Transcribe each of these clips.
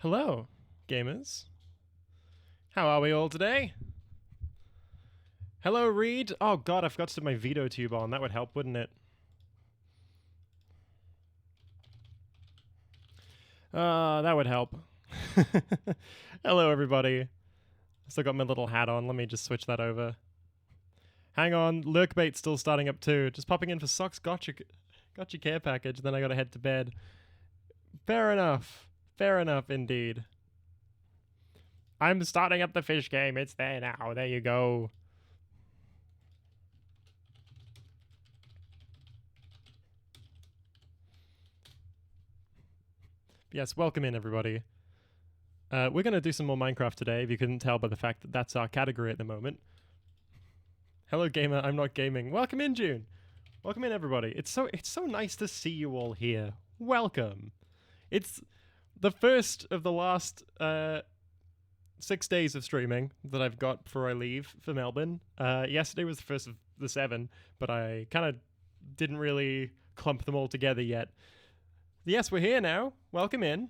Hello, gamers. How are we all today? Hello, Reed. Oh god, I forgot to put my veto tube on. That would help, wouldn't it? That would help. Hello, everybody. Still got my little hat on. Let me just switch that over. Hang on, Lurkbait's still starting up too. Just popping in for Socks Gotcha care package, then I gotta head to bed. Fair enough. Fair enough, indeed. I'm starting up the fish game. It's there now. There you go. Yes, welcome in, everybody. We're going to do some more Minecraft today, if you couldn't tell by the fact that that's our category at the moment. Hello, gamer. I'm not gaming. Welcome in, June. Welcome in, everybody. It's so nice to see you all here. Welcome. It's the first of the last 6 days of streaming that I've got before I leave for Melbourne. Yesterday was the first of the 7, but I kind of didn't really clump them all together yet. Yes, we're here now. Welcome in.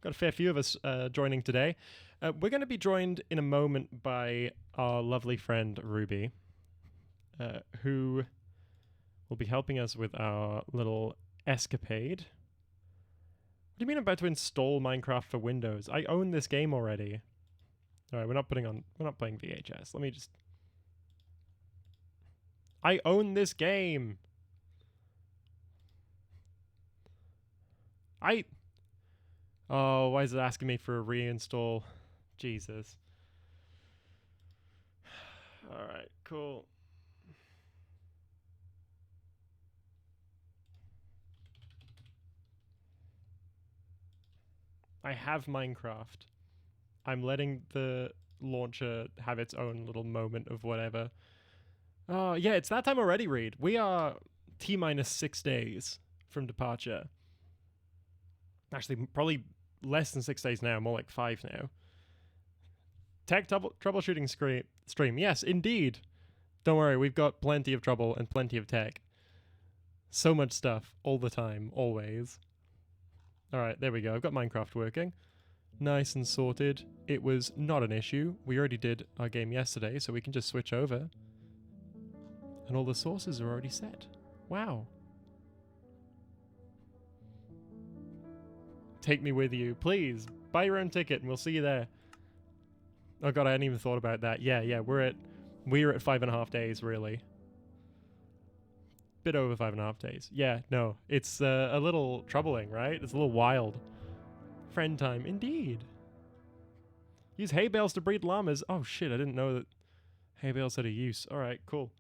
Got a fair few of us joining today. We're going to be joined in a moment by our lovely friend Ruby, who will be helping us with our little escapade. What do you mean I'm about to install Minecraft for Windows? I own this game already. All right, we're not playing VHS. Let me just... I own this game. Oh, why is it asking me for a reinstall? Jesus. Alright, cool. I have Minecraft. I'm letting the launcher have its own little moment of whatever. Oh, yeah, it's that time already, Reed. We are T-minus 6 days from departure. Actually, probably less than 6 days now, more like 5 now. Tech troubleshooting stream. Yes, indeed. Don't worry, we've got plenty of trouble and plenty of tech. So much stuff, all the time, always. Alright, there we go. I've got Minecraft working. Nice and sorted. It was not an issue. We already did our game yesterday, so we can just switch over. And all the sources are already set. Wow. Take me with you. Please, buy your own ticket and we'll see you there. Oh god, I hadn't even thought about that. Yeah, we're at 5.5 days, really. Bit over 5.5 days. Yeah, no, it's a little troubling, right? It's a little wild. Friend time, indeed. Use hay bales to breed llamas. Oh shit, I didn't know that hay bales had a use. Alright, cool.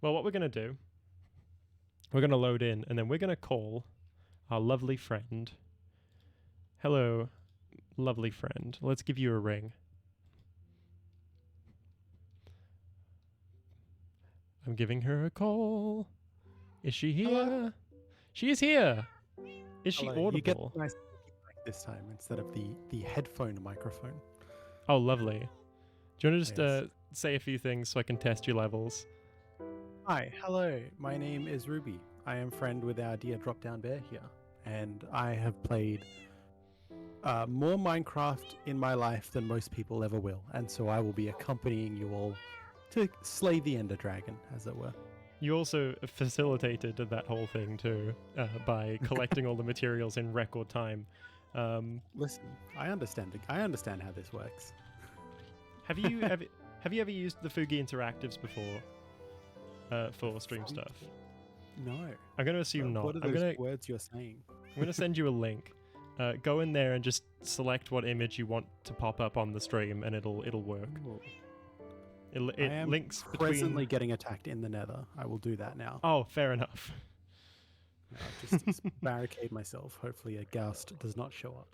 Well, what we're gonna do, we're gonna load in and then we're gonna call our lovely friend. Hello, lovely friend. Let's give you a ring. I'm giving her a call. Is she here? Hello? She is here. Is she Hello. audible? You get a nice mic this time instead of the headphone microphone. Oh, lovely. Do you want to just Yes. say a few things so I can test your levels? Hi, hello. My name is Ruby. I am friend with our dear Drop Down Bear here, and I have played more Minecraft in my life than most people ever will, and so I will be accompanying you all to slay the Ender Dragon, as it were. You also facilitated that whole thing too by collecting all the materials in record time. Listen, I understand how this works. Have you ever used the Fugi Interactives before for stream stuff? No. I'm going to assume not. What are those words you're saying? I'm going to send you a link. Go in there and just select what image you want to pop up on the stream, and it'll work. Ooh. It I am links presently getting attacked in the Nether. I will do that now. Oh, fair enough. Just barricade myself. Hopefully a ghost does not show up.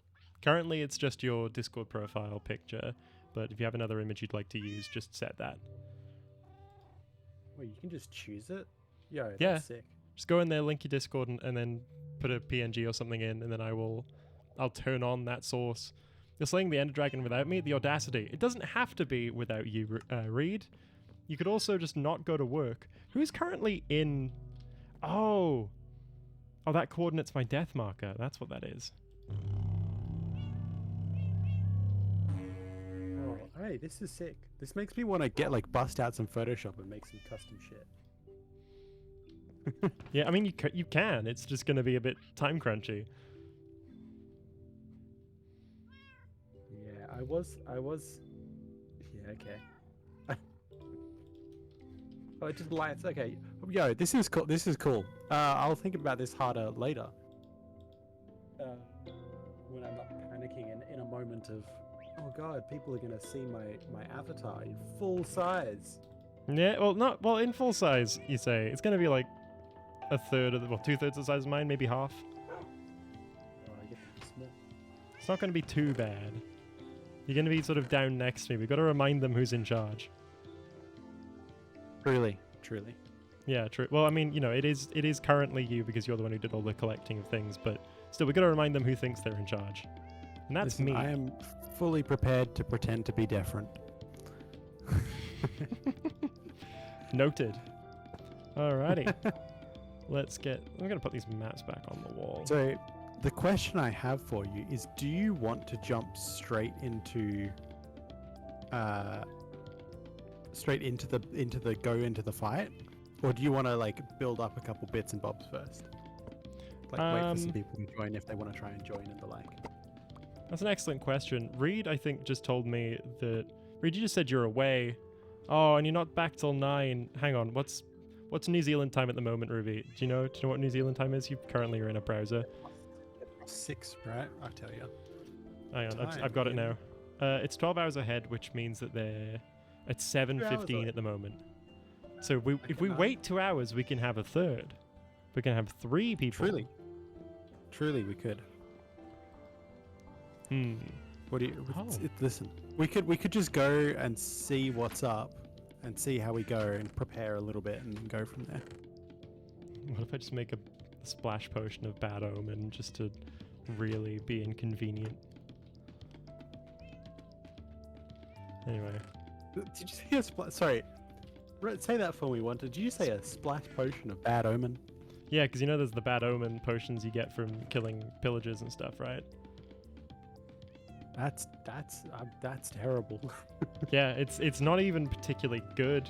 Currently, it's just your Discord profile picture, but if you have another image you'd like to use, just set that. Wait, you can just choose it? Yo, that's Yeah. sick. Just go in there, link your Discord, and then put a PNG or something in, and then I'll turn on that source. You're slaying the Ender Dragon without me? The audacity. It doesn't have to be without you, Reed. You could also just not go to work. Who's currently in... Oh, that coordinates my death marker. That's what that is. Hey, this is sick. This makes me want to get like bust out some Photoshop and make some custom shit. Yeah, I mean you can. It's just going to be a bit time crunchy. Yeah, I was. Yeah, okay. Oh, it just lights. Okay, yo, this is cool. This is cool. I'll think about this harder later. When I'm not panicking in a moment of, oh god, people are gonna see my avatar in full size. Yeah, well, in full size, you say. It's going to be like a third of the, well, 2/3 the size of mine, maybe half. Oh, I get to be small. It's not going to be too bad. You're going to be sort of down next to me. We've got to remind them who's in charge. Truly. Yeah, true. Well, I mean, it is currently you because you're the one who did all the collecting of things, but still, we've got to remind them who thinks they're in charge. And that's Listen, me. I am fully prepared to pretend to be different. Noted. Alrighty. I'm going to put these maps back on the wall. So, the question I have for you is: do you want to jump straight into the fight, or do you want to like build up a couple bits and bobs first? Like wait for some people to join if they want to try and join and the like. That's an excellent question. Reed, I think, just told me that... Reed, you just said you're away. Oh, and you're not back till 9. Hang on, what's New Zealand time at the moment, Ruby? Do you know what New Zealand time is? You currently are in a browser. 6, right? I'll tell you. Hang on, Time, I've got it yeah. now. It's 12 hours ahead, which means that they're at 7:15 at the moment. So if we wait 2 hours, we can have a third. We can have 3 people. Truly, we could. What do you? Oh. Listen, we could just go and see what's up, and see how we go, and prepare a little bit, and then go from there. What if I just make a splash potion of Bad Omen just to really be inconvenient? Anyway. Did you say a splash? Sorry, say that for me. Did you say a splash potion of Bad Omen? Yeah, because there's the Bad Omen potions you get from killing pillagers and stuff, right? That's terrible. Yeah, it's not even particularly good.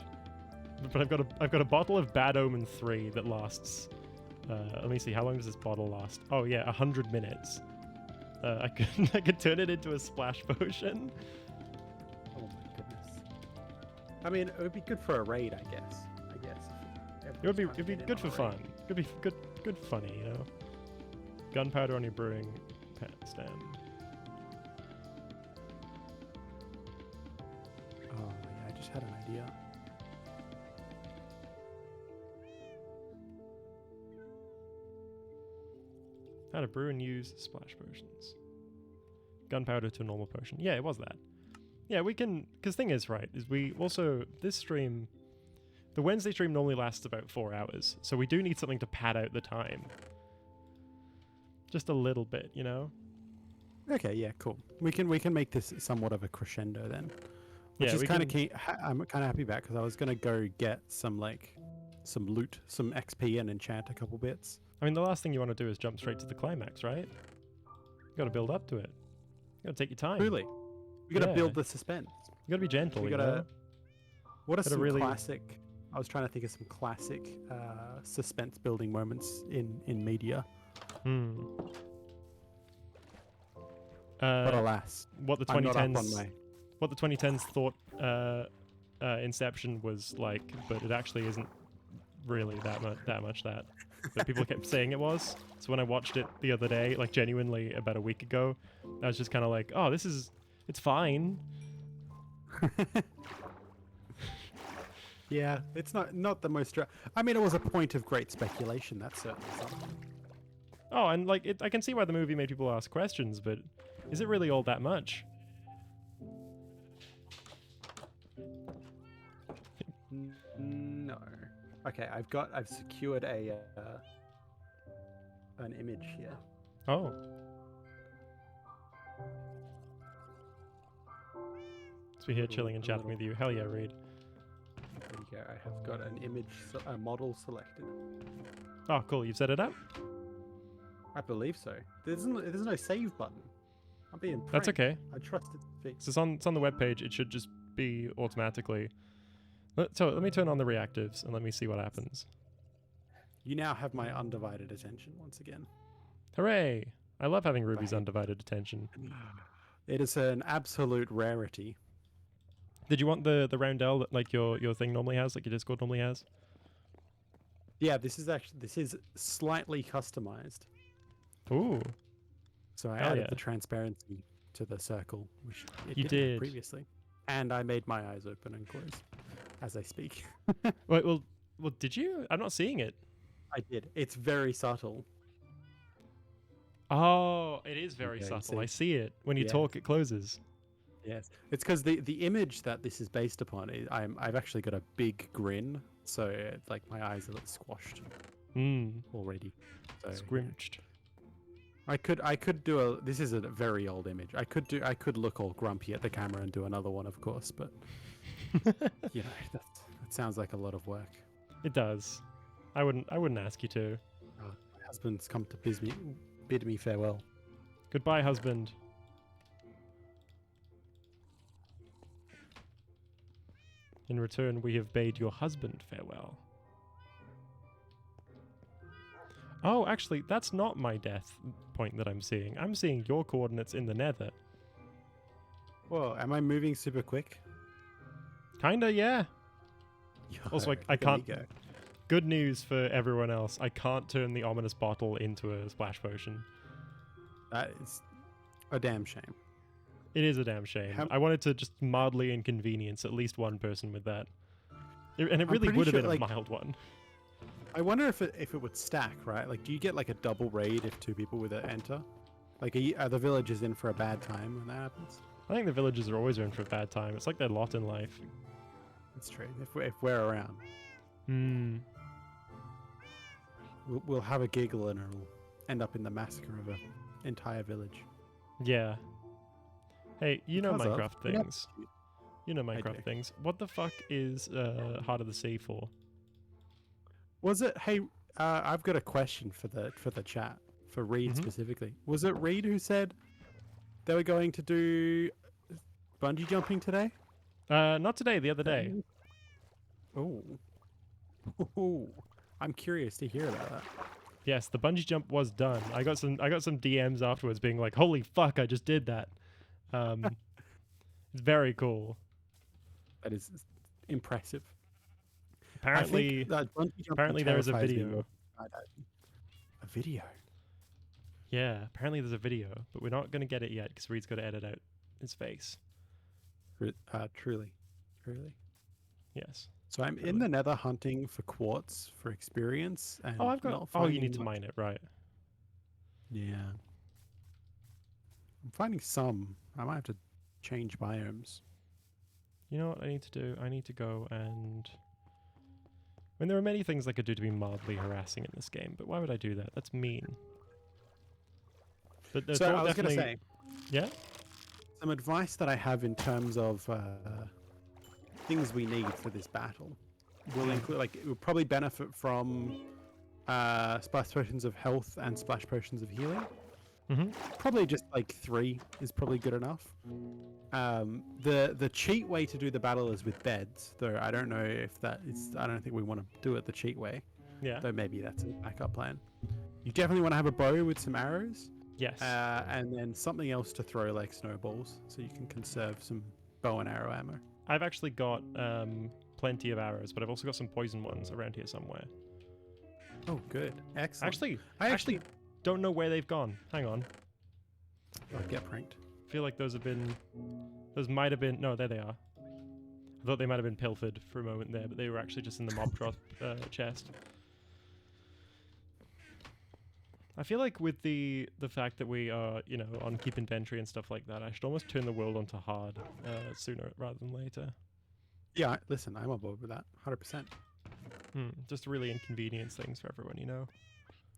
But I've got a bottle of Bad Omen 3 that lasts. Let me see, how long does this bottle last? Oh yeah, 100 minutes. I could turn it into a splash potion. Oh my goodness. I mean, it would be good for a raid, I guess. It'd be good for fun. It'd be good funny, Gunpowder on your brewing stand. Oh yeah, I just had an idea. How to brew and use splash potions. Gunpowder to a normal potion. Yeah, it was that. Yeah, we can... Because thing is, right, is we also... This stream... The Wednesday stream normally lasts about 4 hours, so we do need something to pad out the time. Just a little bit, Okay, yeah, cool. We can make this somewhat of a crescendo then. Which Yeah, is we kind of can- key. I'm kind of happy about because I was gonna go get some loot, some XP, and enchant a couple bits. I mean, the last thing you want to do is jump straight to the climax, right? You got to build up to it. You got to take your time. Truly, we gotta Yeah. build the suspense. You got to be gentle. We you gotta. know? What are Gotta some really- classic? I was trying to think of some classic suspense building moments in media, but alas, What the I'm not up on 2010s my. what the 2010s thought Inception was like, but it actually isn't really that much that. But people kept saying it was. So when I watched it the other day, like genuinely about a week ago, I was just kind of like, oh, it's fine. Yeah, it's not the most. I mean, it was a point of great speculation. That's certainly something. Oh, and like I can see why the movie made people ask questions, but is it really all that much? No. Okay, I've secured an image here. Oh. So we're here chilling and chatting with you. Hell yeah, Reed. There you go. I have got an image, a model selected. Oh, cool. You've set it up? I believe so. There's no save button. I'm being pranked. That's okay. I trusted the fix. So it's on the webpage. It should just be automatically. So let me turn on the reactives and let me see what happens. You now have my undivided attention once again. Hooray! I love having Ruby's Right. undivided attention. It is an absolute rarity. Did you want the roundel that like your thing normally has, like your Discord normally has? Yeah, this is slightly customized. Ooh, So I Hell added yeah. the transparency to the circle, which it You didn't have did. previously. And I made my eyes open and close as I speak. wait, well, did you? I'm not seeing it. I did. It's very subtle. Oh, it is very Okay, subtle. I see. see it. When you Yeah. talk, it closes. Yes, it's because the image that this is based upon, I've actually got a big grin, so like my eyes are like squashed Hmm. already. So, yeah. Scrimped. I could do a. This is a very old image. I could look all grumpy at the camera and do another one, of course, but you know that sounds like a lot of work. It does. I wouldn't ask you to. My husband's come to bid me farewell. Goodbye, husband. In return, we have bade your husband farewell. Oh, actually, that's not my death point that I'm seeing. I'm seeing your coordinates in the nether. Whoa, am I moving super quick? Kinda, yeah. Also, I Look at me can't- go. Good news for everyone else. I can't turn the ominous bottle into a splash potion. That is a damn shame. It is a damn shame. How- I wanted to just mildly inconvenience at least one person with that. And it I'm really pretty would have sure, been a like- mild one. I wonder if it would stack, right? Like, do you get like a double raid if two people with it enter? Like, are the villagers in for a bad time when that happens? I think the villagers are always in for a bad time. It's like their lot in life. It's true. If we're around, Hmm. we'll have a giggle and it'll end up in the massacre of an entire village. Yeah. Hey, you know Because of Minecraft ineptitude. things. You know Minecraft do. things. What the fuck is Heart of the Sea for? Was it? Hey, I've got a question for the chat for Reed Mhm. specifically. Was it Reed who said they were going to do bungee jumping today? Not today, the other day. Oh. Ooh. I'm curious to hear about that. Yes, the bungee jump was done. I got some DMs afterwards being like, "Holy fuck, I just did that." It's very cool. That is impressive. Apparently, I think that bungee jumping apparently there is a terrifies me video. more than skydiving. A video. Yeah, apparently there's a video, but we're not gonna get it yet because Reed's got to edit out his face. Truly. Yes. So I'm in Truly. the nether hunting for quartz for experience. And Oh, I've got. not Oh, you finding need to much. mine it, right? Yeah. I'm finding some. I might have to change biomes. You know what I need to do? I need to go and. I mean, there are many things I could do to be mildly harassing in this game, but why would I do that? That's mean. But there's So all I was going to definitely- say, Yeah? some advice that I have in terms of things we need for this battle will include, like, it will probably benefit from splash potions of health and splash potions of healing. Mm-hmm. Probably just like 3 is probably good enough. The cheat way to do the battle is with beds, though I don't know if that is. I don't think we want to do it the cheat way. Yeah. Though maybe that's a backup plan. You definitely want to have a bow with some arrows, Yes. and then something else to throw like snowballs, so you can conserve some bow and arrow ammo. I've actually got plenty of arrows, but I've also got some poison ones around here somewhere. Oh, good, excellent. Actually, I actually don't know where they've gone. Hang on. I'll get pranked. I feel like those might have been. No, there they are. I thought they might have been pilfered for a moment there, but they were actually just in the mob drop chest. I feel like with the fact that we are, on keep inventory and stuff like that, I should almost turn the world onto hard sooner rather than later. Yeah, listen, I'm on board with that, 100%. Just to really inconvenience things for everyone,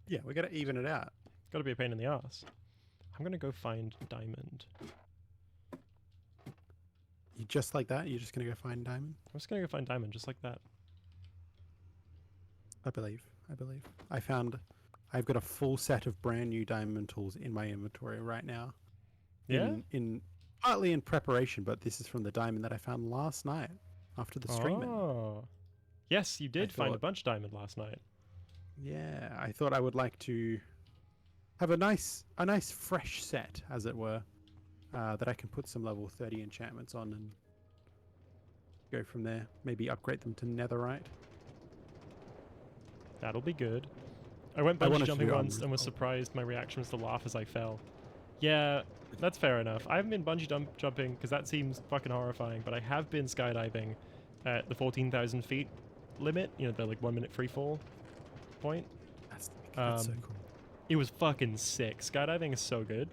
Yeah, we got to even it out. Got to be a pain in the ass. I'm gonna go find diamond. You just like that? You're just gonna go find diamond? I'm just gonna go find diamond just like that. I believe. I've got a full set of brand new diamond tools in my inventory right now. Yeah. in partly in preparation, but this is from the diamond that I found last night after the streaming. Oh. Yes, you did find a thought- bunch diamond last night. Yeah, I thought I would like to have a nice fresh set, as it were, that I can put some level 30 enchantments on and go from there. Maybe upgrade them to netherite. That'll be good. I went I bungee wanted to jumping do once armor and was as well. surprised my reaction was to laugh as I fell. Yeah, that's fair enough. I haven't been bungee jumping because that seems fucking horrifying, but I have been skydiving at the 14,000 feet limit, you know, the like 1 minute free fall point. That's so cool. It was fucking sick. Skydiving is so good.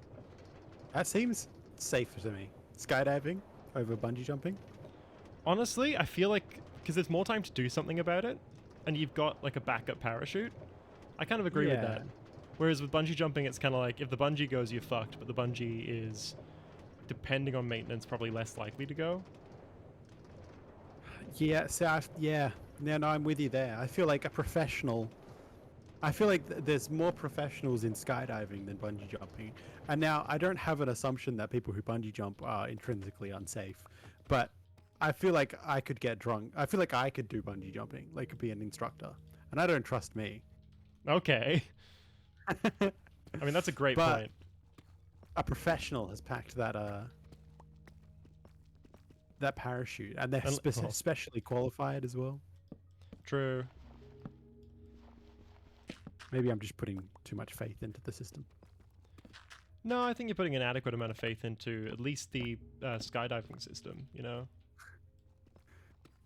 That seems safer to me. Skydiving over bungee jumping. Honestly, I feel like because there's more time to do something about it, and you've got like a backup parachute. I kind of agree with that. Whereas with bungee jumping, it's kind of like if the bungee goes, you're fucked. But the bungee is, depending on maintenance, probably less likely to go. Yeah, so yeah. No, I'm with you there. I feel like a professional. I feel like there's more professionals in skydiving than bungee jumping. And now I don't have an assumption that people who bungee jump are intrinsically unsafe, but I feel like I could get drunk. I feel like I could do bungee jumping, like be an instructor, and I don't trust me. Okay. I mean, that's a great But- point. A professional has packed that that parachute, and they're And- oh. specially qualified as well. True. Maybe I'm just putting too much faith into the system. No, I think you're putting an adequate amount of faith into at least the skydiving system, you know?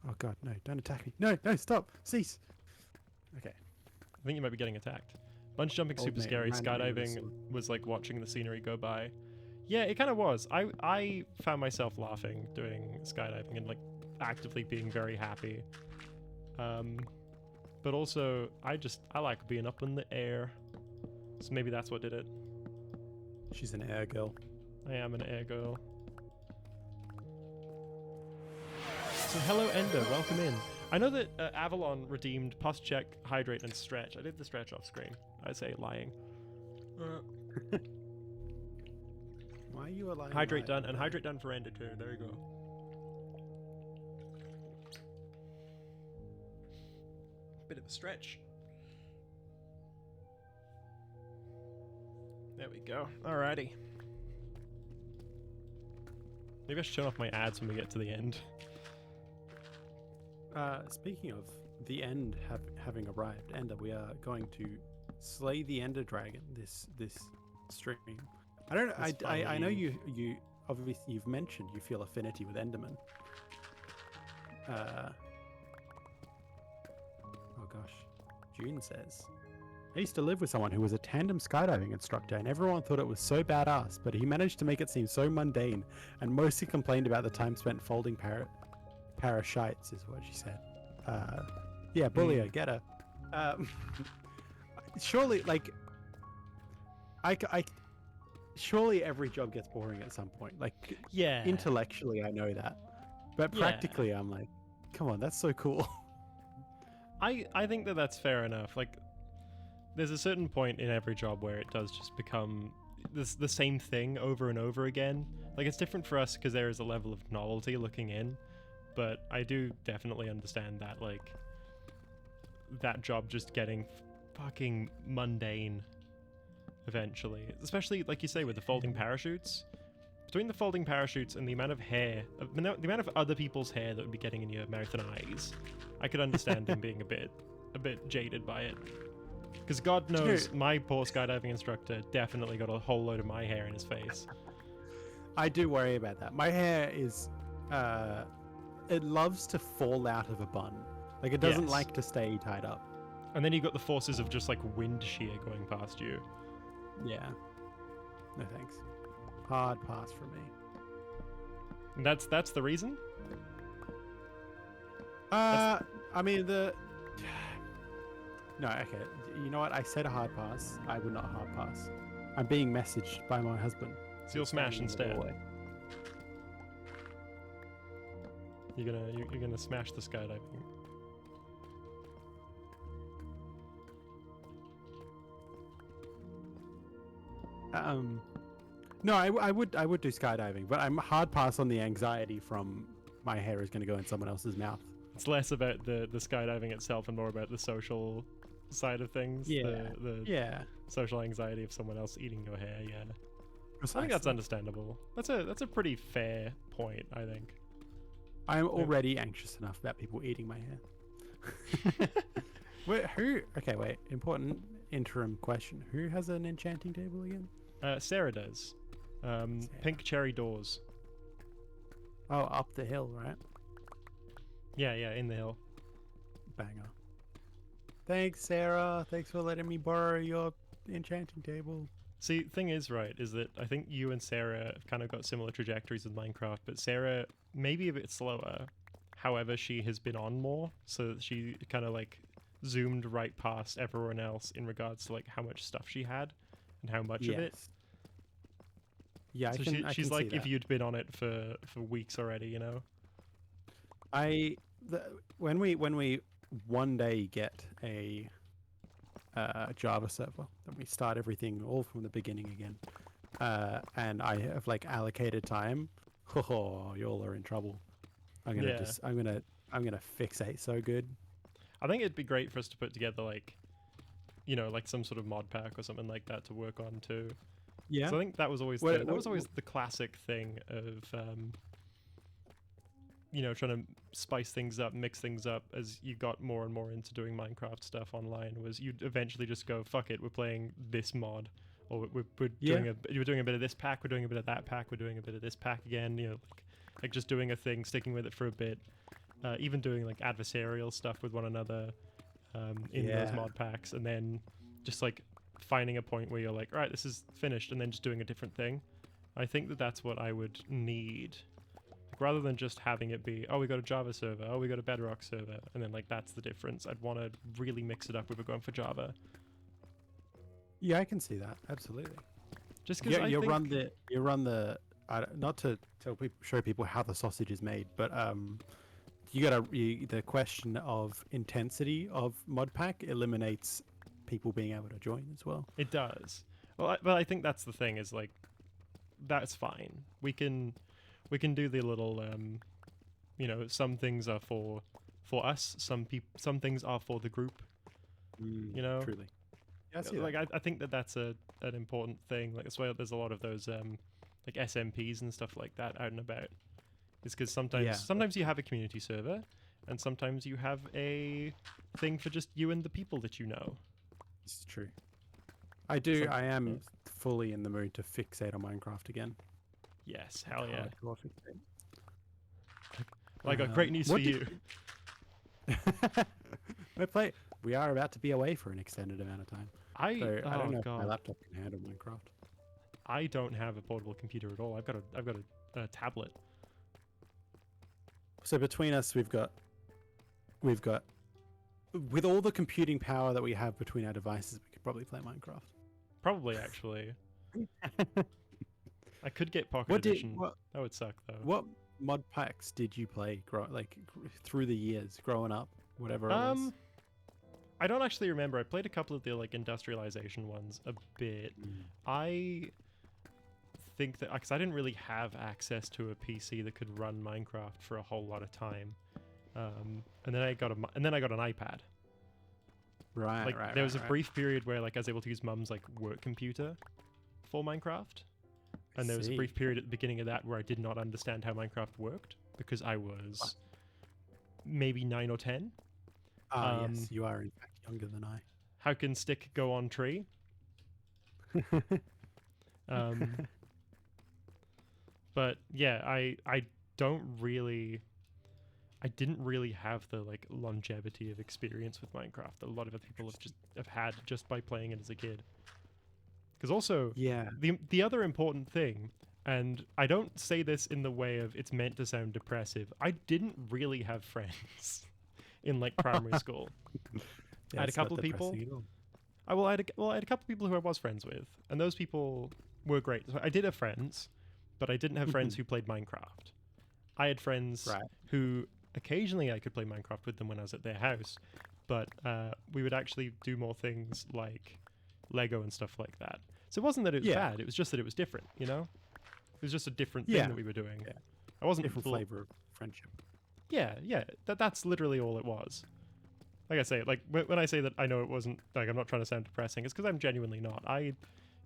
Oh god, no! Don't attack me! No, no, stop! Cease! Okay. I think you might be getting attacked. Bungee jumping Old super mate scary. randomly with a Skydiving sword. was like watching the scenery go by. Yeah, it kind of was. I found myself laughing doing skydiving and like actively being very happy. But also I like being up in the air. So maybe that's what did it. She's an air girl. I am an air girl. So hello Ender, welcome in. I know that Avalon redeemed pus check, hydrate, and stretch. I did the stretch off screen. I say lying. Why are you alive? Hydrate done, and hydrate done for Ender too. There you go. Bit of a stretch. There we go. Alrighty. Maybe I should turn off my ads when we get to the end. Speaking of the end having arrived, Ender, we are going to slay the Ender Dragon this stream. I don't know. This I know funny- you obviously you've mentioned you feel affinity with Enderman. Oh gosh, June says, I used to live with someone who was a tandem skydiving instructor, and everyone thought it was so badass, but he managed to make it seem so mundane, and mostly complained about the time spent folding parashites, is what she said. Yeah, bully her, get her. Surely, like, surely every job gets boring at some point. Like, Yeah. intellectually, I know that, but Yeah. practically, I'm like, come on, that's so cool. I think that that's fair enough. Like, there's a certain point in every job where it does just become the same thing over and over again. Like, it's different for us because there is a level of novelty looking in, but I do definitely understand that, like, that job just getting fucking mundane eventually. Especially, like you say, with the folding parachutes. Between the folding parachutes and the amount of hair, the amount of other people's hair that would be getting in your mouth and eyes, I could understand him being a bit jaded by it. Because God knows, my poor skydiving instructor definitely got a whole load of my hair in his face. I do worry about that. My hair is, it loves to fall out of a bun. Like, it doesn't Yes. like to stay tied up. And then you got the forces of just like wind shear going past you. Yeah. No thanks. Hard pass for me. And that's the reason? I mean, No, okay. You know what? I said a hard pass. I would not hard pass. I'm being messaged by my husband. So you'll smash Standing in the instead. doorway. You're gonna smash the skydiving. No, I would do skydiving, but I'm hard pass on the anxiety from my hair is going to go in someone else's mouth. It's less about the skydiving itself and more about the social side of things. Yeah. The Yeah, social anxiety of someone else eating your hair. Yeah, I precisely. think that's understandable. That's a pretty fair point, I think. I'm already anxious enough about people eating my hair. Wait, who? Okay, wait. Important interim question. Who has an enchanting table again? Sarah does. Pink cherry doors. Oh, up the hill, right? Yeah, in the hill. Banger. Thanks, Sarah. Thanks for letting me borrow your enchanting table. See, thing is, right, is that I think you and Sarah have kind of got similar trajectories with Minecraft, but Sarah maybe a bit slower. However, she has been on more, so that she kind of like zoomed right past everyone else in regards to like how much stuff she had and how much of it. Yeah, So I she's can like see if that. you'd been on it for weeks already, you know. When we one day get a Java server, then we start everything all from the beginning again, and I have like allocated time. Oh, y'all are in trouble. I'm gonna Yeah. I'm gonna fixate so good. I think it'd be great for us to put together like, you know, like some sort of mod pack or something like that to work on too. Yeah. So I think that was always What- that what- was always the classic thing of you know, trying to spice things up, mix things up as you got more and more into doing Minecraft stuff online. Was you'd eventually just go, fuck it, we're playing this mod, or we're doing you're doing a bit of this pack, we're doing a bit of that pack, we're doing a bit of this pack again. You know, like just doing a thing, sticking with it for a bit. Even doing like adversarial stuff with one another in those Yeah. mod packs, and then just like finding a point where you're like, all right, this is finished, and then just doing a different thing. I think that that's what I would need. Like, rather than just having it be, oh, we got a Java server, oh, we got a Bedrock server, and then like that's the difference. I'd want to really mix it up if we're going for Java. Yeah, I can see that absolutely. Just because Yeah, I you think run the not to show people how the sausage is made, but the question of intensity of mod pack eliminates people being able to join as well. it does. Well, but I think that's the thing is like that's fine. We can do the little you know, some things are for us, some things are for the group. You know? Truly. Yeah, I see Like that. I think that that's an important thing. Like that's why there's a lot of those like SMPs and stuff like that out and about. Is because Yeah. sometimes you have a community server, and sometimes you have a thing for just you and the people that you know. This is true. I do. Some- I am yeah. fully in the mood to fixate on Minecraft again. Yes, hell yeah. Hardcore fixate. Well, I got great news for what you. We are about to be away for an extended amount of time. So I don't know if my laptop can handle Minecraft. I don't have a portable computer at all. I've got a tablet. So between us, we've got, with all the computing power that we have between our devices, we could probably play Minecraft. Probably actually. I could get Pocket Edition. That would suck though. What mod packs did you play through the years growing up, whatever it was? I don't actually remember. I played a couple of the like industrialization ones a bit. I think that because I didn't really have access to a PC that could run Minecraft for a whole lot of time, and then I got an iPad. Right, Like there was a brief period where like I was able to use Mum's like work computer for Minecraft, and there was a brief period at the beginning of that where I did not understand how Minecraft worked because I was maybe 9 or 10. Yes, you are in fact younger than I. How can stick go on tree? But yeah, I didn't really have the like longevity of experience with Minecraft that a lot of other people have had just by playing it as a kid. Because also, Yeah. the other important thing, and I don't say this in the way of it's meant to sound depressive, I didn't really have friends in like primary school. I had a it's not couple of people. depressing at all. I had a couple of people who I was friends with, and those people were great. So I did have friends, but I didn't have friends who played Minecraft. I had friends Right. who occasionally I could play Minecraft with them when I was at their house, but we would actually do more things like Lego and stuff like that. So it wasn't that it was Yeah. bad. It was just that it was different. You know, it was just a different thing Yeah. that we were doing. Yeah. I wasn't Different flavor of friendship. Yeah, yeah. That's literally all it was. Like I say, like when I say that I know it wasn't like I'm not trying to sound depressing, it's because I'm genuinely not.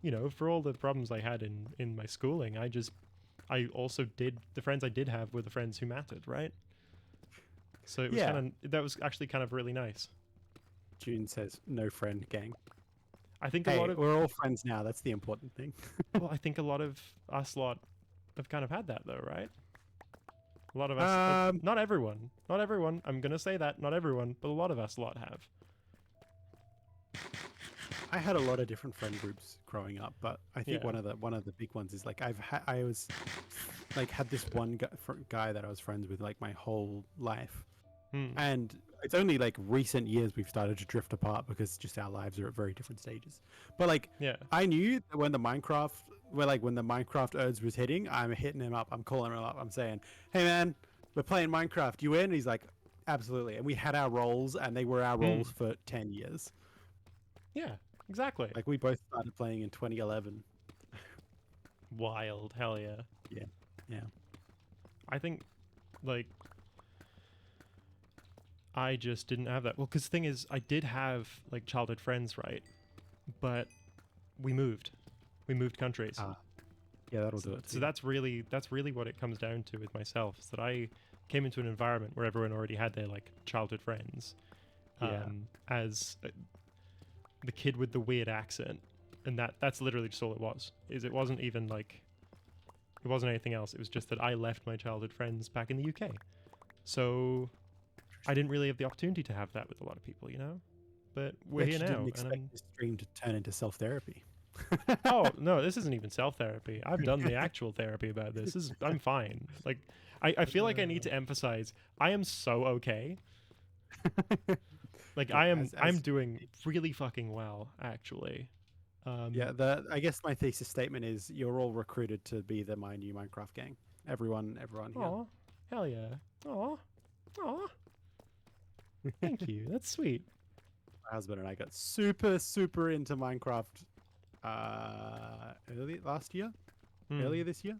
You know, for all the problems I had in my schooling, I also did the friends I did have were the friends who mattered, right? So it was Yeah. that was actually kind of really nice. June says, "No friend gang." I think Hey, a lot of we're all friends now. That's the important thing. well, I think a lot of us lot have kind of had that though, right? A lot of us, not everyone, not everyone. I'm gonna say that, not everyone, but a lot of us lot have. I had a lot of different friend groups growing up, but I think Yeah. one of the big ones is like I was like had this one guy that I was friends with like my whole life, Hmm. and it's only like recent years we've started to drift apart because just our lives are at very different stages. But like Yeah. I knew that when the Minecraft urge was hitting, I'm hitting him up, I'm calling him up, I'm saying, "Hey man, we're playing Minecraft. You in?" And he's like, "Absolutely." And we had our roles, and they were our roles for 10 years. Yeah. Exactly. Like we both started playing in 2011. Wild. Hell yeah. Yeah. I think, like, I just didn't have that. Well, because the thing is, I did have like childhood friends, right? But we moved countries. Ah, yeah, that'll do it. So that's really what it comes down to with myself. Is that I came into an environment where everyone already had their like childhood friends. Yeah. As the kid with the weird accent, and that's literally just all it was. It wasn't even like it wasn't anything else. It was just that I left my childhood friends back in the UK, so I didn't really have the opportunity to have that with a lot of people, you know. But we're Bet here you now, didn't and expect I'm this stream to turn into self therapy. oh no, this isn't even self therapy. I've done the actual therapy about this. I'm fine. Like I feel like I need to emphasize I am so okay. Like Yeah, I'm doing really fucking well actually. Yeah, I guess my thesis statement is you're all recruited to be the My New Minecraft gang. Everyone here. Aw, hell yeah. Aw. Aw. Thank you. That's sweet. My husband and I got super into Minecraft earlier this year,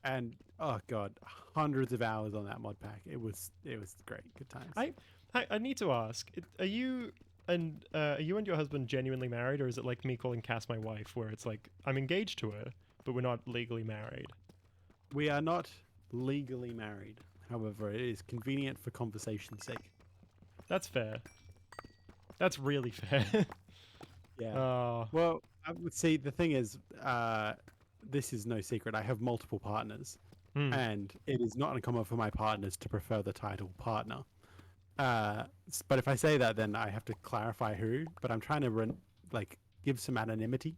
and oh god, hundreds of hours on that mod pack. It was great, good times. I need to ask, are you and your husband genuinely married, or is it like me calling Cass my wife, where it's like I'm engaged to her, but we're not legally married? We are not legally married. However, it is convenient for conversation's sake. That's fair. That's really fair. Yeah. Well, I would say the thing is, this is no secret. I have multiple partners, and it is not uncommon for my partners to prefer the title partner. But if I say that, then I have to clarify who. But I'm trying to give some anonymity,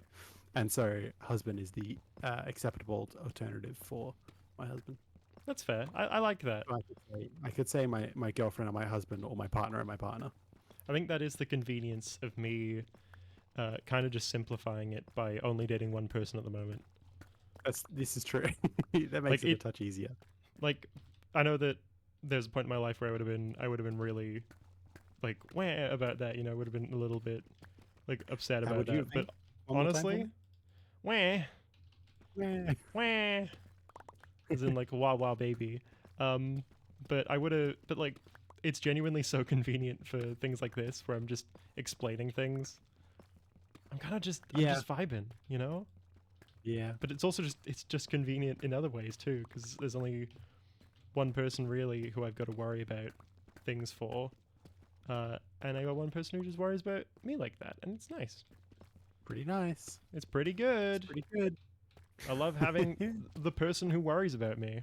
and so husband is the acceptable alternative for my husband. That's fair. I like that. So I could say my girlfriend and my husband, or my partner and my partner. I think that is the convenience of me kind of just simplifying it by only dating one person at the moment. This is true. That makes it a touch easier. Like, I know that there's a point in my life where I would have been really like wah about that, you know, would have been a little bit like upset about that. But honestly, wah, wah, as in like wah wah baby. But I would have, but like, it's genuinely so convenient for things like this where I'm just explaining things. I'm kind of just vibing, you know. Yeah. But it's also just convenient in other ways too, because there's only one person really who I've got to worry about things for, and I got one person who just worries about me like that, and it's nice. Pretty nice. It's pretty good. It's pretty good. I love having the person who worries about me.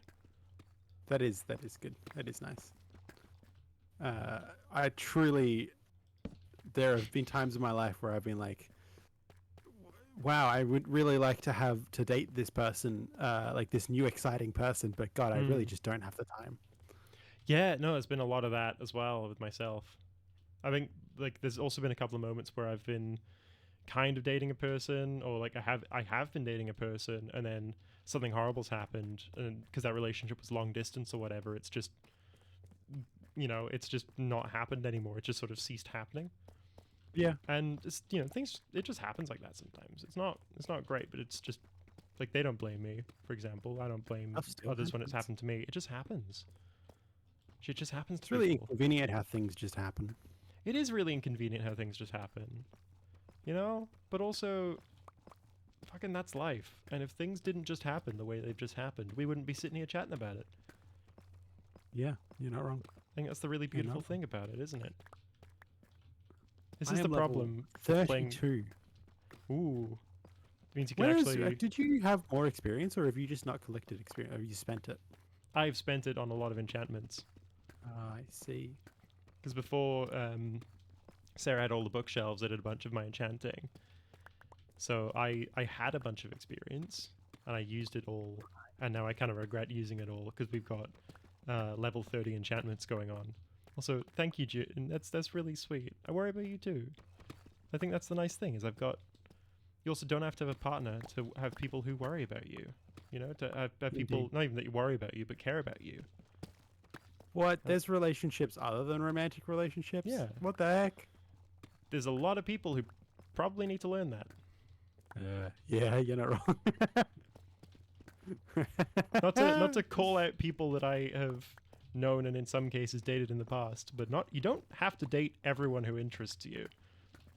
That is good. That is nice. I truly, there have been times in my life where I've been like, wow, I would really like to date this person, like this new exciting person, but God, I really just don't have the time. Yeah, no, there's been a lot of that as well with myself. I think like there's also been a couple of moments where I've been kind of dating a person, or like I have been dating a person, and then something horrible's happened, and because that relationship was long distance or whatever, it's just, you know, it's just not happened anymore. It just sort of ceased happening. Yeah. And it's, things, it just happens like that sometimes. It's not great, but it's just like they don't blame me, for example. I don't blame Stuff still others when it's happens. happened to me. It just happens. Shit just happens to It's really people. inconvenient how things just happen. It is really inconvenient how things just happen, But also, fucking that's life. And if things didn't just happen the way they've just happened, we wouldn't be sitting here chatting about it. Yeah, you're not wrong. I think that's the really You're beautiful not. thing about it, isn't it? This I is the am level problem with playing. 32. Ooh, means you can Whereas, actually. did you have more experience, or have you just not collected experience? Have you spent it? I've spent it on a lot of enchantments I see. because before Sarah had all the bookshelves, I did a bunch of my enchanting. So I had a bunch of experience and I used it all, and now I kind of regret using it all because we've got level 30 enchantments going on. Also, thank you, June. That's really sweet. I worry about you too. I think that's the nice thing is you also don't have to have a partner to have people who worry about you. To have people Indeed. not even that you worry about you, but care about you. What? There's relationships other than romantic relationships? Yeah. What the heck? There's a lot of people who probably need to learn that. Yeah, you're not wrong. Not to call out people that I have known and in some cases dated in the past, but you don't have to date everyone who interests you.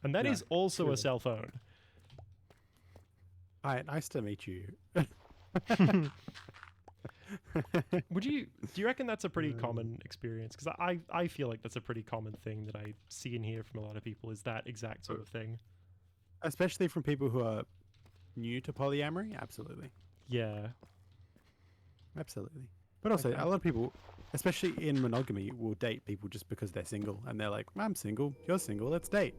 And that No, is also truly. a cell phone. Hi, nice to meet you. Do you reckon that's a pretty common experience? Because I feel like that's a pretty common thing that I see and hear from a lot of people is that exact sort of thing. Especially from people who are new to polyamory? Absolutely. Yeah. Absolutely. But also, Okay. a lot of people, especially in monogamy, will date people just because they're single. And they're like, I'm single, you're single, let's date.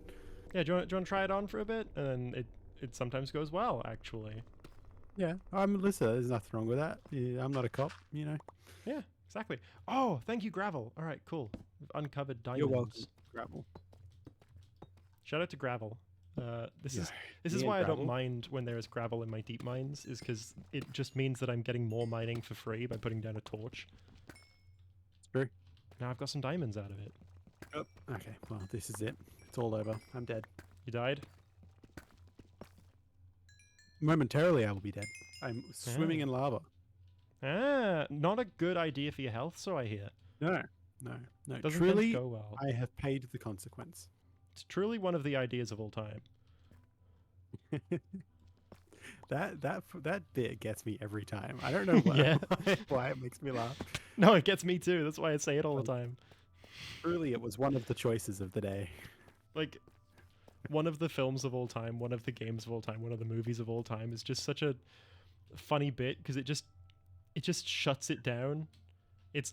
Yeah, do you want to try it on for a bit? And then it sometimes goes well, actually. Yeah, I'm Melissa. There's nothing wrong with that. Yeah, I'm not a cop, Yeah, exactly. Oh, thank you, Gravel. All right, cool. We've uncovered diamonds. You're welcome, Gravel. Shout out to Gravel. This Yeah, is me and why I don't Gravel. mind when there is gravel in my deep mines, is because it just means that I'm getting more mining for free by putting down a torch. It's true. Now I've got some diamonds out of it. Oh, okay, well, this is it. It's all over. I'm dead. You died? Momentarily, I will be dead. I'm swimming Ah. in lava. Not a good idea for your health, so I hear. No. Doesn't tend to Truly, go well. I have paid the consequence. It's truly one of the ideas of all time. That bit gets me every time. I don't know why, Yeah. why it makes me laugh. No, it gets me too. That's why I say it all the time. Truly, it was one of the choices of the day. Like, one of the films of all time, one of the games of all time, one of the movies of all time is just such a funny bit because it just shuts it down. It's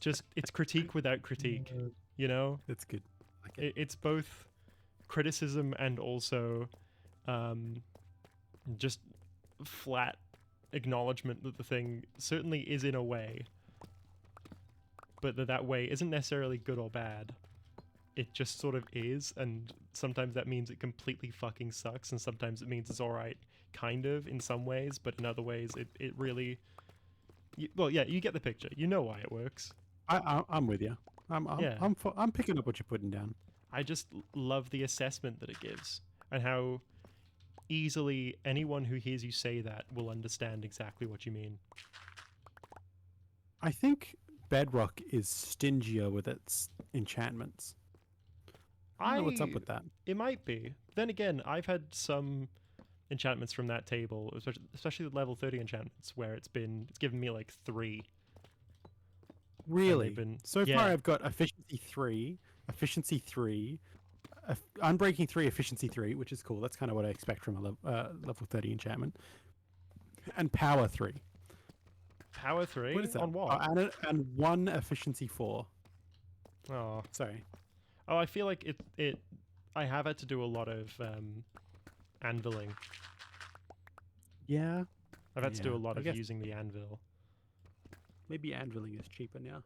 critique without critique, That's good. I like it. It's both criticism and also just flat acknowledgement that the thing certainly is in a way, but that way isn't necessarily good or bad. It just sort of is, and sometimes that means it completely fucking sucks, and sometimes it means it's alright, kind of, in some ways, but in other ways it really... well, yeah, you get the picture. You know why it works. I'm with you. Yeah. I'm picking up what you're putting down. I just love the assessment that it gives, and how easily anyone who hears you say that will understand exactly what you mean. I think Bedrock is stingier with its enchantments. I don't know what's up with that. It might be. Then again, I've had some enchantments from that table, especially the level 30 enchantments, where it's given me like 3. Really? been- So yeah. far, I've got efficiency 3, unbreaking 3, efficiency 3, which is cool. That's kind of what I expect from a level 30 enchantment, and power 3. Power 3? What is that? On what? And 1 efficiency 4. Oh. Sorry. Oh, I feel like I have had to do a lot of anviling. Yeah. I've had to do Yeah, a lot I of guess- using the anvil. Maybe anviling is cheaper now.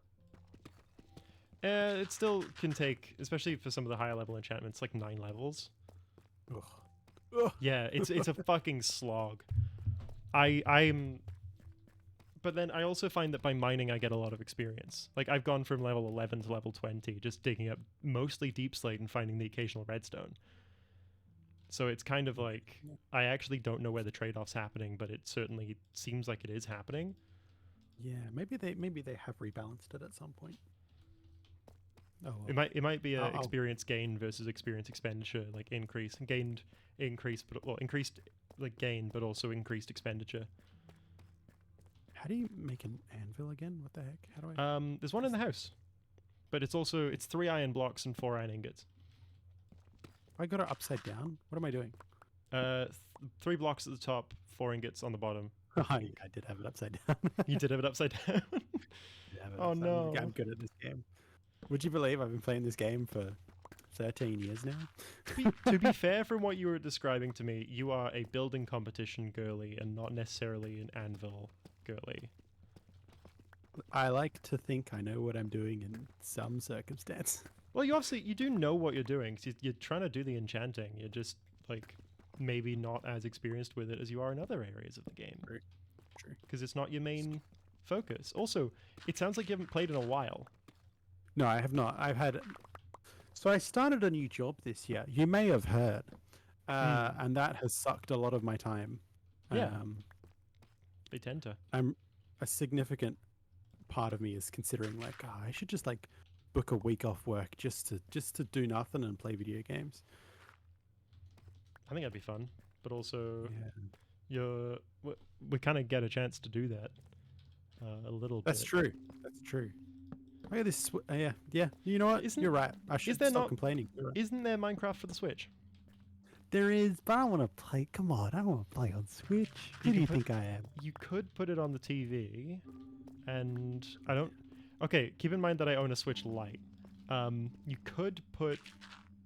It still can take, especially for some of the higher level enchantments, like 9 levels. Ugh. Ugh. Yeah, it's a fucking slog. I'm but then I also find that by mining I get a lot of experience. Like I've gone from level 11 to level 20 just digging up mostly deep slate and finding the occasional redstone. So it's kind of like I actually don't know where the trade-off's happening, but it certainly seems like it is happening. Yeah, maybe they have rebalanced it at some point. Oh, It might be a I'll- experience gain versus experience expenditure, like increased but increased like gain, but also increased expenditure. how do you make an anvil again? What the heck? How do I? There's one in the house, but it's 3 iron blocks and 4 iron ingots. I got it upside down. What am I doing? 3 blocks at the top, 4 ingots on the bottom. I did have it upside down. You did have it upside down. Yeah, but Oh, no. I'm good at this game. Would you believe I've been playing this game for 13 years now? To be fair, from what you were describing to me, you are a building competition girly and not necessarily an anvil girly. I like to think I know what I'm doing in some circumstance. Well, you do know what you're doing. 'Cause you're trying to do the enchanting. You're just like maybe not as experienced with it as you are in other areas of the game. True. Because it's not your main focus. Also, it sounds like you haven't played in a while. No, I have not. So I started a new job this year. You may have heard, and that has sucked a lot of my time. Yeah. They tend to. A significant part of me is considering like, I should just like book a week off work just to do nothing and play video games. I think that'd be fun. But also, Yeah. we kind of get a chance to do that a little That's bit. true. That's true. Look at this. Yeah. You know what? Isn't- You're right. I should there stop not- complaining. You're right. Isn't there Minecraft for the Switch? There is, but I want to play. Come on, I want to play on Switch. Who You do you can think I am? You could put it on the TV, and I don't. Okay, keep in mind that I own a Switch Lite. You could put,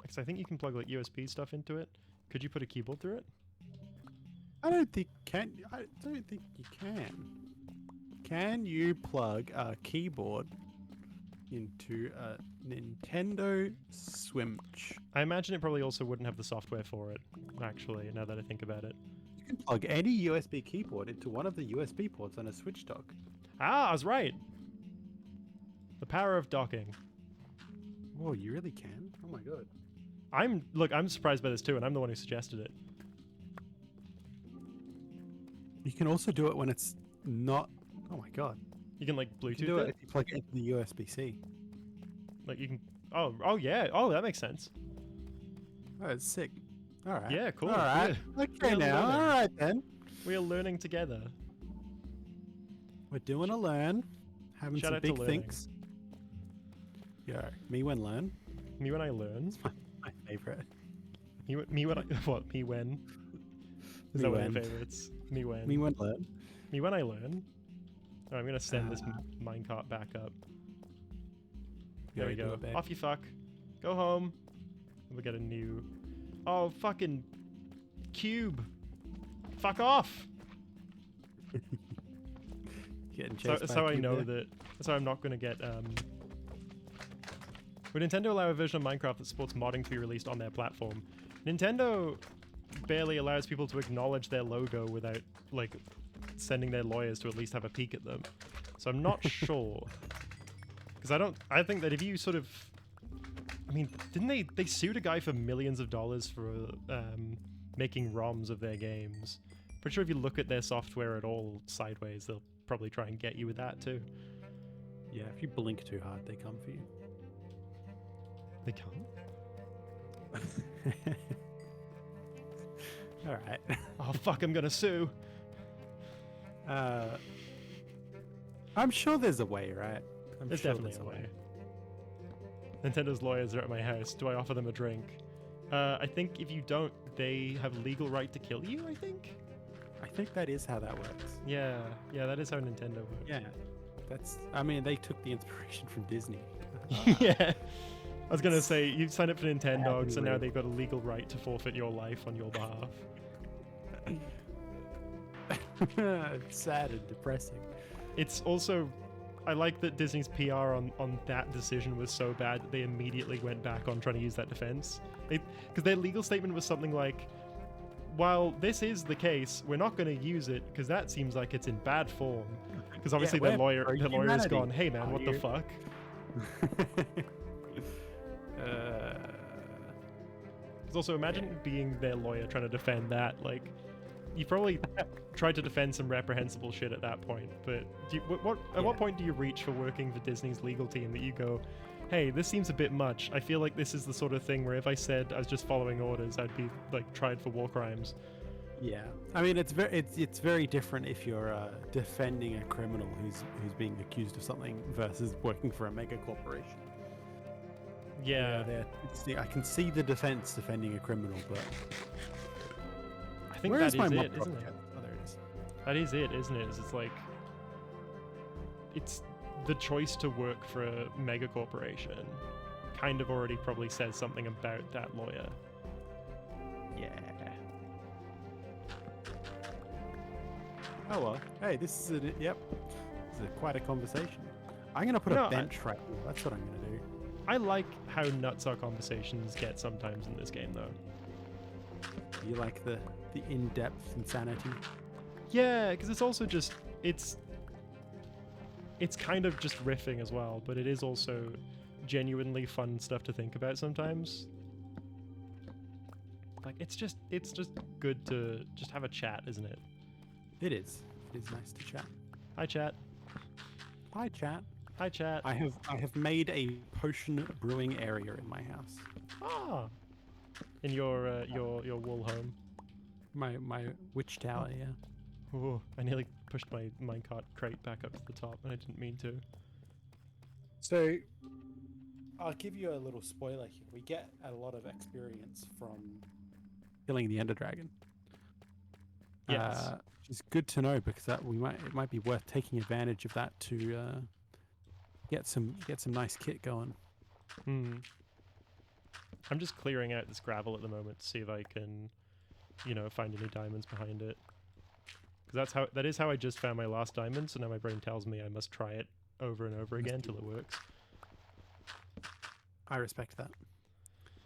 because I think you can plug like USB stuff into it. Could you put a keyboard through it? I don't think you can. Can you plug a keyboard into a Nintendo Switch? I imagine it probably also wouldn't have the software for it. Actually, now that I think about it. You can plug any USB keyboard into one of the USB ports on a Switch dock. Ah, I was right. The power of docking. Whoa, you really can? Oh my god. I'm surprised by this too, and I'm the one who suggested it. You can also do it when it's not. Oh my god. You can like You Bluetooth can do it it. if you plug it into the USB-C. Like you can. Oh yeah. Oh, that makes sense. Oh, it's sick. All right. Yeah, cool. All right. Yeah. Okay, We're now. learning. All right then. We are learning together. We're doing a learn, having Shout some out to big learning. thinks. Yo, me when learn, Me when I learn. my favorite. Me when I what? Me when? Is Me that one of when. your favorites? Me when? Me when learn. Me when I learn. Oh, I'm gonna send this Ah. minecart back up. Yeah, There we do go. it, babe. Off you fuck. Go home. We'll get a new. Oh fucking cube. Fuck off. Getting So, chased by so a I cube know there. that. So I'm not gonna get. Would Nintendo allow a version of Minecraft that supports modding to be released on their platform? Nintendo barely allows people to acknowledge their logo without like sending their lawyers to at least have a peek at them. So I'm not sure. Because I think that if you sort of, I mean, didn't they sued a guy for millions of dollars for making ROMs of their games? Pretty sure if you look at their software at all sideways, they'll probably try and get you with that too. Yeah, if you blink too hard, they come for you. They can't. All right. Oh fuck! I'm gonna sue. I'm sure there's a way, right? I'm There's sure definitely a way. Nintendo's lawyers are at my house. Do I offer them a drink? I think if you don't, they have legal right to kill you. I think. I think that is how that works. Yeah, that is how Nintendo works. Yeah, that's. I mean, they took the inspiration from Disney. Yeah. I was gonna say you signed up for Nintendo, so now real. they've got a legal right to forfeit your life on your behalf. It's sad and depressing. It's also, I like that Disney's PR on that decision was so bad that they immediately went back on trying to use that defense. Because their legal statement was something like, while this is the case, we're not going to use it because that seems like it's in bad form. Because obviously we're their lawyer for has humanity. gone, hey man, Are what the you?" fuck? Because also imagine being their lawyer trying to defend that. Like, you probably tried to defend some reprehensible shit at that point. But do you, at what point do you reach for working for Disney's legal team that you go, hey, this seems a bit much. I feel like this is the sort of thing where if I said I was just following orders, I'd be like tried for war crimes. Yeah, I mean it's very different if you're defending a criminal who's being accused of something versus working for a mega corporation. Yeah, I can see the defense defending a criminal, but I think where that is is my it, mob isn't prop it? cat? Oh, there it is. That is it, isn't it? It's like it's the choice to work for a mega corporation kind of already probably says something about that lawyer. Yeah. Oh well. Hey, this is quite a conversation. I'm gonna put a bench right here. That's what I'm gonna do. I like how nuts our conversations get sometimes in this game, though. You like the in-depth insanity? Yeah, because it's also just it's kind of just riffing as well, but it is also genuinely fun stuff to think about sometimes. Like it's just good to just have a chat, isn't it? It is. It is nice to chat. Hi, chat. Hi, chat. Hi, chat. I have made a potion brewing area in my house. Ah, in your wool home. My witch tower, yeah. Oh, I nearly pushed my minecart crate back up to the top, and I didn't mean to. So, I'll give you a little spoiler here. We get a lot of experience from killing the Ender Dragon. Yes. Which is good to know because it might be worth taking advantage of that to get some nice kit going. I'm just clearing out this gravel at the moment to see if I can, find any diamonds behind it. Because that is how I just found my last diamond. So now my brain tells me I must try it over and over again till it works. I respect that.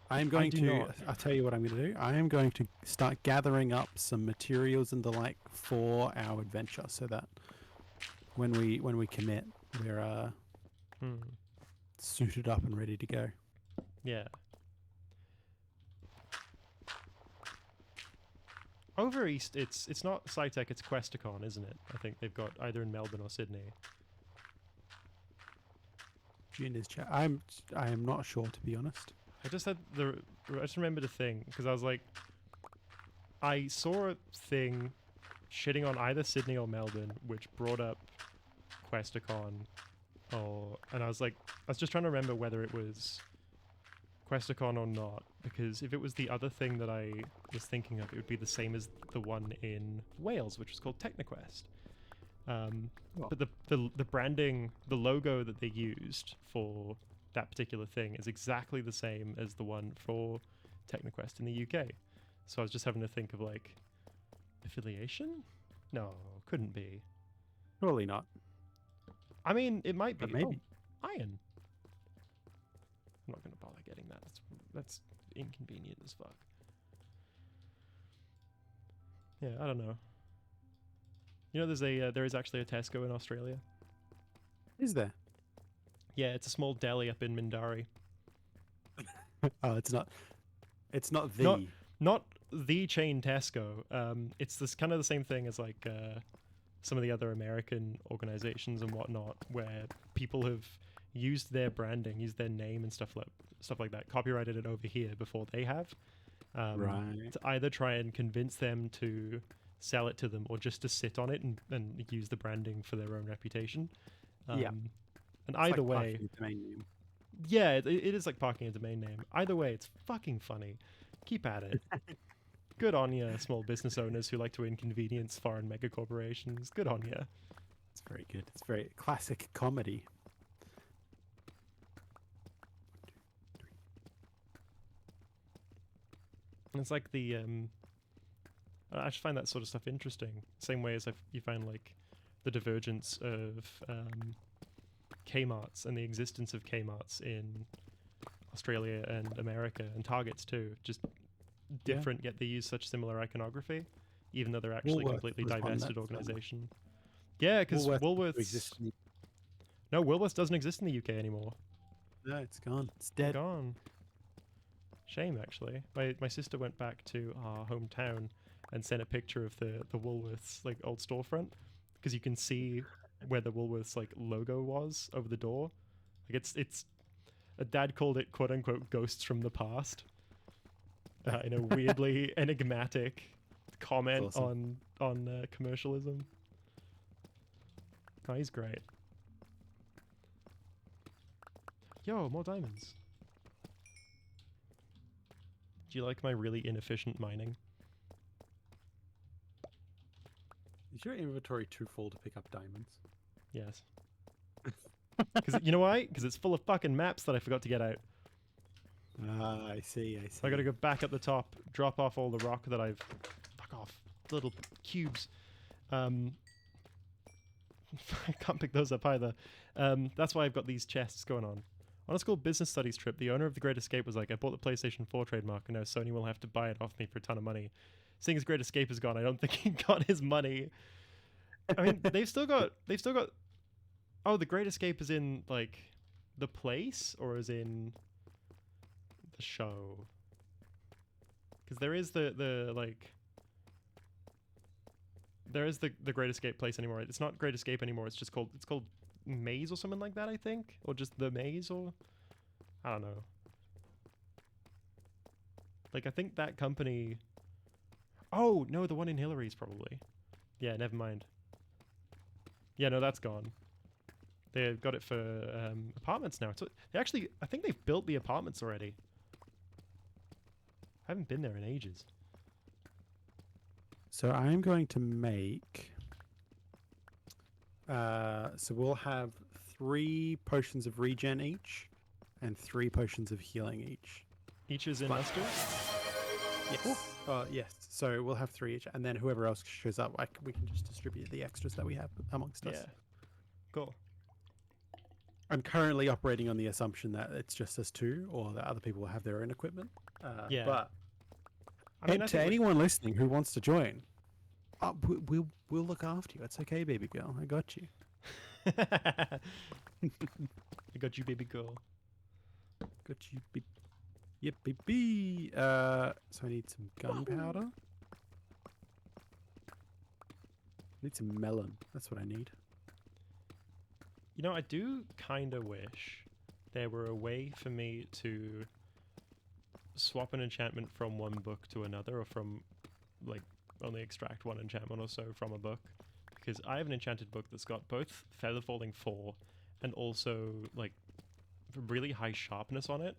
I'll tell you what I'm going to do. I am going to start gathering up some materials and the like for our adventure, so that when we commit, we're suited up and ready to go. Yeah. Over east, it's not SciTech, it's Questacon, isn't it? I think they've got either in Melbourne or Sydney. Jin is chat. I am not sure, to be honest. I just remembered a thing because I was like, I saw a thing shitting on either Sydney or Melbourne, which brought up Questacon, and I was just trying to remember whether it was Questacon or not, because if it was the other thing that I was thinking of, it would be the same as the one in Wales, which was called Technoquest. But the branding, the logo that they used for that particular thing is exactly the same as the one for Technoquest in the UK. So I was just having to think of like affiliation? No, couldn't be. Surely not. I mean, it might be. But maybe. Oh, iron. I'm not going to bother getting that. That's inconvenient as fuck. Yeah, I don't know. There is actually a Tesco in Australia. Is there? Yeah, it's a small deli up in Mindarie. Oh, it's not the. Not the chain Tesco. It's this kind of the same thing as like some of the other American organizations and whatnot, where people have used their branding, used their name and stuff like that, copyrighted it over here before they have, right. to either try and convince them to sell it to them or just to sit on it and use the branding for their own reputation. Yeah. And It's either like way, parking a domain name. yeah, it is like parking a domain name. Either way, it's fucking funny. Keep at it. Good on ya, small business owners who like to inconvenience foreign mega corporations. Good on ya. It's very good. It's very classic comedy. And it's like I just find that sort of stuff interesting. Same way as you find like the divergence of Kmarts and the existence of Kmarts in Australia and America and Targets too. Just different, yet they use such similar iconography, even though they're actually Woolworths completely was one divested that, organization. Yeah, because Woolworths. No, Woolworths doesn't exist in the UK anymore. No, it's gone. It's dead. Gone. Shame, actually. My sister went back to our hometown and sent a picture of the Woolworths like old storefront because you can see where the Woolworths like logo was over the door. Like it's a dad called it quote unquote ghosts from the past. In a weirdly enigmatic comment awesome. on commercialism. Oh, he's great. Yo, more diamonds. Do you like my really inefficient mining? Is your inventory too full to pick up diamonds? Yes. Because you know why? Because it's full of fucking maps that I forgot to get out. Ah, I see. I see. So I gotta go back up the top, drop off all the rock that I've... Fuck off. Little cubes. I can't pick those up either. That's why I've got these chests going on. On a school business studies trip, the owner of The Great Escape was like, I bought the PlayStation 4 trademark and now Sony will have to buy it off me for a ton of money. Seeing as Great Escape is gone, I don't think he got his money. I mean, they've still got... Oh, The Great Escape is in, like, the place or is in the show? Because there is the like... There is the Great Escape place anymore. It's not Great Escape anymore. It's just called... It's called Maze or something like that, I think? Or just The Maze or... I don't know. Like, I think that company... Oh, no, the one in Hillary's probably. Yeah, never mind. Yeah, no, that's gone. They've got it for apartments now. So they actually, I think they've built the apartments already. I haven't been there in ages. So I'm going to make... so we'll have 3 potions of regen each, and 3 potions of healing each. Each is in Leicester? Yes. Yes. So we'll have 3 each, and then whoever else shows up, we can just distribute the extras that we have amongst us. Yeah. Cool. I'm currently operating on the assumption that it's just us 2, or that other people will have their own equipment. Yeah. But I mean, to anyone listening who wants to join, we'll look after you. It's okay, baby girl. I got you. I got you, baby girl. Got you, yep, baby. So I need some gunpowder. I need some melon. That's what I need. You know, I do kind of wish there were a way for me to swap an enchantment from one book to another, or from, like, only extract one enchantment or so from a book. Because I have an enchanted book that's got both Feather Falling 4 and also, like, really high sharpness on it.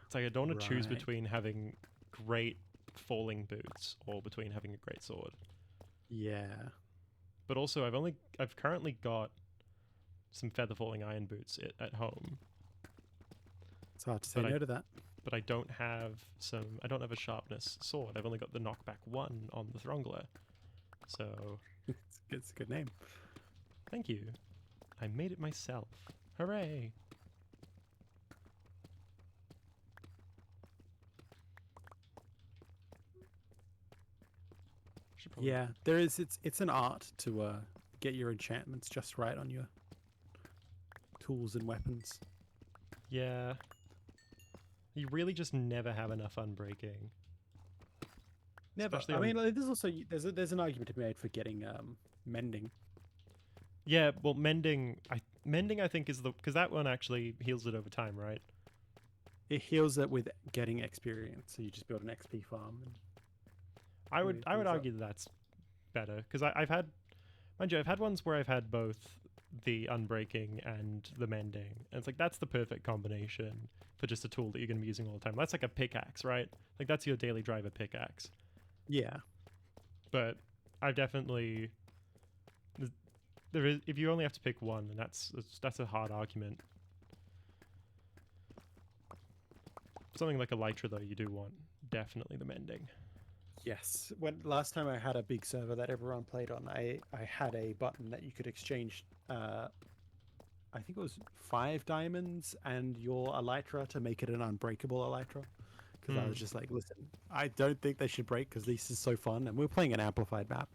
It's like I don't want to choose between having great falling boots or between having a great sword. Yeah. But also, I've currently got some Feather Falling iron boots at home. It's hard to say no to that. But I don't have a sharpness sword. I've only got the knockback 1 on the Throngler. So it's a good name. Thank you. I made it myself. Hooray! Yeah, there is. It's an art to get your enchantments just right on your tools and weapons. Yeah. You really just never have enough unbreaking. Never. Especially I mean, there's also there's an argument to be made for getting mending. Yeah, well, mending I think is because that one actually heals it over time, right? It heals it with getting experience, so you just build an XP farm. And I would argue that that's better because I've had, mind you, I've had ones where I've had both the unbreaking and the mending, and it's like that's the perfect combination for just a tool that you're going to be using all the time. That's like a pickaxe, right? Like that's your daily driver pickaxe. Yeah, but I've definitely there is, if you only have to pick one, and that's a hard argument. Something like Elytra, though, you do want definitely the mending. Yes. When last time I had a big server that everyone played on, I had a button that you could exchange. I think it was 5 diamonds and your Elytra to make it an unbreakable Elytra. Because I was just like, listen, I don't think they should break because this is so fun, and we were playing an amplified map,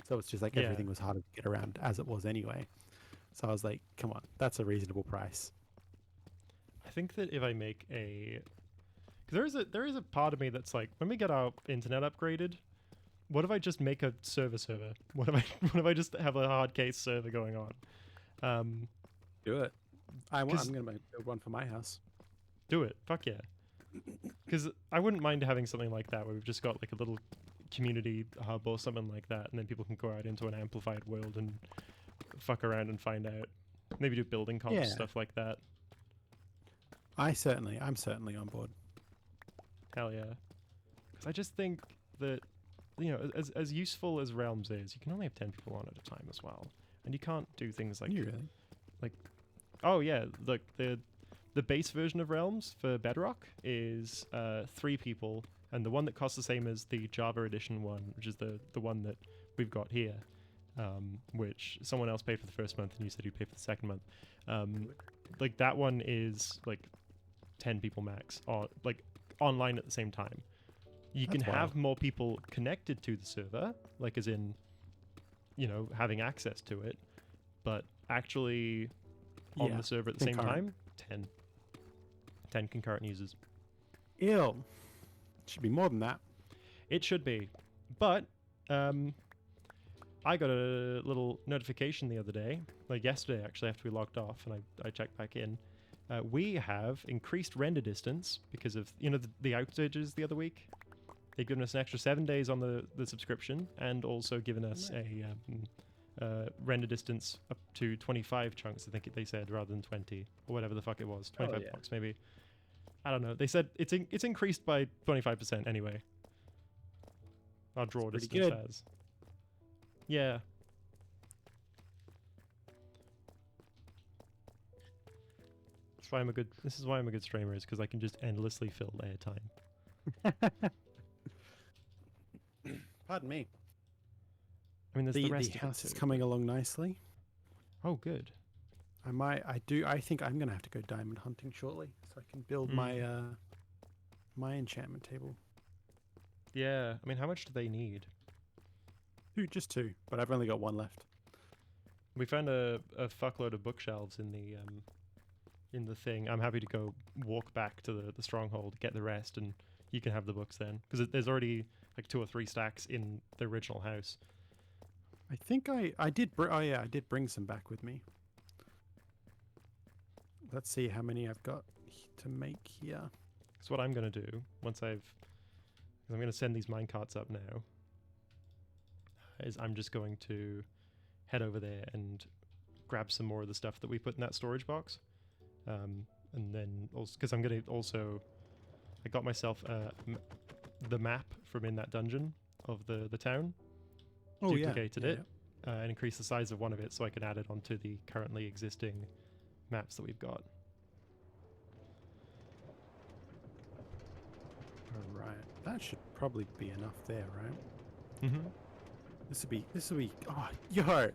so it's just like everything was harder to get around as it was anyway. So I was like, come on, that's a reasonable price. I think that if I make a, Because there is a part of me that's like, when we get our internet upgraded, what if I just make a server? What if I what if I just have a hard case server going on? Do it. I'm 'Cause- going to build one for my house. Do it. Fuck yeah. Because I wouldn't mind having something like that where we've just got like a little community hub or something like that, and then people can go out into an amplified world and fuck around and find out. Maybe do building comps, Yeah. stuff like that. I'm certainly on board. Hell yeah. Because I just think that, you know, as useful as Realms is, you can only have 10 people on at a time as well. And you can't do things like... You really? Oh yeah, look, the base version of Realms for Bedrock is 3 people, and the one that costs the same as the Java Edition one, which is the one that we've got here, which someone else paid for the first month, and you said you'd pay for the second month. Like that one is like 10 people max, or like online at the same time. You can That's have wild. more people connected to the server, like as in, you know, having access to it, but actually on Yeah. the server at the same concurrent. time, 10 concurrent users. Ew. Should be more than that. It should be, but I got a little notification the other day, like yesterday actually, after we logged off, and I checked back in. We have increased render distance because of, you know, the outages the other week. They've given us an extra 7 days on the subscription, and also given us a render distance up to 25 chunks, I think they said, rather than 20, or whatever the fuck it was. 25 yeah. bucks maybe. I don't know. They said it's increased by 25% anyway. Our draw That's distance pretty good. has. Yeah. This is why I'm a good streamer, is because I can just endlessly fill airtime. Pardon me. I mean, there's the rest The of house it is too. coming along nicely. Oh, good. I think I'm gonna have to go diamond hunting shortly, so I can build my my enchantment table. Yeah. I mean, how much do they need? Just 2, but I've only got 1 left. We found a fuckload of bookshelves in the thing. I'm happy to go walk back to the stronghold, get the rest, and you can have the books then, because there's already like 2 or 3 stacks in the original house. I think I did. I did bring some back with me. Let's see how many I've got to make here. So what I'm gonna do once because I'm gonna send these minecarts up now, is I'm just going to head over there and grab some more of the stuff that we put in that storage box, and then also because I'm gonna also, I got myself the map from in that dungeon of the town, duplicated it, and increased the size of one of it so I can add it onto the currently existing maps that we've got. All right, that should probably be enough there, right? Mm-hmm. This will be. Oh, yo,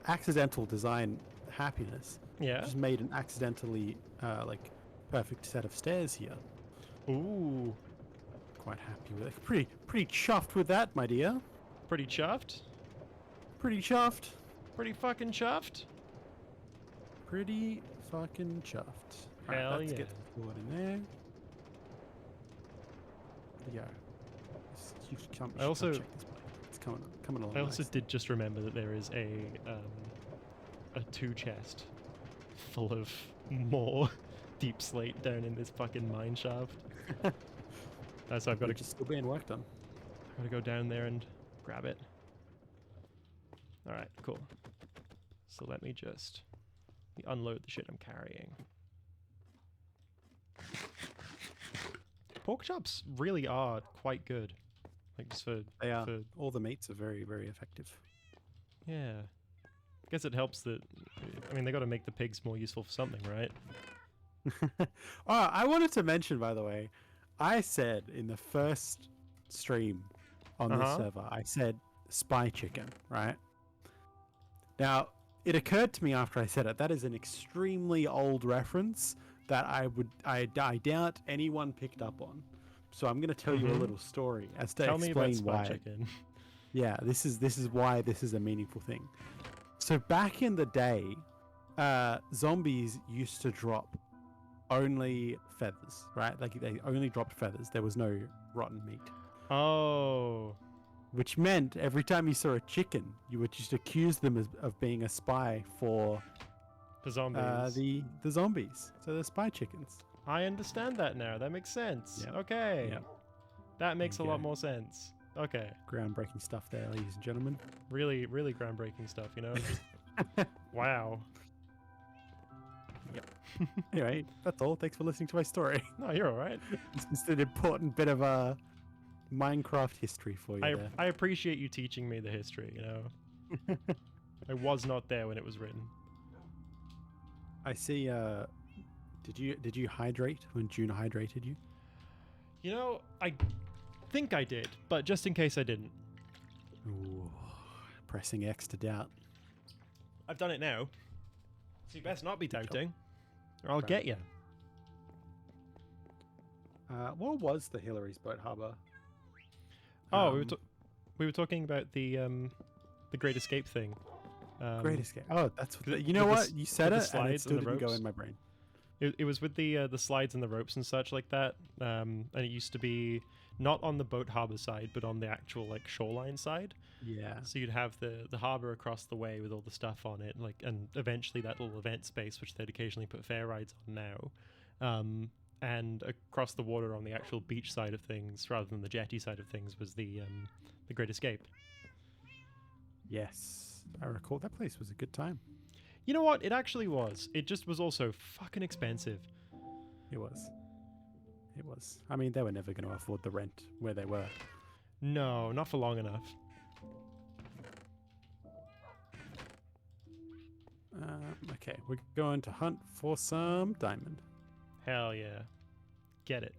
accidental design happiness. Yeah. Just made an accidentally like perfect set of stairs here. Ooh. Quite happy with it. Pretty chuffed with that, my dear. Pretty chuffed. Pretty chuffed. Pretty fucking chuffed. Pretty fucking chuffed. Hell Alright, let's yeah. get the board in there. Yeah. You should come, I also- check this place. It's coming along. I also nice. did just remember that there is a 2 chest full of more deep slate down in this fucking mine shaft. So I've got Which is still being worked on. to go down there and grab it. All right, cool. So let me just unload the shit I'm carrying. Pork chops really are quite good. Like just for They are. for All the meats are very, very effective. yeah. Guess it helps that, I mean, they got to make the pigs more useful for something, right? Oh, I wanted to mention, by the way, I said in the first stream on this server, I said spy chicken, right? Now, it occurred to me after I said it, that is an extremely old reference that I doubt anyone picked up on. So I'm going to tell you a little story as to Tell me about explain spy why. chicken. Yeah, this is why this is a meaningful thing. So back in the day, zombies used to drop only feathers, right? Like they only dropped feathers. There was no rotten meat, Oh, which meant every time you saw a chicken, you would just accuse them of being a spy for the zombies. the zombies. So they're spy chickens. I understand that now. That makes sense. Yep. Okay. Yep. That makes a you lot go. more sense. Okay. Groundbreaking stuff there, ladies and gentlemen. Really, really groundbreaking stuff, you know? Wow. Anyway, that's all. Thanks for listening to my story. No, you're all right. It's just an important bit of Minecraft history for you there. I appreciate you teaching me the history, you know? I was not there when it was written. I see. Did you hydrate when June hydrated you? You know, I think I did, but just in case I didn't. Ooh, pressing X to doubt. I've done it now. So you best not be Good job. doubting, or I'll Right. get you. What was the Hillary's Boat Harbor? Oh, we were talking about the Great Escape thing. Great Escape. Oh, that's what. with You know the what? You said with the it, and it slides still and the didn't go ropes. in my brain. It was with the slides and the ropes and such like that. And it used to be not on the boat harbor side, but on the actual like shoreline side. Yeah. So you'd have the harbor across the way with all the stuff on it, like, and eventually that little event space, which they'd occasionally put fair rides on now. And across the water on the actual beach side of things, rather than the jetty side of things, was the Great Escape. Yes, I recall that place was a good time. You know what? It actually was. It just was also fucking expensive. It was. It was. I mean, they were never going to afford the rent where they were. No, not for long enough. Okay, we're going to hunt for some diamond. Hell yeah. Get it.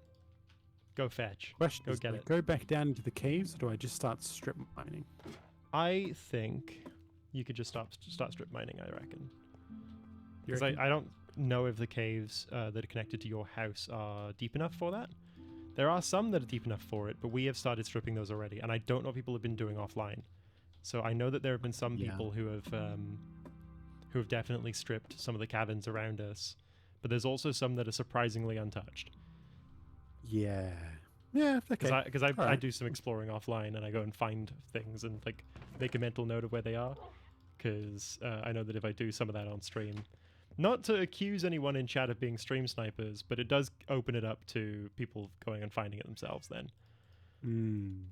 Go fetch. Question Go is, get do I it. go back down into the caves, or do I just start strip mining? I think you could just start strip mining, I reckon. You Because reckon? I don't know if the caves that are connected to your house are deep enough for that. There are some that are deep enough for it, but we have started stripping those already, and I don't know what people have been doing offline. So I know that there have been some Yeah. people who have definitely stripped some of the caverns around us, but there's also some that are surprisingly untouched. Yeah. Yeah, okay. Because I Alright. do some exploring offline, and I go and find things and like make a mental note of where they are. Because I know that if I do some of that on stream, not to accuse anyone in chat of being stream snipers, but it does open it up to people going and finding it themselves then. Mm.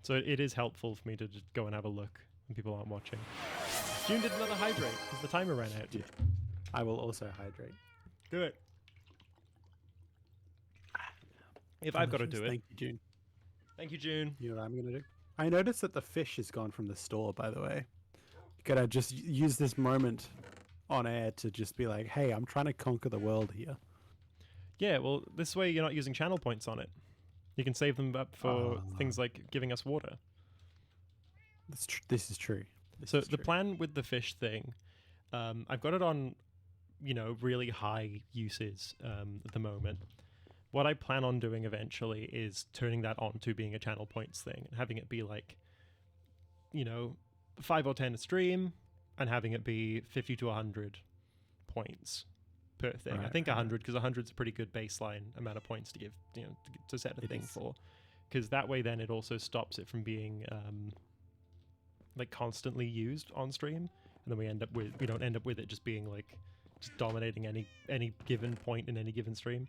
So it is helpful for me to just go and have a look when people aren't watching. June did another hydrate because the timer ran out. Yeah. I will also hydrate. Do it. If I've got to do it. Thank you, June. Thank you, June. You know what I'm going to do? I noticed that the fish is gone from the store, by the way. Could I just use this moment on air to just be like, hey, I'm trying to conquer the world here? Yeah, well, this way you're not using channel points on it. You can save them up for things like giving us water. This is true. This So is the true. plan with the fish thing, I've got it on, really high uses at the moment. What I plan on doing eventually is turning that on to being a channel points thing and having it be like, 5 or 10 a stream, and having it be 50 to 100 points per thing. I Right, think right. 100 because 100 is a pretty good baseline amount of points to give, to set a It thing is. for. Because that way, then it also stops it from being like constantly used on stream, and then we don't end up with it just being like just dominating any given point in any given stream.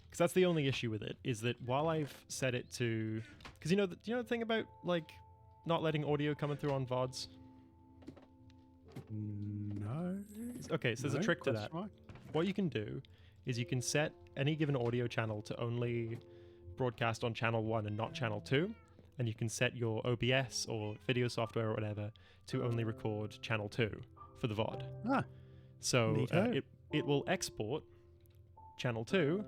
Because that's the only issue with it, is that while I've set it to, because you know the thing about like not letting audio coming through on VODs. No. Okay, so there's a No? trick to that. Question mark? What you can do is you can set any given audio channel to only broadcast on channel 1 and not channel 2, and you can set your OBS or video software or whatever to only record channel 2 for the VOD. Ah, So neato. it will export channel 2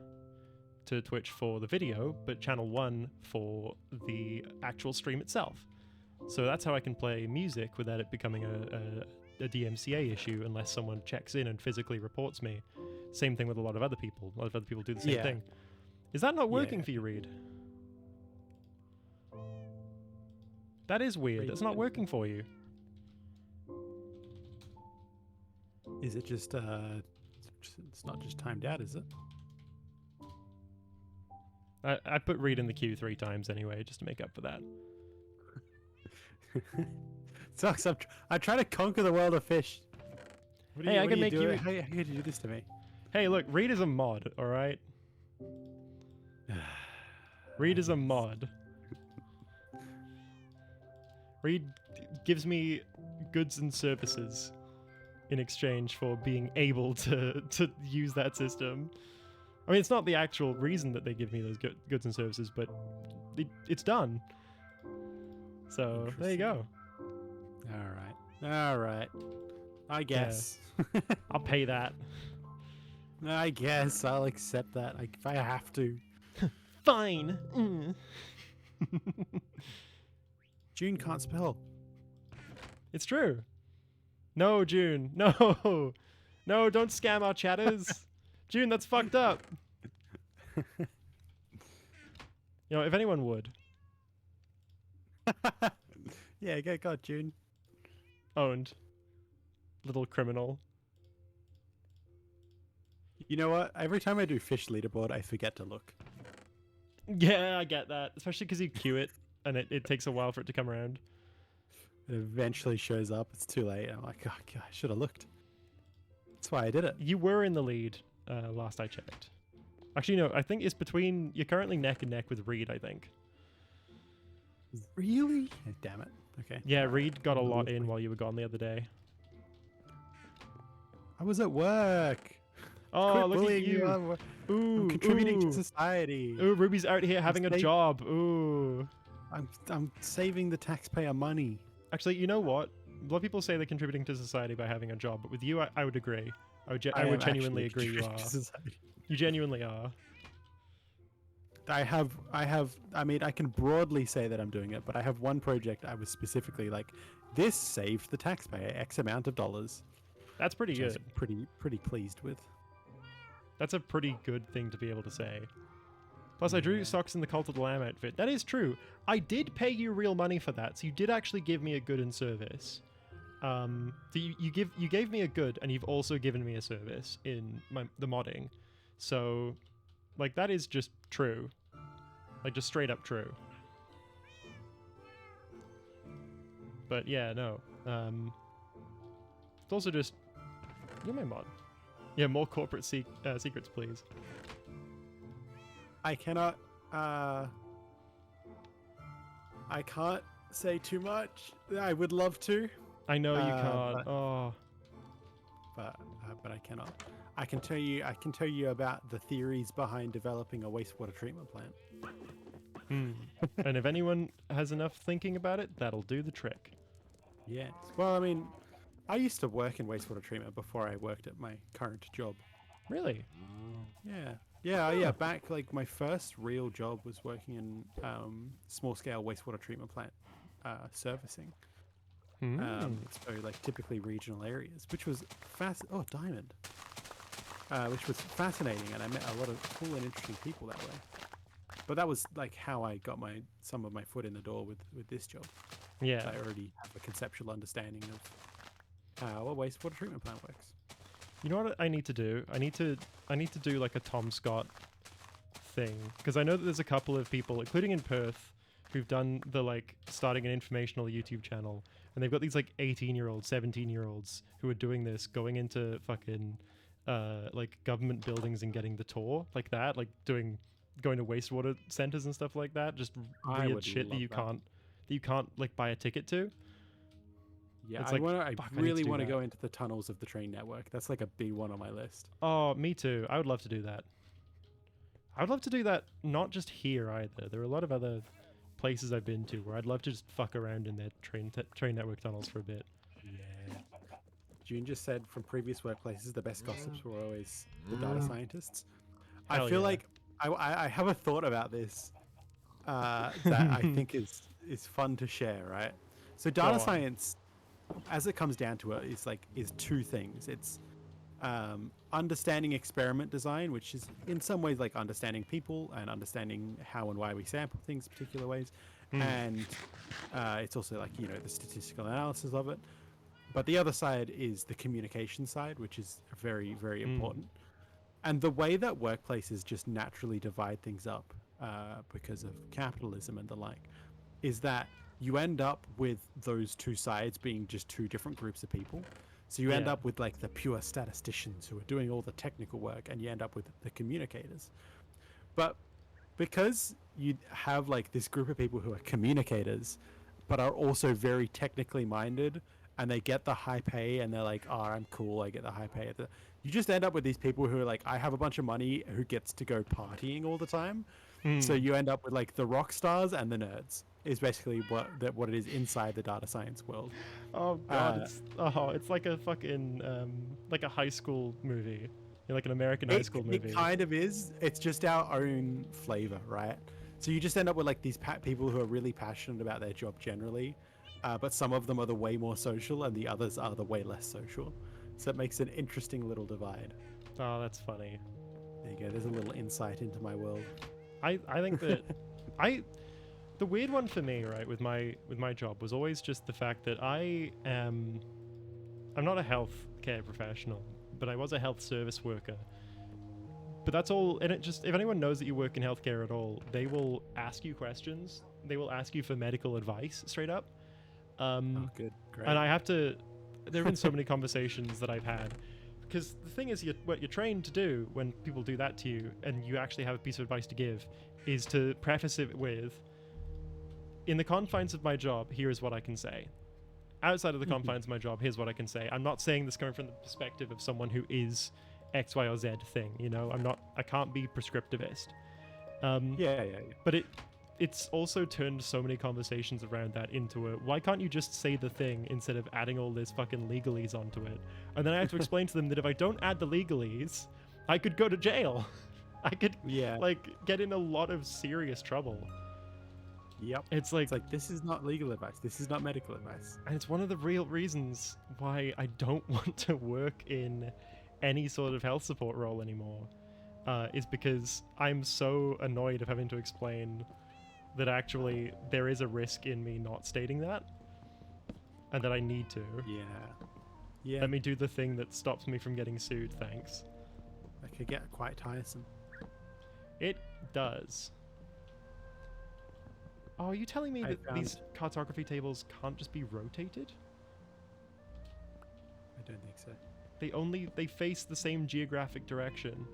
to Twitch for the video, but channel 1 for the actual stream itself. So that's how I can play music without it becoming a DMCA issue unless someone checks in and physically reports me. Same thing with a lot of other people. A lot of other people do the same Yeah. thing. Is that not working Yeah. for you, Reed? That is weird. That's not Reed. working for you. Is it just it's not just timed out, is it? I put Reed in the queue 3 times anyway, just to make up for that. Sucks. I try to conquer the world of fish. Hey, I can make you- How did you do this to me? Hey, look, Reed is a mod, all right? Reed is a mod. Reed gives me goods and services in exchange for being able to use that system. I mean, it's not the actual reason that they give me those goods and services, but it's done. So there you go. All right. I guess. I'll pay that. I guess I'll accept that if I have to. Fine. Mm. June can't spell. It's true. No, June. No. No, don't scam our chatters. June, that's fucked up. You know, if anyone would. Yeah, go, June. Owned. Little criminal. You know what? Every time I do fish leaderboard, I forget to look. Yeah, I get that. Especially because you queue it, and it takes a while for it to come around. It eventually shows up. It's too late. I'm like, oh, God, I should have looked. That's why I did it. You were in the lead last I checked. Actually, no, I think it's between... You're currently neck and neck with Reed, I think. Really? Oh, damn it. Okay. Yeah, Reed got a lot in while you were gone the other day. I was at work. Oh, Quit look at bullying me you. while Ooh, I'm contributing ooh. to society. Ooh, Ruby's out here having a Stay- job. Ooh. I'm saving the taxpayer money. Actually, you know what? A lot of people say they're contributing to society by having a job, but with you, I would agree. I would am genuinely actually agree you contributing are. to society. You genuinely are. I mean, I can broadly say that I'm doing it, but I have one project I was specifically like, this saved the taxpayer X amount of dollars. That's pretty Which I was good. pretty pleased with. That's a pretty good thing to be able to say. Plus, I drew socks in the Cult of the Lamb outfit. That is true. I did pay you real money for that, so you did actually give me a good in service. So you gave me a good, and you've also given me a service in the modding. So, like, that is just true. Like, just straight up true. But yeah, no. It's also just... You're my mod. Yeah, more corporate secrets, please. I cannot. I can't say too much. I would love to, I know you can't. Oh. but I cannot. I can tell you about the theories behind developing a wastewater treatment plant. And if anyone has enough thinking about it, that'll do the trick. Yes. Well, I mean, I used to work in wastewater treatment before I worked at my current job. Really? Yeah. Back like my first real job was working in small scale wastewater treatment plant servicing. So like typically regional areas, which was diamond. Which was fascinating, and I met a lot of cool and interesting people that way. But that was like how I got some of my foot in the door with this job. Yeah. I already have a conceptual understanding of how a wastewater treatment plant works. You know what I need to do? I need to do like a Tom Scott thing, because I know that there's a couple of people, including in Perth, who've done the like starting an informational YouTube channel, and they've got these like 18-year-olds, 17-year-olds who are doing this, going into fucking like government buildings and getting the tour like that, like going to wastewater centers and stuff like that, just I weird would shit that love you that. can't like buy a ticket to. Yeah, It's I like, fuck, I need to really do want to that. go into the tunnels of the train network. That's like a big one on my list. Oh, me too. I would love to do that. I would love to do that not just here either. There are a lot of other places I've been to where I'd love to just fuck around in their train network tunnels for a bit. Yeah. June just said from previous workplaces, the best gossips were always the data scientists. Hell I feel yeah. like I have a thought about this that I think is fun to share, right? So Go data on. science, as it comes down to it, is two things. It's understanding experiment design, which is in some ways like understanding people and understanding how and why we sample things particular ways, and it's also like the statistical analysis of it. But the other side is the communication side, which is very, very important. And the way that workplaces just naturally divide things up because of capitalism and the like, is that you end up with those two sides being just two different groups of people. So you end Yeah. up with like the pure statisticians who are doing all the technical work, and you end up with the communicators. But because you have like this group of people who are communicators, but are also very technically minded, and they get the high pay, and they're like, "Oh, I'm cool. I get the high pay." You just end up with these people who are like, "I have a bunch of money," who gets to go partying all the time. So Mm. you end up with like the rock stars and the nerds. Is basically what it is inside the data science world. Oh god, Uh, it's like a fucking like a high school movie. Like an American high It, school it movie. kind of is. It's just our own flavor, right? So you just end up with like these people who are really passionate about their job generally, but some of them are the way more social and the others are the way less social. So it makes an interesting little divide. Oh, that's funny. There you go. There's a little insight into my world. I think that I the weird one for me, right, with my job was always just the fact that I'm not a health care professional, but I was a health service worker. But that's all, and it just, if anyone knows that you work in healthcare at all, they will ask you questions. They will ask you for medical advice straight up. Oh, good. Great. And I have to, there have been so many conversations that I've had. Because the thing is, what you're trained to do when people do that to you, and you actually have a piece of advice to give, is to preface it with, in the confines of my job, here is what I can say. Outside of the confines of my job, here's what I can say. I'm not saying this coming from the perspective of someone who is X, Y, or Z thing. You know, I can't be prescriptivist. Yeah. But it's also turned so many conversations around that into a, why can't you just say the thing instead of adding all this fucking legalese onto it? And then I have to explain to them that if I don't add the legalese, I could go to jail. I could Yeah. like get in a lot of serious trouble. Yep. It's like, It's like, this is not legal advice. This is not medical advice. and it's one of the real reasons why I don't want to work in any sort of health support role anymore, is because I'm so annoyed of having to explain that actually there is a risk in me not stating that, and that I need to. Yeah. Yeah. Let me do the thing that stops me from getting sued, thanks. That could get quite tiresome. It does. Oh, are you telling me I that found- these cartography tables can't just be rotated? I don't think so. They face the same geographic direction,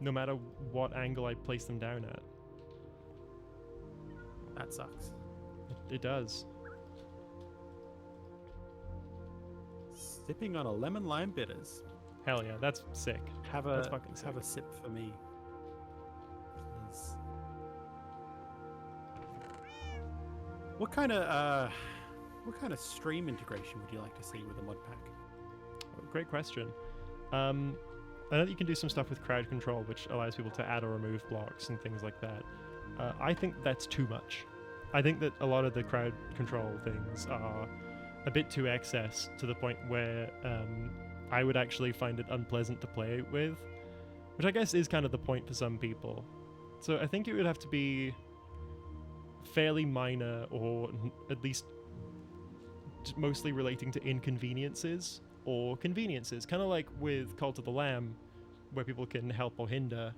no matter what angle I place them down at. That sucks. It does. Sipping on a lemon lime bitters. Hell yeah, that's sick. Have That's a fucking have sick. a sip for me, please. What kind of stream integration would you like to see with a mod pack? Great question. I know that you can do some stuff with crowd control, which allows people to add or remove blocks and things like that. I think that's too much. I think that a lot of the crowd control things are a bit too excess, to the point where I would actually find it unpleasant to play with, which I guess is kind of the point for some people. So I think it would have to be fairly minor, or at least mostly relating to inconveniences or conveniences, kind of like with Cult of the Lamb, where people can help or hinder,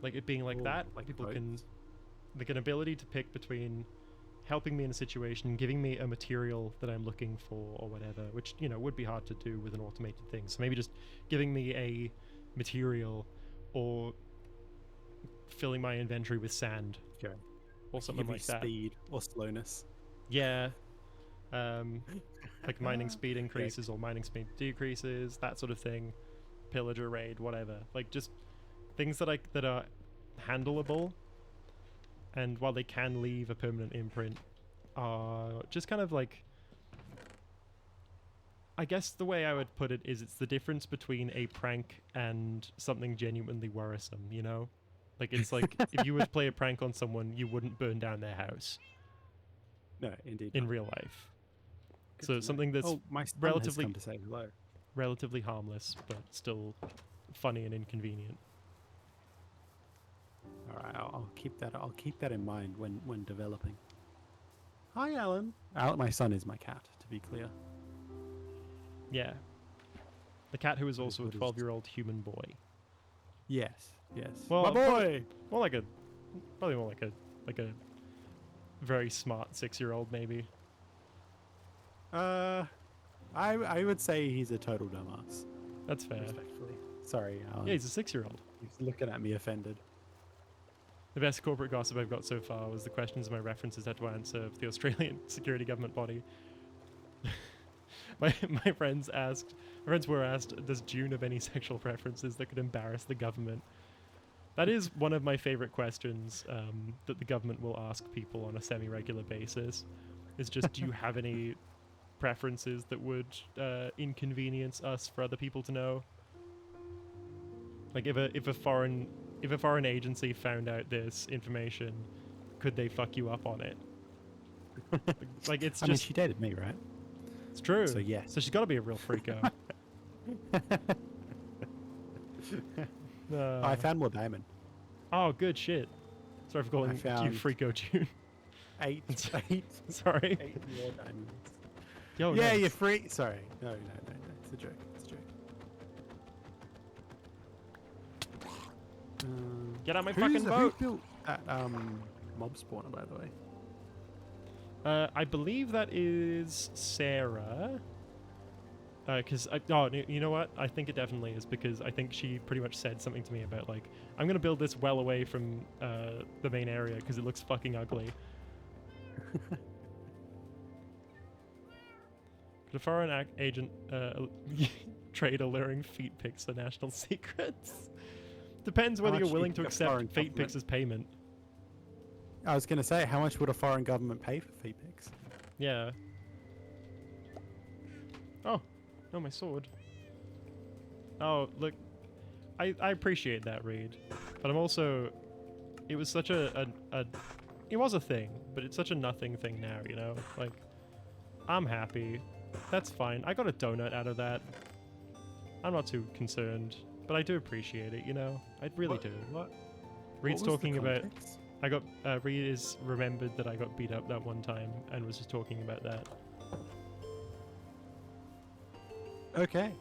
like it being like Ooh, that. like People both? can, like, an ability to pick between helping me in a situation, giving me a material that I'm looking for or whatever, which, you know, would be hard to do with an automated thing. So maybe just giving me a material, or filling my inventory with sand, Okay. or something Give you like that. speed or slowness. Yeah. Like mining speed increases or mining speed decreases, that sort of thing. Pillager raid, whatever. Like just things that are handleable, and while they can leave a permanent imprint, are just kind of like, I guess the way I would put it is, it's the difference between a prank and something genuinely worrisome, you know? Like, it's like, if you were to play a prank on someone, you wouldn't burn down their house No, indeed. in not. real life. Good So to know. something that's Oh, my son relatively- has come to say hello. relatively harmless, but still funny and inconvenient. All right, I'll keep that. I'll keep that in mind when developing. Hi, Alan. Alan, my son is my cat. To be clear. Yeah. The cat who is also a what is- 12-year-old human boy. Yes. Yes. Well, my boy. More like a, probably more like a very smart 6-year-old maybe. I would say he's a total dumbass. That's fair. Respectfully. Sorry, Alan. Yeah, he's a 6-year-old. He's looking at me offended. The best corporate gossip I've got so far was the questions my references had to answer for the Australian security government body. my friends were asked, does June have any sexual preferences that could embarrass the government? That is one of my favorite questions that the government will ask people on a semi-regular basis. Is just, do you have any preferences that would inconvenience us for other people to know? Like if a foreign agency found out this information, could they fuck you up on it? Like it's I mean, she dated me, right? It's true. So yes. So she's got to be a real freako. I found more diamond. Oh, good shit. Sorry for calling you found- freako June. Eight Sorry. more diamonds. Yo, Yeah, nice. you're free. Sorry. No. It's a joke. It's a joke. Get on my Who fucking boat. built that mob spawner, by the way? I believe that is Sarah. Because you know what? I think it definitely is, because I think she pretty much said something to me about like, I'm gonna build this well away from the main area because it looks fucking ugly. Could a foreign agent trade alluring feet pics for national secrets? Depends whether How you're much willing do to you think a foreign accept feet government- pics as payment. I was going to say, how much would a foreign government pay for feet pics? Yeah. Oh, no, my sword. Oh, look, I appreciate that, Reed, but I'm also, it was such it was a thing, but it's such a nothing thing now, you know? Like, I'm happy. That's fine. I got a donut out of that. I'm not too concerned, but I do appreciate it, you know? I really do. What? Reed's What was the talking about, context? Reed is remembered that I got beat up that one time and was just talking about that. Okay.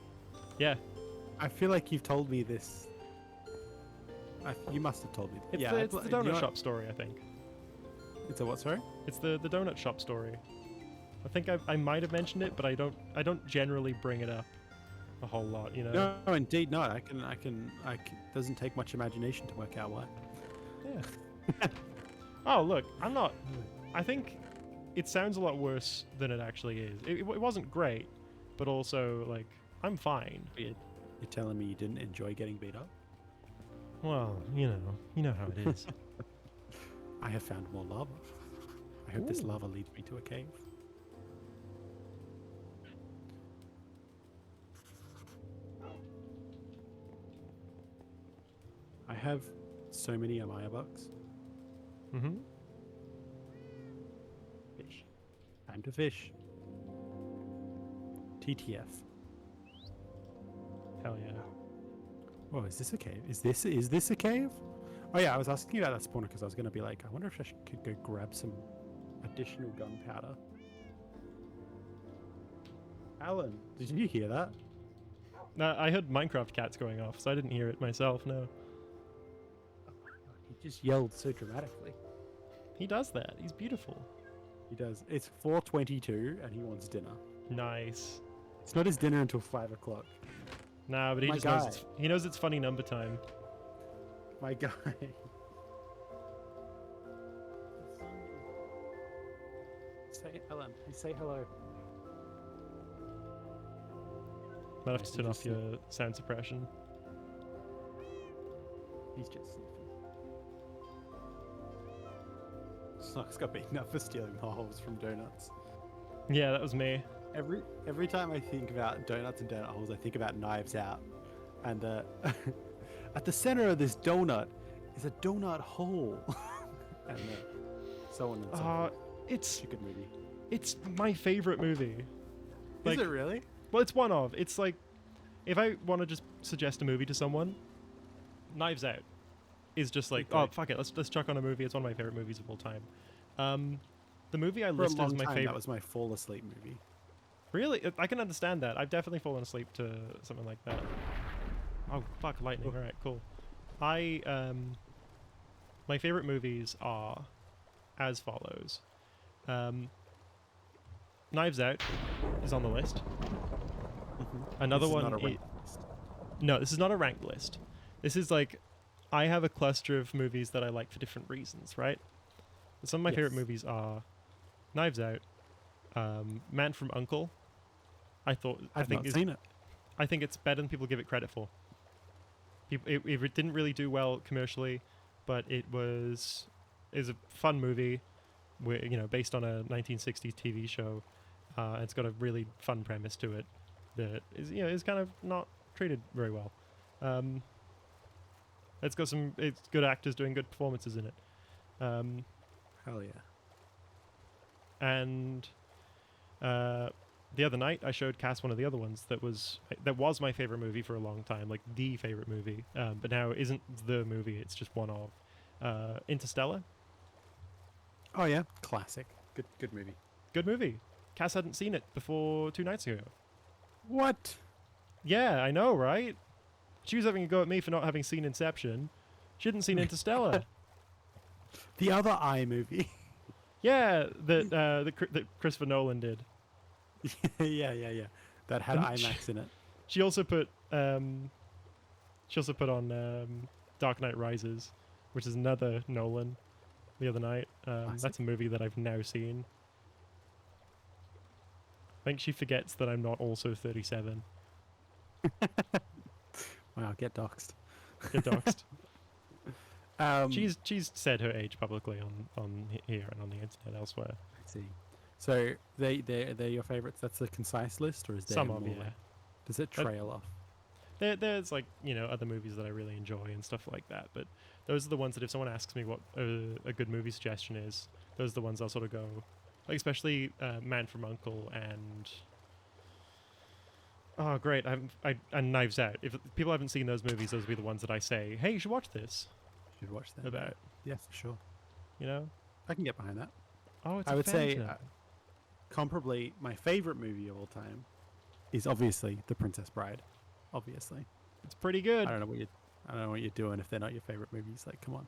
Yeah. I feel like you've told me this. You must have told me. It's yeah, the donut shop story, I think. It's a what? Sorry. It's the donut shop story. I think I might have mentioned it, but I don't generally bring it up a whole lot, you know. No, indeed not. I can. Doesn't take much imagination to work out why. Yeah. Oh, look, I think it sounds a lot worse than it actually is. It wasn't great, but also like I'm fine. You're telling me you didn't enjoy getting beat up? Well, you know how it is. I have found more lava. I hope this Ooh. lava leads me to a cave. I have so many Amaya bucks. Mm-hmm. Fish. Time to fish. TTF. Hell yeah. Oh, is this a cave? Is this a cave? Oh yeah, I was asking you about that spawner because I was going to be like, I wonder if I could go grab some additional gunpowder. Alan, did you hear that? No, I heard Minecraft cats going off, so I didn't hear it myself. No, He just yelled so dramatically. he does that. He's beautiful. He does. It's 4:22 and he wants dinner. Nice. It's not his dinner until 5 o'clock. Nah, but he My just knows guy. he knows it's funny number time. My guy. Say Alan. Say hello. Might have to He turn off just your sound suppression. He's just sniffing. Snox got beaten up for stealing the holes from donuts. Yeah, that was me. Every time I think about donuts and donut holes, I think about Knives Out, and at the center of this donut is a donut hole, and so on and so forth. It's It's a good movie. it's my favorite movie. Like, Is it really? well, it's one of. It's like, if I want to just suggest a movie to someone, Knives Out is just like, Okay. oh fuck it, let's chuck on a movie. It's one of my favorite movies of all time. The movie I For a listed long as my time, favorite. that was my fall asleep movie. Really, I can understand that. I've definitely fallen asleep to something like that. Oh fuck, lightning! All right, cool. My favorite movies are as follows. Knives Out is on the list. Another This is one. not a ranked list. No, this is not a ranked list. This is like, I have a cluster of movies that I like for different reasons, right? Some of my favorite Yes. movies are Knives Out, Man from U.N.C.L.E. I I've think not seen it. I think it's better than people give it credit for. It didn't really do well commercially, but it is a fun movie, based on a 1960s TV show. It's got a really fun premise to it that is kind of not treated very well. It's good actors doing good performances in it. Hell yeah. And the other night I showed Cass one of the other ones that was my favorite movie for a long time, like the favorite movie, but now isn't the movie, it's just one of Interstellar. Oh yeah, classic. Good movie. Good movie. Cass hadn't seen it before 2 nights ago. What? Yeah, I know, right? She was having a go at me for not having seen Inception. She hadn't seen Interstellar. The other I movie. Yeah, that Christopher Nolan did. yeah. That had And IMAX in it. She also put on Dark Knight Rises, which is another Nolan, the other night. That's a movie that I've now seen. I think she forgets that I'm not also 37. Wow, get doxxed. Get doxed. I She's said her age publicly on here and on the internet elsewhere. see. So they're your favorites. That's a concise list, or is there Some of, more? yeah. Does it trail off? There's like, other movies that I really enjoy and stuff like that, but those are the ones that if someone asks me what a good movie suggestion is, those are the ones I'll sort of go, like especially Man from U.N.C.L.E. and oh great, and Knives Out. If people haven't seen those movies, those will be the ones that I say, hey, you should watch this Should watch that. about. Yeah, for sure. I can get behind that. Oh, it's I a would say phantom. comparably, my favorite movie of all time is obviously The Princess Bride. Obviously, It's pretty good. I don't know what you're doing if they're not your favorite movies. Like, come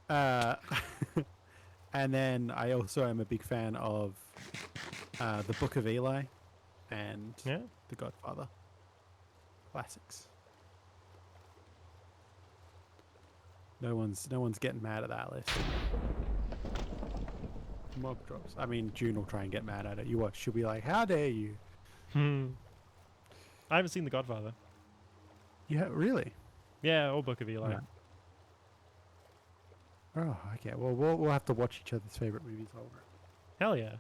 on. And then I also am a big fan of The Book of Eli and Yeah. The Godfather. Classics. No one's getting mad at that list. Mob drops. I mean, June will try and get mad at it. You watch. She'll be like, "How dare you?" I haven't seen The Godfather. Yeah, really? Yeah, or Book of Eli. No. Oh, okay. Well, we'll have to watch each other's favorite movies over. Hell yeah.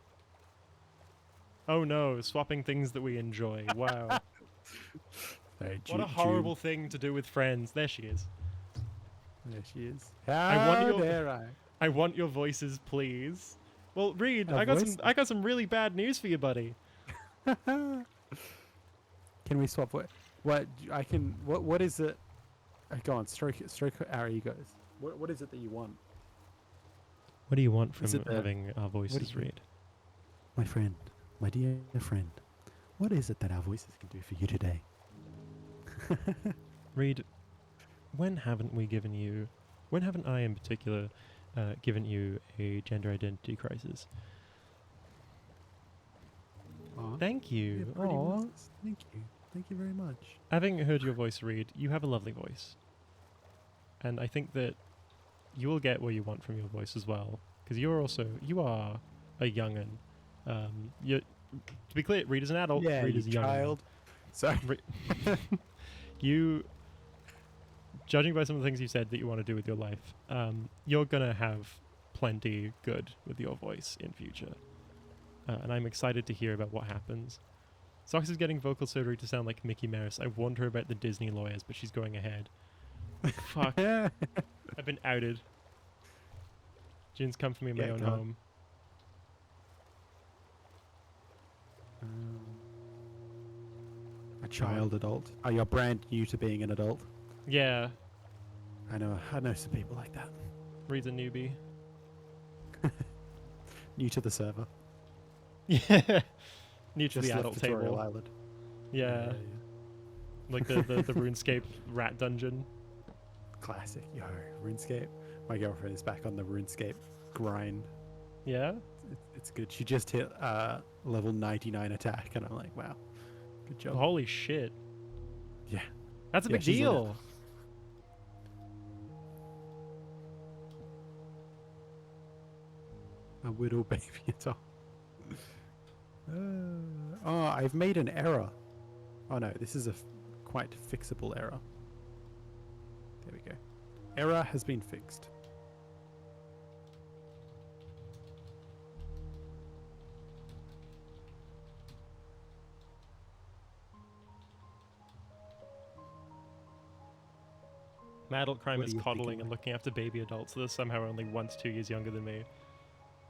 Oh no, swapping things that we enjoy. Wow. Hey, What a horrible thing to do with friends. There she is. There she is. want How your- dare I? I want your voices, please. Well, Reed, A I got voice? some really bad news for you, buddy. Can we swap? What is it? Go on, stroke our egos. What is it that you want? What do you want from Is it the- having our voices you- read? My friend, my dear friend, what is it that our voices can do for you today? Reed, when haven't I in particular given you a gender identity crisis? Aw, Thank you're you. pretty Aw. nice. Thank you very much. Having heard your voice, Reed, you have a lovely voice. And I think that you will get what you want from your voice as well. Because you are a young'un. To be clear, Reed is an adult. Yeah, Reed you is a young'un. child. Sorry. You, judging by some of the things you said that you want to do with your life, you're gonna have plenty good with your voice in future, and I'm excited to hear about what happens. Socks is getting vocal surgery to sound like Mickey Mouse. I warned her about the Disney lawyers, but she's going ahead. Fuck, I've been outed. June's come for me in my Yeah, own God. home. A child adult. Oh, you're brand new to being an adult. Yeah, I know some people like that. Reed's a newbie. New to the server. Yeah, new to Just the left adult Tutorial table. Island. Yeah. Like the RuneScape rat dungeon. classic. Yo, RuneScape. My girlfriend is back on the RuneScape grind. Yeah. It's good. She just hit level 99 attack, and I'm like, wow, good job. Holy shit. Yeah. That's a Yeah, big she's lit it. deal. A widow baby at all. Oh, I've made an error. Oh no, this is a quite fixable error. There we go. Error has been fixed. My adult crime What is are you coddling thinking? and looking after baby adults that are somehow only 1 to 2 years younger than me.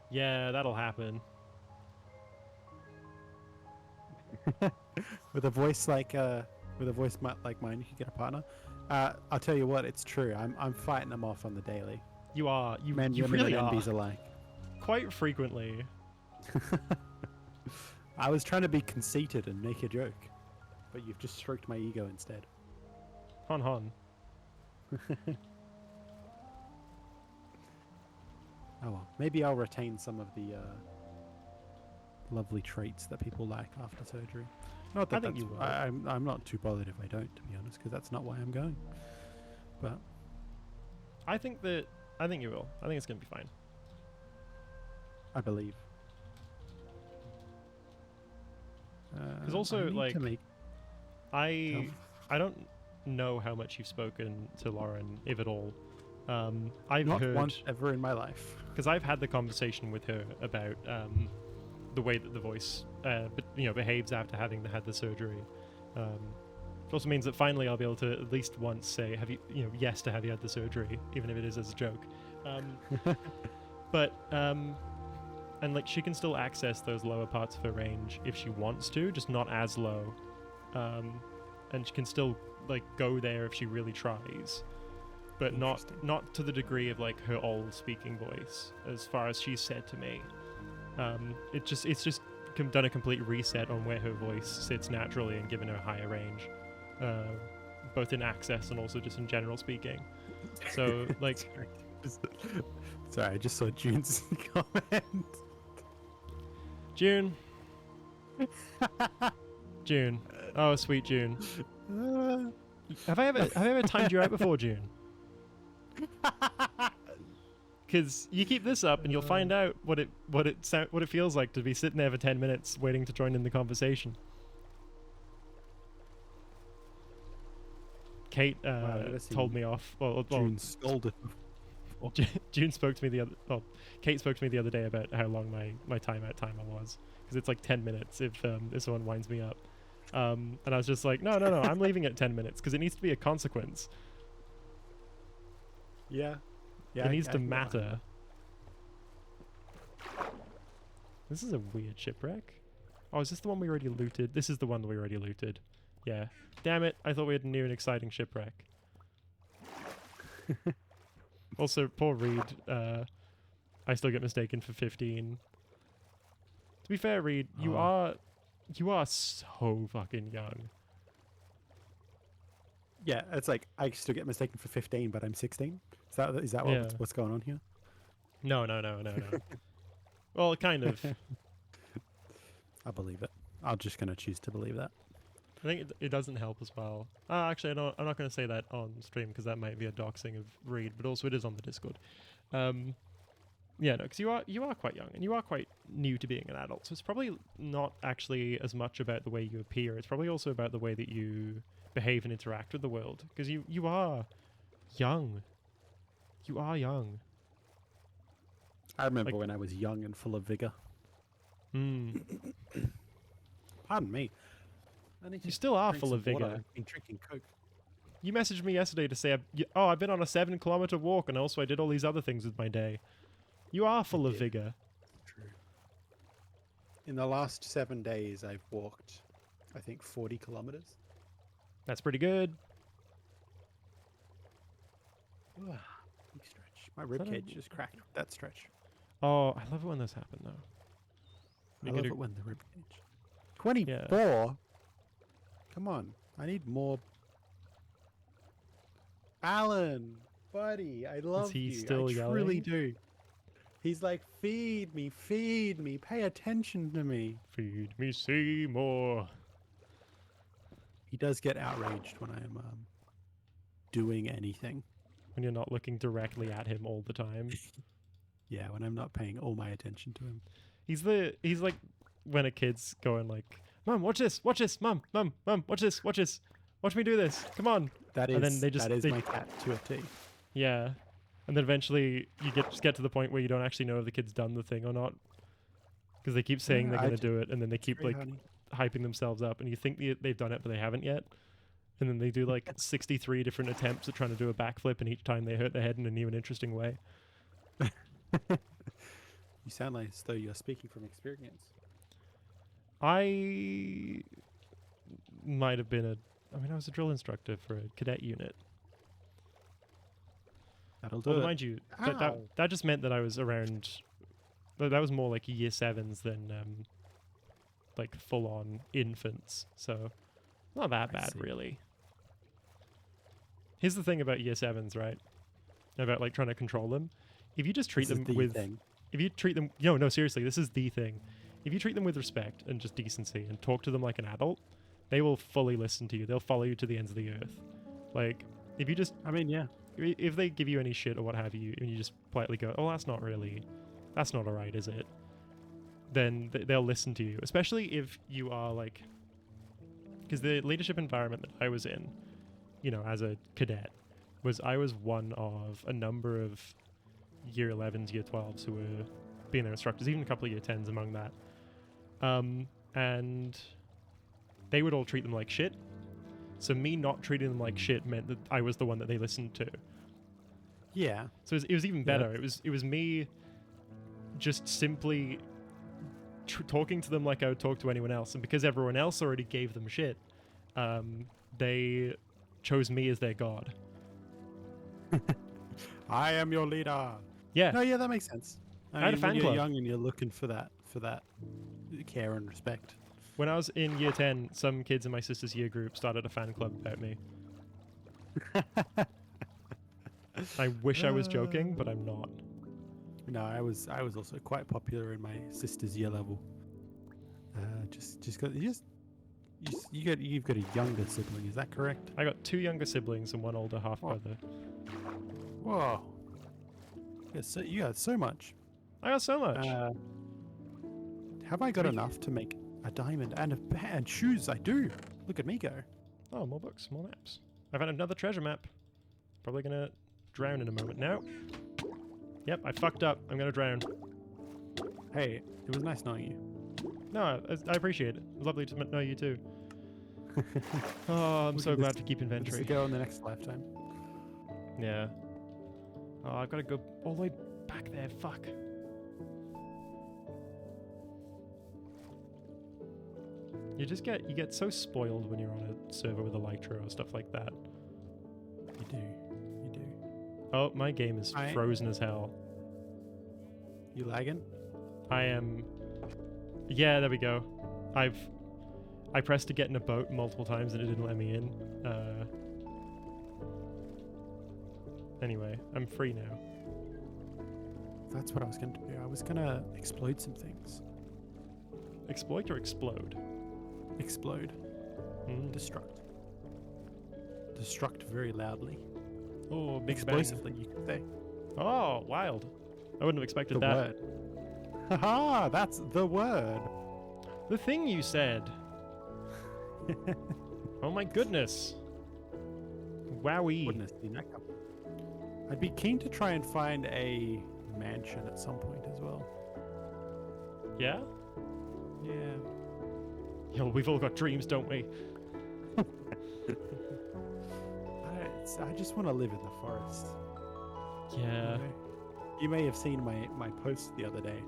Yeah, that'll happen. With a voice like like mine, you could get a partner. I'll tell you what, it's true. I'm fighting them off on the daily. You are. You Men, women, really and are. NBs alike. Quite frequently. I was trying to be conceited and make a joke, but you've just stroked my ego instead. Hon hon. Oh well, maybe I'll retain some of the lovely traits that people like after surgery. Not that I think that's, you will. I'm not too bothered if I don't, to be honest, because that's not why I'm going. But I think you will. I think it's gonna be fine. I believe. Because also, I need like, to make, I don't know how much you've spoken to Lauren, if at all. I've not heard, once ever in my life. because I've had the conversation with her about the way that the voice, behaves after having had the surgery. It also means that finally I'll be able to at least once say, "Have you, yes to have you had the surgery," even if it is as a joke. And like she can still access those lower parts of her range if she wants to, just not as low. And she can still like go there if she really tries, but not to the degree of like her old speaking voice, as far as she's said to me. It's just done a complete reset on where her voice sits naturally and given her a higher range, both in access and also just in general speaking. So like, sorry, I just saw June's comment. June. June. Oh, sweet June. Have I ever timed you out before, June? Because you keep this up and you'll find out what it feels like to be sitting there for 10 minutes waiting to join in the conversation. Kate told me off. Well, June scolded. June spoke to me the other. Well, Kate spoke to me the other day about how long my timeout timer was, because it's like 10 minutes if someone winds me up. And I was just like, no, I'm leaving it 10 minutes because it needs to be a consequence. Yeah. It needs to matter. This is a weird shipwreck. Oh, is this the one we already looted? This is the one that we already looted. Yeah. Damn it, I thought we had a new and exciting shipwreck. Also, poor Reed. I still get mistaken for 15. To be fair, Reed, you are so fucking young. Yeah, it's like I still get mistaken for 15, but I'm 16. Is that Yeah. what's going on here? No. Well, kind of. I believe it. I'm just gonna choose to believe that. I think it doesn't help as well. Actually, I'm not going to say that on stream because that might be a doxing of Reed, but also it is on the Discord. Yeah, no, because you are quite young and you are quite new to being an adult, so it's probably not actually as much about the way you appear. It's probably also about the way that you behave and interact with the world, because you are young. You are young. I remember Like- when I was young and full of vigor. Pardon me. I need to You still are drink full of some water. vigor. I've been drinking Coke. You messaged me yesterday to say, I've been on a 7-kilometer walk and also I did all these other things with my day. You are full of did. vigor. True. In the last 7 days, I've walked, I think, 40 kilometers. That's pretty good. Big stretch. My that a- ribcage just cracked with that stretch. Oh, I love it when this happens, though. I You love gotta- it when the ribcage. 24? Come on. I need more. Alan! buddy, I love he you. still I truly yelling? do. He's like, feed me, pay attention to me. Feed me Seymour. He does get outraged when I'm doing anything. When you're not looking directly at him all the time. Yeah, when I'm not paying all my attention to him. He's like when a kid's going like, Mom, watch this, Mom, watch this, watch me do this, come on. That is, And then that is my cat to a T. Yeah. And then eventually you just get to the point where you don't actually know if the kid's done the thing or not. Because they keep saying they're I going to do it, and then they keep Sorry, like honey. hyping themselves up, and you think they've done it, but they haven't yet. And then they do like 63 different attempts at trying to do a backflip, and each time they hurt their head in a new and interesting way. You sound like as though you're speaking from experience. I might have been I was a drill instructor for a cadet unit. That'll do Although, it. mind you, Ow. that just meant that I was around. That was more like year sevens than like full on infants. So not that I bad, see. really. Here's the thing about year sevens, right? About like trying to control them. If you just treat This is them the with, thing. if you treat them, no, seriously, this is the thing. If you treat them with respect and just decency and talk to them like an adult, they will fully listen to you. They'll follow you to the ends of the earth. Like if you just I mean, yeah. if they give you any shit or what have you, and you just politely go, "Oh, that's not alright, is it?" Then they'll listen to you, especially if you are like, because the leadership environment that I was in, as a cadet, I was one of a number of year 11s, year 12s who were being their instructors, even a couple of year 10s among that, and they would all treat them like shit. So me not treating them like shit meant that I was the one that they listened to. Yeah. So it was even Yeah. better. It was me just simply talking to them like I would talk to anyone else, and because everyone else already gave them shit, they chose me as their god. I am your leader. Yeah, No, yeah, that makes sense. I had a mean, fan when you're club. young and you're looking for that care and respect. when I was in year 10, some kids in my sister's year group started a fan club about me. I wish I was joking, but I'm not. No, I was also quite popular in my sister's year level. Just got you've got a younger sibling, is that correct? I got 2 younger siblings and 1 older half brother. Whoa. You got so much. I got so much. Have I got Thank you. enough to make a diamond and shoes? I do. Look at me go. Oh, more books, more maps. I found another treasure map. Probably gonna drown in a moment now. Yep, I fucked up. I'm gonna drown. Hey, it was nice knowing you. No, I appreciate it. Lovely to know you too. Oh, I'm Look so at glad this- to keep This inventory. go in the next lifetime. Yeah. Oh, I've got to go all the way back there. Fuck. You get so spoiled when you're on a server with Elytra or stuff like that. You do. Oh, my game is I- frozen as hell. You lagging? I am. Yeah, there we go. I pressed to get in a boat multiple times and it didn't let me in. Anyway, I'm free now. That's what I was going to do. I was going to explode some things. Exploit or explode? Explode. Hmm. Destruct. Destruct very loudly. Oh, big bang. Explosively, you could say. Oh, wild. I wouldn't have expected The that. word. Haha, that's the word. The thing you said. Oh my goodness. Wowie. Wouldn't have seen that coming. I'd be keen to try and find a mansion at some point as well. Yeah? Yeah. Yo, we've all got dreams, don't we? I just want to live in the forest. Yeah. You may have seen my post the other day.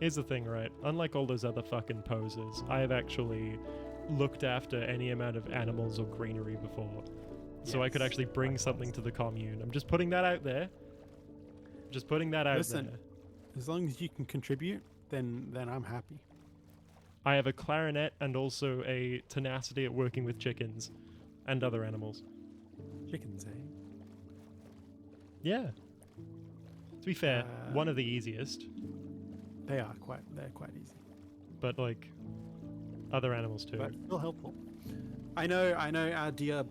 Here's the thing, right? Unlike all those other fucking posers, I have actually looked after any amount of animals or greenery before. So I could Yes, actually bring likewise. something to the commune. I'm just putting that out there. Just putting that out Listen. there. As long as you can contribute, then I'm happy. I have a clarinet and also a tenacity at working with chickens and other animals. Chickens, eh? Yeah. To be fair, one of the Um, easiest, They're quite easy, but like other animals too. but still helpful. I know our dear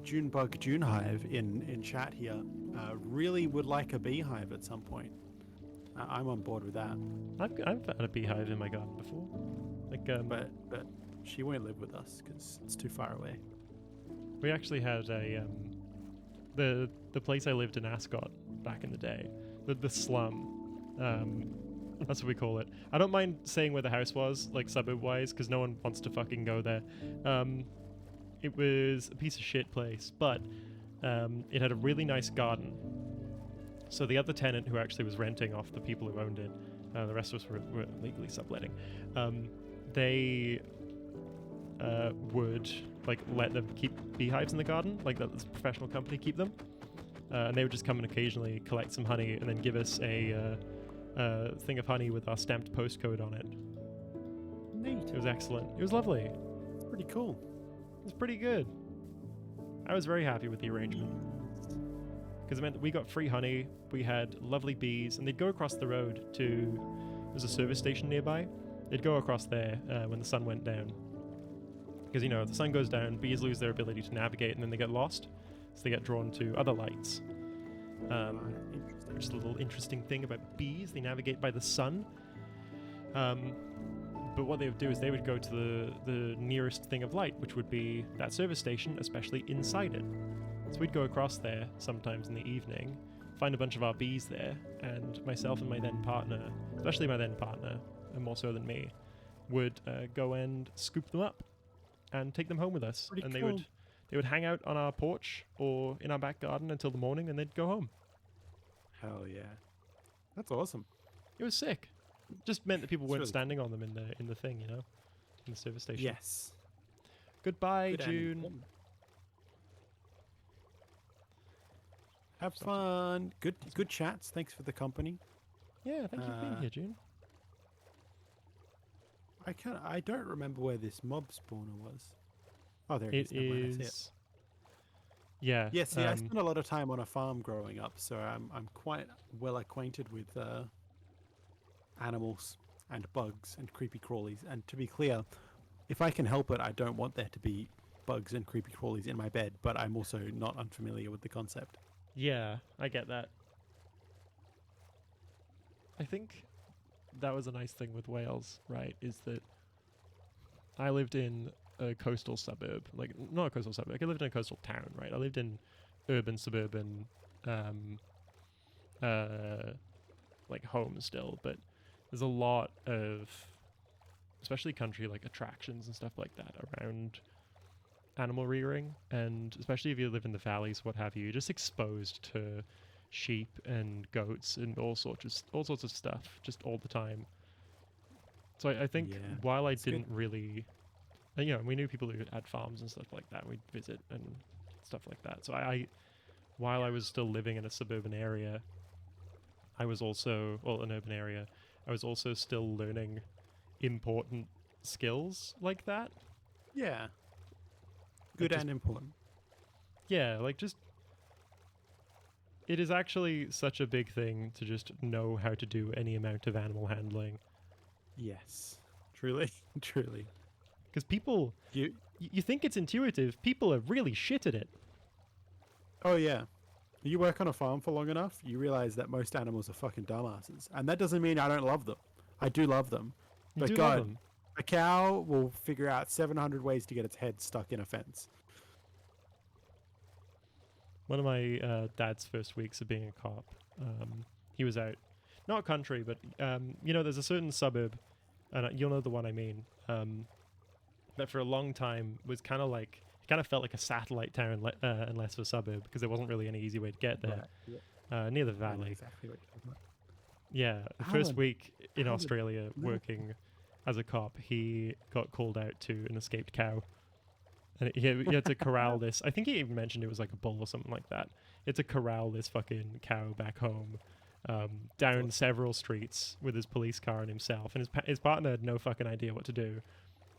Junebug Junehive in chat here really would like a beehive at some point. I'm on board with that, I've had a beehive in my garden before. Like but she won't live with us because it's too far away. we actually had a the place I lived in Ascot back in the day, the slum. That's what we call it. I don't mind saying where the house was, like suburb-wise, because no one wants to fucking go there. It was a piece of shit place, but it had a really nice garden. So the other tenant who actually was renting off the people who owned it, the rest of us were legally subletting, they would like let them keep beehives in the garden, like let this professional company keep them. And they would just come and occasionally collect some honey and then give us a thing of honey with our stamped postcode on it. Neat. It was excellent. It was lovely. It's pretty cool. It was pretty good. I was very happy with the arrangement because it meant that we got free honey, we had lovely bees, and they'd go across the road to. There's a service station nearby. They'd go across there when the sun went down. Because, you know, if the sun goes down, bees lose their ability to navigate and then they get lost. So they get drawn to other lights. Interesting. Just a little interesting thing about bees. They navigate by the sun. But what they would do is they would go to the nearest thing of light, which would be that service station, especially inside it. So we'd go across there sometimes in the evening, find a bunch of our bees there, and myself and my then partner, especially my then partner, and more so than me, would go and scoop them up and take them home with us. Pretty and cool. they would hang out on our porch or in our back garden until the morning, and they'd go home. Hell yeah, that's awesome. It was sick. Just meant that people It's weren't really standing on them in the thing, you know, in the service station. Yes. Goodbye, Good and June. important. Have fun. Good chats. Thanks for the company. Yeah, thank you for being Uh, here, June. I don't remember where this mob spawner was. Oh, there it It is. Never mind, I see it. is. Yeah. Yeah, see, I spent a lot of time on a farm growing up, so I'm quite well acquainted with animals and bugs and creepy crawlies. And to be clear, if I can help it, I don't want there to be bugs and creepy crawlies in my bed, but I'm also not unfamiliar with the concept. Yeah, I get that. I think that was a nice thing with Wales, right? Is that I lived in a coastal suburb, like not a coastal suburb. Like I lived in a coastal town, right? I lived in urban suburban, like homes still, but there's a lot of, especially country like attractions and stuff like that around animal rearing, and especially if you live in the valleys, what have you, you're just exposed to sheep and goats and all sorts of stuff just all the time. So I think Yeah, while I it's good. didn't really, you know, we knew people who had farms and stuff like that. We'd visit and stuff like that. So while I was still living in a suburban area, I was also, well, an urban area, I was also still learning important skills like that. Yeah. Good just- and important. Yeah, like just it is actually such a big thing to just know how to do any amount of animal handling. Yes. Truly. Truly. Because people, You. you think it's intuitive, people are really shit at it. Oh yeah. You work on a farm for long enough, you realize that most animals are fucking dumbasses, and that doesn't mean I don't love them. I do love them. You But do God, love them. a cow will figure out 700 ways to get its head stuck in a fence. One of my dad's first weeks of being a cop, he was out, not country, but you know, there's a certain suburb, and you'll know the one I mean, that for a long time was kind of like, it kind of felt like a satellite town and less of a suburb, because there wasn't really any easy way to get there, near the I know valley. exactly what you're talking about. Yeah, the How first the- week in how the- Australia no. working as a cop, he got called out to an escaped cow. And he had to corral this. I think he even mentioned it was like a bull or something like that. He had to corral this fucking cow back home, down several streets with his police car and himself. And his partner had no fucking idea what to do.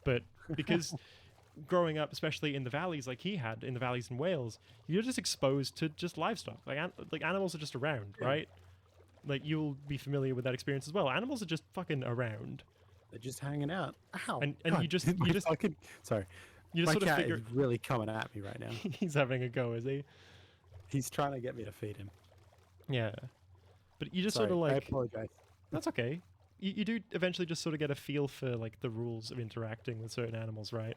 But because growing up, especially in the valleys, like he had in the valleys in Wales, you're just exposed to just livestock. Like animals are just around, Yeah. right? Like you'll be familiar with that experience as well. Animals are just fucking around, They're just hanging out. Ow! and God, you just my fucking, sorry, you just my sort of cat figure is really coming at me right now. he's having a go, is he? He's trying to get me to feed him. Yeah, but you just Sorry, sort of I like apologize. that's okay. You do eventually just sort of get a feel for like the rules of interacting with certain animals, right?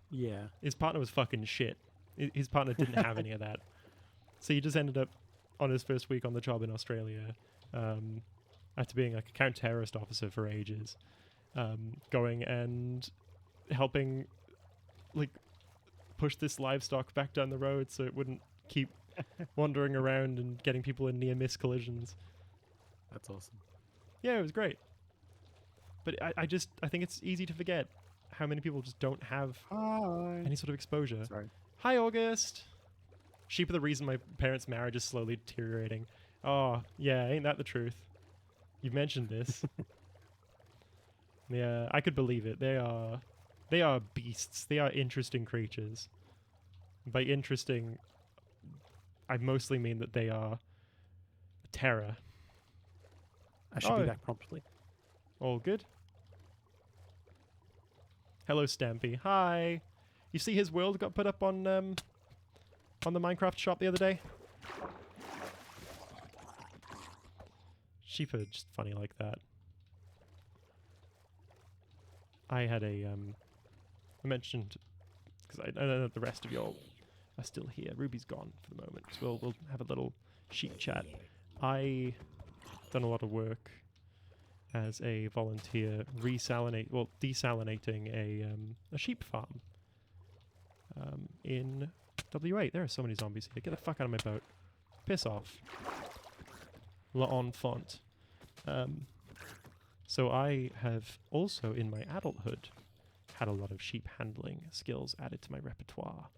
Yeah. His partner was fucking shit. His partner didn't have any of that. So he just ended up on his first week on the job in Australia, after being like a counter-terrorist officer for ages, going and helping like push this livestock back down the road so it wouldn't keep wandering around and getting people in near-miss collisions. That's awesome. Yeah, it was great. But I think it's easy to forget how many people just don't have Hi. any sort of exposure. Sorry. Hi, August. Sheep are the reason my parents' marriage is slowly deteriorating. Oh, yeah, ain't that the truth? You've mentioned this. Yeah, I could believe it. They are beasts. They are interesting creatures. By interesting, I mostly mean that they are a terror. I should be back promptly. All good? Hello, Stampy. Hi. You see his world got put up on the Minecraft shop the other day? Sheep are just funny like that. I had a I mentioned, because I know that the rest of y'all are still here. Ruby's gone for the moment, so we'll have a little sheep chat. I done a lot of work as a volunteer desalinating a sheep farm in W8. There are so many zombies here. Get the fuck out of my boat. Piss off. L'enfant. So I have also, in my adulthood, had a lot of sheep handling skills added to my repertoire.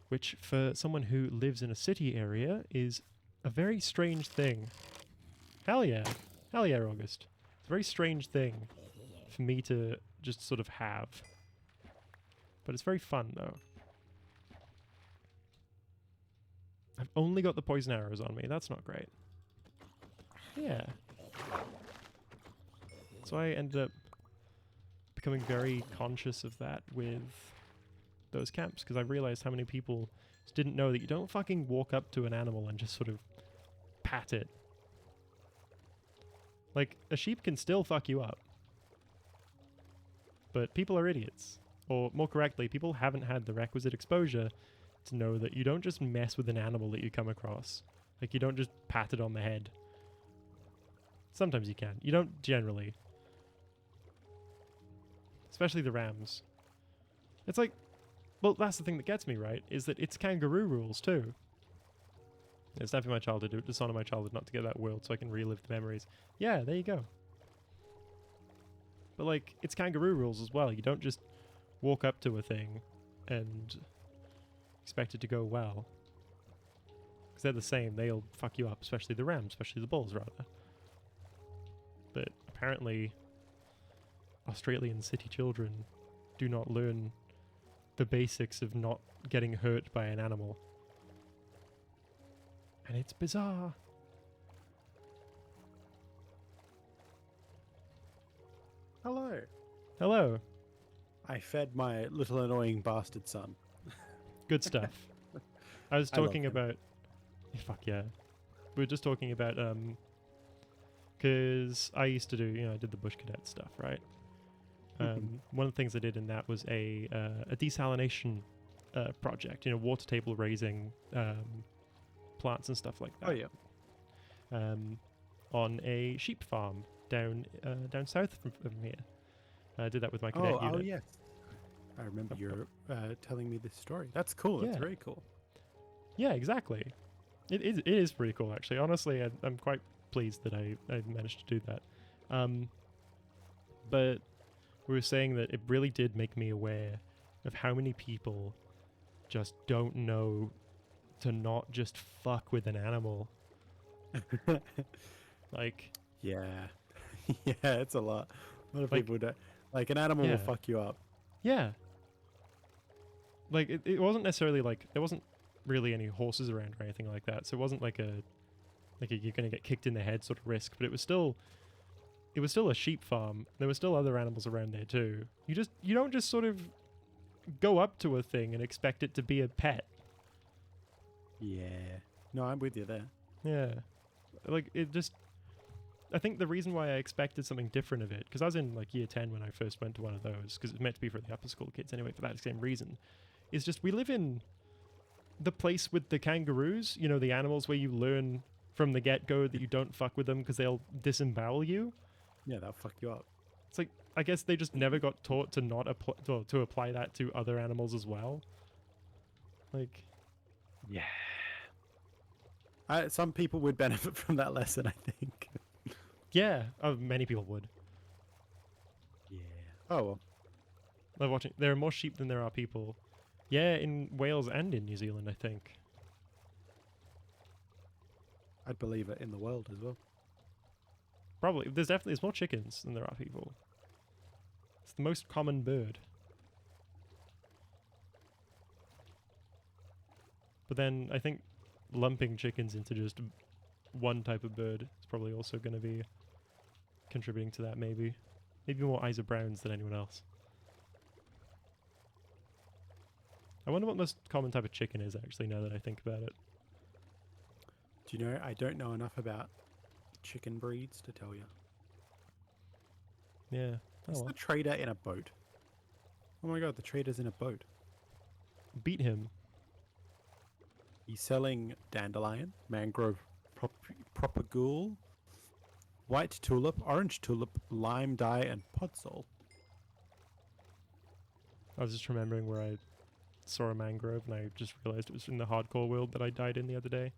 Which, for someone who lives in a city area, is a very strange thing. Hell yeah. Hell yeah, August. It's a very strange thing for me to just sort of have. But it's very fun, though. I've only got the poison arrows on me. That's not great. Yeah. So I ended up becoming very conscious of that with those camps, because I realized how many people just didn't know that you don't fucking walk up to an animal and just sort of pat it. Like, a sheep can still fuck you up. But people are idiots. Or, more correctly, people haven't had the requisite exposure to know that you don't just mess with an animal that you come across. Like, you don't just pat it on the head. Sometimes you can. You don't generally. Especially the rams. It's like, well, that's the thing that gets me, right? Is that it's kangaroo rules, too. It's definitely my childhood. It would dishonor my childhood not to get that world so I can relive the memories. Yeah, there you go. But, like, it's kangaroo rules as well. You don't just walk up to a thing and expect it to go well. Because they're the same. They'll fuck you up, especially the rams, especially the bulls, rather. But apparently, Australian city children do not learn the basics of not getting hurt by an animal. And it's bizarre. Hello. Hello. I fed my little annoying bastard son. Good stuff. I was I love talking him. about... Fuck yeah. We were just talking about... Because I used to do... I did the bush cadet stuff, right? One of the things I did in that was a desalination project. Water table raising plants and stuff like that. Oh yeah. On a sheep farm down south from here. I did that with my cadet unit. Oh yes. I remember you're telling me this story. That's cool. That's Yeah. very cool. Yeah, exactly. It is pretty cool, actually. Honestly, I'm quite pleased that I managed to do that. But we were saying that it really did make me aware of how many people just don't know to not just fuck with an animal. Like, Yeah. Yeah, it's a lot. A lot of Like, people don't. Like, an animal yeah. will fuck you up. Yeah. Like, it wasn't necessarily like, there wasn't really any horses around or anything like that, so it wasn't like a you're gonna get kicked in the head sort of risk, but it was still a sheep farm. There were still other animals around there too. You don't just sort of go up to a thing and expect it to be a pet. Yeah. No, I'm with you there. Yeah. Like, I think the reason why I expected something different of it, because I was in like year 10 when I first went to one of those, because it's meant to be for the upper school kids anyway, for that same reason, is just we live in the place with the kangaroos, you know, the animals where you learn from the get-go that you don't fuck with them because they'll disembowel you. Yeah, that'll fuck you up. It's like, I guess they just never got taught to not apply that to other animals as well. Like, Yeah. Some people would benefit from that lesson, I think. yeah, many people would. Yeah. Oh, well. Love watching. There are more sheep than there are people. Yeah, in Wales and in New Zealand, I think. I'd believe it in the world as well. Probably. There's more chickens than there are people. It's the most common bird. But then I think lumping chickens into just one type of bird is probably also going to be contributing to that, maybe. Maybe more Isa Browns than anyone else. I wonder what the most common type of chicken is, actually, now that I think about it. Do you know, I don't know enough about chicken breeds to tell you. Yeah. Oh, Is well. the trader in a boat? Oh my god, the trader's in a boat. Beat him. He's selling dandelion, mangrove propagule, white tulip, orange tulip, lime dye, and podsol. I was just remembering where I saw a mangrove and I just realized it was in the hardcore world that I died in the other day.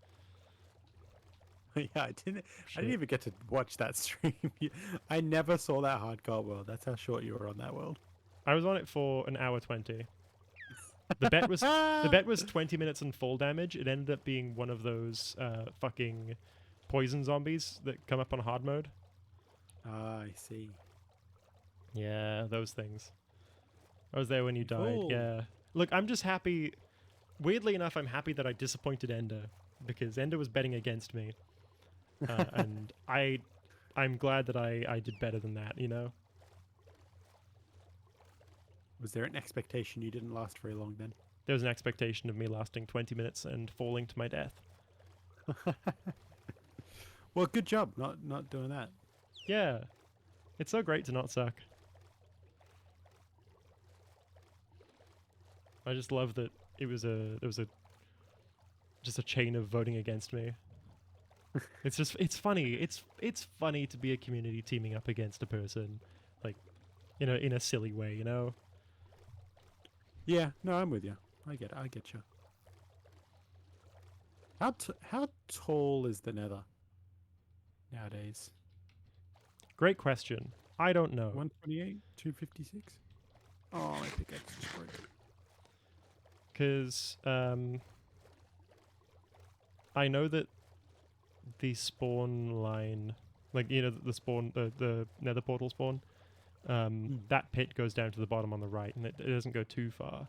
Yeah, I didn't Shit. even get to watch that stream. I never saw that hardcore world. That's how short you were on that world. I was on it for an hour 20. The bet was 20 minutes and full damage. It ended up being one of those fucking poison zombies that come up on hard mode. Ah, I see. Yeah, those things. I was there when you died. Cool. Yeah. Look, I'm just happy. Weirdly enough, I'm happy that I disappointed Ender because Ender was betting against me, and I'm glad that I did better than that. You know. Was there an expectation you didn't last very long then? There was an expectation of me lasting 20 minutes and falling to my death. Well, good job not doing that. Yeah. It's so great to not suck. I just love that there was just a chain of voting against me. It's funny. It's funny to be a community teaming up against a person, like, in a silly way, you know? Yeah, no, I'm with you. I get you. How tall is the Nether nowadays? Great question. I don't know. 128, 256. Oh, my pickaxe is broken. Because I know that the spawn line, like, you know, the spawn, the nether portal spawn, that pit goes down to the bottom on the right, and it doesn't go too far.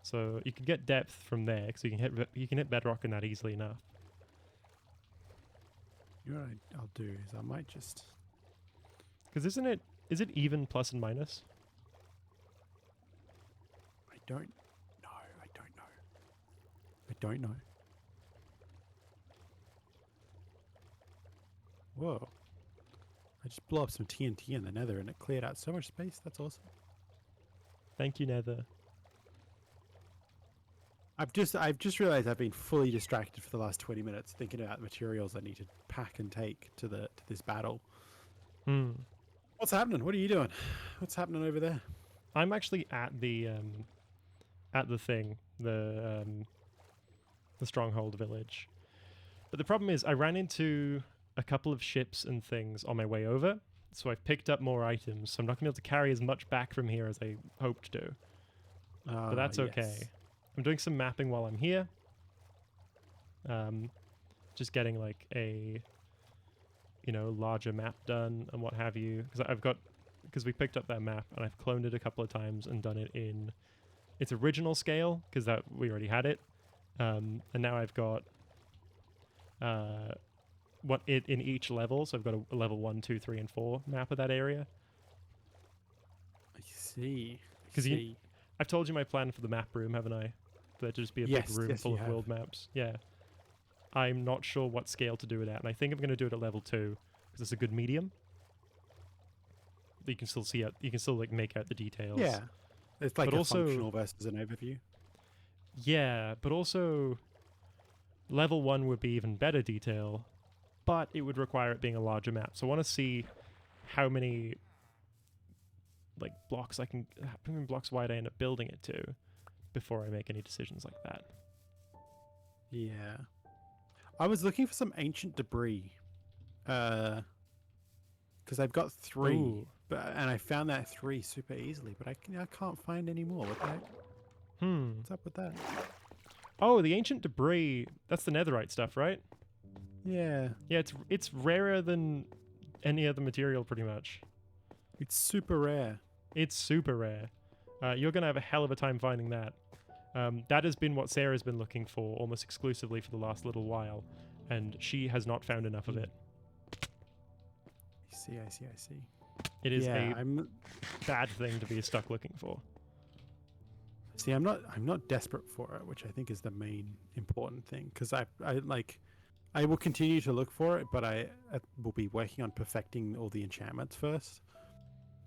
So you can get depth from there, because you can hit bedrock in that easily enough. You know what I'll do is I might just... Because is it even plus and minus? I don't know. Whoa. I just blew up some TNT in the Nether and it cleared out so much space. That's awesome. Thank you, Nether. I've just realized I've been fully distracted for the last 20 minutes thinking about the materials I need to pack and take to this battle. What's happening? What are you doing? What's happening over there? I'm actually at the thing, the stronghold village. But the problem is I ran into a couple of ships and things on my way over, so I've picked up more items, so I'm not going to be able to carry as much back from here as I hoped to. But that's okay. Yes. I'm doing some mapping while I'm here. Just getting like a, larger map done and what have you. Because I've got because we picked up that map and I've cloned it a couple of times and done it in its original scale because that we already had it, and now I've got what it in each level. So I've got a level 1, 2, 3, and 4 map of that area. I see. 'Cause I've told you my plan for the map room, haven't I? For there to just be a big Yes, room yes, full you of have. world maps. Yeah. I'm not sure what scale to do it at, and I think I'm going to do it at level 2 because it's a good medium. But you can still see it. You can still like make out the details. Yeah. It's like But a also- functional versus an overview. Yeah, but also level 1 would be even better detail, but it would require it being a larger map. So I want to see how many like blocks how many blocks wide I end up building it to before I make any decisions like that. Yeah. I was looking for some ancient debris. Because I've got 3. Ooh. And I found that 3 super easily, but I can't find any more. What the heck? Hmm. What's up with that? Oh, the ancient debris. That's the netherite stuff, right? Yeah. Yeah, it's rarer than any other material, pretty much. It's super rare. It's super rare. You're gonna have a hell of a time finding that. That has been what Sarah's been looking for almost exclusively for the last little while, and she has not found enough of it. I see. It is yeah, a bad thing to be stuck looking for. I'm not desperate for it, which I think is the main important thing. Because I will continue to look for it, but I will be working on perfecting all the enchantments first,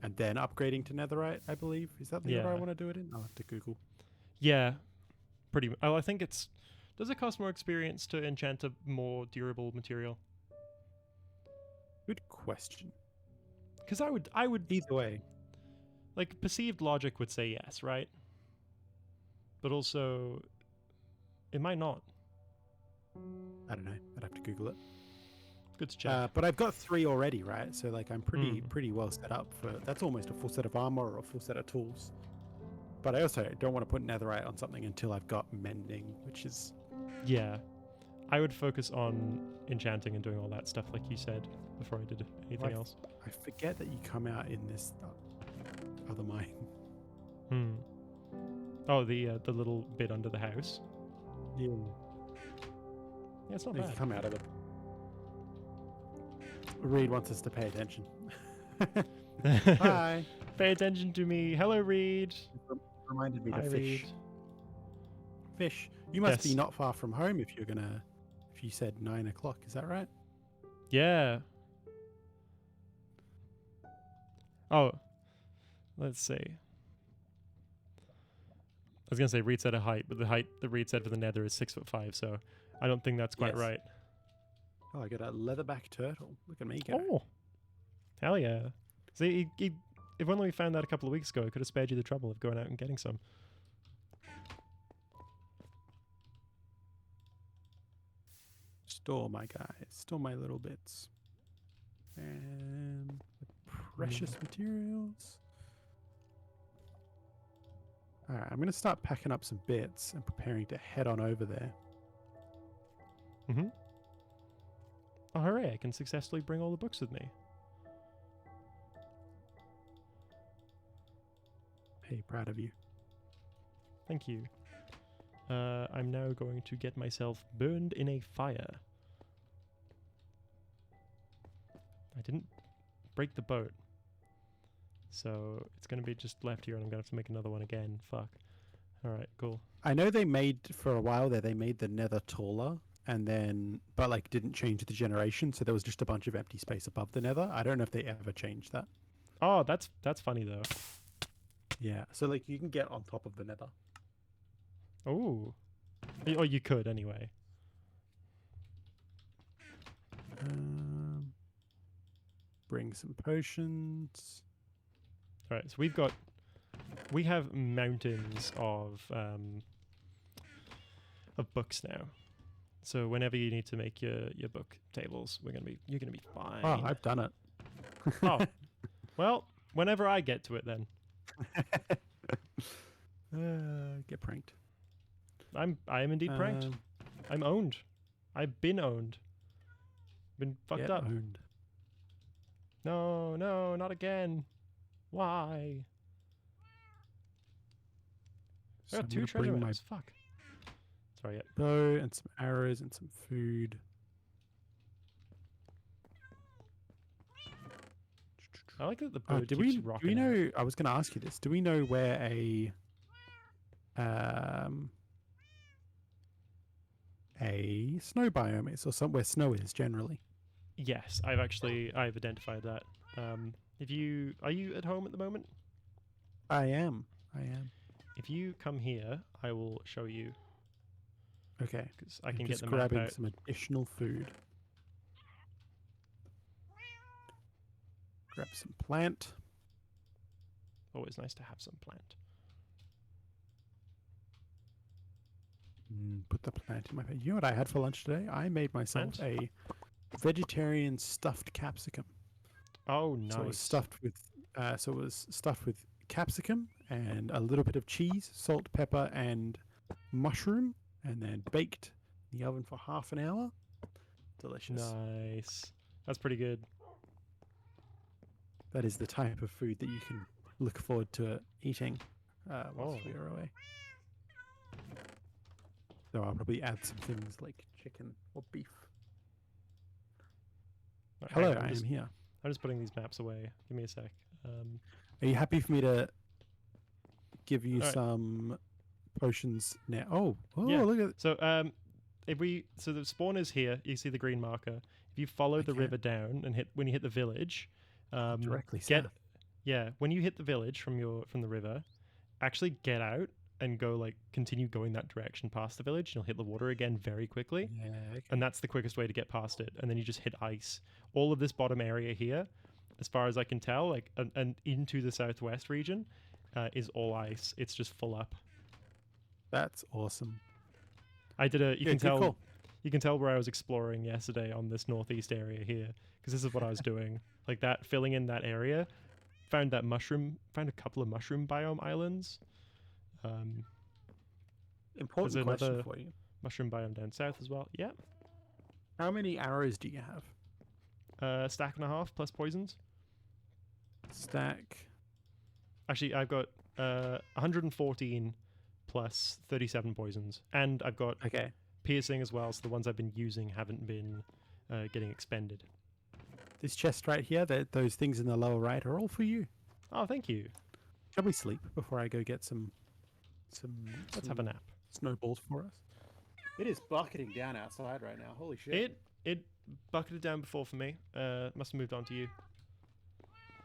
and then upgrading to netherite. I believe is that the order I Yeah. want to do it in. I'll have to Google. Yeah, pretty. Oh, I think it's. Does it cost more experience to enchant a more durable material? Good question. Because I would Either way, like perceived logic would say yes, right? But also, it might not. I don't know. I'd have to Google it. Good to check. But I've got 3 already, right? So like I'm Hmm. pretty well set up for. That's almost a full set of armor or a full set of tools. But I also don't want to put netherite on something until I've got mending, which is Yeah, I would focus on enchanting and doing all that stuff, like you said, before I did anything Right. else. I forget that you come out in this other mine. Hmm. Oh, the little bit under the house. Yeah. Yeah, it's not You can bad. come out of it. Reed wants us to pay attention. Hi. Pay attention to me. Hello, Reed. Reminded me Hi, to fish. Reed. Fish. You must be Yes. not far from home if you said 9 o'clock. Is that right? Yeah. Oh, let's see. I was gonna say Reed said a height, but the height that Reed said for the nether is 6'5", so I don't think that's quite Yes. right. Oh, I got a leatherback turtle. Look at me go. Oh, hell yeah! See, if only we found that a couple of weeks ago, it could have spared you the trouble of going out and getting some. Store my guys. Store my little bits. And precious materials. Alright, I'm going to start packing up some bits and preparing to head on over there. Mm-hmm. Oh, hooray! I can successfully bring all the books with me. Hey, proud of you. Thank you. I'm now going to get myself burned in a fire. I didn't break the boat. So it's going to be just left here and I'm going to have to make another one again. Fuck. Alright, cool. I know they made, for a while there, they made the nether taller and then, but like didn't change the generation. So there was just a bunch of empty space above the nether. I don't know if they ever changed that. Oh, that's funny though. Yeah. So like you can get on top of the nether. Oh. Or you could anyway. Bring some potions. Alright, so we have mountains of books now. So whenever you need to make your book tables, you're gonna be fine. Oh, I've done it. Oh. Well, whenever I get to it then. Get pranked. I am indeed pranked. Um, I'm owned. I've been owned. Been fucked get up. owned. No, not again. Why? I So got I'm 2 gonna treasure bring my maps. Fuck. Sorry. Yeah. bow and some arrows and some food. I like that the Oh, bird do keeps we rocking out. know? I was going to ask you this. Do we know where a snow biome is, or somewhere snow is generally? Yes, I've identified that. If you are you at home at the moment? I am. I am. If you come here, I will show you Okay. because I I'm can get just the map grabbing out. some additional food. Grab some plant. Always nice to have some plant. Put the plant in my face. You know what I had for lunch today? I made myself Plant? a vegetarian stuffed capsicum. Oh, nice. So it was stuffed with capsicum and a little bit of cheese, salt, pepper, and mushroom, and then baked in the oven for half an hour. Delicious. Nice. That's pretty good. That is the type of food that you can look forward to eating whilst Oh. we are away. So I'll probably add some things like chicken or beef. Right, Hello, hang on, I am here. I'm just putting these maps away. Give me a sec. Are you happy for me to give you Alright. some potions now? Oh, Yeah. look at So so the spawn is here. You see the green marker. If you follow the Okay. river down and when you hit the village, directly get south. yeah. When you hit the village from the river, actually get out and go continue going that direction past the village. You'll hit the water again very quickly. Yeah, okay. And that's the quickest way to get past it. And then you just hit ice. All of this bottom area here, as far as I can tell, and into the southwest region, is all ice. It's just full up. That's awesome. I did a. You Yeah, can good tell. call. You can tell where I was exploring yesterday on this northeast area here, because this is what I was doing. Like that, filling in that area. Found a couple of mushroom biome islands. Important There's question another- for you. Mushroom biome down south as well. Yeah. How many arrows do you have? Stack and a half plus poisons. Stack. Actually, I've got 114 plus 37 poisons, and I've got Okay. piercing as well. So the ones I've been using haven't been getting expended. This chest right here, those things in the lower right are all for you. Oh, thank you. Shall we sleep before I go get some Let's have a nap. snowballs for us? It is bucketing down outside right now. Holy shit. It bucketed down before for me. Must have moved on to you.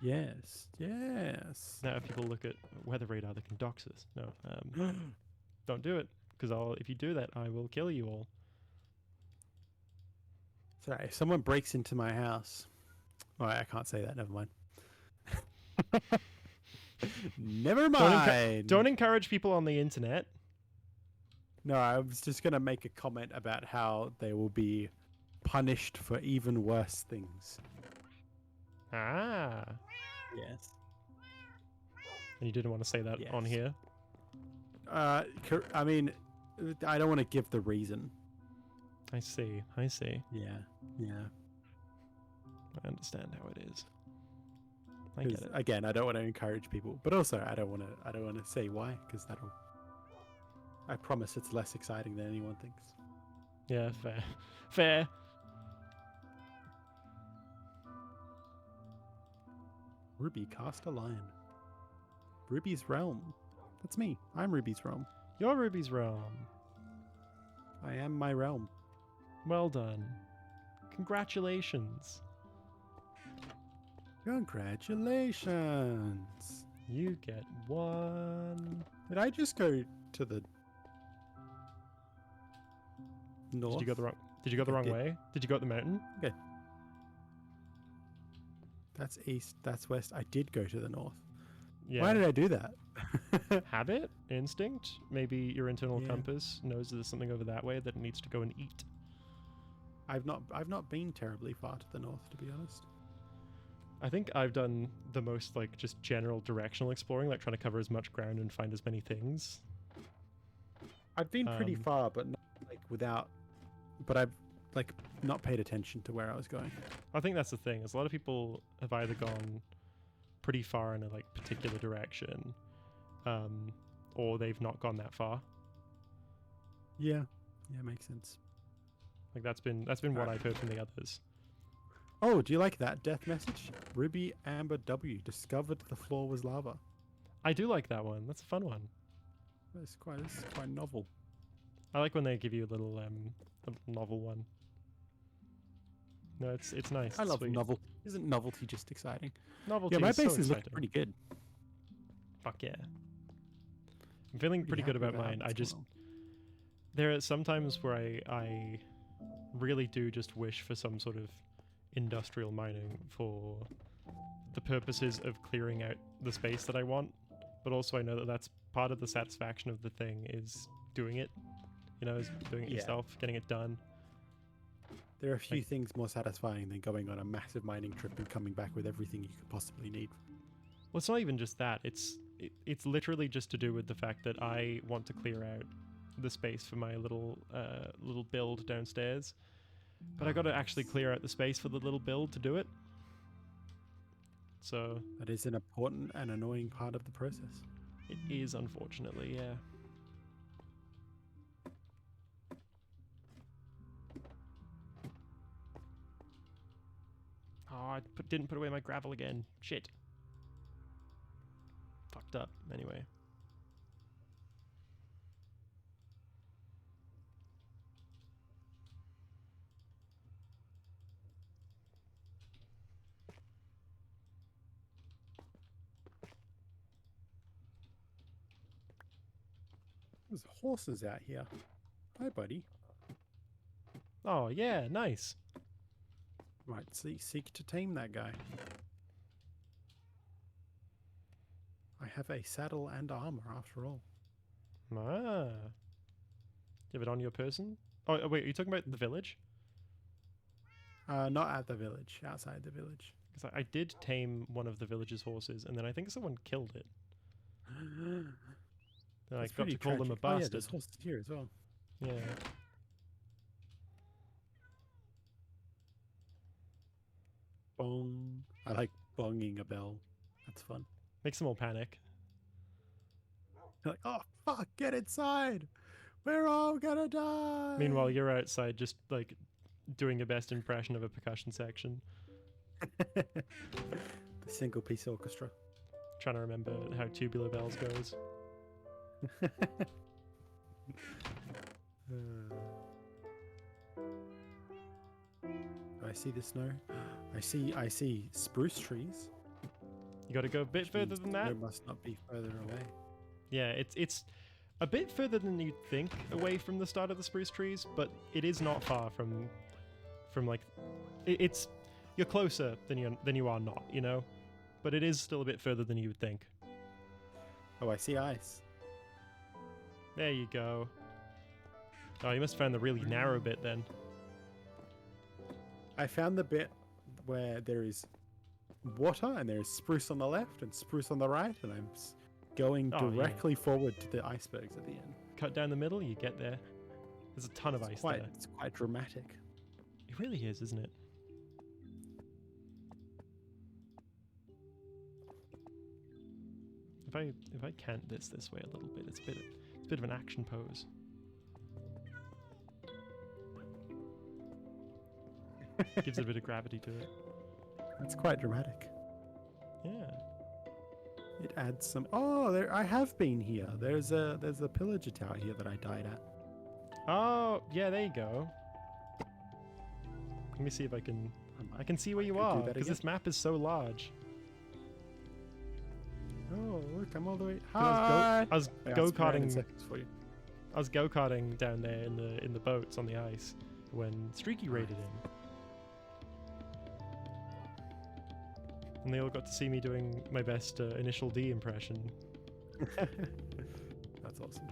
Yes. Yes. Now, if people look at weather radar, they can dox us. No, don't do it, because if you do that, I will kill you all. Sorry, if someone breaks into my house. Oh, I can't say that. Never mind. Never mind. Don't encourage people on the internet. No, I was just going to make a comment about how they will be punished for even worse things. Ah, Yes. and you didn't want to say that on Yes. here. I mean, I don't want to give the reason. I see. Yeah. Yeah. I understand how it is. I get 'Cause, it. again, I don't want to encourage people, but also I don't want to say why, because that'll. I promise it's less exciting than anyone thinks. Yeah, fair. Ruby cast a lion. Ruby's realm. That's me. I'm Ruby's realm. You're Ruby's realm. I am my realm. Well done. Congratulations. Congratulations. You get 1. Did I just go to the north? Did you go the wrong did. way? Did you go up the mountain? That's east. That's west. I did go to the north. Yeah. Why did I do that? Habit? Instinct? Maybe your internal Yeah. compass knows there's something over that way that it needs to go and eat. I've not been terribly far to the north, to be honest. I think I've done the most just general directional exploring, trying to cover as much ground and find as many things. I've been pretty Um, far, but not, without. But I've not paid attention to where I was going. I think that's the thing. Is a lot of people have either gone pretty far in a like particular direction, or they've not gone that far. Yeah, makes sense. Like that's been what Alright. I've heard from the others. Oh, do you like that death message? Ruby Amber W discovered the floor was lava. I do like that one. That's a fun one. That's quite novel. I like when they give you a little novel one. No, it's nice. I it's love sweet. novel. Isn't novelty just exciting? Novelty. Yeah, my is so base is looking exciting. pretty good. Fuck yeah. I'm feeling pretty good happy about with how mine. I it's just going there are some times where I really do just wish for some sort of industrial mining for the purposes of clearing out the space that I want, but also I know that that's part of the satisfaction of the thing is doing it, you know, is doing it Yeah. yourself, getting it done. There are a few things more satisfying than going on a massive mining trip and coming back with everything you could possibly need. Well, it's not even just that. It's literally just to do with the fact that I want to clear out the space for my little build downstairs, but I got to actually clear out the space for the little build to do it. So That is an important and annoying part of the process. it is, unfortunately, yeah. Oh, I didn't put away my gravel again. Shit. Fucked up. Anyway. There's horses out here. Hi, buddy. Oh, yeah, nice. Right, seek to tame that guy. I have a saddle and armor after all. Ah. You have it on your person? Oh, wait, are you talking about the village? Not at the village, outside the village. Because I did tame one of the village's horses, and then I think someone killed it. And I That's got to pretty call them a tragic. Oh, yeah, bastard. there's horses here as well. Yeah. Bong. I like bonging a bell. That's fun. Makes them all panic. You're like, oh, fuck, get inside. We're all gonna die. Meanwhile, you're outside just, like, doing your best impression of a percussion section. the single piece orchestra. Trying to remember how Tubular Bells goes. I see the snow. I see spruce trees. You got to go a bit which further means than the that. snow must not be further away. Yeah, it's a bit further than you'd think away from the start of the spruce trees, but it is not far from like it's you're closer than you are not, you know, but it is still a bit further than you would think. Oh, I see ice. There you go. Oh, you must have found the really narrow bit then. I found the bit where there is water and there is spruce on the left and spruce on the right, and I'm going Oh, yeah. directly forward to the icebergs at the end. Cut down the middle, you get there. There's a ton of ice there. It's quite dramatic. It really is, isn't it? If I cant this way a little bit, it's a bit of an action pose. Gives it a bit of gravity to it. That's quite dramatic. Yeah. It adds some. Oh, there! I have been here. There's a pillager tower here that I died at. Oh, yeah, there you go. Let me see if I can see where you could do are, that because again. this map is so large. Oh, look! I'm all the way. 'Cause Hi. I was Yeah, I'll spare it in go-karting seconds for you. I was go-karting down there in the boats on the ice when Streaky raided in. And they all got to see me doing my best Initial D impression. That's awesome.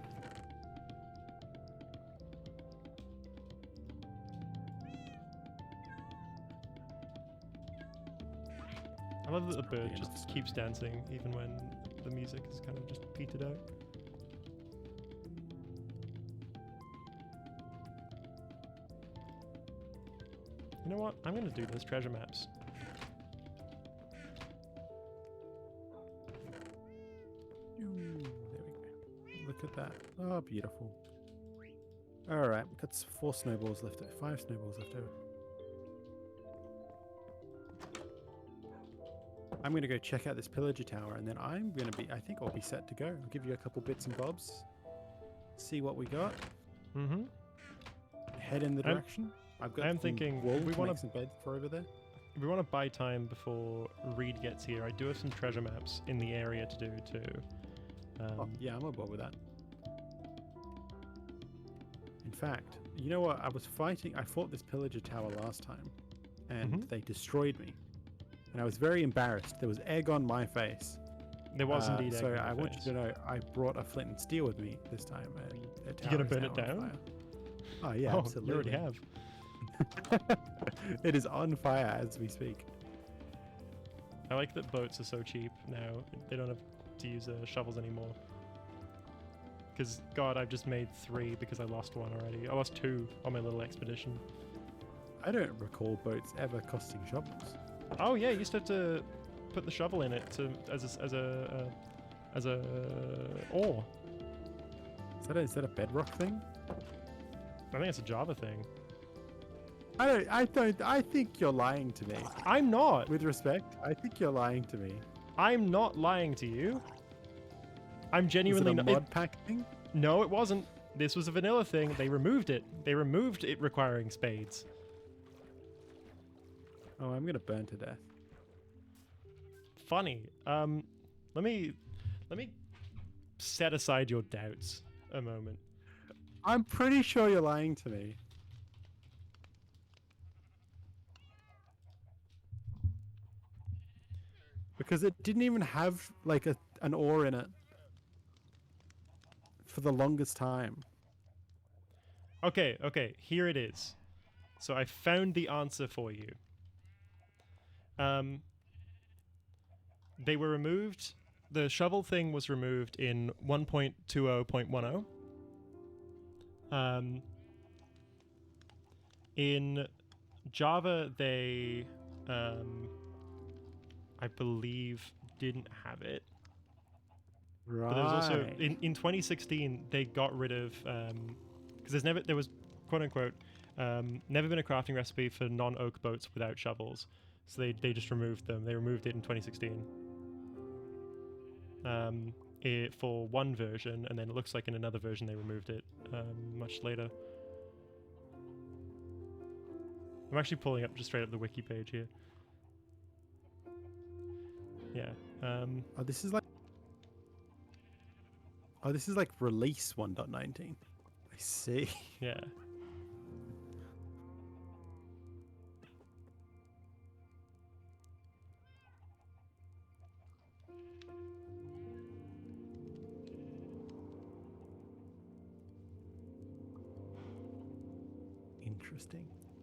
I love that the bird Probably just enough. keeps dancing even when the music is kind of just petered out. You know what? I'm going to do those treasure maps. Look at that. Oh, beautiful. All right, we've got 4 snowballs left. 5 snowballs left over. I'm gonna go check out this pillager tower, and then I'm gonna be. I think I'll be set to go. I'll give you a couple bits and bobs. See what we got. Mm-hmm. Head in the I'm- direction. I've got. I'm some thinking wool if we to wanna- make some bed for over there. If we want to buy time before Reed gets here, I do have some treasure maps in the area to do too. Oh, yeah, I'm on board with that. In fact, you know what? I fought this pillager tower last time, and Mhm. they destroyed me. And I was very embarrassed. There was egg on my face. There was indeed. So egg on I my want face. you to know I brought a flint and steel with me this time. And the tower gonna is burn now it on down? fire. Oh yeah, Oh, absolutely. you already have. It is on fire as we speak. I like that boats are so cheap now. They don't have to use shovels anymore. Because, God, I've just made 3 because I lost 1 already. I lost 2 on my little expedition. I don't recall boats ever costing shovels. Oh yeah, you used to have to put the shovel in it as a ore. Is that a bedrock thing? I think it's a Java thing. I think you're lying to me. I'm not. With respect, I think you're lying to me. I'm not lying to you. I'm Is it genuinely a not. mod pack thing? No, it wasn't. This was a vanilla thing. They removed it. They removed it requiring spades. Oh, I'm gonna burn to death. Funny. Let me set aside your doubts a moment. I'm pretty sure you're lying to me. Because it didn't even have like an ore in it for the longest time. Okay, here it is. So I found the answer for you. They were removed. The shovel thing was removed in 1.20.10. In Java, they, I believe, didn't have it. Right. But there was also in 2016 they got rid of because there was quote unquote never been a crafting recipe for non-oak boats without shovels, so they just removed them. They removed it in 2016 for one version, and then it looks like in another version they removed it much later. I'm actually pulling up just straight up the wiki page here. Yeah. Oh, this is like release 1.19. I see. Yeah.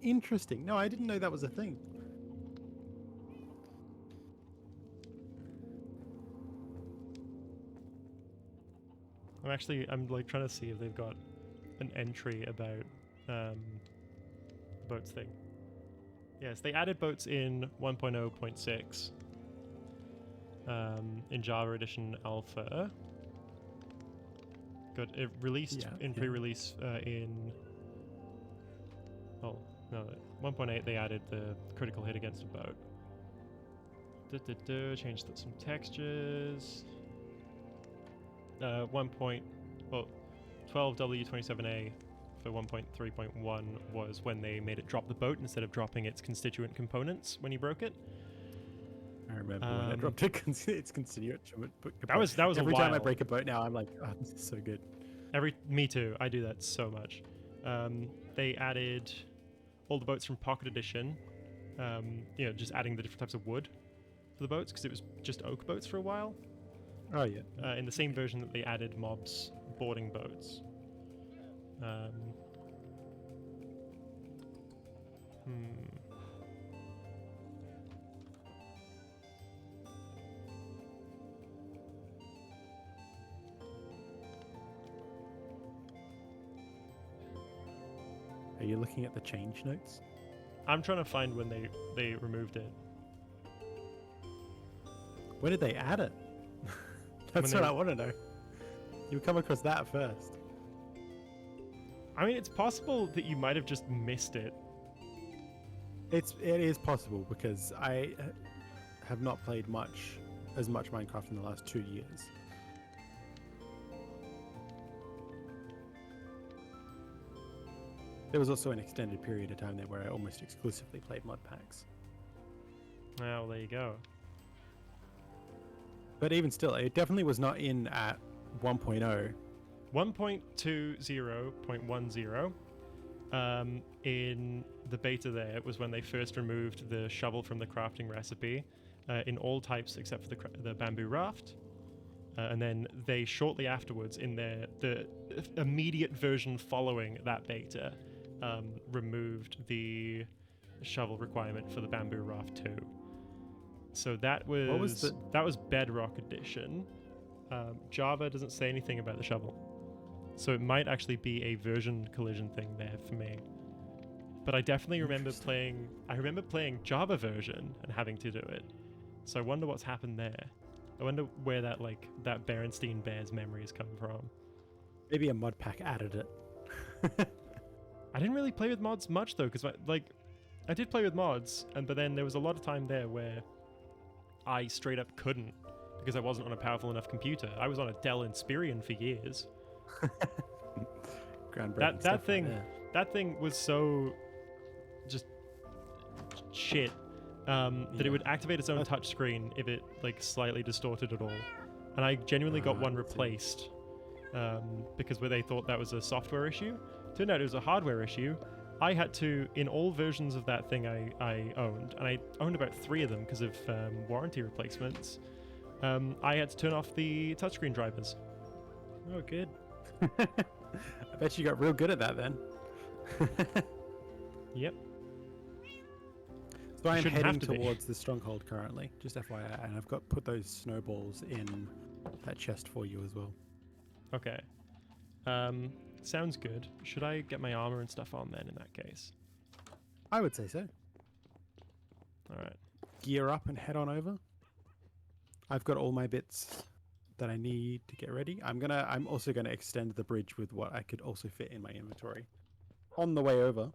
Interesting. No, I didn't know that was a thing. I'm like trying to see if they've got an entry about boats thing. Yes, they added boats in 1.0.6 in Java Edition Alpha. Got it released in pre-release in 1.8 they added the critical hit against a boat. Changed some textures. 12W27A for 1.3.1 was when they made it drop the boat instead of dropping its constituent components when you broke it. I remember when I dropped its constituent. That was every a time I while. break a boat now, I'm like, oh, this is so good. Me too. I do that so much. They added all the boats from Pocket Edition. Just adding the different types of wood for the boats because it was just oak boats for a while. Oh yeah. In the same version that they added mobs boarding boats. Are you looking at the change notes? I'm trying to find when they removed it. Where did they add it? That's When what they- I want to know. You come across that first. I mean, it's possible that you might have just missed it. It is possible because I have not played as much Minecraft in the last 2 years. There was also an extended period of time there where I almost exclusively played mod packs. Oh, well, there you go. But even still, it definitely was not in at 1.0. 1.20.10 in the beta there was when they first removed the shovel from the crafting recipe in all types except for the bamboo raft. And then they shortly afterwards, in the immediate version following that beta, removed the shovel requirement for the bamboo raft too. So that was Bedrock Edition. Java doesn't say anything about the shovel, so it might actually be a version collision thing there for me. But I definitely remember playing. I remember playing Java version and having to do it. So I wonder what's happened there. I wonder where that Berenstein Bears memories come from. Maybe a mod pack added it. I didn't really play with mods much though, because I did play with mods, but then there was a lot of time there where I straight up couldn't because I wasn't on a powerful enough computer. I was on a Dell Inspiron for years. That thing was so just shit that it would activate its own touchscreen if it slightly distorted at all. And I genuinely got one replaced because they thought that was a software issue. Turned out it was a hardware issue. I had to, in all versions of that thing I owned, and I owned about 3 of them because of warranty replacements, I had to turn off the touchscreen drivers. Oh, good. I bet you got real good at that then. Yep. So I'm heading towards the stronghold currently, just FYI, and I've put those snowballs in that chest for you as well. Okay. Sounds good. Should I get my armor and stuff on then in that case? I would say so. All right. Gear up and head on over. I've got all my bits that I need to get ready. I'm also gonna extend the bridge with what I could also fit in my inventory on the way over.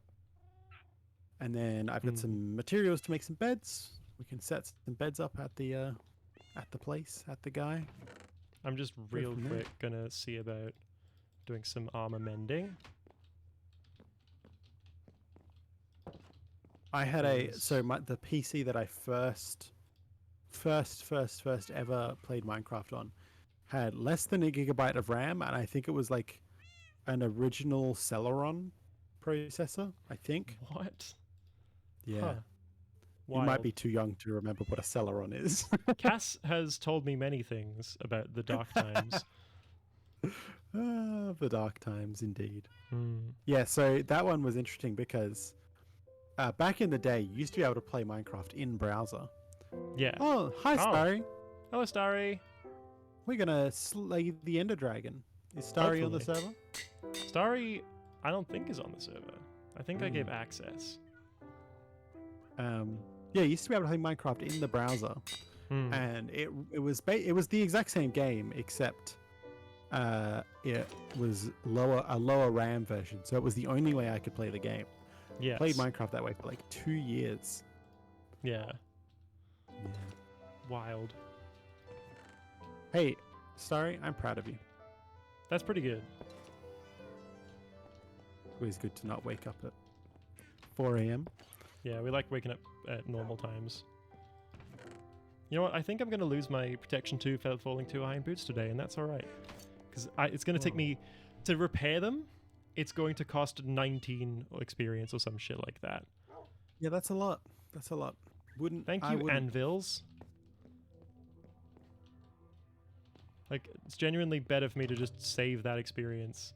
And then I've got some materials to make some beds. We can set some beds up at the guy. I'm just real quick gonna see about doing some armor mending. I had the PC that I first ever played Minecraft on had less than 1 gigabyte of RAM, and I think it was like an original Celeron processor, I think. What? Yeah. Huh. You might be too young to remember what a Celeron is. Cass has told me many things about the dark times. The dark times, indeed. Yeah, so that one was interesting because back in the day, you used to be able to play Minecraft in browser. Yeah. Oh, hi, Starry. Hello, Starry. We're going to slay the Ender Dragon. Is Starry on the server? Starry, I don't think is on the server. I think I gave access. Yeah, you used to be able to play Minecraft in the browser. And it was the exact same game, except it was a lower RAM version, so it was the only way I could play the game. Yes. Played Minecraft that way for like 2 years. Yeah. Wild. Hey, Starry, I'm proud of you. That's pretty good. Always good to not wake up at 4 a.m. Yeah, we like waking up at normal times. You know what? I think I'm going to lose my protection 2 Feather Falling 2 iron boots today, and that's all right. Because it's going to take me to repair them. It's going to cost 19 experience or some shit like that. Yeah, that's a lot. That's a lot. Thank you, anvils. Like, it's genuinely better for me to just save that experience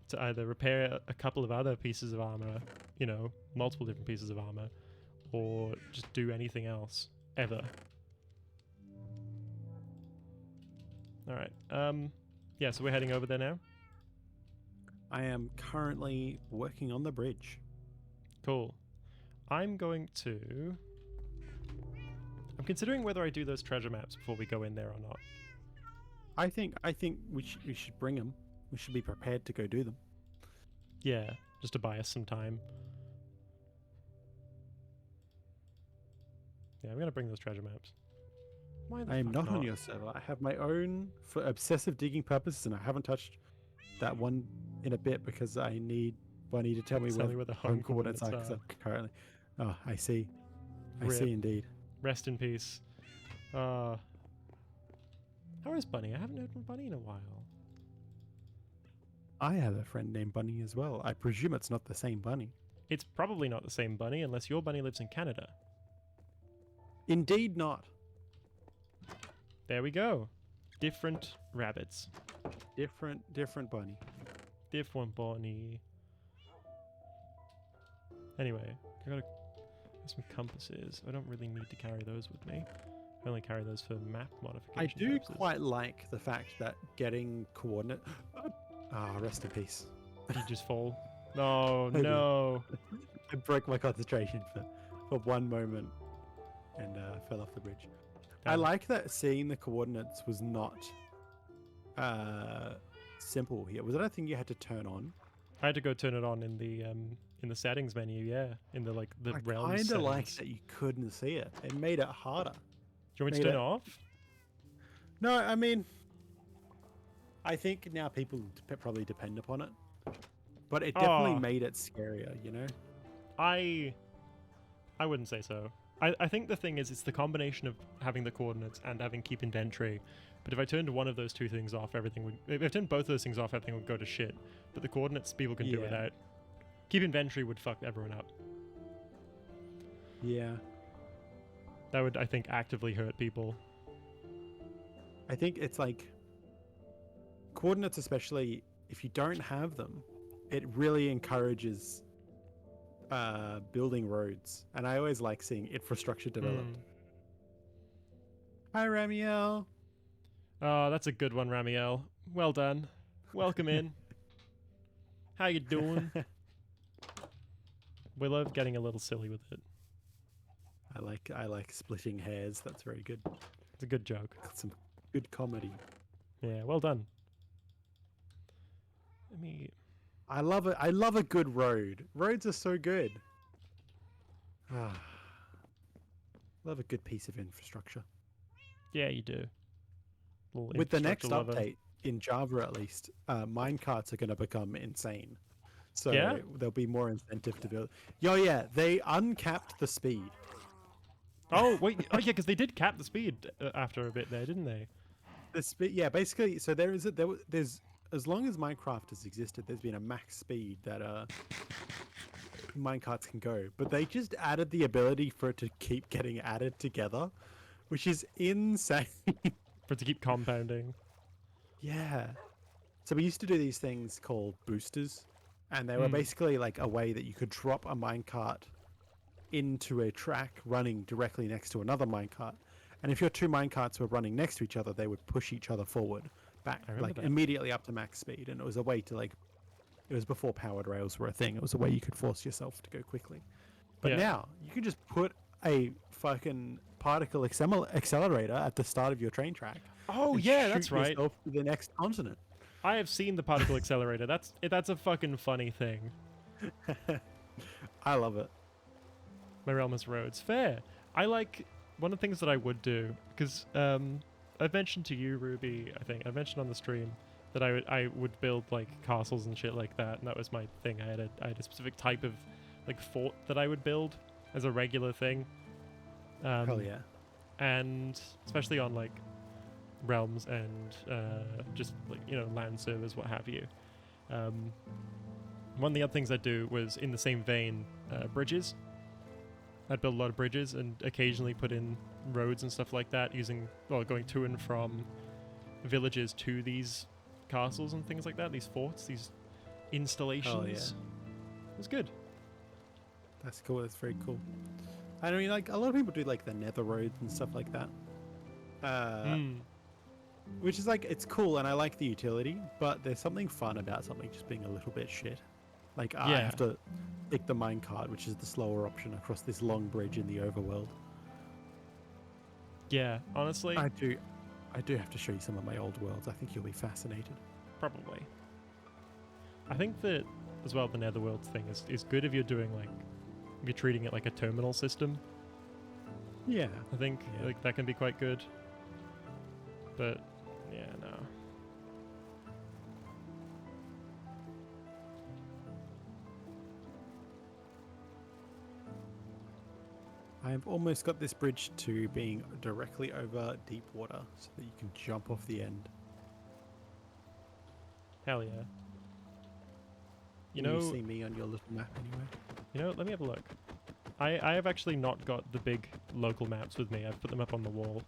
to either repair a couple of other pieces of armor, you know, multiple different pieces of armor, or just do anything else ever. All right. Yeah, so we're heading over there now. I am currently working on the bridge. Cool. I'm considering whether I do those treasure maps before we go in there or not. I think we should bring them. We should be prepared to go do them. Yeah, just to buy us some time. Yeah, I'm gonna bring those treasure maps. Why the I am fuck not on your server. I have my own for obsessive digging purposes, and I haven't touched that one in a bit because I need Bunny to tell me Tell me where where the home coordinates are. coordinates 'Cause are. I'm currently. Oh, I see. I Rip. see indeed. Rest in peace. How is Bunny? I haven't heard from Bunny in a while. I have a friend named Bunny as well. I presume it's not the same Bunny. It's probably not the same Bunny unless your Bunny lives in Canada. Indeed not. There we go. Different rabbits. Different Bunny. Different Bunny. Anyway, I got some compasses. I don't really need to carry those with me. I only carry those for map modification. I do purposes. quite like the fact that getting coordinate. Rest in peace. You just fall. No, I do. no. I broke my concentration for one moment and fell off the bridge. I Damn. like that seeing the coordinates was not simple here. Was that a thing you had to turn on? I had to go turn it on in the settings menu. Yeah, in the I realm kind settings. of like that you couldn't see it. It made it harder. Do you want me to made turn it- it off? No, I mean, I think now people probably depend upon it, but it definitely Oh. made it scarier. You know? I wouldn't say so. I think the thing is, it's the combination of having the coordinates and having keep inventory. But if I turned one of those two things off, everything would. If I turned both those things off, everything would go to shit. But the coordinates people can do Yeah. without. Keep inventory would fuck everyone up. Yeah. That would, I think, actively hurt people. I think it's like coordinates, especially if you don't have them, it really encourages building roads. And I always like seeing infrastructure developed. Mm. Hi, Ramiel. Oh, that's a good one, Ramiel. Well done. Welcome in. How you doing? Willow getting a little silly with it. I like splitting hairs. That's very good. It's a good joke. Got some good comedy. Yeah, well done. Let me. I love it. I love a good road. Roads are so good. Love a good piece of infrastructure. Yeah, you do. Little With the next infrastructure lover. update in Java, at least, minecarts are going to become insane. So Yeah? there'll be more incentive to build. Yeah, they uncapped the speed. Oh wait, oh yeah, because they did cap the speed after a bit there, didn't they? The speed, yeah, basically. So there's as long as Minecraft has existed, there's been a max speed that minecarts can go. But they just added the ability for it to keep getting added together, which is insane. For it to keep compounding. Yeah. So we used to do these things called boosters, and they were basically like a way that you could drop a minecart into a track running directly next to another minecart. And if your two minecarts were running next to each other, they would push each other forward, back, I remember like that. immediately up to max speed. And it was a way to it was before powered rails were a thing. It was a way you could force yourself to go quickly. But Yeah. now you can just put a fucking particle accelerator at the start of your train track. Oh and yeah, that's shoot right. yourself to the next continent. I have seen the particle accelerator. That's a fucking funny thing. I love it. My realm has roads. Fair. I like one of the things that I would do because I've mentioned to you, Ruby. I think I mentioned on the stream that I would build like castles and shit like that, and that was my thing. I had a specific type of like fort that I would build as a regular thing. Hell yeah. And especially on like realms and just like land servers, what have you. One of the other things I'd do was in the same vein, bridges. I'd build a lot of bridges and occasionally put in roads and stuff like that, going to and from villages to these castles and things like that, these forts, these installations. It was good. That's cool. That's very cool. I mean, like a lot of people do like the nether roads and stuff like that. Which is like, it's cool and I like the utility, but there's something fun about something just being a little bit shit. Like I Yeah. have to take the minecart, which is the slower option, across this long bridge in the overworld. Yeah, honestly. I I do have to show you some of my old worlds. I think you'll be fascinated. Probably. I think that as well the Netherworlds thing is good if you're doing like if you're treating it like a terminal system. Yeah. I think Yeah. like that can be quite good. But yeah, no. I've almost got this bridge to being directly over deep water so that you can jump off the end. Hell yeah. You Can know, you see me on your little map anyway? let me have a look. I have actually not got the big local maps with me. I've put them up on the wall.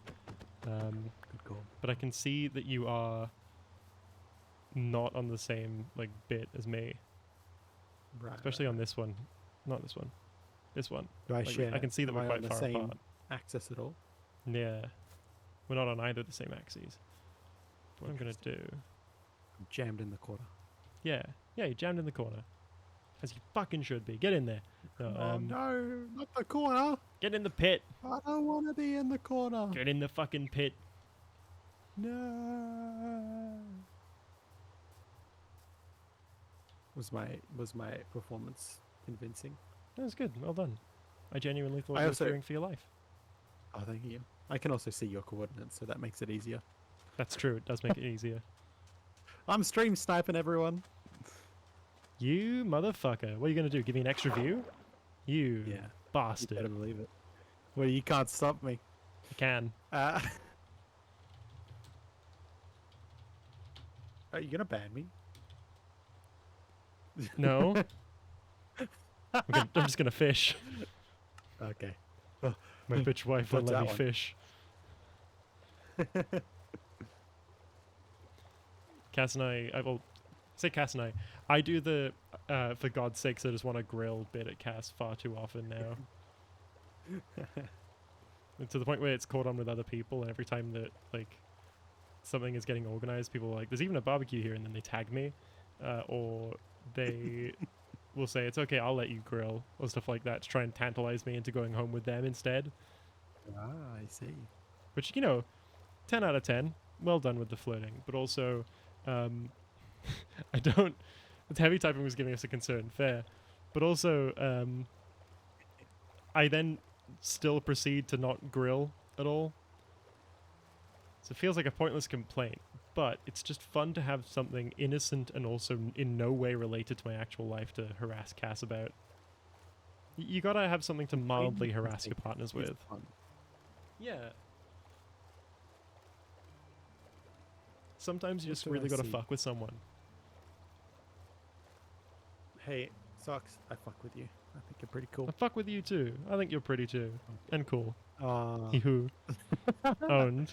Good call. But I can see that you are not on the same like bit as me, Right. especially on this one. Not this one. This one. Do I Like, share? I can see that am we're I quite on the far same apart. axis at all? Yeah. We're not on either of the same axes. What I'm gonna do. I'm jammed in the corner. Yeah. Yeah, you jammed in the corner. As you fucking should be. Get in there. No, Oh no, not the corner! get in the pit. I don't want to be in the corner. Get in the fucking pit. No. Was my performance convincing? That was good. Well done. I genuinely thought I you were also- fearing for your life. Oh, thank you. I can also see your coordinates, so that makes it easier. That's true. It does make it easier. I'm stream sniping everyone. You motherfucker. What are you going to do? Give me an extra view? You Yeah, you bastard. better believe it. Well, you can't stop me. You can. Are you gonna ban me? No. I'm just going to fish. Okay. My bitch wife won't What's let that me one? fish. Cass and I will say Cass and I do the for God's sakes I just want to grill bit at Cass far too often now. And to the point where it's caught on with other people, and every time that like something is getting organized, people are like, there's even a barbecue here, and then they tag me, or they will say, it's okay, I'll let you grill, or stuff like that, to try and tantalize me into going home with them instead. Ah, I see. Which, 10 out of 10. Well done with the flirting. But also, I don't... The heavy typing was giving us a concern, fair. But also, I then still proceed to not grill at all. So it feels like a pointless complaint. But it's just fun to have something innocent and also in no way related to my actual life to harass Cass about. You gotta have something to mildly harass your partners with. It's fun. Yeah. Sometimes you What just do really I gotta see? fuck with someone. Hey, Socks, I fuck with you. I think you're pretty cool. I fuck with you too. I think you're pretty too. And cool. Uh, Owned.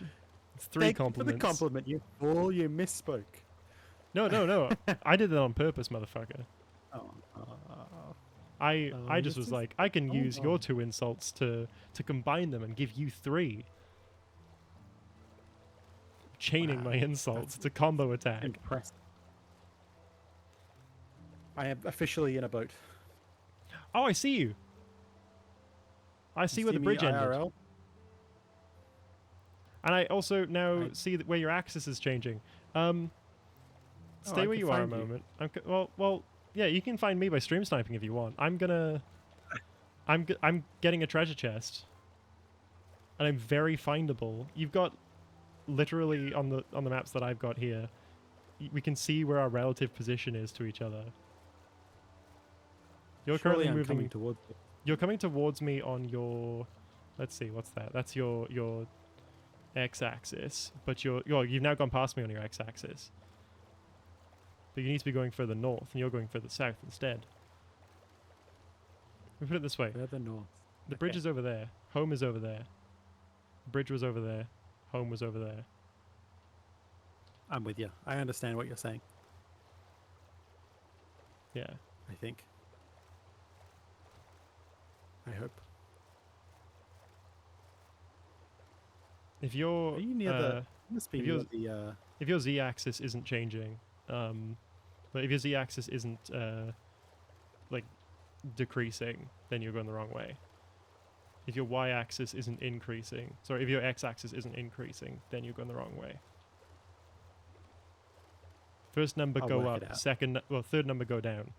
It's three thank compliments. you for the compliment, you fool. You misspoke. No. I did that on purpose, motherfucker. Oh, I just this was is- like, I can use oh. your two insults to combine them and give you three. Chaining Wow, my insults. It's a combo attack. impressed. I am officially in a boat. Oh, I see you. I see where the me bridge ended. IRL? And I also now I- see that where your axis is changing. Stay I where can you are a find you. moment. Well, yeah, you can find me by stream sniping if you want. I'm getting a treasure chest, and I'm very findable. You've got literally on the maps that I've got here. We can see where our relative position is to each other. You're Surely currently I'm moving. coming towards you. You're coming towards me on your. Let's see, what's that? That's your x-axis, but you've now gone past me on your x-axis. But you need to be going further north, and you're going further south instead. We put it this way: Further north. the bridge Okay. is over there, home is over there. Bridge was over there, home was over there. I'm with you. I understand what you're saying. Yeah. I think. I hope. If you're Are you near the? Must be if near you're- the. if your z-axis isn't changing, but if your z-axis isn't like decreasing, then you're going the wrong way. If your y-axis isn't increasing, sorry, if your x-axis isn't increasing, then you're going the wrong way. First number I'll go work it up, out. third number go down.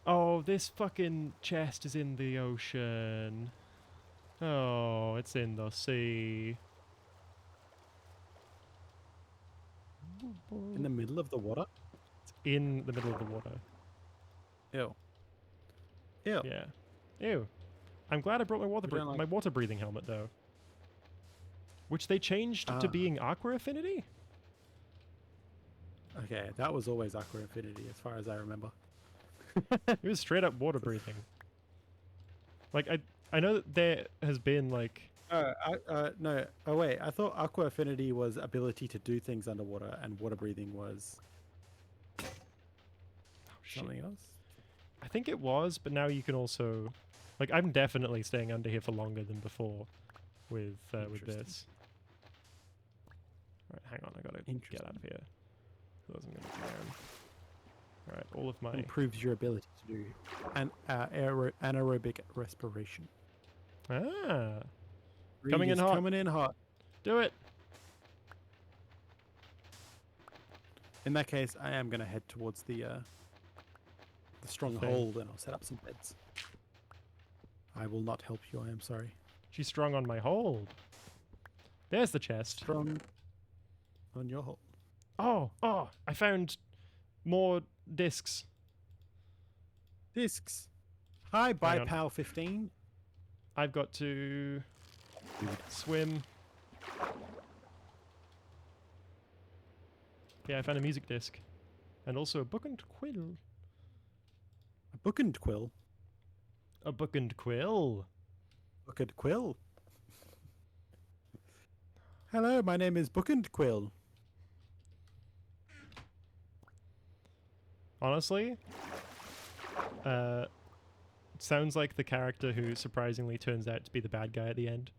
Oh, this fucking chest is in the ocean. Oh, it's in the sea. In the middle of the water? It's in the middle of the water. Ew. Ew. Yeah. Ew. I'm glad I brought my We don't like- my water breathing helmet though. Which they changed to Ah. being Aqua Affinity? Okay, that was always Aqua Infinity as far as I remember. It was straight up water breathing. Like I know that there has been like No. Oh wait, I thought Aqua Affinity was ability to do things underwater, and water breathing was something else. I think it was, but now you can also like I'm definitely staying under here for longer than before with Interesting. this. Alright, hang on, I gotta get out of here. Otherwise I'm gonna drown. Alright, all of my Improves your ability to do anaerobic respiration. Ah, Reed Coming in is hot. Coming in hot. do it. In that case, I am going to head towards the stronghold, and I'll set up some beds. I will not help you. I am sorry. She's strong on my hold. There's the chest. Strong on your hold. Oh, I found more discs. Discs. Hi, Hang on. BiPal 15. I've got to swim. Yeah, I found a music disc. And also a book and quill. A book and quill. A book and quill. Book and quill. Hello, my name is Book and Quill. Honestly, sounds like the character who surprisingly turns out to be the bad guy at the end.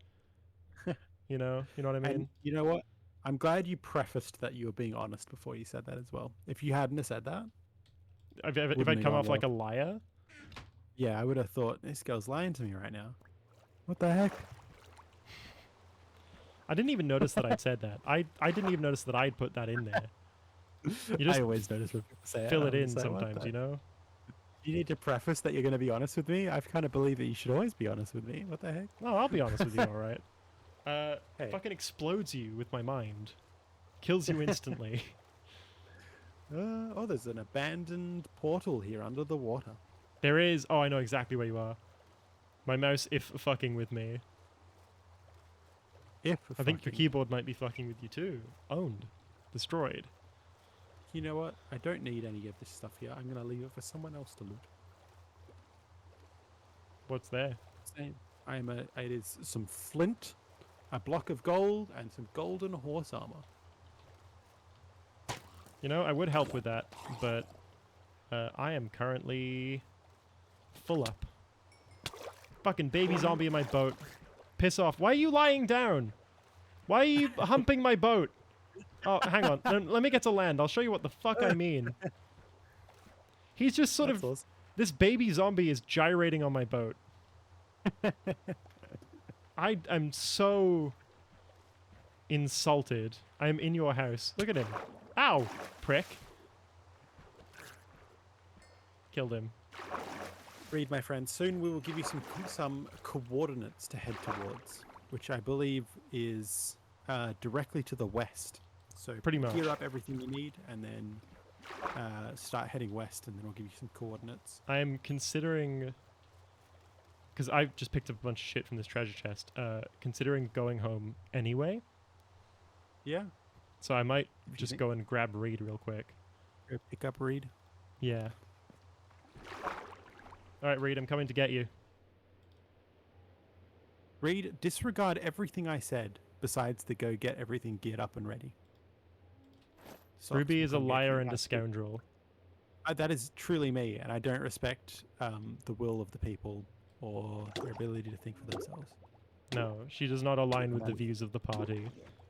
You know what I mean? And you know what? I'm glad you prefaced that you were being honest before you said that as well. If you hadn't have said that, If wouldn't I'd have come gone off like a liar, yeah, I would have thought this girl's lying to me right now. What the heck? I didn't even notice that I'd said that. I didn't even notice that I'd put that in there. You just I always notice when people say fill it it I'm in just like, what sometimes, the- you know? You need to preface that you're going to be honest with me. I've kind of believed that you should always be honest with me. What the heck? No, I'll be honest with you, all right. Hey. Fucking explodes you with my mind. Kills you instantly. Oh, there's an abandoned portal here under the water. There is. Oh, I know exactly where you are. My mouse, if fucking with me. If I think your fucking- keyboard might be fucking with you too. Owned. Destroyed. You know what? I don't need any of this stuff here. I'm going to leave it for someone else to loot. What's there? Same. It is some flint, a block of gold, and some golden horse armor. You know, I would help with that, but I am currently full up. Fucking baby zombie in my boat. Piss off. Why are you lying down? Why are you humping my boat? Oh, hang on. Let me get to land. I'll show you what the fuck I mean. He's just sort That's of... awesome. This baby zombie is gyrating on my boat. I'm so insulted. I'm in your house. Look at him. Ow, prick. Killed him. Read, my friend. Soon we will give you some coordinates to head towards, which I believe is directly to the west. So Pretty much. gear up everything you need, and then start heading west, and then I'll give you some coordinates. I'm considering... Because I just picked up a bunch of shit from this treasure chest. Considering going home anyway. Yeah. So I might If you just think- go and grab Reed real quick. Go pick up Reed. Yeah. Alright, Reed, I'm coming to get you. Reed, disregard everything I said besides the go get everything geared up and ready. Socks Ruby will is a come get you liar and a back. scoundrel. That is truly me, and I don't respect the will of the people or their ability to think for themselves. No, she does not align with the That- views of the party.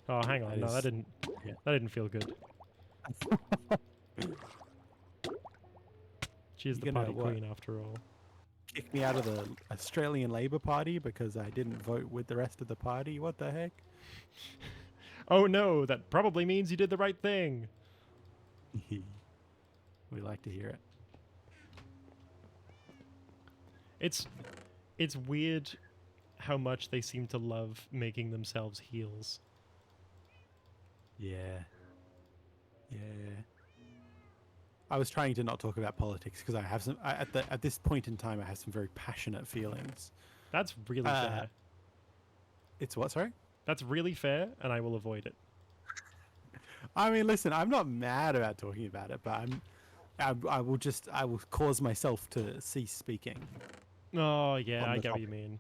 Oh, hang on. that No, is- that didn't... yeah. That didn't feel good. She is You the gonna party what? queen, after all. kick me out of the Australian Labor Party because I didn't vote with the rest of the party. What the heck? Oh no, that probably means you did the right thing. We like to hear it. It's weird how much they seem to love making themselves heels. Yeah. Yeah. I was trying to not talk about politics because I have some at this point in time I have some very passionate feelings. That's really fair. It's what, sorry? That's really fair, and I will avoid it. I mean, listen, I'm not mad about talking about it, but I will cause myself to cease speaking. Oh yeah, On I the get what you topic. mean.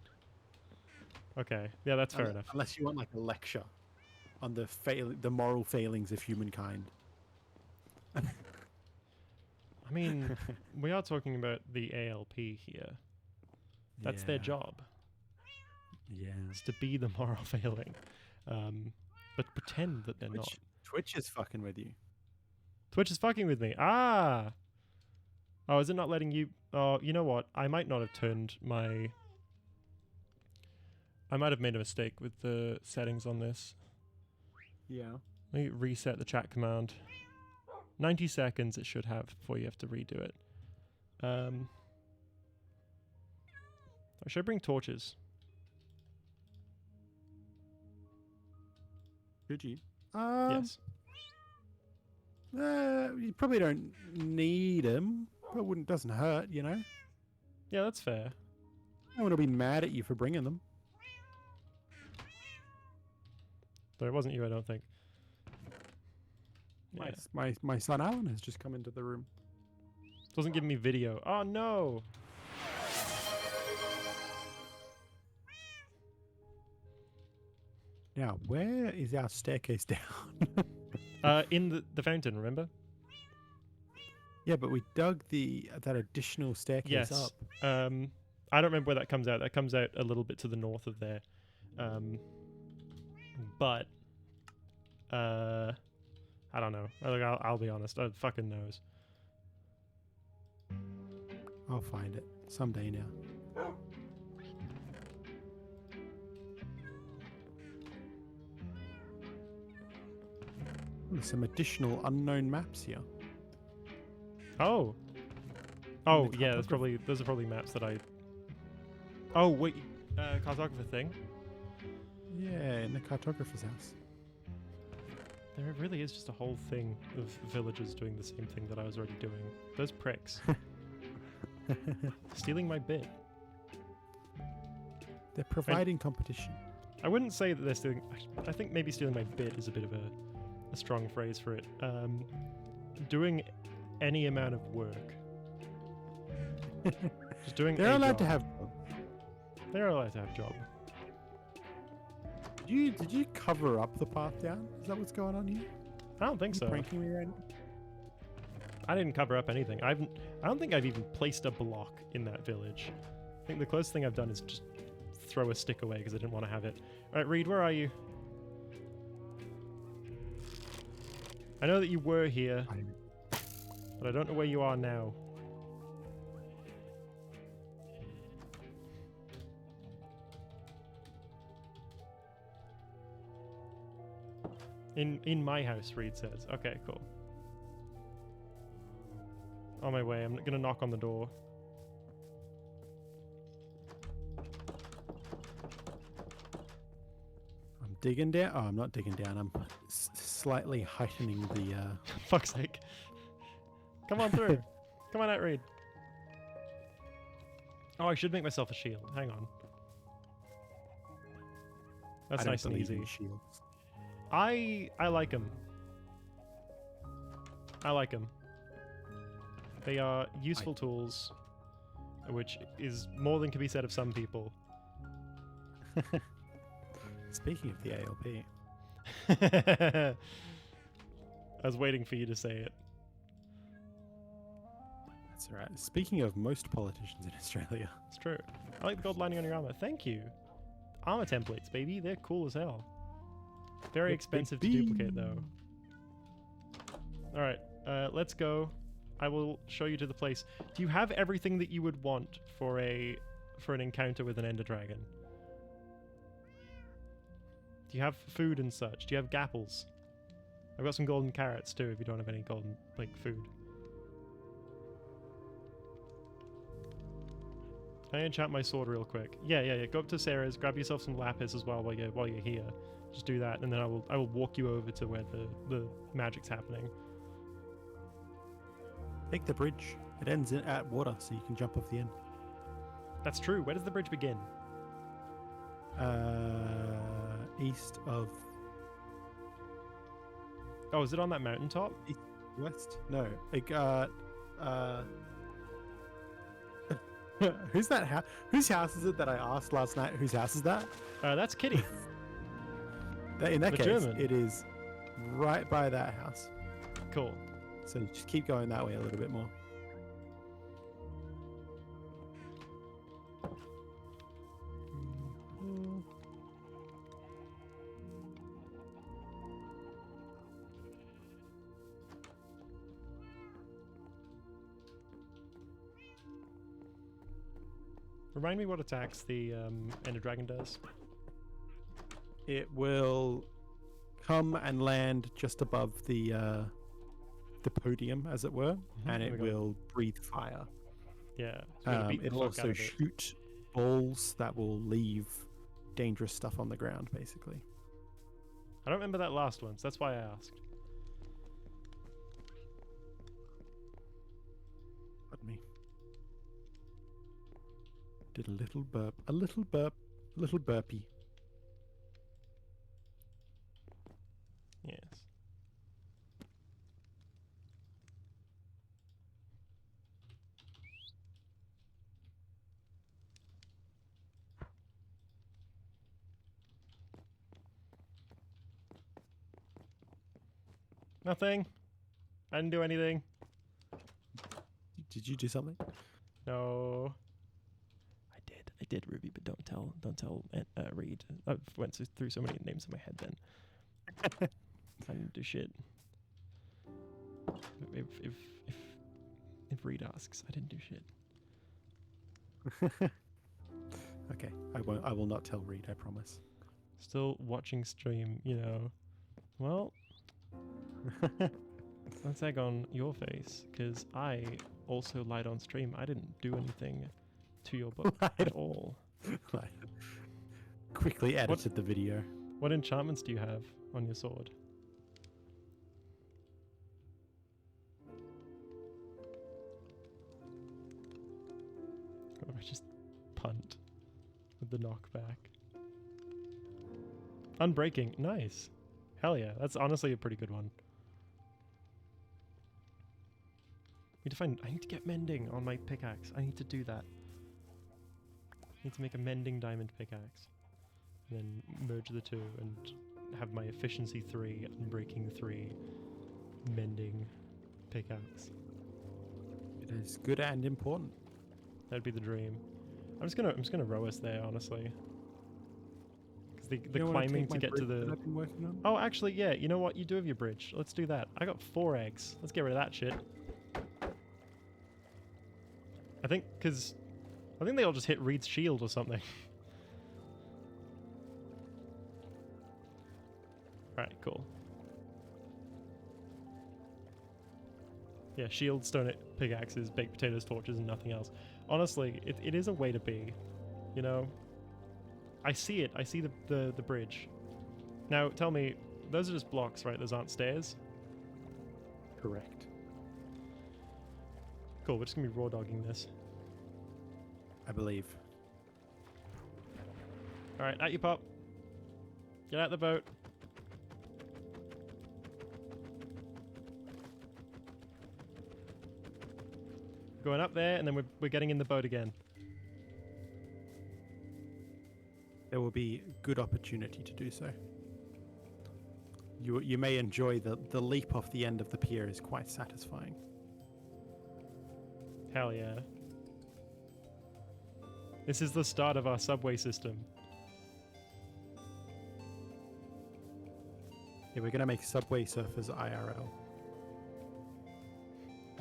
Okay, yeah, that's fair enough. Unless you want like a lecture on the moral failings of humankind. I mean, we are talking about the ALP here. That's their Yeah. job. Yeah. Is to be the moral failing, but pretend that they're not. Twitch is fucking with you. Twitch is fucking with me. Ah. Oh, is it not letting you? Oh, you know what? I might not have turned my. I might have made a mistake with the settings on this. Yeah. Let me reset the chat command. 90 seconds it should have before you have to redo it. Should I bring torches? Could you? Yes. You probably don't need them, but doesn't hurt, you know. Yeah, that's fair. No one will be mad at you for bringing them. Though it wasn't you, I don't think. My, Yeah. my son Alan has just come into the room. Doesn't give me video. Oh no! Now, where is our staircase down? In the fountain, remember? Yeah, but we dug that additional staircase Yes. up. I don't remember where that comes out. That comes out a little bit to the north of there. But I don't know. I'll be honest. I fucking knows. I'll find it someday now. There's some additional unknown maps here. Oh. Oh yeah. Those are probably maps that I. Oh wait. Cartographer thing. Yeah, in the cartographer's house. There really is just a whole thing of villagers doing the same thing that I was already doing. Those pricks. Stealing my bit. They're providing competition. I wouldn't say that they're stealing. I think maybe stealing my bit is a bit of a strong phrase for it. Doing any amount of work. Just doing They're a allowed job. to have. They're allowed to have job. Did you cover up the path down? Is that what's going on here? I don't think You so. pranking me right now? I didn't cover up anything. I don't think I've even placed a block in that village. I think the closest thing I've done is just throw a stick away because I didn't want to have it. All right, Reed, where are you? I know that you were here, but I don't know where you are now. In my house, Reed says. Okay, cool. On my way. I'm gonna knock on the door. I'm digging down. Oh, I'm not digging down. I'm slightly heightening the. Fuck's sake. Come on through. Come on out, Reed. Oh, I should make myself a shield. Hang on. That's I don't nice and believe in easy. shields. I like them. I like them. They are useful tools, which is more than can be said of some people. Speaking of the ALP, I was waiting for you to say it. that's all right. Speaking of most politicians in Australia, It's true. I like the gold lining on your armor. Thank you. Armor templates, baby. They're cool as hell. Very Yep, expensive to baby. duplicate, though. All right, let's go. I will show you to the place. Do you have everything that you would want for an encounter with an Ender Dragon? Do you have food and such? Do you have gapples? I've got some golden carrots too if you don't have any golden, like, food. Can I enchant my sword real quick? Yeah. Go up to Sarah's, grab yourself some lapis as well while you're here. Just do that, and then I will walk you over to where the magic's happening. Take the bridge. It ends at water, so you can jump off the end. That's true. Where does the bridge begin? East of... Oh, is it on that mountaintop? West? No. Who's that house? Whose house is it that I asked last night? Whose house is that? That's Kitty. In that The case, German. it is right by that house. Cool. So you just keep going that way a little bit more. Remind me what attacks the Ender Dragon does. It will come and land just above the podium, as it were, and there it we go. will breathe fire. Yeah. it's gonna beat the It'll fuck also out of it. shoot balls that will leave dangerous stuff on the ground, basically. I don't remember that last one, so that's why I asked. Pardon me. Did a little burp, a little burpee. Yes. Nothing. I didn't do anything. Did you do something? No. I did, Ruby, but don't tell Reed. I went through so many names in my head then. I didn't do shit. If Reed asks, I didn't do shit. Okay, I will not tell Reed, I promise. Still watching stream, you know. Well, let's egg on your face, because I also lied on stream. I didn't do anything to your book at all. Quickly edited the video. What enchantments do you have on your sword? Or I just punt with the knockback. Unbreaking, nice. Hell yeah, that's honestly a pretty good one. I need to get mending on my pickaxe. I need to do that. I need to make a mending diamond pickaxe. And then merge the two and have my efficiency 3, unbreaking 3, mending pickaxe. It is good and important. That'd be the dream. I'm just gonna row us there, honestly. Because the You wanna climbing take to my get to bridge that the... I've been working on? Oh, actually, yeah, you know what? You do have your bridge. Let's do that. I got 4 eggs. Let's get rid of that shit. I think they all just hit Reed's shield or something. Alright, cool. Yeah, shield, stone pickaxes, baked potatoes, torches, and nothing else. Honestly, it is a way to be. You know? I see it. I see the bridge. Now, tell me, those are just blocks, right? Those aren't stairs? Correct. Cool, we're just gonna be raw dogging this. I believe. Alright, at you, Pop. Get out the boat. Going up there, and then we're getting in the boat again. There will be good opportunity to do so. You may enjoy the leap off the end of the pier is quite satisfying. Hell yeah. This is the start of our subway system. Yeah, we're gonna make Subway Surfers IRL.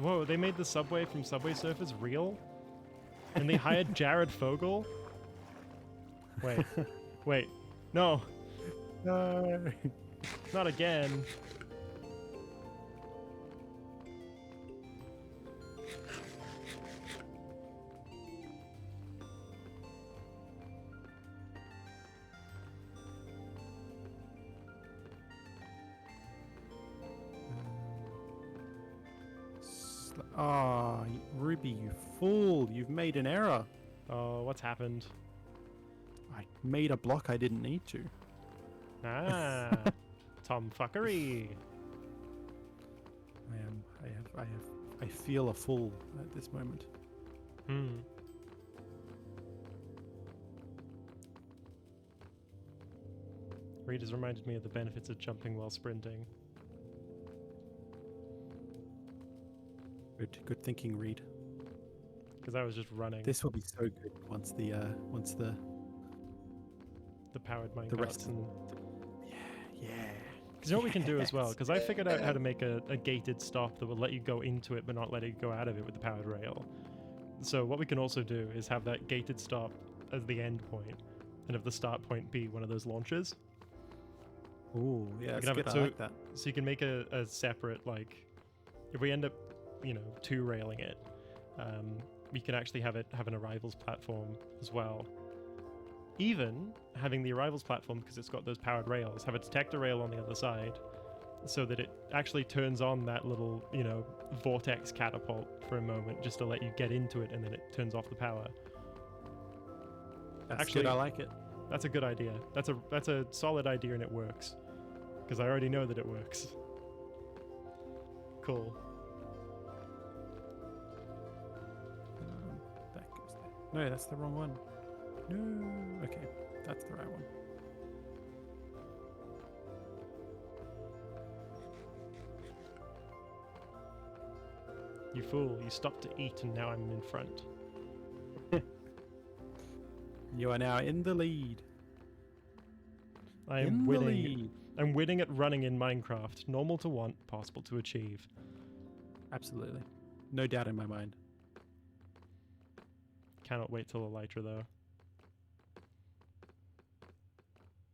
Whoa, they made the subway from Subway Surfers real? And they hired Jared Fogle? Wait. Wait. No. No. Not again. Ah, Ruby, you fool! You've made an error. Oh, what's happened? I made a block I didn't need to. Ah. Tom fuckery. I feel a fool at this moment. Hmm. Reed has reminded me of the benefits of jumping while sprinting. Good thinking, Reed. Because I was just running. This will be so good once the The powered the minecarts rest. and Yeah. because you know what we can do as well? Yes. Because I figured out how to make a gated stop that will let you go into it but not let it go out of it with the powered rail. So what we can also do is have that gated stop as the end point, and have the start point be one of those launches. Ooh, yeah, can that's have good. it I so- like that. So you can make a separate, like, if we end up, you know, two railing it, we can actually have it have an arrivals platform as well. Even having the arrivals platform, because it's got those powered rails, have a detector rail on the other side, so that it actually turns on that little, you know, vortex catapult for a moment, just to let you get into it, and then it turns off the power. That's Actually, good. I like it. That's a good idea. That's a solid idea, and it works. Because I already know that it works. Cool. That goes there. No, that's the wrong one. No. Okay, that's the right one. You fool, you stopped to eat and now I'm in front. You are now in the lead. I in am the winning. lead. I'm winning at running in Minecraft. Normal to want, possible to achieve. Absolutely. No doubt in my mind. Cannot wait till Elytra though.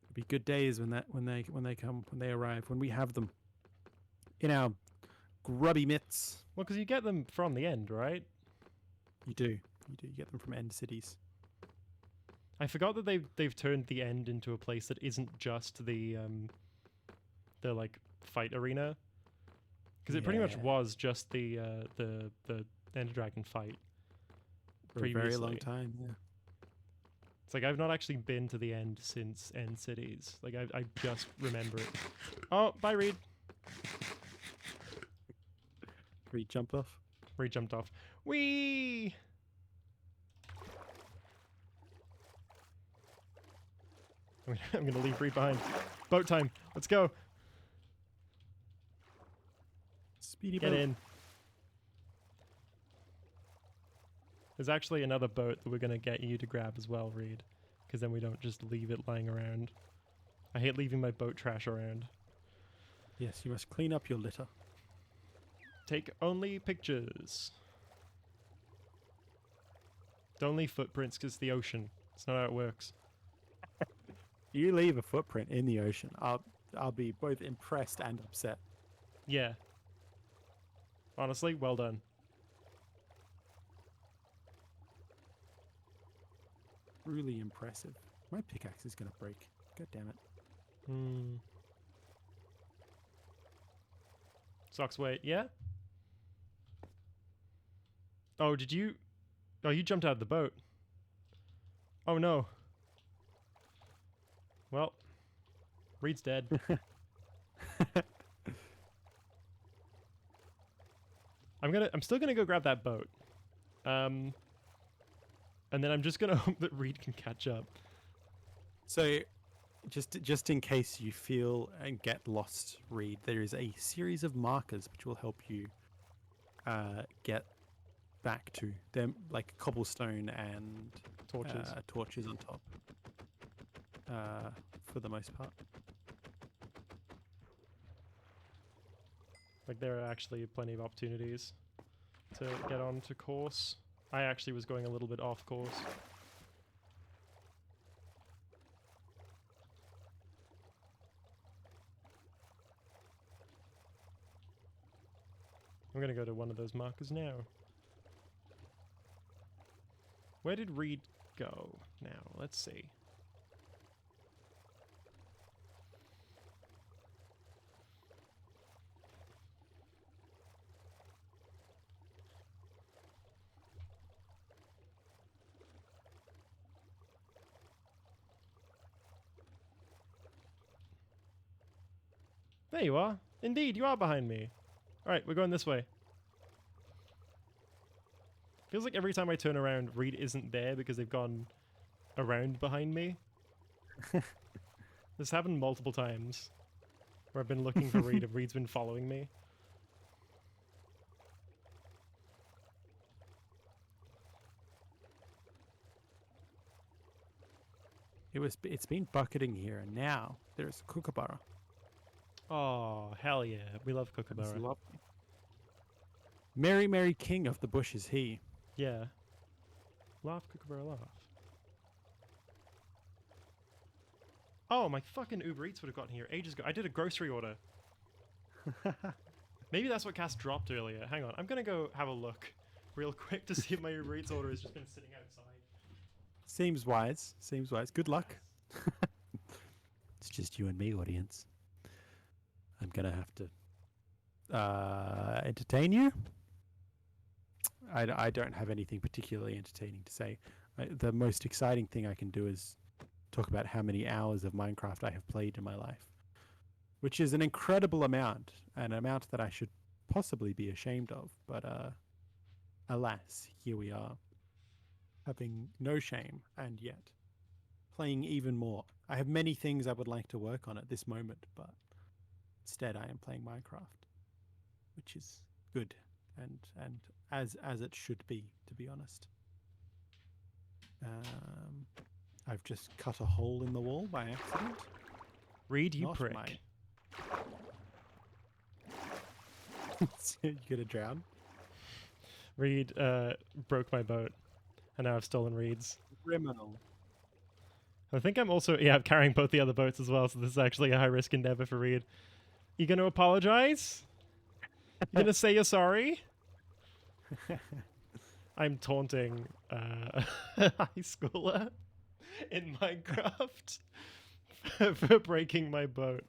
It'll be good days when they arrive, when we have them in our grubby mitts. Well, because you get them from the end, right? You do. You get them from end cities. I forgot that they've turned the end into a place that isn't just the like fight arena. Because it pretty much Yeah. was just the Ender Dragon fight. For a very long Previously. time, yeah. It's like I've not actually been to the end since End Cities. Like I just remember it. Oh, bye Reed. Reed jump off. Reed jumped off. Whee! I'm gonna leave Reed behind. Boat time. Let's go. Speedy Get boat. in. There's actually another boat that we're gonna get you to grab as well, Reed. Because then we don't just leave it lying around. I hate leaving my boat trash around. Yes, you must clean up your litter. Take only pictures. Don't leave footprints because it's the ocean. It's not how it works. You leave a footprint in the ocean, I'll be both impressed and upset. Yeah. Honestly, well done. Truly impressive. My pickaxe is gonna break. God damn it. Hmm. Socks, wait, yeah? Oh, did you... Oh, you jumped out of the boat. Oh, no. Well, Reed's dead. I'm still gonna go grab that boat. And then I'm just gonna hope that Reed can catch up. So, just in case you feel and get lost, Reed, there is a series of markers which will help you get back to them, like cobblestone and Torches. torches on top. For the most part. Like, there are actually plenty of opportunities. to get on to course. I actually was going a little bit off course. I'm gonna go to one of those markers now. Where did Reed go now? Let's see. There you are. Indeed, you are behind me. Alright, we're going this way. Feels like every time I turn around, Reed isn't there because they've gone around behind me. This happened multiple times where I've been looking for Reed and Reed's been following me. It's been bucketing here, and now there's Kookaburra. Oh, hell yeah. We love It's Kookaburra. lovely. Merry, merry king of the bush is he. Yeah. Laugh, Kookaburra, laugh. Oh, my fucking Uber Eats would have gotten here ages ago. I did a grocery order. Maybe that's what Cass dropped earlier. Hang on. I'm going to go have a look real quick to see if my Uber Eats order has just been sitting outside. Seems wise. Seems wise. Good luck. It's just you and me, audience. I'm gonna have to entertain you. I don't have anything particularly entertaining to say. The most exciting thing I can do is talk about how many hours of Minecraft I have played in my life, which is an incredible amount, an amount that I should possibly be ashamed of. But alas, here we are, having no shame and yet playing even more. I have many things I would like to work on at this moment, but instead I am playing Minecraft, which is good and as it should be, to be honest. I've just cut a hole in the wall by accident. Reed, you Not prick. You're gonna drown? Reed broke my boat, and now I've stolen Reed's. Criminal. I think I'm also, I'm carrying both the other boats as well, so this is actually a high-risk endeavor for Reed. You gonna apologize? You gonna say you're sorry? I'm taunting a high schooler in Minecraft for breaking my boat.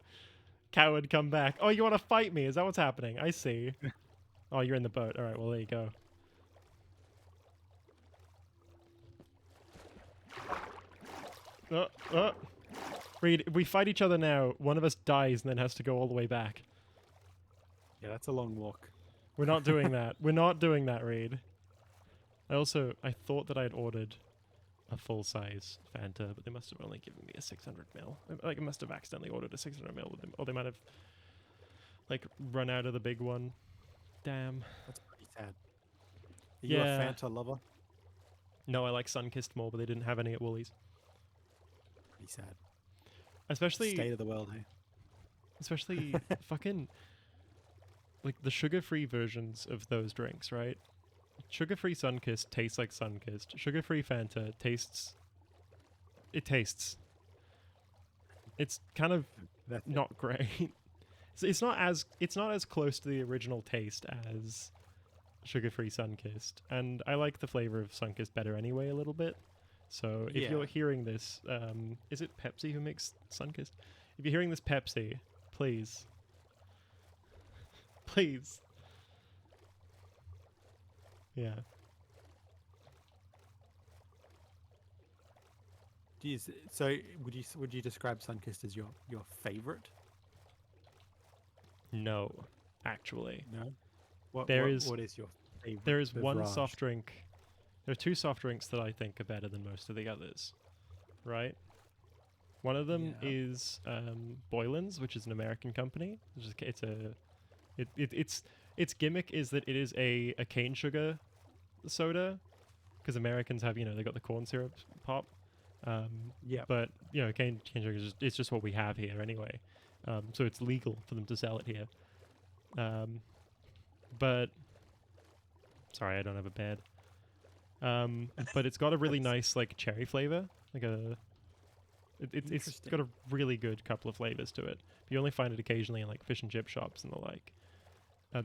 Coward, come back. Oh, you want to fight me? Is that what's happening? I see. Oh, you're in the boat. All right, well, there you go. Reed, if we fight each other now, one of us dies and then has to go all the way back. Yeah, that's a long walk. We're not doing that. We're not doing that, Reed. I thought that I had ordered a full-size Fanta, but they must have only given me a 600ml. Like, I must have accidentally ordered a 600ml with them, or they might have, like, run out of the big one. Damn. That's pretty sad. Are you a Fanta lover? No, I like Sunkissed more, but they didn't have any at Woolies. Pretty sad. Especially... State of the world, hey? Especially fucking... like, the sugar-free versions of those drinks, right? Sugar-free Sunkissed tastes like Sunkissed. Sugar-free Fanta tastes... It tastes. It's kind of not great. It's not as close to the original taste as sugar-free Sunkissed, and I like the flavor of Sunkissed better anyway a little bit. So if you're hearing this, is it Pepsi who makes Sunkissed? If you're hearing this, Pepsi, please. Please. Yeah. So would you describe Sunkissed as your favorite? No, actually. No. What is your favorite? There is one beverage? soft drink. There are two soft drinks that I think are better than most of the others, right? One of them is Boylan's, which is an American company. Its gimmick is that it is a cane sugar soda, because Americans have, they got the corn syrup pop. But cane sugar is it's just what we have here anyway. So it's legal for them to sell it here. But Sorry, I don't have a bed. But it's got a really nice like cherry flavor, like it's got a really good couple of flavors to it. You only find it occasionally in like fish and chip shops and the like.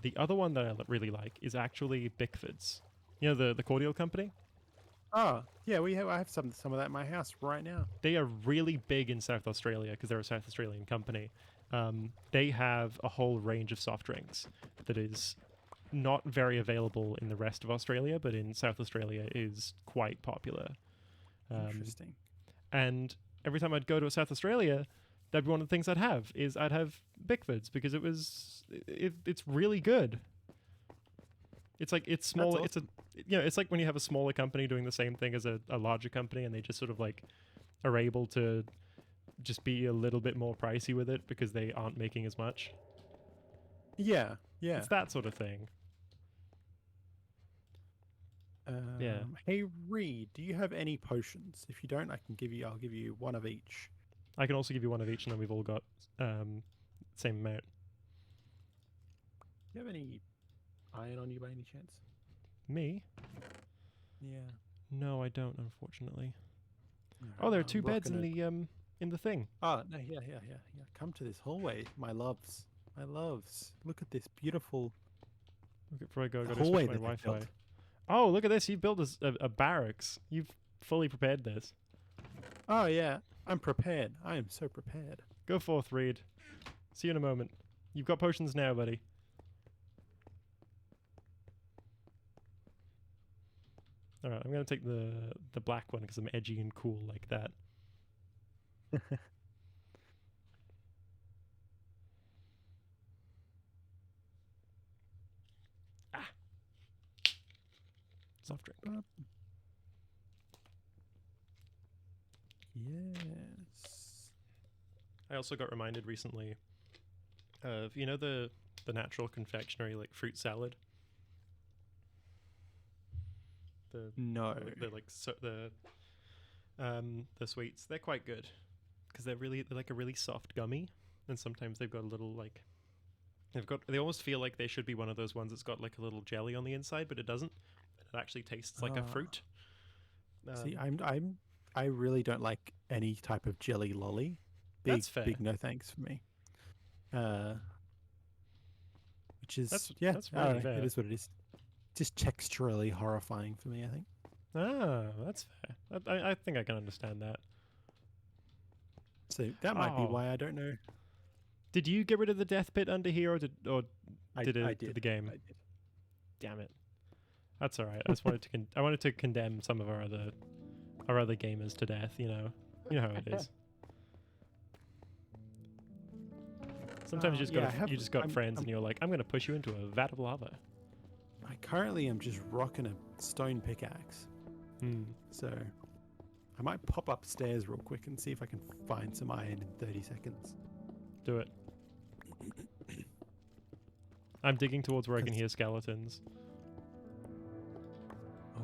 The other one that I really like is actually Bickford's. You know the cordial company? Oh, yeah, I have some of that in my house right now. They are really big in South Australia because they're a South Australian company. They have a whole range of soft drinks that is not very available in the rest of Australia, but in South Australia is quite popular. Interesting. And every time I'd go to South Australia, that'd be one of the things I'd have Bickford's because it's really good. It's like it's small. Awesome. It's like when you have a smaller company doing the same thing as a larger company, and they just sort of like are able to just be a little bit more pricey with it because they aren't making as much. Yeah. It's that sort of thing. Yeah. Hey Reed, do you have any potions? If you don't, I'll give you one of each. I can also give you one of each, and then we've all got same amount. Do you have any iron on you by any chance? Me? Yeah. No, I don't, unfortunately. Alright, Oh, there are I'm two beds rocking in the thing. Oh no, yeah. Come to this hallway, my loves. Look at this beautiful Okay, before I go, I gotta hallway switch my that I Wi-Fi. built. Oh, look at this! You've built a barracks. You've fully prepared this. Oh yeah, I'm prepared. I am so prepared. Go forth, Reed. See you in a moment. You've got potions now, buddy. All right, I'm gonna take the black one because I'm edgy and cool like that. Soft drink. Yes. I also got reminded recently of the natural confectionery like fruit salad. No. The sweets, they're quite good because they're like a really soft gummy, and sometimes they've got a little like they almost feel like they should be one of those ones that's got like a little jelly on the inside, but it doesn't. It actually tastes like a fruit. See, I really don't like any type of jelly lolly. That's fair. Big no thanks for me. Which is that's I really don't know, fair. it is what it is. Just texturally horrifying for me, I think. Ah, that's fair. I think I can understand that. So that might be why I don't know. Did you get rid of the death pit under here, or did I did did the game? I did. Damn it. That's all right. I just wanted to I wanted to condemn some of our other gamers to death. You know how it is. Sometimes you just got friends, and you're like, I'm gonna push you into a vat of lava. I currently am just rocking a stone pickaxe. So I might pop upstairs real quick and see if I can find some iron in 30 seconds. Do it. I'm digging towards where I can hear skeletons. Oh,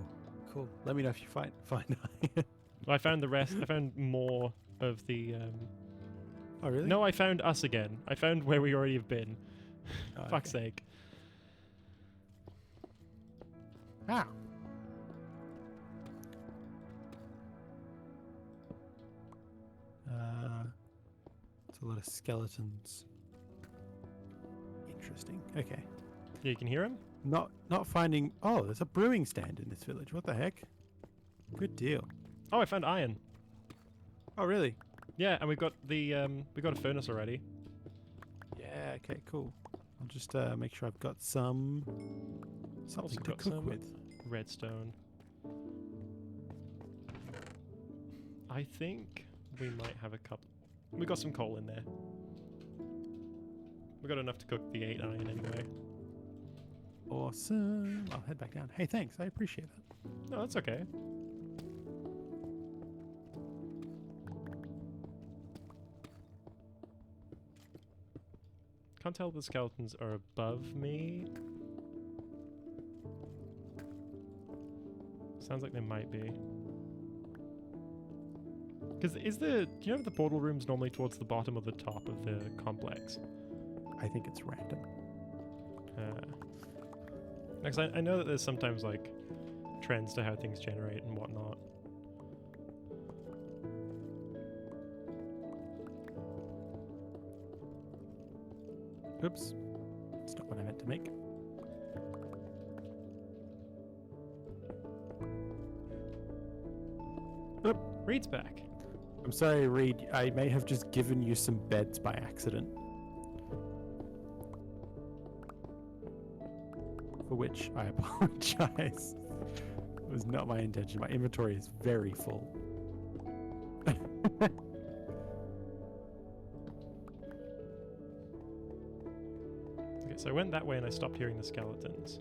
cool. Let me know if you find iron. I found the rest. I found more of the. Oh, really? No, I found us again. I found where we already have been. Oh, Fuck's okay. sake. Ow. It's a lot of skeletons. Interesting. Okay. Yeah, you can hear him? Not finding. Oh, there's a brewing stand in this village. What the heck? Good deal. Oh, I found iron. Oh, really? Yeah, and we've got we got a furnace already. Yeah. Okay. Cool. I'll just make sure I've got something Also to got cook some with. redstone. I think we might have a couple. We got some coal in there. We got enough to cook the 8 iron anyway. Awesome. I'll head back down. Hey, thanks. I appreciate that. No, that's okay. Can't tell if the skeletons are above me. Sounds like they might be. Because do you know if the portal room's normally towards the bottom or the top of the complex? I think it's random. Because I know that there's sometimes like trends to how things generate and whatnot. Oops. That's not what I meant to make. Reed's back. I'm sorry, Reed. I may have just given you some beds by accident. For which I apologize. It was not my intention. My inventory is very full. Okay, so I went that way and I stopped hearing the skeletons.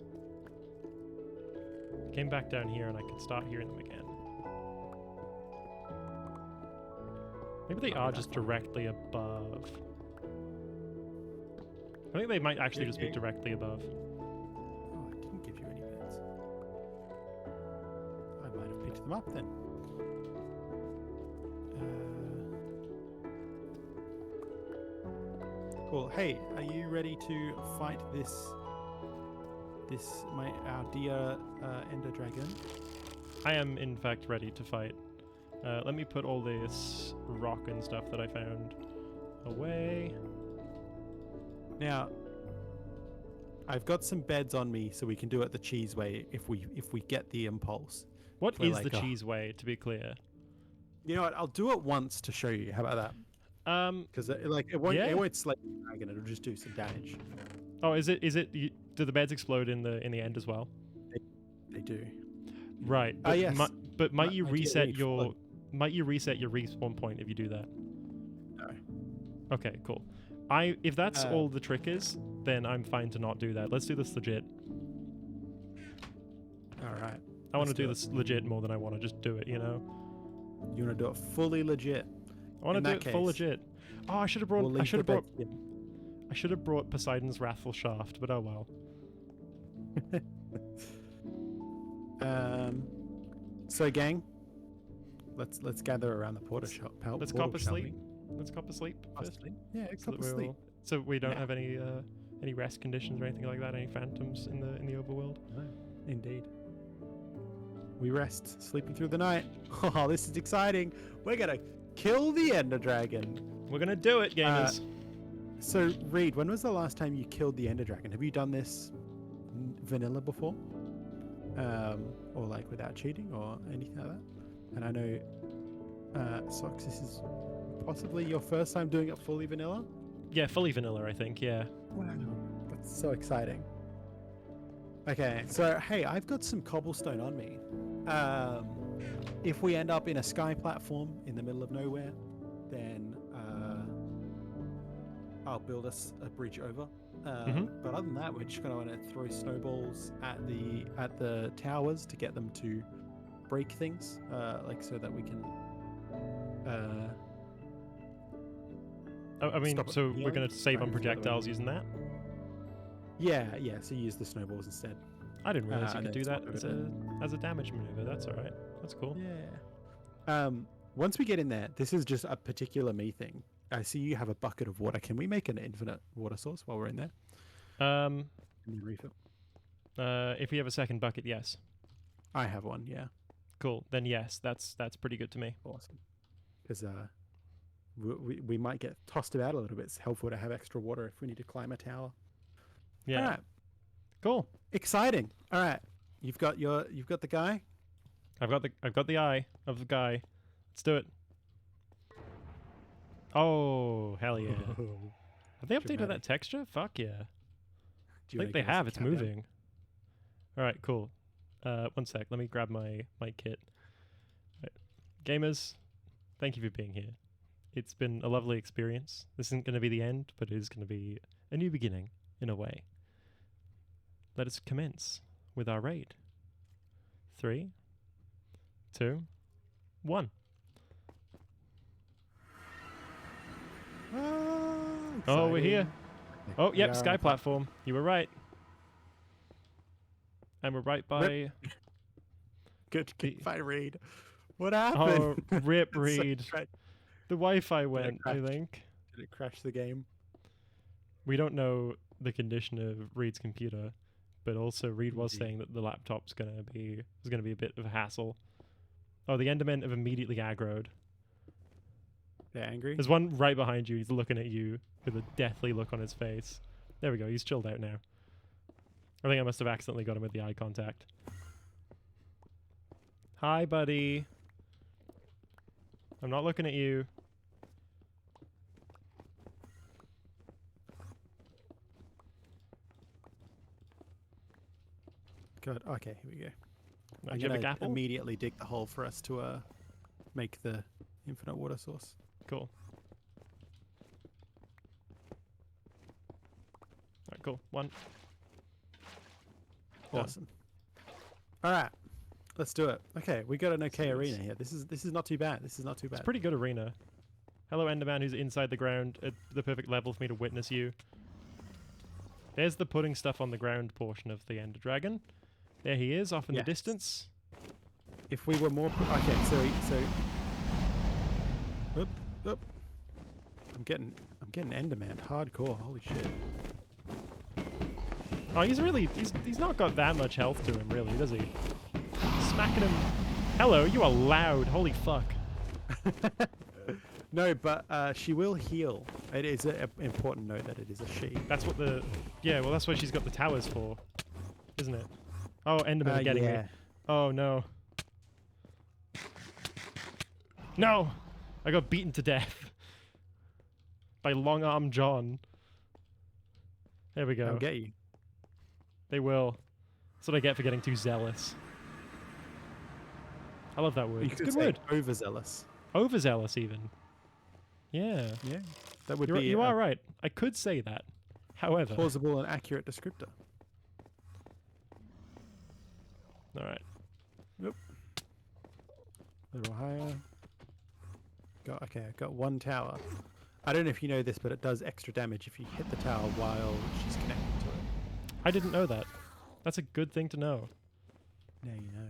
Came back down here and I could start hearing them again. Maybe they are just directly above. I think they might actually just be directly above. Oh, I didn't give you any beds. I might have picked them up then. Cool. Hey, are you ready to fight our dear Ender Dragon? I am in fact ready to fight. Let me put all this rock and stuff that I found away. Now, I've got some beds on me, so we can do it the cheese way if we get the impulse. What We're is like, the oh. cheese way, to be clear? You know what? I'll do it once to show you. How about that? Because it won't slay the dragon. It'll just do some damage. Oh, is it? Do the beds explode in the end as well? They do. Right. But, yes. might you My reset dear your respawn point if you do that? No. Okay, cool. If that's all the trick is, then I'm fine to not do that. Let's do this legit. All right. I want to do this legit more than I want to just do it, you know? You want to do it fully legit? I want to do it full legit. Oh, I should have brought. We'll I should have brought. leave I should have brought Poseidon's Wrathful Shaft, but oh well. the beds in. So gang, let's gather around the portal shop. Let's cop a sleep. Let's cop a sleep first. Yeah, So cop that a sleep. So we don't Yeah. have any rest conditions or anything like that. Any phantoms in the overworld. No, indeed. We rest, sleeping through the night. Oh, this is exciting. We're gonna kill the Ender Dragon. We're gonna do it, gamers. So, Reed, when was the last time you killed the Ender Dragon? Have you done this vanilla before? Or like without cheating or anything like that? And I know, Socks, this is possibly your first time doing it fully vanilla? Yeah, fully vanilla, I think. Yeah. Wow. That's so exciting. Okay, so hey, I've got some cobblestone on me. If we end up in a sky platform in the middle of nowhere, then I'll build us a bridge over. But other than that, we're just gonna want to throw snowballs at the towers to get them to break things, like so that we can. I mean, Stop it. so Yeah, we're gonna save on right, it's the other way. projectiles using that. Yeah. So use the snowballs instead. I didn't realize you and could do then that swap it as a damage maneuver. That's all right. That's cool. Yeah. Once we get in there, this is just a particular me thing. I see you have a bucket of water. Can we make an infinite water source while we're in there? And then refill. If we have a second bucket, yes. I have one. Yeah. Cool. Then yes, that's pretty good to me. Awesome. Because we might get tossed about a little bit. It's helpful to have extra water if we need to climb a tower. Yeah. All right. Cool. Exciting. All right. You've got the guy. I've got the eye of the guy. Let's do it. Oh, hell yeah. Have they updated Dramatic. that texture? Fuck yeah. Do I you think wanna they give us a have. It's countdown? moving. All right, cool. One sec. Let me grab my kit. Right. Gamers, thank you for being here. It's been a lovely experience. This isn't going to be the end, but it is going to be a new beginning, in a way. Let us commence with our raid. 3, 2, 1. Oh, we're here. Oh, We yep, are sky on a platform. You were right. And we're right by... Good The- fight, Reed. What happened? Oh, rip It's so Reed. cra- The Wi-Fi went, I crash? think. Did it crash the game? We don't know the condition of Reed's computer, but also Reed was Indeed. saying that the laptop's gonna be a bit of a hassle. Oh, the Endermen have immediately aggroed. They're angry. There's one right behind you. He's looking at you with a deathly look on his face. There we go. He's chilled out now. I think I must have accidentally got him with the eye contact. Hi, buddy. I'm not looking at you. Good. Okay, here we go. No, I'm do you have a gonna gapple? immediately dig the hole for us to make the infinite water source. Cool. Alright, cool. One. Done. Awesome. All right, let's do it. Okay, we got an okay Sweet. arena here. This is not too bad. This is not too bad. It's a pretty good arena. Hello, Enderman, who's inside the ground at the perfect level for me to witness you. There's the putting stuff on the ground portion of the Ender Dragon. There he is, off in the Yes. distance. If we were more okay, so oop, oop. I'm getting Enderman hardcore. Holy shit. Oh, he's not got that much health to him, really, does he? Smacking him. Hello, you are loud. Holy fuck. No, but she will heal. It is an important note that it is a she. That's what the... Yeah, well, that's what she's got the towers for, isn't it? Oh, Enderman are getting me. Oh, no. No! I got beaten to death. By Long Arm John. There we go. They'll get you. They will. That's what I get for getting too zealous. I love that word. You It's a could good say word. overzealous. Overzealous, even. Yeah. Yeah, that would You're, be you a are right. I could say that. However. plausible and accurate descriptor. Alright. A little higher. Okay, I've got one tower. I don't know if you know this, but it does extra damage if you hit the tower while she's connected to it. I didn't know that. That's a good thing to know. Now you know.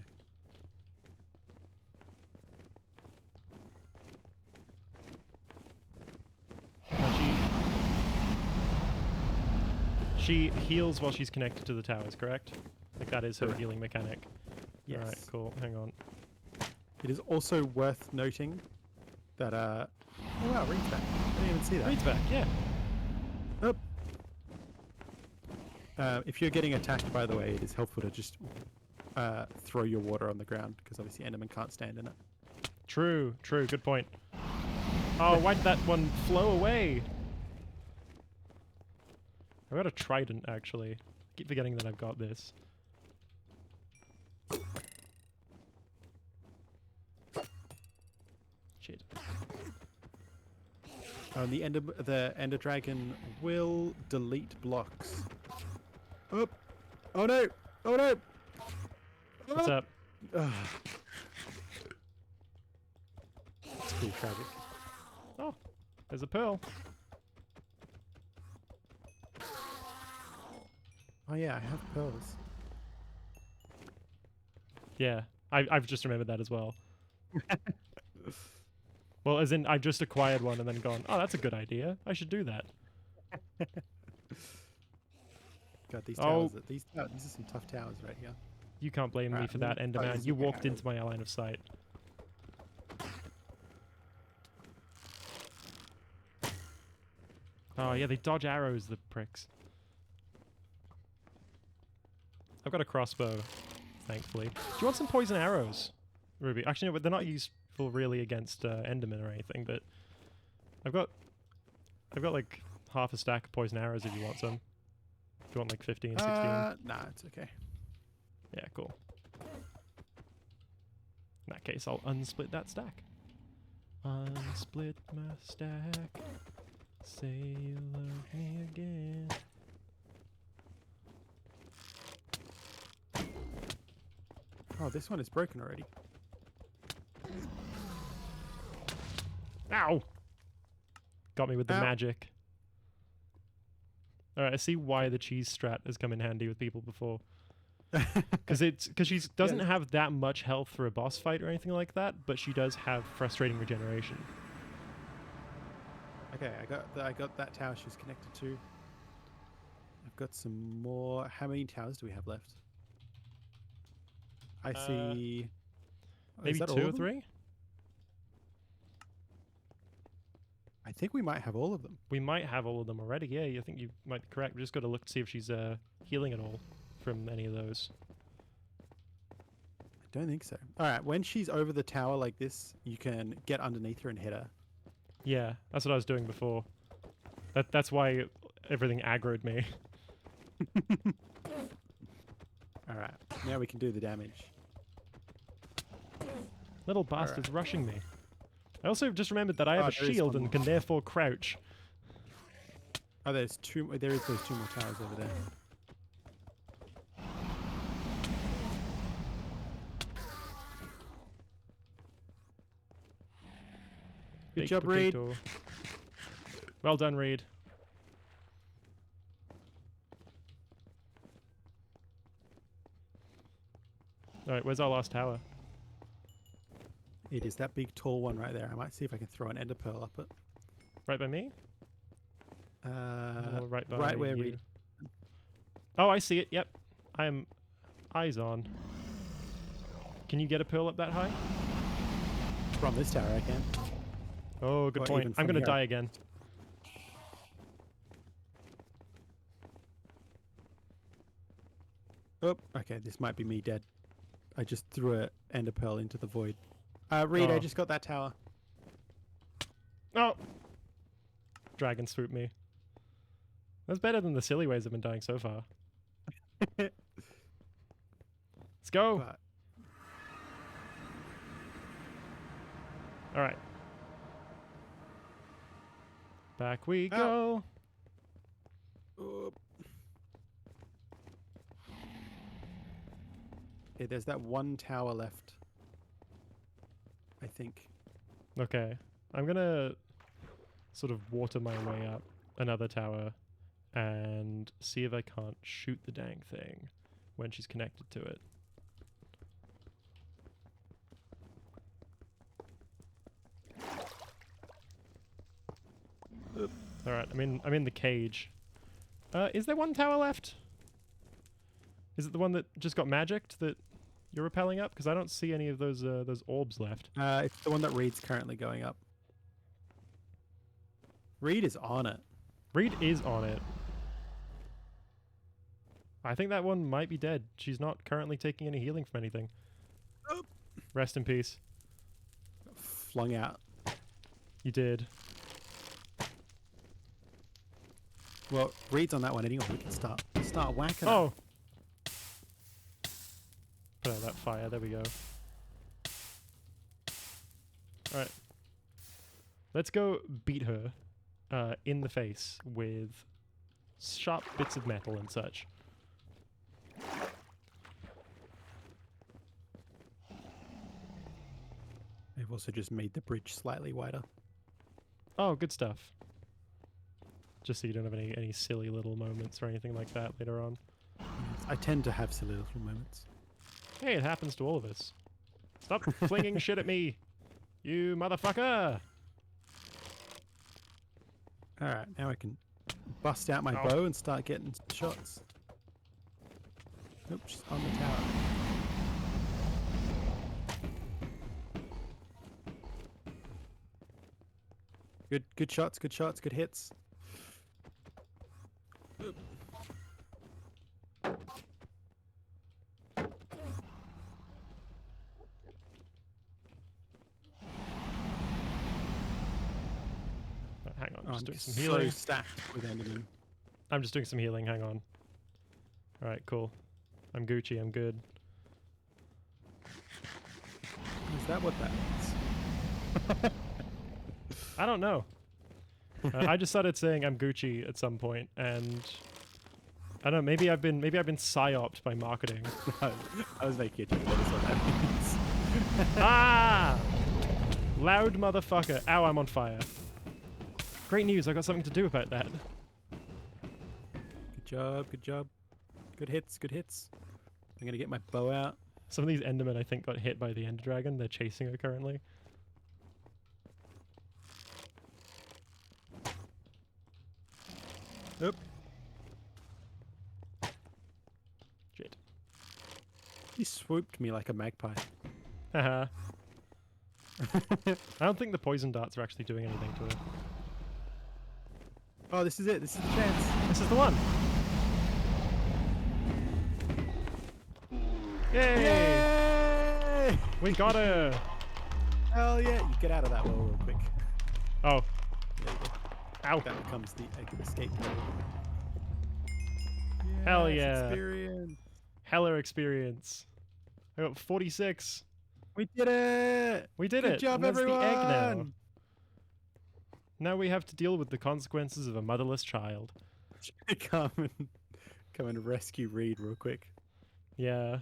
She heals while she's connected to the towers, correct? Like that is her Correct. healing mechanic. Yes. Alright, cool. Hang on. It is also worth noting that oh wow, Reed's back. I didn't even see that. Reed's back, yeah. If you're getting attacked, by the way, it is helpful to just throw your water on the ground because obviously Enderman can't stand in it. True, good point. Oh, why did that one flow away? I've got a trident, actually. Keep forgetting that I've got this. Shit. And the Ender Dragon will delete blocks. Oh, oh no! Oh no! What's up? Ugh. It's pretty tragic. Oh, there's a pearl. Oh yeah, I have pearls. Yeah, I've just remembered that as well. Well, as in, I've just acquired one and then gone, oh, that's a good idea. I should do that. God, these Oh. towers. These are some tough towers right here. You can't blame me Right, for I'm that, gonna Enderman. close You the walked arrow. into my line of sight. Oh, yeah, they dodge arrows, the pricks. I've got a crossbow, thankfully. Do you want some poison arrows, Ruby? Actually, no, but they're not useful really against Enderman or anything, but I've got like half a stack of poison arrows if you want some. If you want like 15, 16. Nah, it's okay. Yeah, cool. In that case, I'll unsplit that stack. Unsplit my stack. Say you love me again. Oh, this one is broken already. Ow! Got me with the Ow. magic. Alright, I see why the cheese strat has come in handy with people before. Because she doesn't have that much health for a boss fight or anything like that, but she does have frustrating regeneration. Okay, I got that tower she's connected to. I've got some more. How many towers do we have left? I Uh, see. Oh, is Maybe that all 2 or of them? 3? I think we might have all of them. We might have all of them already. Yeah, I think you might be correct. We just got to look to see if she's healing at all from any of those. I don't think so. All right, when she's over the tower like this, you can get underneath her and hit her. Yeah, that's what I was doing before. That's why everything aggroed me. All right, now we can do the damage. Little bastard's rushing me. I also just remembered that I have Oh, a there is shield one and more. can therefore crouch. Oh, there's two. There is those 2 more towers over there. Good Big job, Reed. potato. Well done, Reed. Alright, where's our last tower? It is that big tall one right there. I might see if I can throw an ender pearl up it. Right by me? Or right by right where you? Reed. Oh, I see it. Yep. I am eyes on. Can you get a pearl up that high? From this tower, I can. Oh, good Or point. even I'm from going to here. die again. Oh, okay. This might be me dead. I just threw a ender pearl into the void. Reed, I Oh. just got that tower. Oh! Dragon swoop me. That's better than the silly ways I've been dying so far. Let's go! But Alright. Back we Ow. go! oh. Okay, there's that one tower left. I think. Okay. I'm gonna sort of water my way up another tower and see if I can't shoot the dang thing when she's connected to it. Alright, I'm in the cage. Is there one tower left? Is it the one that just got magicked that you're repelling up? Because I don't see any of those orbs left. It's the one that Reed's currently going up. Reed is on it. Reed is on it. I think that one might be dead. She's not currently taking any healing from anything. Oh. Rest in peace. Flung out. You did. Well, Reed's on that one anyway. We can start whacking. her. Oh! Put out that fire. There we go. Alright. Let's go beat her in the face with sharp bits of metal and such. They've also just made the bridge slightly wider. Oh, good stuff. Just so you don't have any silly little moments or anything like that later on. I tend to have silly little moments. Hey, it happens to all of us. Stop flinging shit at me, you motherfucker! All right, now I can bust out my Ow. bow and start getting shots. Oops, on the tower. Good shots, good hits. Hang on, Oh, just I'm doing some so healing. stacked with endermen. I'm just doing some healing, hang on. Alright, cool. I'm Gucci, I'm good. Is that what that means? I don't know. I just started saying I'm Gucci at some point, and I don't know. Maybe I've been psyoped by marketing. I was making a joke. That is what that means. Ah! Loud motherfucker! Ow! I'm on fire. Great news! I got something to do about that. Good job, good job. Good hits. I'm gonna get my bow out. Some of these Endermen, I think, got hit by the Ender Dragon. They're chasing her currently. Oop. He swooped me like a magpie. Haha. I don't think the poison darts are actually doing anything to it. Oh, this is it. This is the chance. This is the one. Yay! Yay! We got her. Hell yeah! You get out of that well real quick. Oh, There you go. ow. That becomes the escape. Hell Yes, yeah. Experience. Hella experience. I got 46. We did it! We did Good it. job, and that's everyone! the egg now. Now we have to deal with the consequences of a motherless child. come and rescue Reed real quick. Yeah.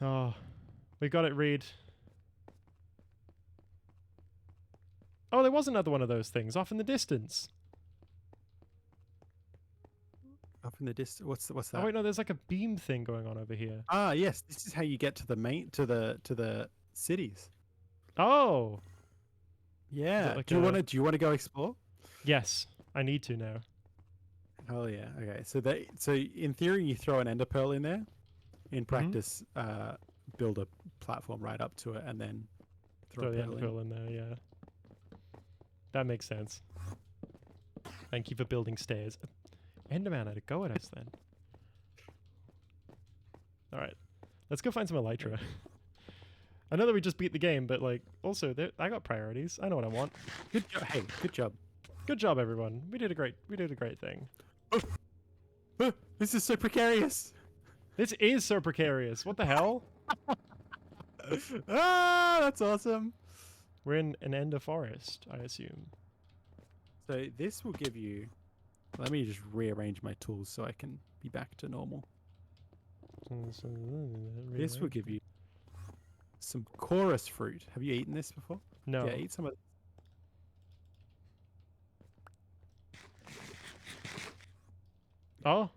Oh, we got it, Reed. Oh, there was another one of those things off in the distance. Up in the distance. What's that? Oh wait, no, there's like a beam thing going on over here. Ah, yes. This is how you get to the the cities. Oh, Yeah. like do you a- want to go explore? yes, I need to now. Hell yeah. Okay. So in theory you throw an ender pearl in there. In practice, build a platform right up to it and then Throw throw a the pearl end in. pearl in there, yeah. That makes sense. Thank you for building stairs. Enderman had a go at us then. Alright. Let's go find some elytra. I know that we just beat the game, but like also I got priorities. I know what I want. Good job. Hey, good job. Good job everyone. We did a great thing. This is so precarious. This is so precarious. What the hell? Ah, that's awesome. We're in an ender forest, I assume. So this will give you. Let me just rearrange my tools so I can be back to normal. This will give you some chorus fruit. Have you eaten this before? No. Yeah, eat some of. Oh?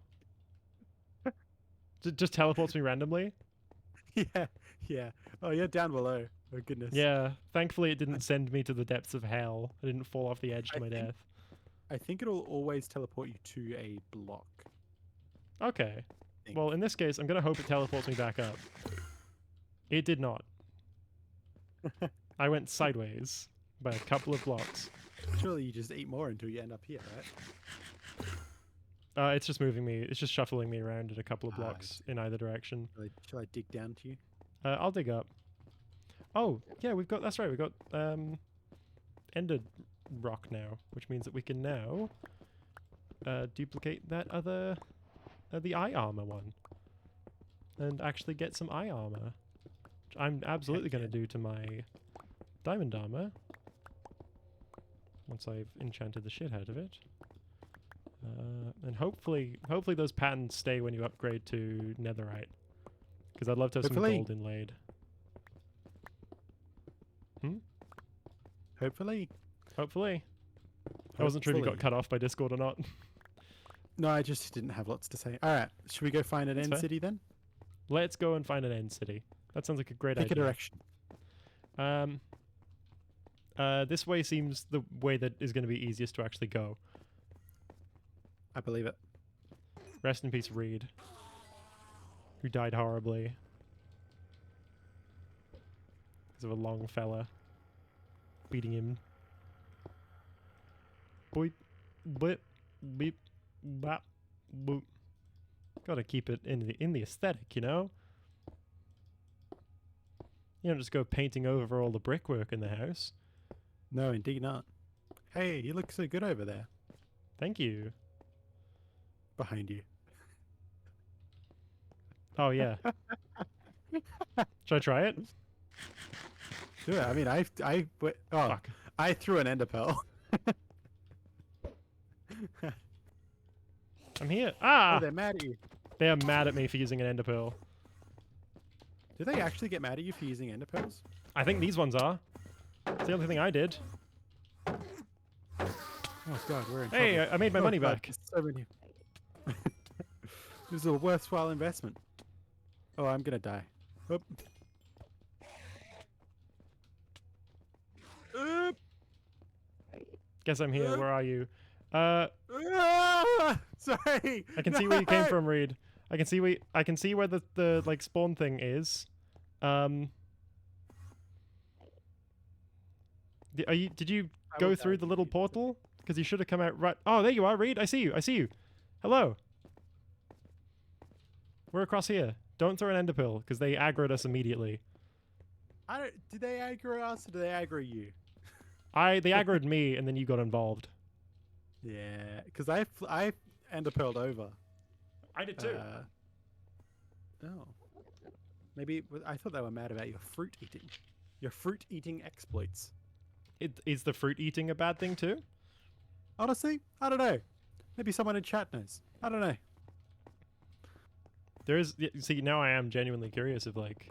Just teleports me randomly? Yeah, yeah. Oh, you're down below. Oh goodness. Yeah. Thankfully it didn't send me to the depths of hell. I didn't fall off the edge to I my think- death. I think it'll always teleport you to a block. Okay. think. Well, in this case, I'm going to hope it teleports me back up. It did not. I went sideways by a couple of blocks. Surely you just eat more until you end up here, right? It's just moving me. It's just shuffling me around in a couple of Ah, I blocks in either direction. Shall I dig down to you? I'll dig up. Oh, yeah, that's right. We've got ender rock now, which means that we can now duplicate that other the eye armor one and actually get some eye armor, which I'm absolutely going to do to my diamond armor once I've enchanted the shit out of it. And hopefully those patterns stay when you upgrade to netherite, because I'd love to have some Hopefully. gold inlaid. Hopefully. Hopefully. I wasn't sure if you got Hopefully. cut off by Discord or not. No, I just didn't have lots to say. All right, should we go find an That's end fair. city then? Let's go and find an end city. That sounds like a great Pick a idea. direction. This way seems the way that is going to be easiest to actually go. I believe it. Rest in peace, Reed, who died horribly because of a long fella beating him. Boop, boop, beep, bop, boop. Gotta keep it in the aesthetic, you know. You don't just go painting over all the brickwork in the house. No, indeed not. Hey, you look so good over there. Thank you. Behind you. Oh yeah. Should I try it? Do it. I mean, oh, Fuck. I threw an ender pearl. I'm here. Oh, Ah! they're mad at you. They are mad at me for using an ender pearl. Do they actually get mad at you for using ender pearls? I think these ones are. It's the only thing I did. Oh god, we're in Hey, trouble. I made my Oh, money God, back. there's so many. This is a worthwhile investment. Oh, I'm gonna die. Oop. Oop. Guess I'm here. Where are you? Ah! Sorry. I can see where you came No! from, Reed. I can see where the like spawn thing is. Did you I go will through guide the you, little Reed, that's okay. portal? Because you should have come out right. Oh, there you are, Reed. I see you. I see you. Hello. We're across here. Don't throw an ender pill because they aggroed us immediately. I don't. Did they aggro us or did they aggro you? They aggroed me and then you got involved. Yeah, because I ender pearled over. I did Oh. Maybe I thought they were mad about your fruit eating. Your fruit eating exploits. Is the fruit eating a bad thing too? Honestly, I don't know. Maybe someone in chat knows. I don't know. There is. See, now I am genuinely curious if like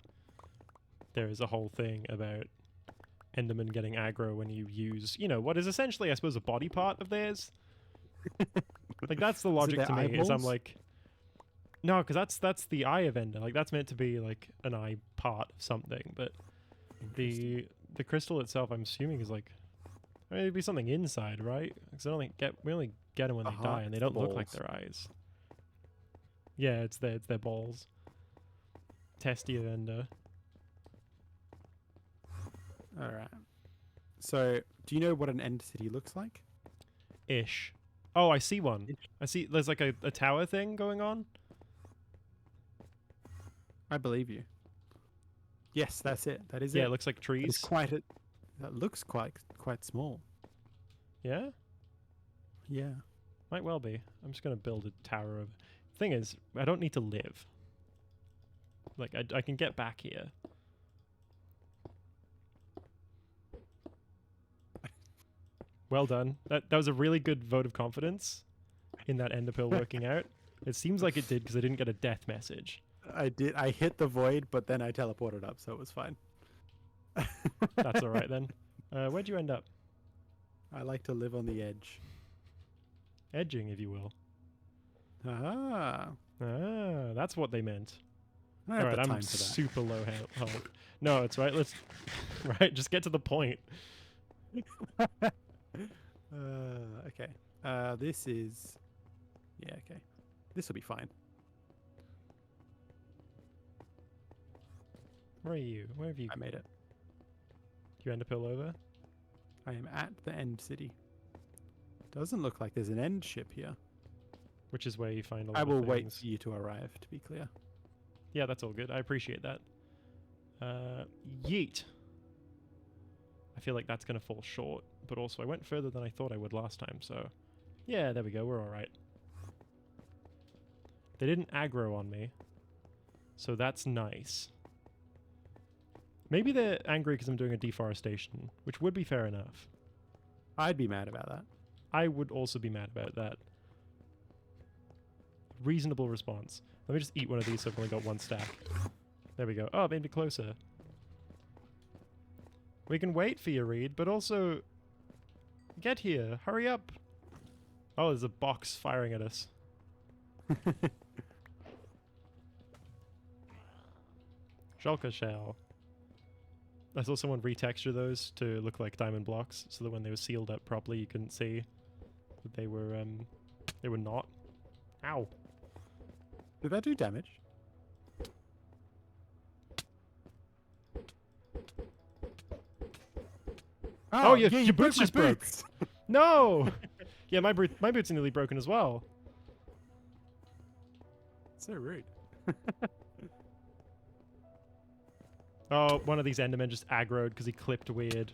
there is a whole thing about Enderman getting aggro when you use, you know, what is essentially, I suppose, a body part of theirs. Like that's the logic their to me. Is I'm eyeballs? like, no, because that's the eye of Ender. Like that's meant to be like an eye part of something, but the crystal itself, I'm assuming, is like, I mean, it'd be something inside, right? Because I don't think we only get them when they die, and they it's the don't look like balls. their eyes. Yeah, it's their balls. Testy of Ender. All right. So, do you know what an end city looks like? Ish. Oh, I see one. I see. There's like a tower thing going on. I believe you. Yes, that's it. That is Yeah, it. it looks like It's trees. quite a. That looks quite small. Yeah, Yeah. might well be. I'm just gonna build a tower of. Thing is, I don't need to live. Like I can get back here. Well done. That was a really good vote of confidence in that ender pill working out. It seems like it did because I didn't get a death message. I did. I hit the void, but then I teleported up, so it was fine. That's all right then. Where'd you end up? I like to live on the edge. Edging, if you will. Ah. Ah, that's what they meant. I All don't right, have the I'm time for that. super low health. No, it's right. Let's right. Just get to the point. Okay. This is. Yeah. Okay. This will be fine. Where are you? Where have you? I made it. You end up all over? I am at the end city. Doesn't look like there's an end ship here. Which is where you find a lot I of will wait things. for you to arrive, to be clear. Yeah, that's all good. I appreciate that. Yeet. I feel like that's going to fall short, but also I went further than I thought I would last time, so... Yeah, there we go. We're all right. They didn't aggro on me, so that's nice. Maybe they're angry because I'm doing a deforestation, which would be fair enough. I'd be mad about that. I would also be mad about that. Reasonable response. Let me just eat one of these so I've only got one stack. There we go. Oh, it made me closer. We can wait for you, Reed, but also... Get here. Hurry up. Oh, there's a box firing at us. Shulker shell. I saw someone retexture those to look like diamond blocks, so that when they were sealed up properly, you couldn't see that they were not. Ow. Did that do damage? Oh, your you boots my just broke. boots. No! Yeah, my boots are nearly broken as well. So rude. Oh, one of these Endermen just aggroed because he clipped weird.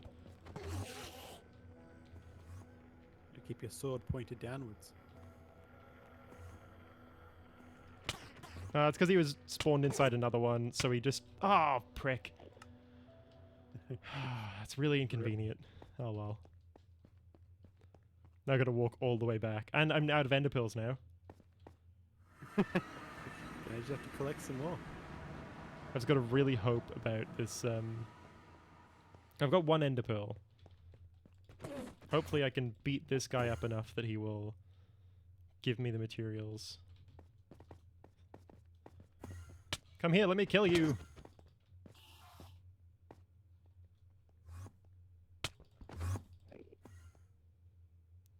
To keep your sword pointed downwards. It's because he was spawned inside another one, so he just... Oh, prick. That's really inconvenient. Oh, well. Now I gotta walk all the way back. And I'm out of ender pills now. I just have to collect some more. I've just gotta really hope about this, I've got one ender pearl. Hopefully I can beat this guy up enough that he will give me the materials. Come here, let me kill you!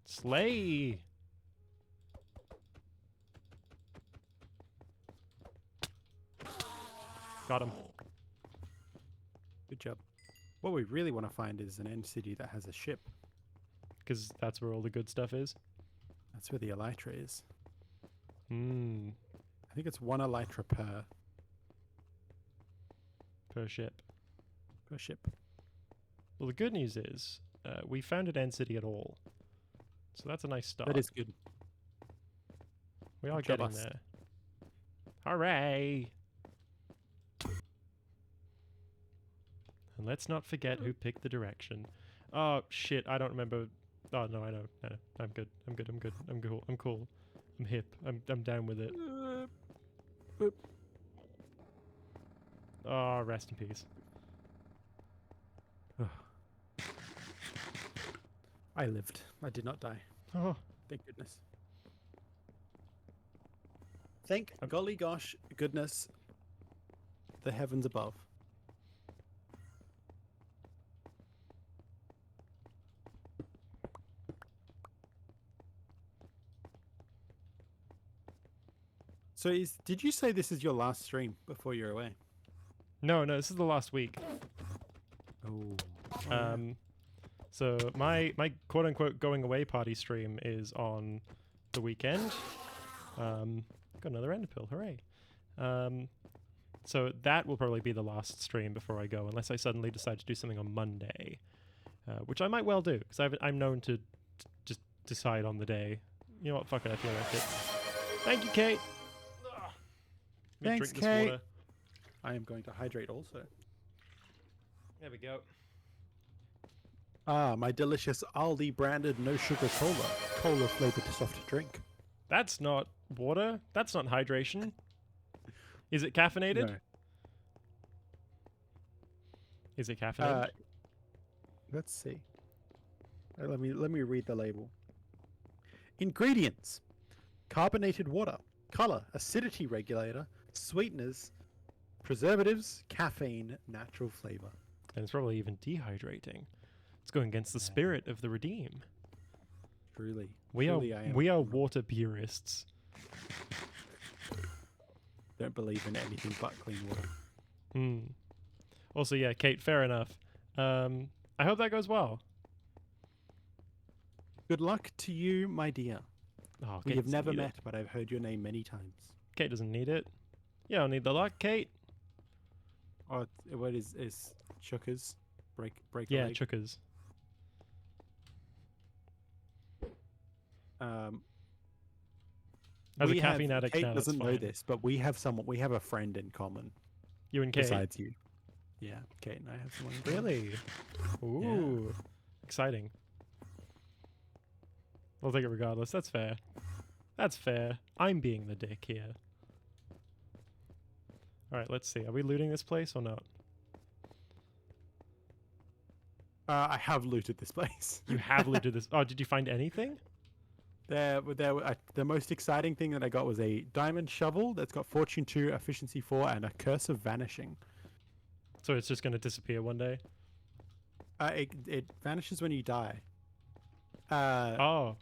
Slay! Got him. Good job. What we really want to find is an end city that has a ship. Because that's where all the good stuff is. That's where the elytra is. Hmm. I think it's 1 elytra per Per ship. ship. Well, the good news is we found an end city at all. So that's a nice start. That is good. We are Good job, getting us. there. Hooray! And let's not forget who picked the direction. Oh, shit, I don't remember. Oh, no, I know. I'm good. I'm cool. I'm cool. I'm hip. I'm down with it. Oh, rest in peace. I lived. I did not die. Oh, Thank goodness. Thank golly gosh goodness the heavens above. So did you say this is your last stream before you're away? no, this is the last week. Oh. So my quote unquote going away party stream is on the weekend. Got another ender pill, hooray! So that will probably be the last stream before I go, unless I suddenly decide to do something on Monday, which I might well do because I'm known to just decide on the day. You know what? Fuck it, I feel like it. Thank you, Kate. Let me Thanks, drink Kate. this water. I am going to hydrate also. There we go. Ah, my delicious Aldi branded no sugar cola flavored soft drink. That's not water. That's not hydration. Is it caffeinated? No. Is it caffeinated? Let's see. Let me read the label. Ingredients: carbonated water, color, acidity regulator, sweeteners, preservatives, caffeine, natural flavor. And it's probably even dehydrating. It's going against the spirit of the Redeem. Truly, We truly I am. are water purists. Don't believe in anything but clean water. Hmm. Also, yeah, Kate, fair enough. I hope that goes well. Good luck to you, my dear. Oh, We Kate have doesn't never need it. met, but I've heard your name many times. Kate doesn't need it. You don't need the luck, Kate. Oh, what is Chuckers? Break a Yeah, leg. chuckers. As a we caffeine have, addict Kate now, that's doesn't know fine. this, but we have a friend in common You and Kate. besides you. Yeah, Kate and I have someone in common. Really? Ooh. Exciting. I'll take it regardless. That's fair. That's fair. I'm being the dick here. Alright, let's see. Are we looting this place or not? I have looted this place. You have looted this. Oh, did you find anything? The most exciting thing that I got was a diamond shovel that's got Fortune 2, Efficiency 4, and a Curse of Vanishing. So it's just going to disappear one day? It vanishes when you die. Oh.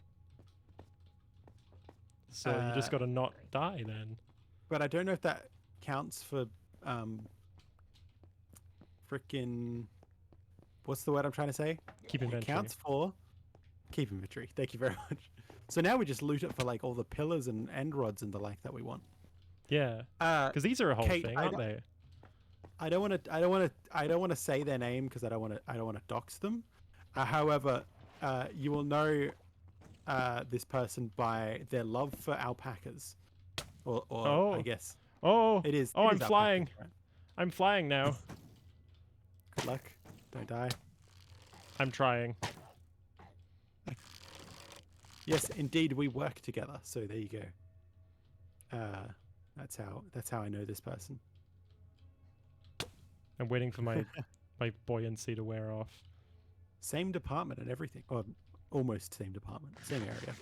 So you just Uh, got to not die then. But I don't know if that counts for frickin' what's the word I'm trying to say? Keep It inventory. counts for keep inventory. Thank you very much. So now we just loot it for like all the pillars and end rods and the like that we want. Yeah. Uh, Because these are a whole Kate, thing, I aren't don't- they? I don't want to say their name because I don't want to dox them. However, you will know this person by their love for alpacas, or Oh. I guess Oh. it is. Oh, it I'm is alpacas, flying. right? I'm flying now. Good luck. Don't die. I'm trying. Yes, indeed, we work together. So there you go. That's how I know this person. I'm waiting for my buoyancy to wear off. Same department and everything, or almost same department, same area.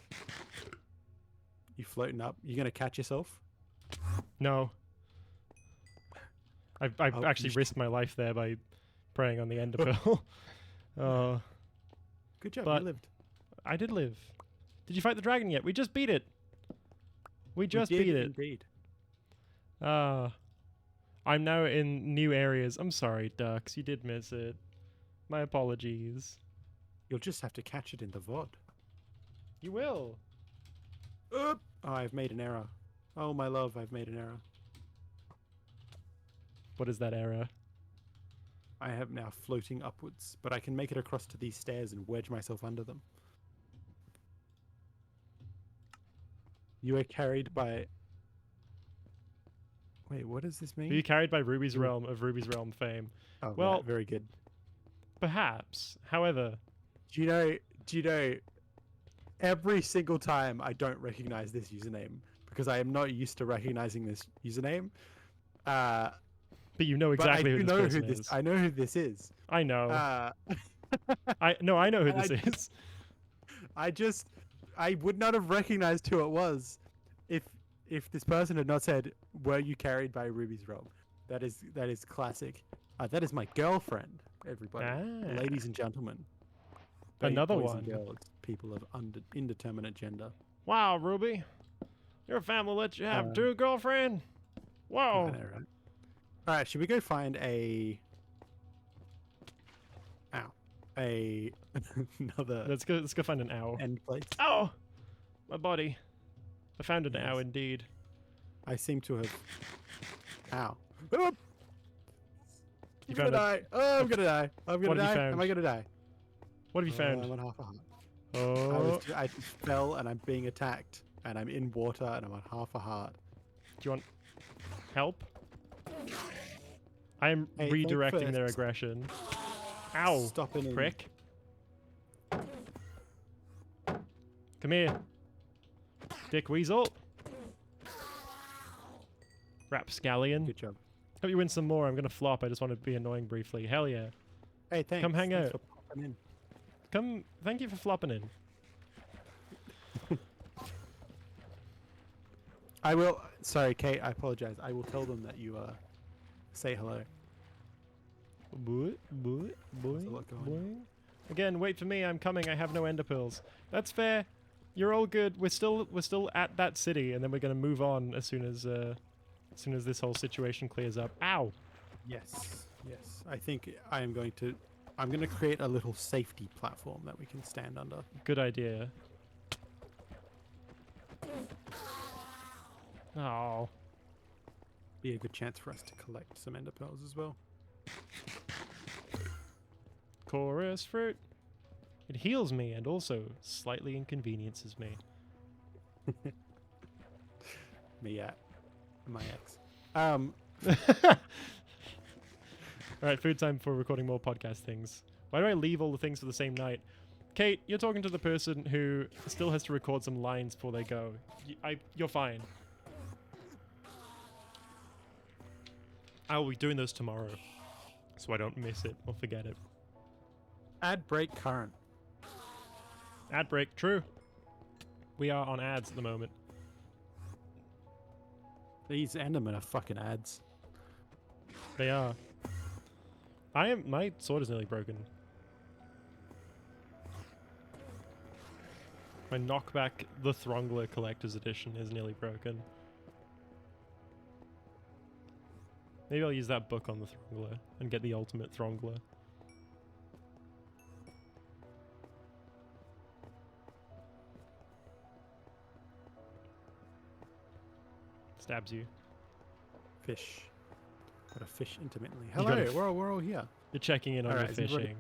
You floating up? You gonna catch yourself? No. I've Oh, you actually should- risked my life there by preying on the ender pearl. Oh, Good job. But- You lived. I did live. Did you fight the dragon yet? We just beat it. We just We did beat it. indeed. Ah. I'm now in new areas. I'm sorry, ducks. You did miss it. My apologies. You'll just have to catch it in the VOD. You will. Oh, I've made an error. Oh, my love, I've made an error. What is that error? I am now floating upwards, but I can make it across to these stairs and wedge myself under them. You are carried by... Wait, what does this mean? Are you carried by Ruby's You- Realm of Ruby's Realm fame? Oh, well- right, very good. Perhaps. However, Do you know, every single time I don't recognize this username because I am not used to recognizing this username. but you know But I exactly do who this know person who this. is. I know who this is. I know. I know who and this I is. I would not have recognized who it was if this person had not said, "Were you carried by Ruby's Realm?" That is classic. That is my girlfriend, everybody, Ah. ladies and gentlemen. Another boys one. and girls, people of indeterminate gender. Wow, Ruby. Your family let you have Uh, two girlfriend? I Whoa. know, right? All right, should we go find another Let's go find an owl. end place? Ow! My body. I found an owl Yes. indeed. I seem to have. Ow! Oh, I'm You gonna found a, die! Oh, I'm gonna die! I'm What gonna have you die! Am found? I gonna die? what have you found? I'm on half a heart. Oh, I just fell and I'm being attacked, and I'm in water and I'm on half a heart. do you want help? I am Hey, think redirecting their first. aggression. Ow, Stopping in. prick. Come here. Dick Weasel. Rapscallion. Good job. Hope you win some more. I'm gonna flop. I just want to be annoying briefly. Hell yeah. Hey, thanks. Come hang Thanks out. for popping in. Come. Thank you for flopping in. I will. Sorry, Kate. I apologize. I will tell them that you say hello. Boy, boy, boy, a lot going boy. Again, wait for me. I'm coming. I have no ender pearls. That's fair. You're all good. We're still at that city, and then we're gonna move on as soon as this whole situation clears up. Ow! Yes. Yes. I think I am going to. I'm going to create a little safety platform that we can stand under. Good idea. Oh, Be a good chance for us to collect some ender pearls as well. chorus fruit. It heals me and also slightly inconveniences me. Me at my ex. Alright, food time for recording more podcast things. Why do I leave all the things for the same night? Kate, you're talking to the person who still has to record some lines before they go. You're fine. I will be doing those tomorrow, so I don't miss it or forget it. Add break current. Ad break, true. We are on ads at the moment. These Endermen are fucking ads. They are. My sword is nearly broken. My knockback, the Throngler Collector's Edition, is nearly broken. Maybe I'll use that book on the Throngler and get the ultimate Throngler. Stabs you. Fish. Gotta fish intermittently. You Hello, gotta we're all here. You're checking in on your Alright, is everybody- fishing.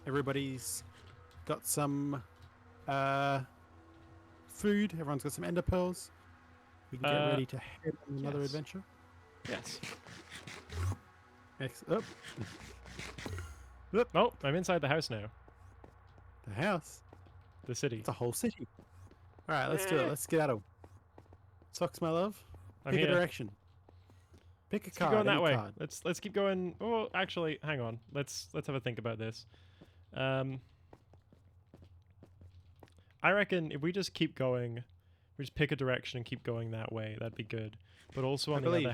Everybody's got some food. Everyone's got some ender pearls. We can get ready to head on another yes. adventure. Yes. Oh, I'm inside the house now. The house. The city. It's a whole city. All right, let's do it. Let's get at 'em. Socks, my love. I'm Pick here. a direction. Pick a Let's card. keep going that any way. card. Let's keep going. Oh, actually, hang on. Let's have a think about this. I reckon if we just keep going, we just pick a direction and keep going that way, that'd be good. But also I on believe. the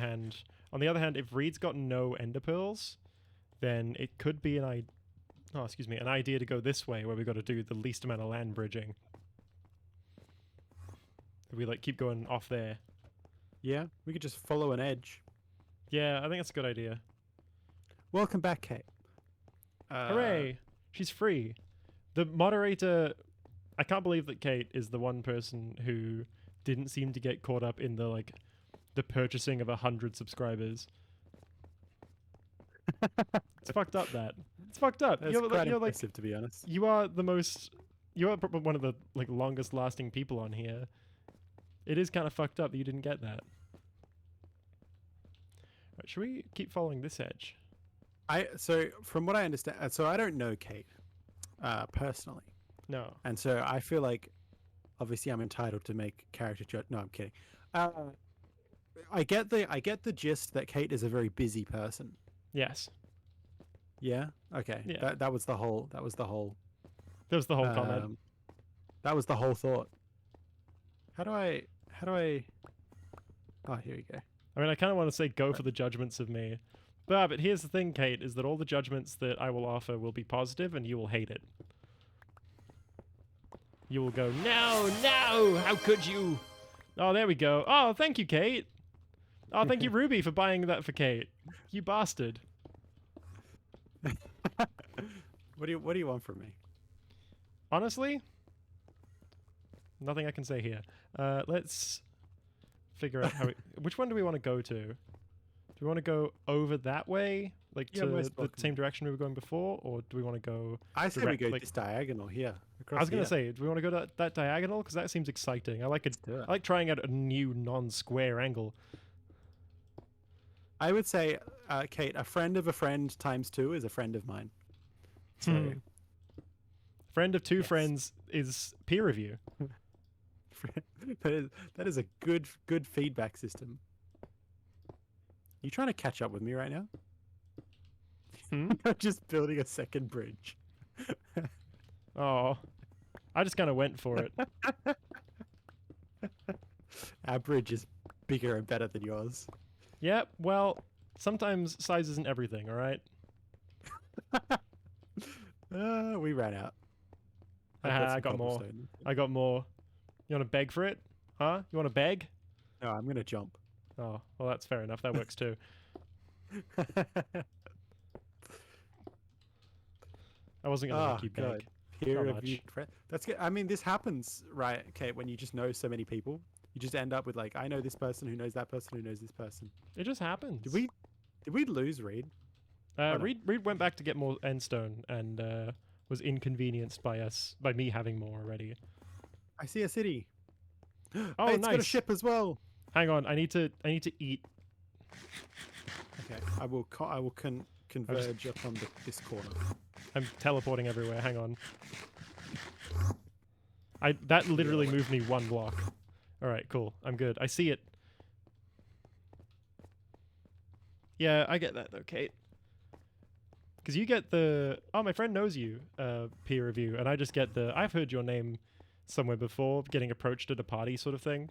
other hand, if Reed's got no ender pearls, then it could be an idea to go this way where we got to do the least amount of land bridging. If we keep going off there. Yeah, we could just follow an edge. Yeah, I think that's a good idea. Welcome back, Kate. Hooray! She's free. The moderator. I can't believe that Kate is the one person who didn't seem to get caught up in the purchasing of 100 subscribers. It's fucked up. It's fucked up. That's You're quite like impressive, to be honest. you are the most. You are probably one of the like longest lasting people on here. It is kind of fucked up that you didn't get that. Right, should we keep following this edge? So from what I understand, so I don't know Kate personally, No. and so I feel like obviously I'm entitled to make character judge. No, I'm kidding. I get the gist that Kate is a very busy person. Yes. Yeah. Okay. Yeah. That was the whole. That was the whole comment. That was the whole thought. How do I? Oh, here you go. I mean, I kind of want to say go for the judgments of me. But here's the thing, Kate, is that all the judgments that I will offer will be positive and you will hate it. You will go, no, how could you? Oh, there we go. Oh, thank you, Kate. Oh, thank you, Ruby, for buying that for Kate. You bastard. What do you want from me? Honestly, nothing I can say here. Let's figure out which one do we want to go to? Do we want to go over that way, like Yeah, to most the welcome. same direction we were going before, or do we want to go? I say we direct, go like- this diagonal here. I was gonna here. say, do we want to go to that diagonal? Because that seems exciting. I like it. Do it. I like trying out a new non-square angle. I would say, Kate, a friend of a friend times 2 is a friend of mine. So, Hmm. Friend of two Yes. friends is peer review. that is a good feedback system. You trying to catch up with me right now? Hmm? I'm just building a second bridge. Oh, I just kind of went for it. Our bridge is bigger and better than yours. Yeah, well, sometimes size isn't everything, all right? We ran out. I some got more. cobblestone. I got more. You want to beg for it? Huh? You want to beg? No, I'm gonna jump. Oh, well, that's fair enough. That works too. I wasn't going to make you beg. God. Peer Not reviewed much. friend. That's good. I mean, this happens, right, Kate, when you just know so many people. You just end up with like, I know this person who knows that person who knows this person. It just happens. Did we lose Reed? Oh, no. Reed went back to get more endstone and was inconvenienced by me having more already. I see a city. Oh, Hey, it's got a nice. ship as well. Hang on, I need to eat. Okay, I will converge upon this corner. I'm teleporting everywhere. Hang on. That literally moved me 1 block. All right, cool. I'm good. I see it. Yeah, I get that though, Kate. Because you get the my friend knows you peer review, and I just get the I've heard your name somewhere before, getting approached at a party sort of thing,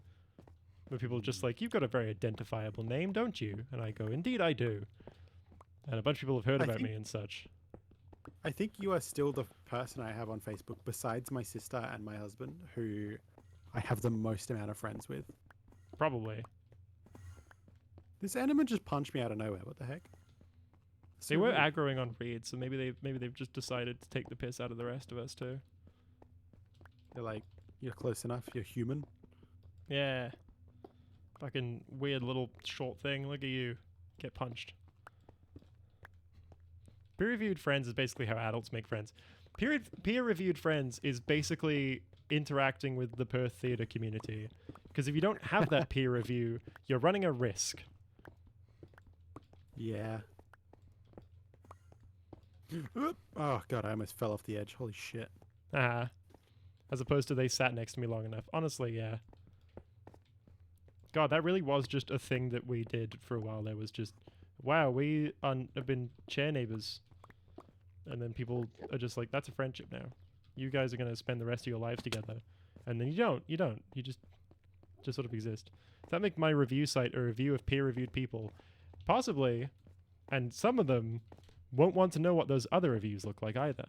where people are just like, you've got a very identifiable name, don't you? And I go, indeed I do. And a bunch of people have heard I about think- me and such. I think you are still the person I have on Facebook, besides my sister and my husband, who I have the most amount of friends with. Probably. This Enderman just punched me out of nowhere. What the heck? They So were rude. aggroing on Reed, so maybe they've just decided to take the piss out of the rest of us too. They're like, you're close enough. You're human. Yeah. Fucking weird little short thing. Look at you. Get punched. Peer-reviewed friends is basically how adults make friends. Peer-reviewed friends is basically interacting with the Perth theatre community. Because if you don't have that peer review, you're running a risk. Yeah. Oop. Oh god, I almost fell off the edge. Holy shit. As opposed to they sat next to me long enough. Honestly, yeah. God, that really was just a thing that we did for a while. There was just, wow, we have been chair neighbors. And then people are just like, that's a friendship now. You guys are going to spend the rest of your lives together. And then you don't. You just sort of exist. Does that make my review site a review of peer-reviewed people? Possibly. And some of them won't want to know what those other reviews look like either.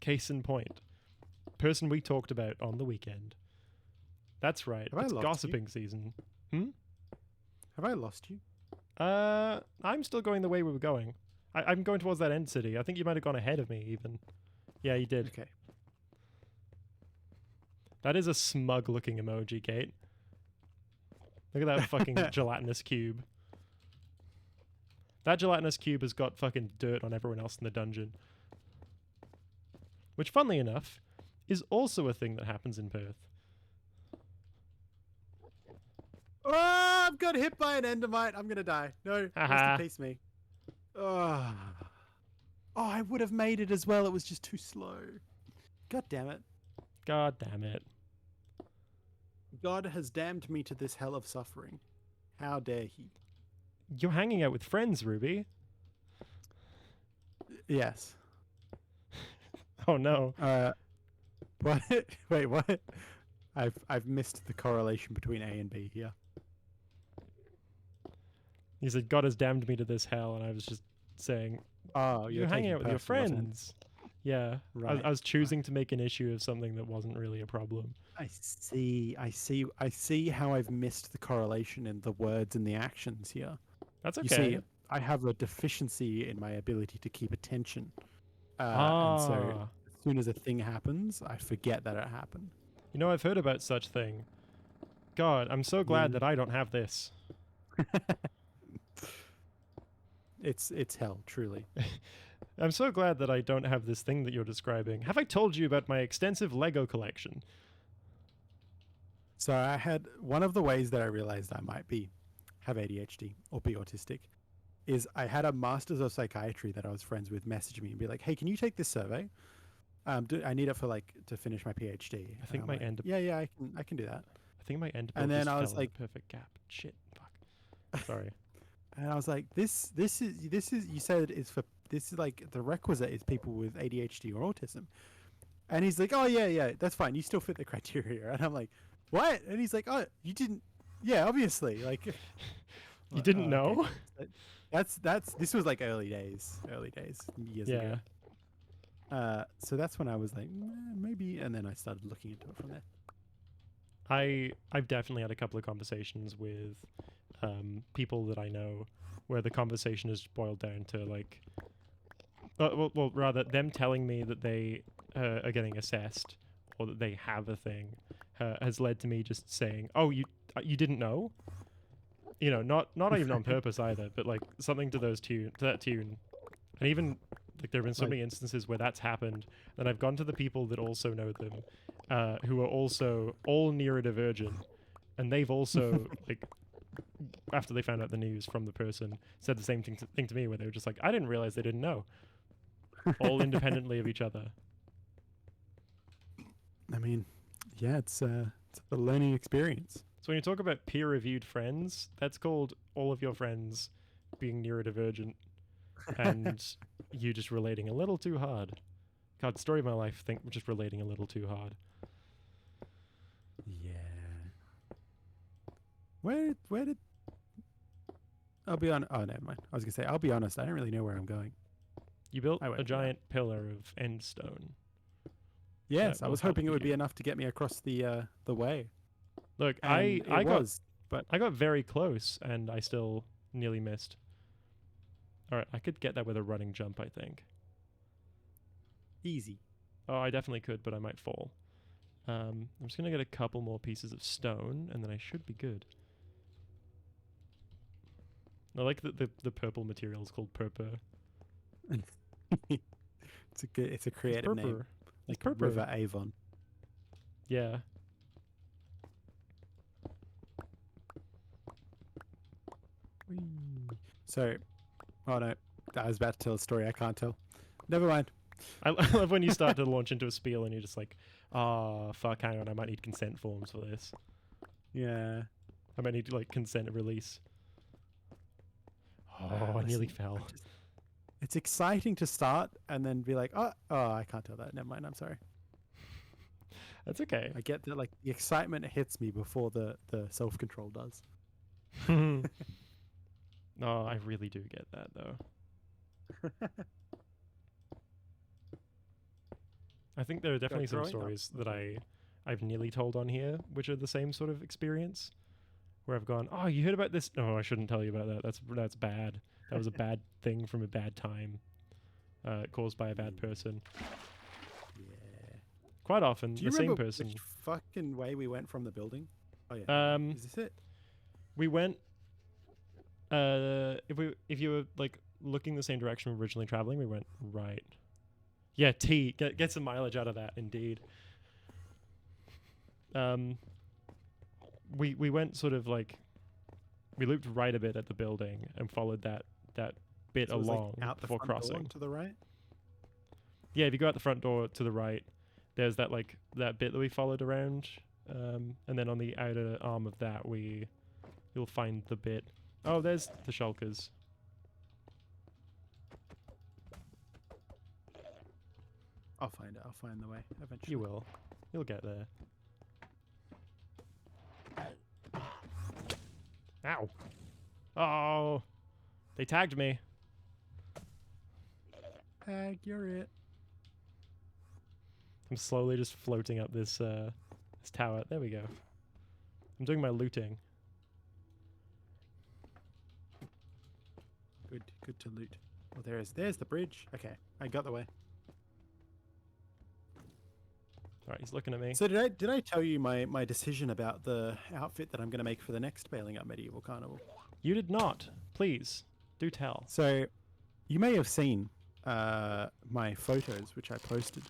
Case in point. Person we talked about on the weekend. That's right. Have I It's lost you? gossiping season. Hmm? Have I lost you? I'm still going the way we were going. I'm going towards that end city. I think you might have gone ahead of me, even. Yeah, you did. Okay. That is a smug-looking emoji, Kate. Look at that fucking gelatinous cube. That gelatinous cube has got fucking dirt on everyone else in the dungeon. Which, funnily enough, is also a thing that happens in Perth. Oh, I've got hit by an endermite. I'm gonna die. No, rest Haha. in peace, me. Oh, I would have made it as well. It was just too slow. God damn it. God damn it. God has damned me to this hell of suffering. How dare he? You're hanging out with friends, Ruby. Yes. Oh no. What? Wait, what? I've missed the correlation between A and B here. He said, God has damned me to this hell, and I was just saying, Oh, you're hanging out with your personal offense. friends. Yeah. Right. I was choosing to make an issue of something that wasn't really a problem. I see how I've missed the correlation in the words and the actions here. That's You okay. see, I have a deficiency in my ability to keep attention. And so as soon as a thing happens, I forget that it happened. You know, I've heard about such thing. God, I'm so glad Mm. that I don't have this. It's hell, truly. I'm so glad that I don't have this thing that you're describing. Have I told you about my extensive Lego collection? So I had one of the ways that I realized I might have ADHD or be autistic is I had a master's of psychiatry that I was friends with message me and be like, "Hey, can you take this survey? I need it for to finish my PhD." I think And my I'm end. Yeah, I can do that. I think my end. And then just I was fell in like- the perfect gap. Shit. Fuck. Sorry. And I was like, this is you said this is like the requisite is people with ADHD or autism. And he's like, "Oh yeah, that's fine. You still fit the criteria." And I'm like, "What?" And he's like, "Oh, you didn't. Yeah, obviously. Like, You didn't "Oh, okay." know? That's this was like early days, years Yeah. ago. So that's when I was like, maybe, and then I started looking into it from there. I've definitely had a couple of conversations with people that I know where the conversation has boiled down to like, well, rather them telling me that they are getting assessed or that they have a thing has led to me just saying, "Oh, you didn't know?" You know, not even on purpose either, but like something to that tune, and even like there have been so Like- many instances where that's happened. Then I've gone to the people that also know them, who are also all neurodivergent, and they've also like after they found out the news from the person said the same thing to me, where they were just like, "I didn't realize they didn't know," all independently of each other. I mean, yeah, it's a learning experience. So when you talk about peer-reviewed friends, that's called all of your friends being neurodivergent and you just relating a little too hard. God, story of my life, think just relating a little too hard. Yeah. Where did? I'll be on. Oh, never mind. I was gonna say, I'll be honest. I don't really know where I'm going. You built I went a for that. giant pillar of end stone. Yes, I will was help hoping it would be you. enough to get me across the way. Look, And I it got was, but I got very close and I still nearly missed. All right, I could get that with a running jump, I think. easy. Oh, I definitely could, but I might fall. I'm just gonna get a couple more pieces of stone, and then I should be good. I like that the purple material is called purple. It's a creative name, like purple. River Avon. Yeah. So, oh no, I was about to tell a story I can't tell. Never mind. I love when you start to launch into a spiel and you're just like, "Ah, fuck, hang on, I might need consent forms for this. Yeah. I might need like consent release." Oh, I nearly Listen, fell. It's exciting to start and then be like, oh, I can't tell that. Never mind. I'm sorry. That's okay. I get that, like, the excitement hits me before the self control does. No, I really do get that though. I think there are definitely some growing up. stories that I I've nearly told on here, which are the same sort of experience, where I've gone, oh, you heard about this? No, I shouldn't tell you about that. That's bad. That was a bad thing from a bad time, caused by a bad person. Yeah. Quite often, Do you the same remember person. which fucking way we went from the building? Oh yeah. Is this it? We went. If you were like looking the same direction we were originally traveling, we went right. Yeah, T. Get some mileage out of that, indeed. We went sort of like, we looped right a bit at the building and followed that bit So it was, like, along out the before front door crossing. to the right. Yeah, if you go out the front door to the right, there's that like that bit that we followed around, and then on the outer arm of that you'll find the bit. Oh, there's the shulkers. I'll find it. I'll find the way eventually. You will. You'll get there. Ow. Oh. They tagged me. Tag, you're it. I'm slowly just floating up this this tower. There we go. I'm doing my looting. Good to loot. Well, there's the bridge. Okay, I got the way. Alright, he's looking at me. So did I tell you my decision about the outfit that I'm going to make for the next Bailing Up Medieval Carnival? You did not. Please, do tell. So, you may have seen my photos, which I posted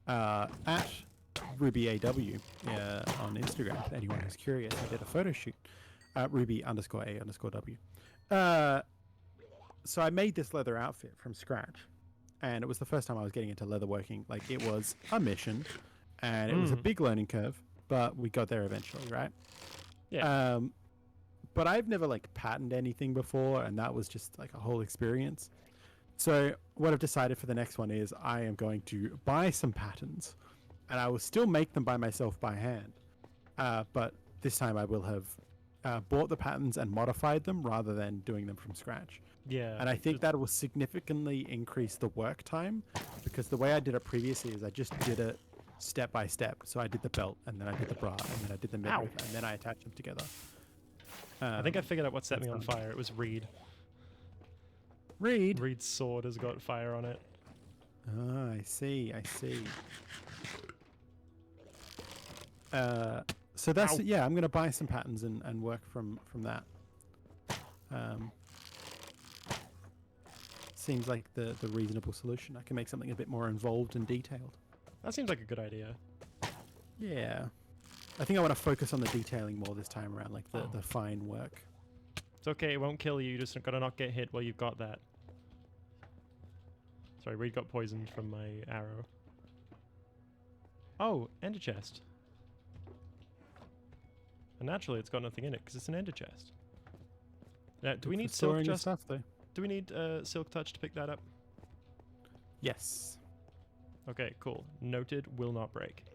at RubyAW on Instagram. If anyone who's curious, I did a photo shoot at Ruby_A_W. So I made this leather outfit from scratch, and it was the first time I was getting into leatherworking. Like, it was a mission, and it was a big learning curve, but we got there eventually, right? Yeah. But I've never like patterned anything before, and that was just like a whole experience. So what I've decided for the next one is I am going to buy some patterns, and I will still make them by myself by hand. But this time I will have bought the patterns and modified them rather than doing them from scratch. Yeah. And I think that will significantly increase the work time, because the way I did it previously is I just did it step by step. So I did the belt, and then I did the bra, and then I did the midriff, and then I attached them together. I think I figured out what set me that's on fine. fire. It was Reed. Reed. Reed's sword has got fire on it. Ah, I see. So that's Ow. yeah. I'm gonna buy some patterns and work from that. Seems like the reasonable solution. I can make something a bit more involved and detailed. That seems like a good idea. Yeah, I think I want to focus on the detailing more this time around, like the fine work. It's okay, it won't kill you. You just gotta not get hit while you've got that. Sorry, Reed got poisoned from my arrow. Oh, ender chest. And naturally, it's got nothing in it because it's an ender chest. Now, do we need silk storing your just? stuff though? Do we need silk touch to pick that up? Yes. Okay, cool. Noted. Will not break.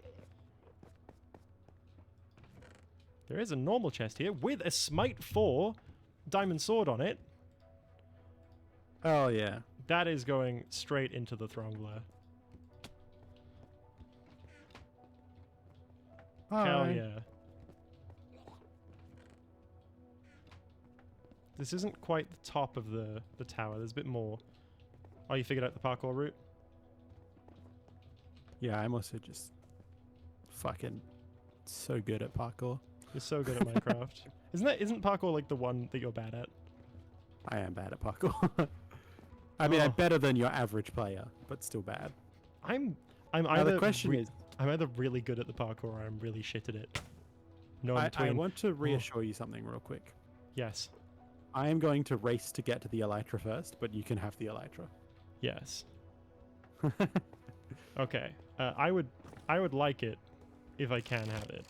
There is a normal chest here with a Smite 4 diamond sword on it. Oh yeah. That is going straight into the Throngler. Hell Hi. yeah. This isn't quite the top of the tower. There's a bit more. Oh, you figured out the parkour route? Yeah, I'm also just fucking so good at parkour. You're so good at Minecraft. Isn't parkour like the one that you're bad at? I am bad at parkour. I mean, Oh. I'm better than your average player, but still bad. I'm Now either the question is, I'm either really good at the parkour or I'm really shit at it. No in I between. want to reassure you something real quick. Yes. I am going to race to get to the Elytra first, but you can have the Elytra. Yes. Okay. I would like it if I can have it.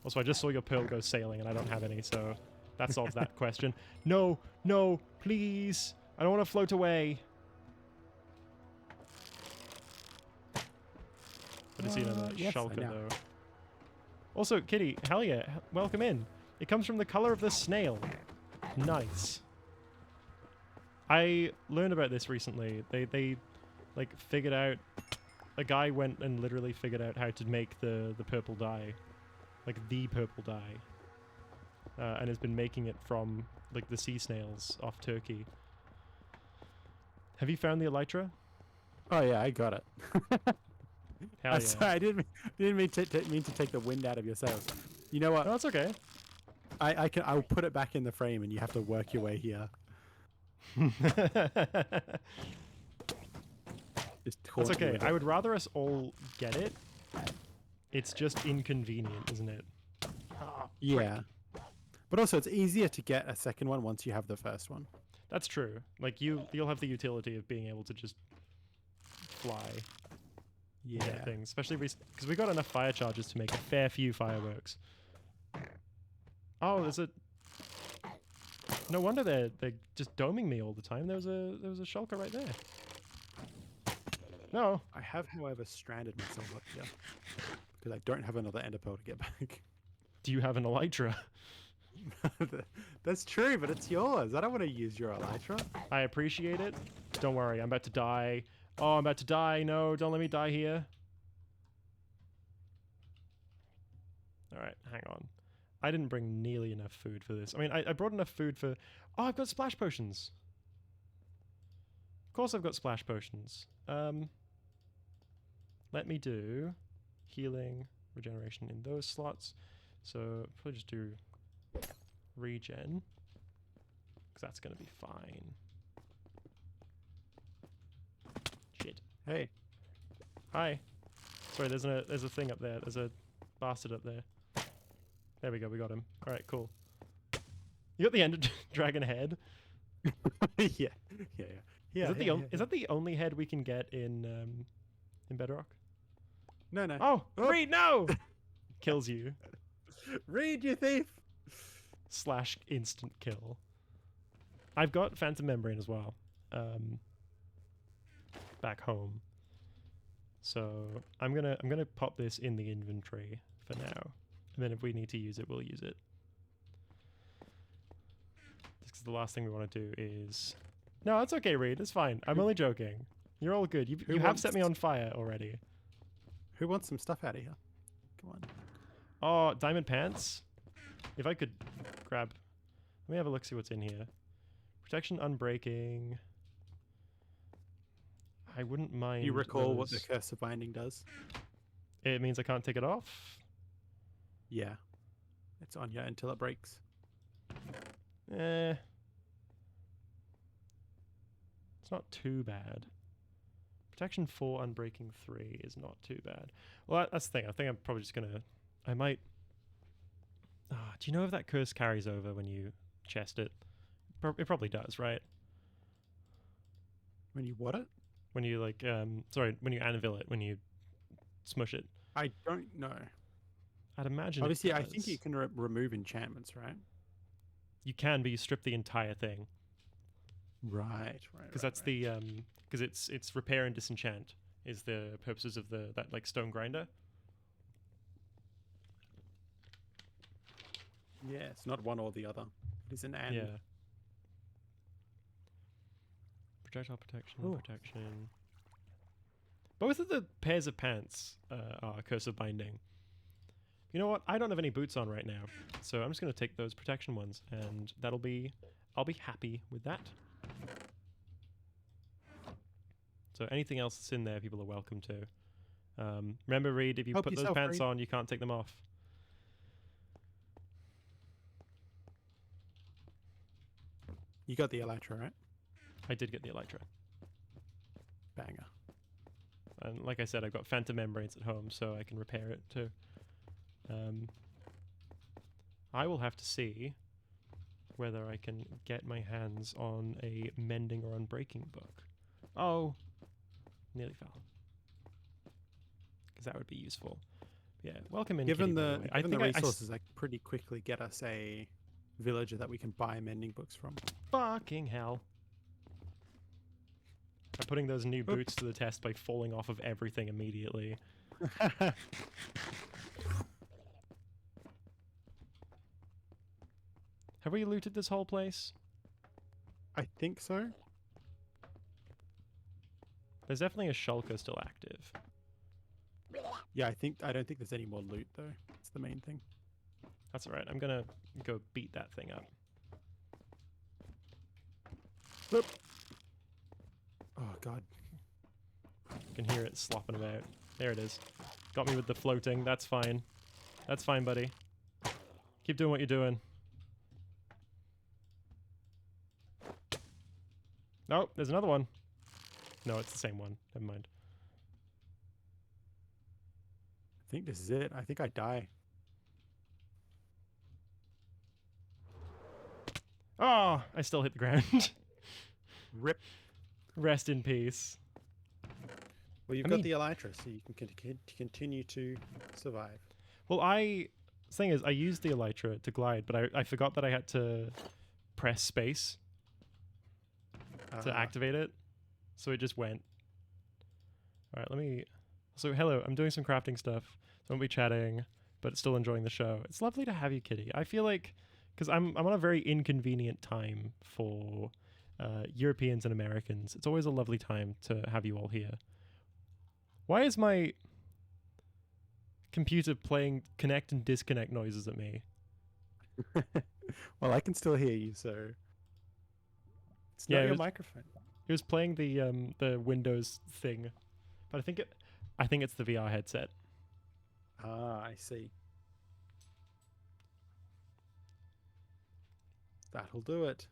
Also, I just saw your pearl go sailing and I don't have any, so that solves that question. No, no, please. I don't want to float away. But to see another Yes, I shulker, know. though. Also, Kitty, hell yeah, welcome in. It comes from the color of the snail. Nice. I learned about this recently. They like figured out a guy went and literally figured out how to make the purple dye, like the purple dye, and has been making it from like the sea snails off Turkey. Have you found the elytra? Oh yeah, I got it. Hell I'm yeah! sorry, I didn't mean to take the wind out of your sails. You know what? No, it's okay. I'll put it back in the frame, and you have to work your way here. Just That's taunt me okay. with I it. would rather us all get it. It's just inconvenient, isn't it? Yeah. But also, it's easier to get a second one once you have the first one. That's true. Like you'll have the utility of being able to just fly and Yeah. get things, especially because we got enough fire charges to make a fair few fireworks. Oh, there's a. No wonder they're just doming me all the time. There was a shulker right there. No. I have, however, stranded myself up here because I don't have another ender pearl to get back. Do you have an elytra? That's true, but it's yours. I don't want to use your elytra. I appreciate it. Don't worry, I'm about to die. Oh, I'm about to die. No, don't let me die here. Alright, hang on. I didn't bring nearly enough food for this. I mean, I brought enough food for... Oh, I've got splash potions. Of course I've got splash potions. Let me do healing, regeneration in those slots. So, probably just do regen. Because that's going to be fine. Shit. Hey, Hi. Sorry, there's a thing up there. There's a bastard up there. There we go. We got him. All right, cool. You got the Ender Dragon head. yeah. Is that the only head we can get in Bedrock? No, no. Oh, Oh. Reed, no! Kills you. Read, you thief! / instant kill. I've got Phantom Membrane as well. Back home. So I'm gonna pop this in the inventory for now. And then if we need to use it, we'll use it. Just 'cause the last thing we want to do is... No, it's okay, Reed. It's fine. I'm only joking. You're all good. You have set me on fire already. Who wants some stuff out of here? Come on. Oh, diamond pants. If I could grab... Let me have a look, see what's in here. Protection, unbreaking. I wouldn't mind... You recall what the those. Curse of Binding does? It means I can't take it off? Yeah. It's on you until it breaks. Eh. It's not too bad. Protection 4, unbreaking 3 is not too bad. Well, that's the thing. I think I'm probably just gonna... I might... do you know if that curse carries over when you chest it? It probably does, right? When you what it? When you like... sorry, when you anvil it, when you smush it. I don't know. I'd imagine Obviously, it I does. think you can remove enchantments, right? You can, but you strip the entire thing. Right. Because that's the... Because it's repair and disenchant is the purposes of that like stone grinder. Yeah, it's not one or the other. It is an and. Yeah. Projectile protection, Ooh. protection. Both of the pairs of pants are Curse of Binding. You know what? I don't have any boots on right now, so I'm just going to take those protection ones, and I'll be happy with that. So anything else that's in there, people are welcome to. Remember, Reed, if you Help put those yourself, pants Reed. on, you can't take them off. You got the Elytra, right? I did get the Elytra. Banger. And like I said, I've got Phantom Membranes at home, so I can repair it too. I will have to see whether I can get my hands on a mending or unbreaking book. Oh, nearly fell. Because that would be useful. Yeah, welcome in. Given Kitty, by the way. I given the think resources, I could pretty quickly get us a villager that we can buy mending books from. Fucking hell. I'm putting those new boots to the test by falling off of everything immediately. Have we looted this whole place? I think so. There's definitely a shulker still active. Yeah, I don't think there's any more loot though. It's the main thing. That's all right. I'm gonna go beat that thing up. Flip. Oh god. You can hear it slopping about. There it is. Got me with the floating. That's fine. That's fine, buddy. Keep doing what you're doing. Oh, there's another one. No, it's the same one. Never mind. I think this is it. I think I die. Oh, I still hit the ground. Rip. Rest in peace. Well, you've I got mean- the elytra, so you can continue to survive. Well, thing is, I used the elytra to glide, but I forgot that I had to press space to activate it, so it just went. All right, let me. So hello, I'm doing some crafting stuff. So I'll be chatting, but still enjoying the show. It's lovely to have you, Kitty. I feel like, because I'm on a very inconvenient time for Europeans and Americans. It's always a lovely time to have you all here. Why is my computer playing connect and disconnect noises at me? Well, I can still hear you, so it's Yeah, not it your was- microphone. It was playing the Windows thing, but I think it's the VR headset. Ah, I see. That'll do it.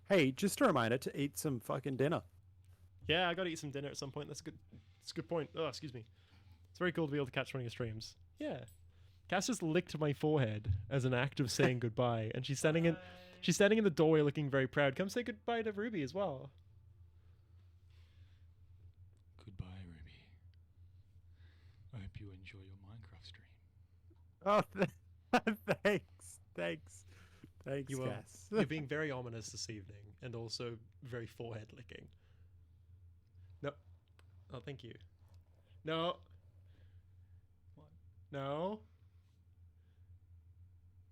Hey, just a reminder to eat some fucking dinner. Yeah, I gotta eat some dinner at some point. That's a good point. Oh, excuse me. It's very cool to be able to catch one of your streams. Yeah. Cass just licked my forehead as an act of saying goodbye, and she's standing in the doorway looking very proud. Come say goodbye to Ruby as well. Goodbye, Ruby. I hope you enjoy your Minecraft stream. Oh, thanks, You are- Cass. You're being very ominous this evening, and also very forehead licking. No. Oh, thank you. No. What? No.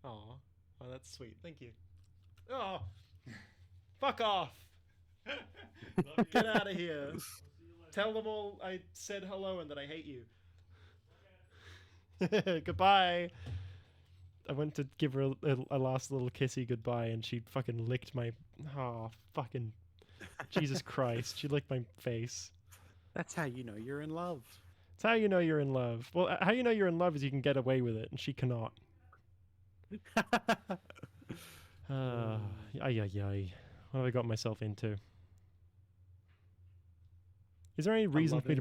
Aw. Oh, that's sweet. Thank you. Oh. Fuck off. Get out of here. Tell them all I said hello and that I hate you. Goodbye. I went to give her a last little kissy goodbye, and she fucking licked my. Oh, fucking. Jesus Christ. She licked my face. That's how you know you're in love. It's how you know you're in love. Well, how you know you're in love is you can get away with it, and she cannot. Ay, ay, ay. What have I got myself into? Is there any reason for me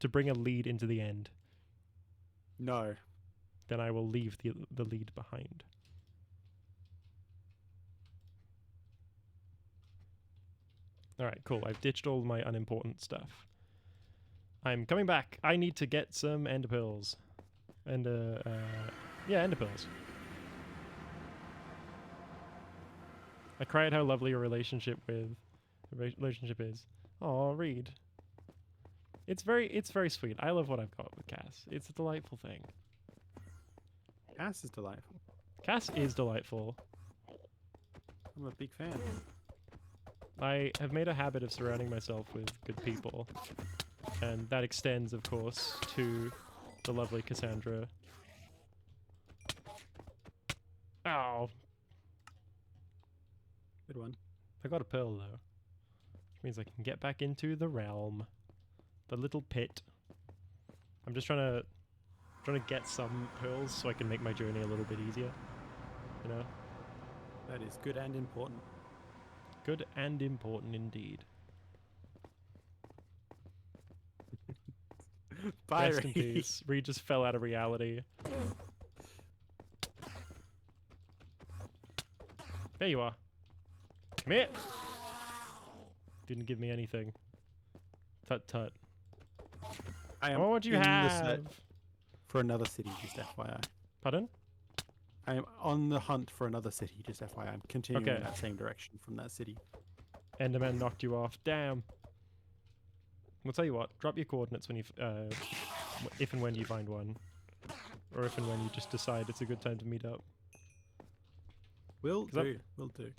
to bring a lead into the end? No. Then I will leave the lead behind. All right, cool. I've ditched all my unimportant stuff. I'm coming back. I need to get some ender pearls. Yeah, ender pearls. I cried how lovely your relationship is. Oh, Reed. It's very sweet. I love what I've got with Cass. It's a delightful thing. Cass is delightful. Cass is delightful. I'm a big fan. I have made a habit of surrounding myself with good people. And that extends, of course, to the lovely Cassandra. Ow. Good one. I got a pearl, though. Which means I can get back into the realm. The little pit. I'm just trying to get some pearls so I can make my journey a little bit easier. You know? That is good and important. Good and important indeed. Bye, Rest in Reed. peace. Reed just fell out of reality. There you are. Come here. Didn't give me anything. Tut tut. I am What would you in the have? search for another city, just FYI. Pardon? I am on the hunt for another city, just FYI. I'm continuing Okay. in that same direction from that city. Enderman knocked you off. Damn. We'll tell you what. Drop your coordinates when you, if and when you find one, or if and when you just decide it's a good time to meet up. Will 'Cause I'm- do. Will do.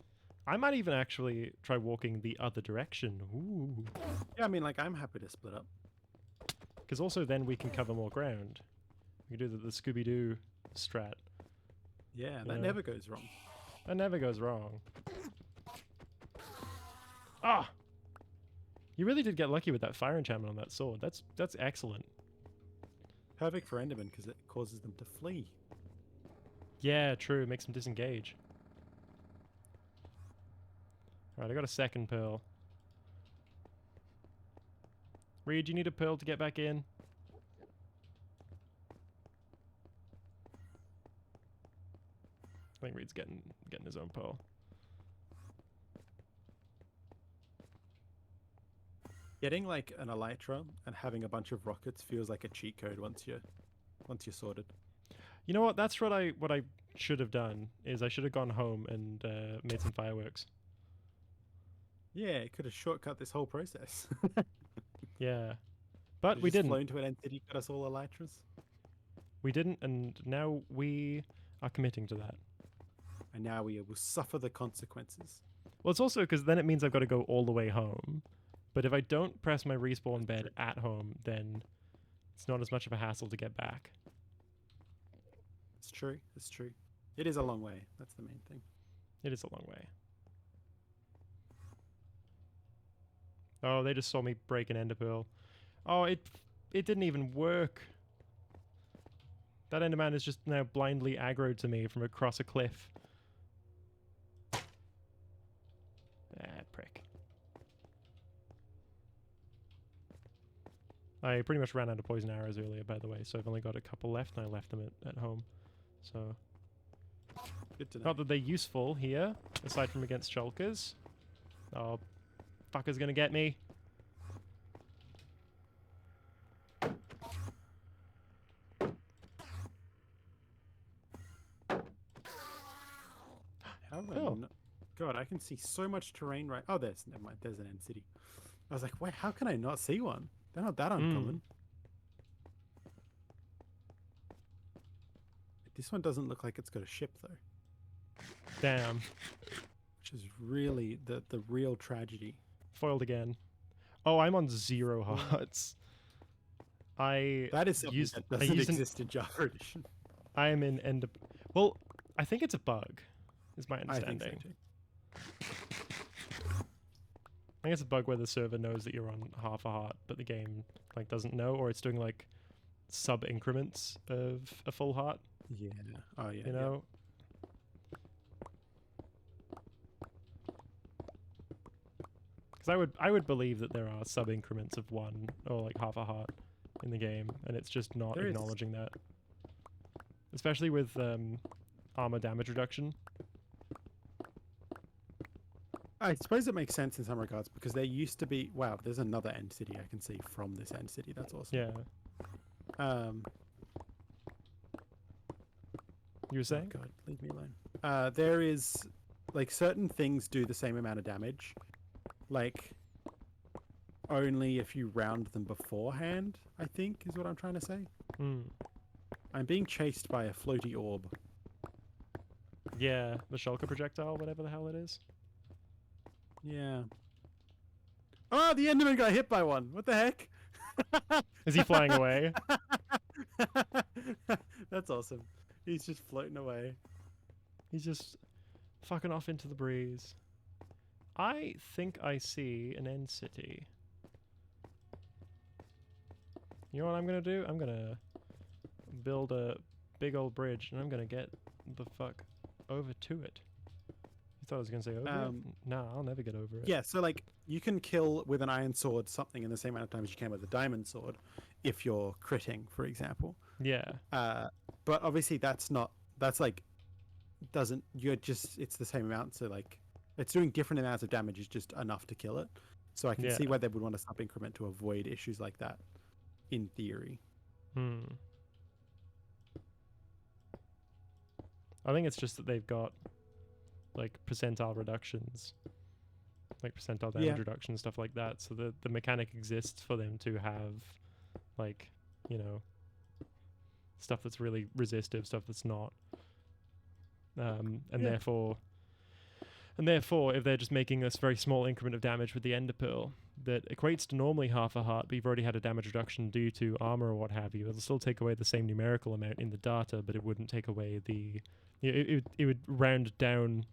I might even actually try walking the other direction. Ooh. Yeah, I mean, like, I'm happy to split up. Because also then we can cover more ground. We can do the Scooby Doo strat. Yeah, that Yeah. never goes wrong. That never goes wrong. Ah! You really did get lucky with that fire enchantment on that sword. That's excellent. Perfect for Enderman because it causes them to flee. Yeah, true. Makes them disengage. Alright, I got a second pearl. Reed, you need a pearl to get back in. I think Reed's getting his own pearl. Getting like an elytra and having a bunch of rockets feels like a cheat code once you're sorted. You know what? That's what I should have done. Is I should have gone home and made some fireworks. Yeah, it could have shortcut this whole process. Yeah, but Could've we just didn't. Flown to an end city, got us all elytras, We didn't, and now we are committing to that. and now we will suffer the consequences. Well, it's also because then it means I've got to go all the way home. But if I don't press my respawn bed at home, then it's not as much of a hassle to get back. It's true. It's true. It is a long way. That's the main thing. It is a long way. Oh, they just saw me break an ender pearl. Oh, it didn't even work. That enderman is just now blindly aggroed to me from across a cliff. Ah, prick. I pretty much ran out of poison arrows earlier, by the way, so I've only got a couple left, and I left them at home. So, Good to know. not that they're useful here, aside from against shulkers. Oh, fucker's gonna get me. How Oh. God, I can see so much terrain right. Oh, never mind. There's an end city. I was like, wait, how can I not see one? They're not that uncommon. This one doesn't look like it's got a ship though, Damn. which is really the real tragedy. Foiled again. Oh, I'm on 0 hearts. I That is something used- that I doesn't used an- exist in Java Edition. I am in end. Well, I think it's a bug, is my I think understanding. so too. I think it's a bug where the server knows that you're on half a heart, but the game like doesn't know, or it's doing like sub increments of a full heart. Yeah. Oh yeah. You know. Because I would believe that there are sub increments of 1 or like half a heart in the game, and it's just not There is. acknowledging that. Especially with armor damage reduction. I suppose it makes sense in some regards because there used to be. Wow, there's another end city I can see from this end city. That's awesome. Yeah. You were Oh saying? God, leave me alone. There is like certain things do the same amount of damage, like only if you round them beforehand. I think is what I'm trying to say. Hmm. I'm being chased by a floaty orb. Yeah, the shulker projectile, whatever the hell it is. Yeah. Oh, the Enderman got hit by one. What the heck? Is he flying away? That's awesome. He's just floating away. He's just fucking off into the breeze. I think I see an end city. You know what I'm gonna do? I'm gonna build a big old bridge, and I'm gonna get the fuck over to it. You thought I was gonna say over it? Nah, I'll never get over it. Yeah, so like you can kill with an iron sword something in the same amount of time as you can with a diamond sword if you're critting, for example. Yeah. But obviously that's like doesn't it's the same amount, so like it's doing different amounts of damage is just enough to kill it. So I can see Yeah. why they would want to sub increment to avoid issues like that in theory. Hmm. I think it's just that they've got like percentile reductions, like percentile damage Yeah. reduction, stuff like that. So the mechanic exists for them to have, like, you know, stuff that's really resistive, stuff that's not. And Yeah. therefore, if they're just making this very small increment of damage with the Ender Pearl, that equates to normally half a heart, but you've already had a damage reduction due to armor or what have you. It'll still take away the same numerical amount in the data, but it wouldn't take away the... It would round down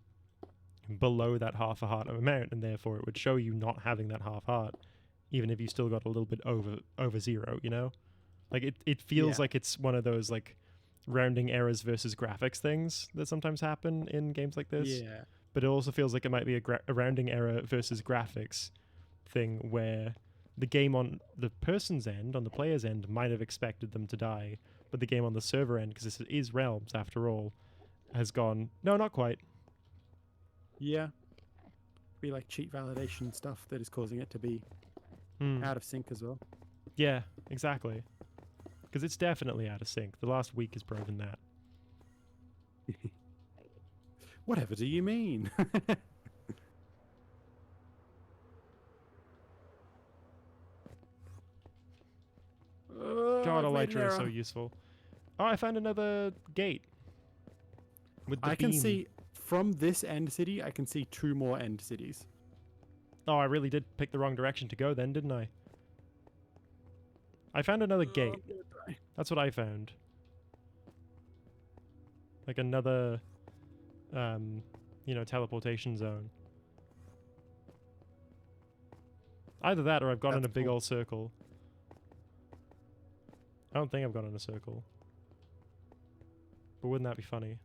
below that half a heart amount, and therefore it would show you not having that half heart, even if you still got a little bit over zero, you know? Like, it feels like it's one of those, like, rounding errors versus graphics things that sometimes happen in games like this. Yeah. But it also feels like it might be a rounding error versus graphics thing where the game on the person's end, on the player's end, might have expected them to die, but the game on the server end, because this is Realms after all, has gone, no, not quite. Yeah. Be like cheat validation stuff that is causing it to be Hmm. out of sync as well. Yeah, exactly. Because it's definitely out of sync. The last week has proven that. Whatever do you mean? God, I've made an Elytra is so error. useful. Oh, I found another gate. With the I can beam. see from this end city, I can see 2 more end cities. Oh, I really did pick the wrong direction to go then, didn't I? I found another gate. I'm gonna die. That's what I found. Like another, teleportation zone. Either that or I've gone in a That's big cool. old circle. I don't think I've gone in a circle. But wouldn't that be funny?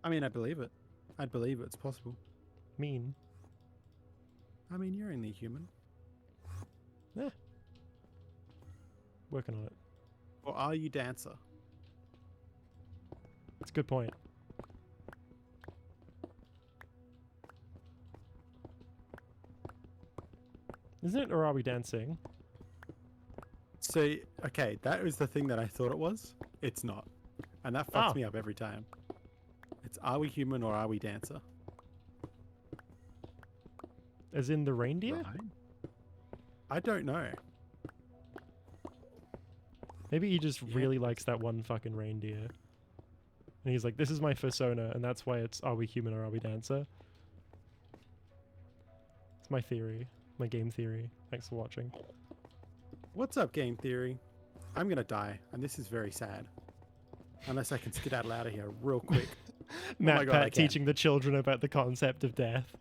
I mean, I believe it. I'd believe it's possible. Mean. I mean, you're only human. Working on it. Or are you dancer? It's a good point. Isn't it, or are we dancing? So, okay, that was the thing that I thought it was. It's not. And that fucks Ah. me up every time. It's are we human or are we dancer? As in the reindeer? Right? I don't know. Maybe he just Yeah. really likes that one fucking reindeer. And he's like, this is my persona, and that's why it's are we human or are we dancer? It's my theory. My game theory. Thanks for watching. What's up, game theory? I'm gonna die, and this is very sad. Unless I can skedaddle out of here real quick. Matt God, I Pat can. teaching the children about the concept of death.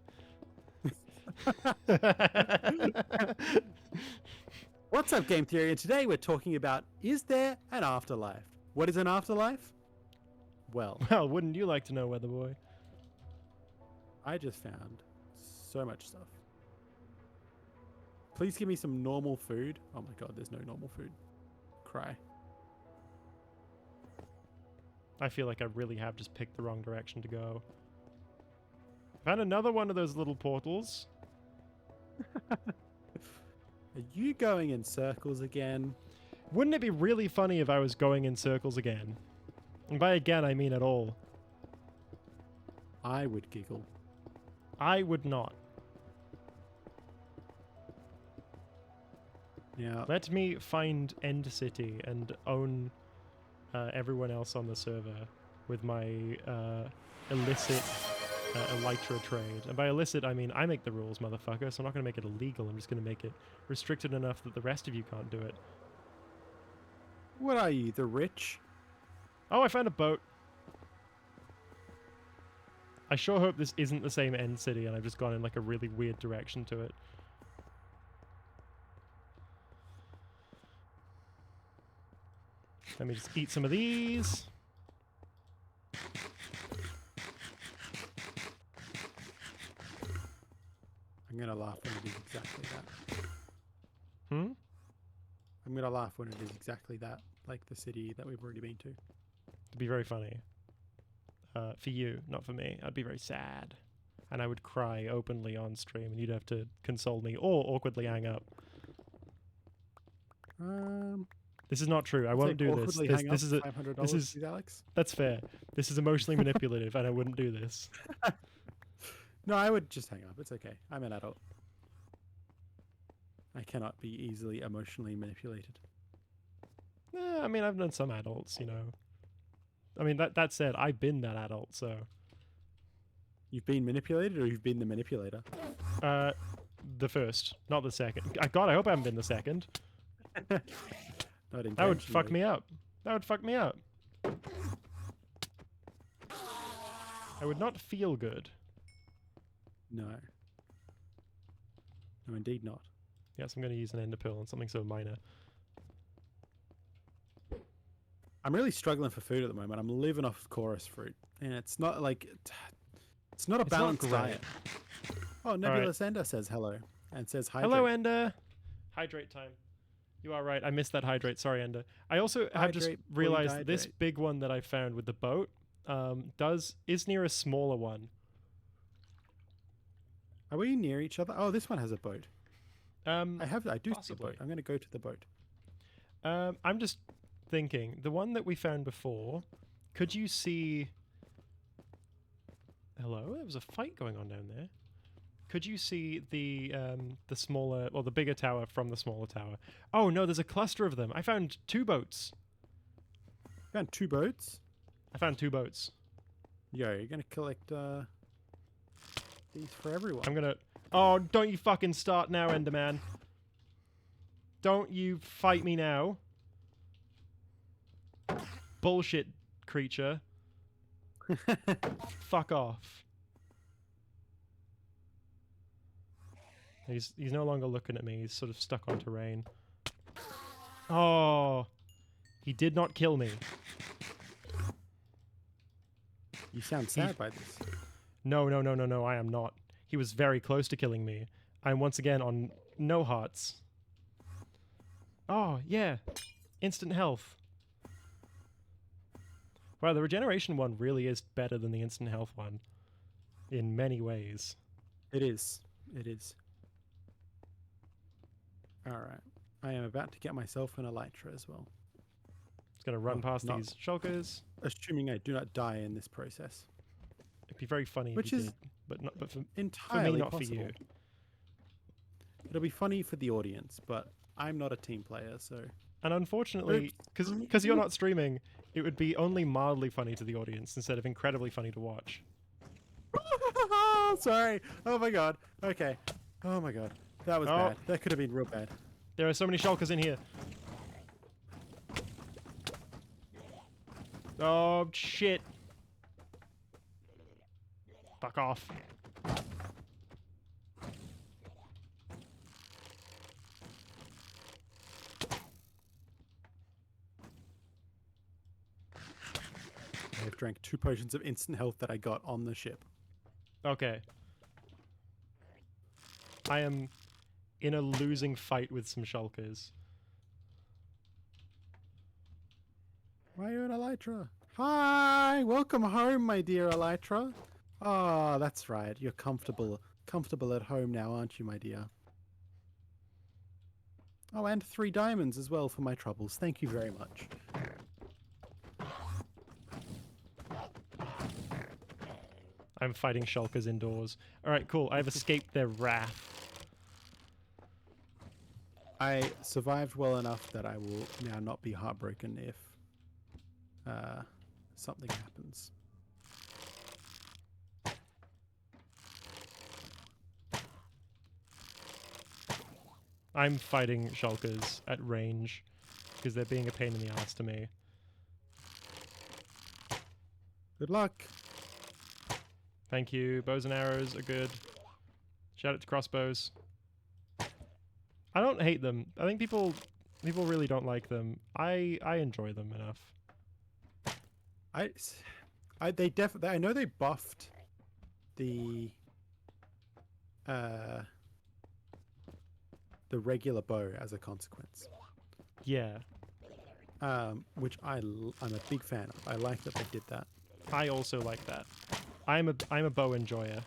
What's up, game theory? And today we're talking about, is there an afterlife? What is an afterlife? Well, Well, wouldn't you like to know, Weather Boy? I just found so much stuff. Please give me some normal food. Oh my god, there's no normal food. Cry. I feel like I really have just picked the wrong direction to go. Found another one of those little portals. Are you going in circles again? Wouldn't it be really funny if I was going in circles again? And by again, I mean at all. I would giggle. I would not. Now, Let me find End City and own everyone else on the server with my illicit Elytra trade. And by illicit, I mean I make the rules, motherfucker, so I'm not going to make it illegal. I'm just going to make it restricted enough that the rest of you can't do it. what are you, the rich? Oh, I found a boat. I sure hope this isn't the same End City and I've just gone in like a really weird direction to it. Let me just eat some of these. I'm gonna laugh when it is exactly that. Hmm? I'm gonna laugh when it is exactly that, like the city that we've already been to. It'd be very funny. For you, not for me. I'd be very sad. And I would cry openly on stream and you'd have to console me or awkwardly hang up. This is not true. I won't do this. This is a $500, this is- please, Alex. that's fair. This is emotionally manipulative and I wouldn't do this. No, I would just hang up. It's okay. I'm an adult. I cannot be easily emotionally manipulated. I mean, I've known some adults, you know. I mean, that said, I've been that adult, so You've been manipulated, or you've been the manipulator? the first, not the second. God, I hope I haven't been the second. Not That would fuck intentionally. me up. That would fuck me up. I would not feel good. No. No, indeed not. Yes, I'm going to use an ender pearl on something so minor. I'm really struggling for food at the moment. I'm living off of chorus fruit, and it's not like it's not a It's not balanced great. diet. Oh, Nebulous Ender says hello and says hydrate. Hello, Ender. Hydrate time. You are right. I missed that hydrate. Sorry, Ender. I also have just Hydrate, please realized this hydrate. big one that I found with the boat is near a smaller one. Are we near each other? Oh, this one has a boat. I do see a Possibly. boat. I'm going to go to the boat. I'm just thinking, the one that we found before, could you see... Hello? There was a fight going on down there. Could you see the smaller, or the bigger tower from the smaller tower? Oh no, there's a cluster of them. I found 2 boats. Found 2 boats. I found 2 boats. Yo, you're going to collect these for everyone. I'm gonna... Oh, don't you fucking start now, Enderman. Don't you fight me now. Bullshit, creature. Fuck off. He's no longer looking at me. He's sort of stuck on terrain. Oh, he did not kill me. You sound sad by this. No, no, no, no, no, I am not. He was very close to killing me. I'm once again on no hearts. Oh, yeah. Instant health. Wow, the regeneration one really is better than the instant health one. In many ways. It is. It is. Alright. I am about to get myself an elytra as well. It's gonna run Oh, past not- these shulkers. Assuming I do not die in this process. It'd be very funny Which if you is did, but for Entirely me, not possible. for you. It'll be funny for the audience, but I'm not a team player, so... And unfortunately, because you're not streaming, it would be only mildly funny to the audience instead of incredibly funny to watch. Sorry. Oh my god. Okay. Oh my god. That was Oh. bad. That could have been real bad. There are so many shulkers in here. Oh, shit. Fuck off. I've drank 2 potions of instant health that I got on the ship. Okay. I am in a losing fight with some shulkers. Why are you an elytra? Hi! Welcome home, my dear elytra. Ah, that's right. You're comfortable at home now, aren't you, my dear? Oh, and 3 diamonds as well for my troubles. Thank you very much. I'm fighting shulkers indoors. Alright, cool. I've escaped their wrath. I survived well enough that I will now not be heartbroken if something happens. I'm fighting shulkers at range because they're being a pain in the ass to me. Good luck. Thank you. Bows and arrows are good. Shout out to crossbows. I don't hate them. I think people really don't like them. I enjoy them enough. I know they buffed the regular bow as a consequence. Yeah. Which I'm a big fan of. I like that they did that. I also like that. I'm a bow enjoyer.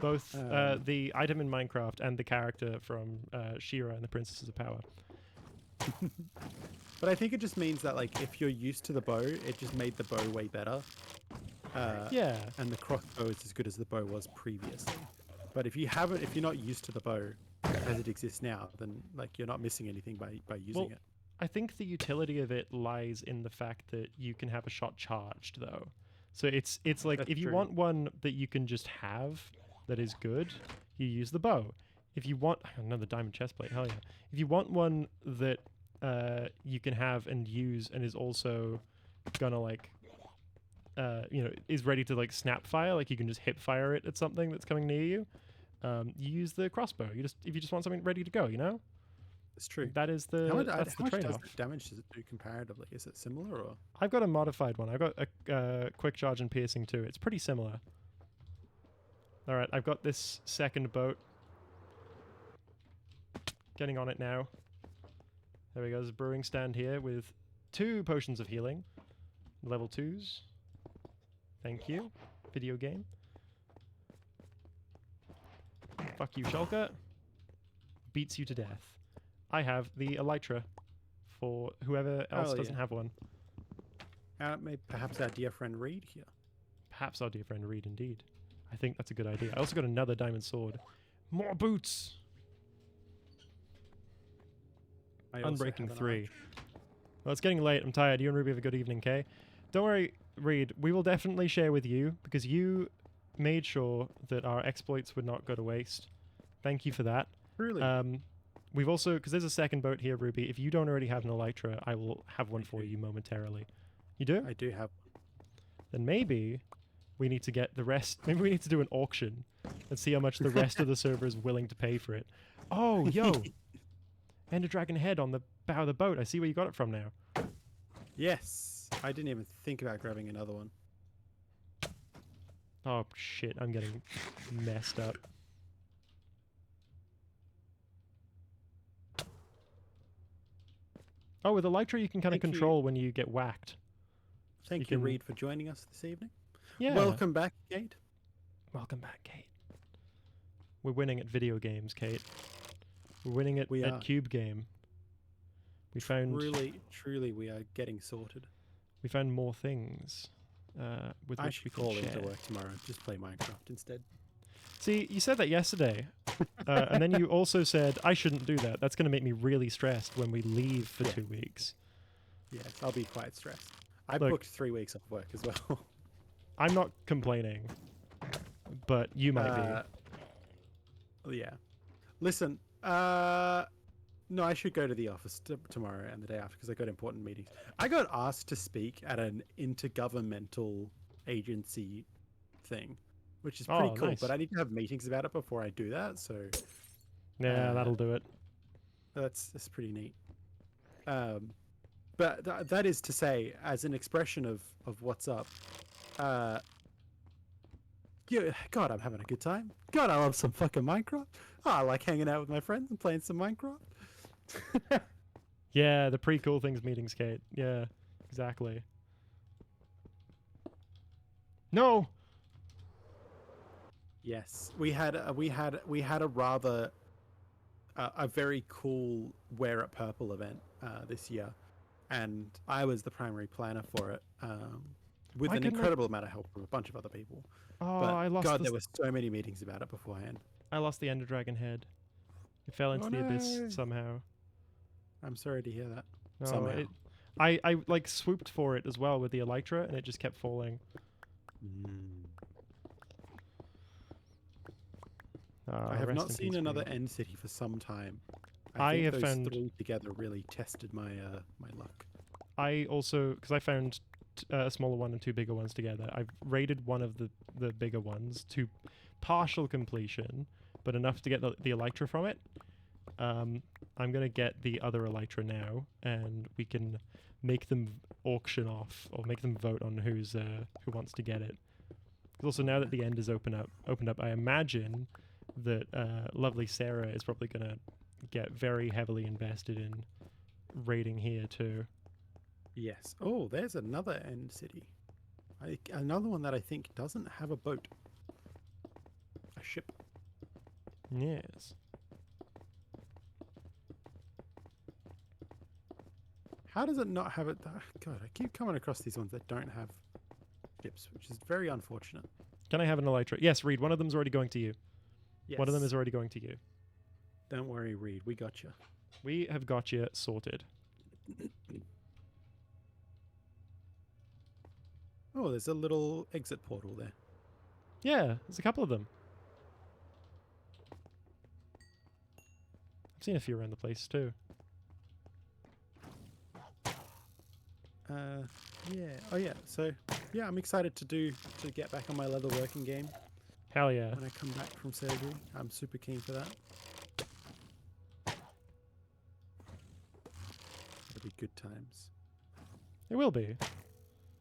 Both the item in Minecraft and the character from She-Ra and the Princesses of Power. But I think it just means that like if you're used to the bow, it just made the bow way better. Yeah. And the crossbow is as good as the bow was previously. But if you're not used to the bow as it exists now, then like you're not missing anything by using Well, it. I think the utility of it lies in the fact that you can have a shot charged, though. So it's like That's if you true. want one that you can just have that is good, you use the bow. if you want another diamond chest plate, hell yeah. If you want one that you can have and use and is also gonna like is ready to like snap fire, like you can just hip fire it at something that's coming near you, you use the crossbow. If you just want something ready to go, It's true. that is the How much, that's the how much trade-off. damage does it do comparatively? Is it similar or? I've got a modified one. I've got a quick charge and piercing too. It's pretty similar. All right, I've got this second boat. Getting on it now. There we go. There's a brewing stand here with 2 potions of healing. Level 2s. Thank you. Video game. Fuck you, Shulker. Beats you to death. I have the Elytra for whoever else Oh, doesn't yeah. have one. Maybe perhaps our dear friend Reed here. Perhaps our dear friend Reed, indeed. I think that's a good idea. I also got another diamond sword. More boots! I also Unbreaking have an 3. archer. Well, it's getting late. I'm tired. You and Ruby have a good evening, Kay? Don't worry, Reed. We will definitely share with you because you made sure that our exploits would not go to waste. Thank you for that. Truly. We've also, because there's a second boat here, Ruby. If you don't already have an Elytra, I will have one for do. you momentarily. You do? I do have. Then maybe we need to get the rest. Maybe we need to do an auction and see how much the rest of the server is willing to pay for it. Oh, yo! Ender Dragon head on the bow of the boat. I see where you got it from now. Yes. I didn't even think about grabbing another one. Oh, shit. I'm getting messed up. Oh, with Elytra you can kind of Thank you. control when you get whacked. Thank You you, can- Reed, for joining us this evening. Yeah. Welcome back, Kate. Welcome back, Kate. We're winning at video games, Kate. We're winning at, We at are. Cube Game. We found Truly, we are getting sorted. more things with I which should we can call share. into work tomorrow. Just play Minecraft instead. See, you said that yesterday, and then you also said I shouldn't do that. That's going to make me really stressed when we leave for Yeah. 2 weeks. Yes, I'll be quite stressed. I Look. booked 3 weeks off work as well. I'm not complaining, but you might be. Yeah. Listen, no, I should go to the office tomorrow and the day after because I got important meetings. I got asked to speak at an intergovernmental agency thing, which is pretty Oh, cool, nice. but I need to have meetings about it before I do that, so Yeah, that'll do it. that's pretty neat. But that is to say, as an expression of what's up, yeah, God, I'm having a good time. God, I love some fucking Minecraft. Oh, I like hanging out with my friends and playing some Minecraft. Yeah, the pre-cool things meetings, Kate. Yeah, exactly. No. Yes, we had a rather a very cool Wear It Purple event this year, and I was the primary planner for it, with Why an couldn't I- incredible amount of help from a bunch of other people. Oh, But I lost. God, the, there were so many meetings about it beforehand. I lost the Ender Dragon head. It fell into Oh, the abyss no. somehow. I'm sorry to hear that. No, Somehow. I like swooped for it as well with the Elytra, and it just kept falling. I have rest not in seen peace, another Reed. End City for some time. I think have those found- 3 together really tested my my luck. I also, because I found a smaller one and 2 bigger ones together. I've raided one of the bigger ones to partial completion, but enough to get the Elytra from it. I'm gonna get the other Elytra now, and we can make them auction off or make them vote on who wants to get it. 'Cause also now that the end is opened up, I imagine that lovely Sarah is probably gonna get very heavily invested in raiding here too. Yes. Oh, there's another End City. Another one that I think doesn't have a boat. A ship. Yes. How does it not have it? God, I keep coming across these ones that don't have ships, which is very unfortunate. Can I have an Elytra? Yes, Reed. One of them's already going to you. Yes. One of them is already going to you. Don't worry, Reed. We got you. We have got you sorted. Oh, there's a little exit portal there. Yeah, there's a couple of them. Seen a few around the place too. Yeah. Oh yeah. So yeah, I'm excited to get back on my leather working game Hell yeah. when I come back from surgery. I'm super keen for that. It'll be good times. It will be.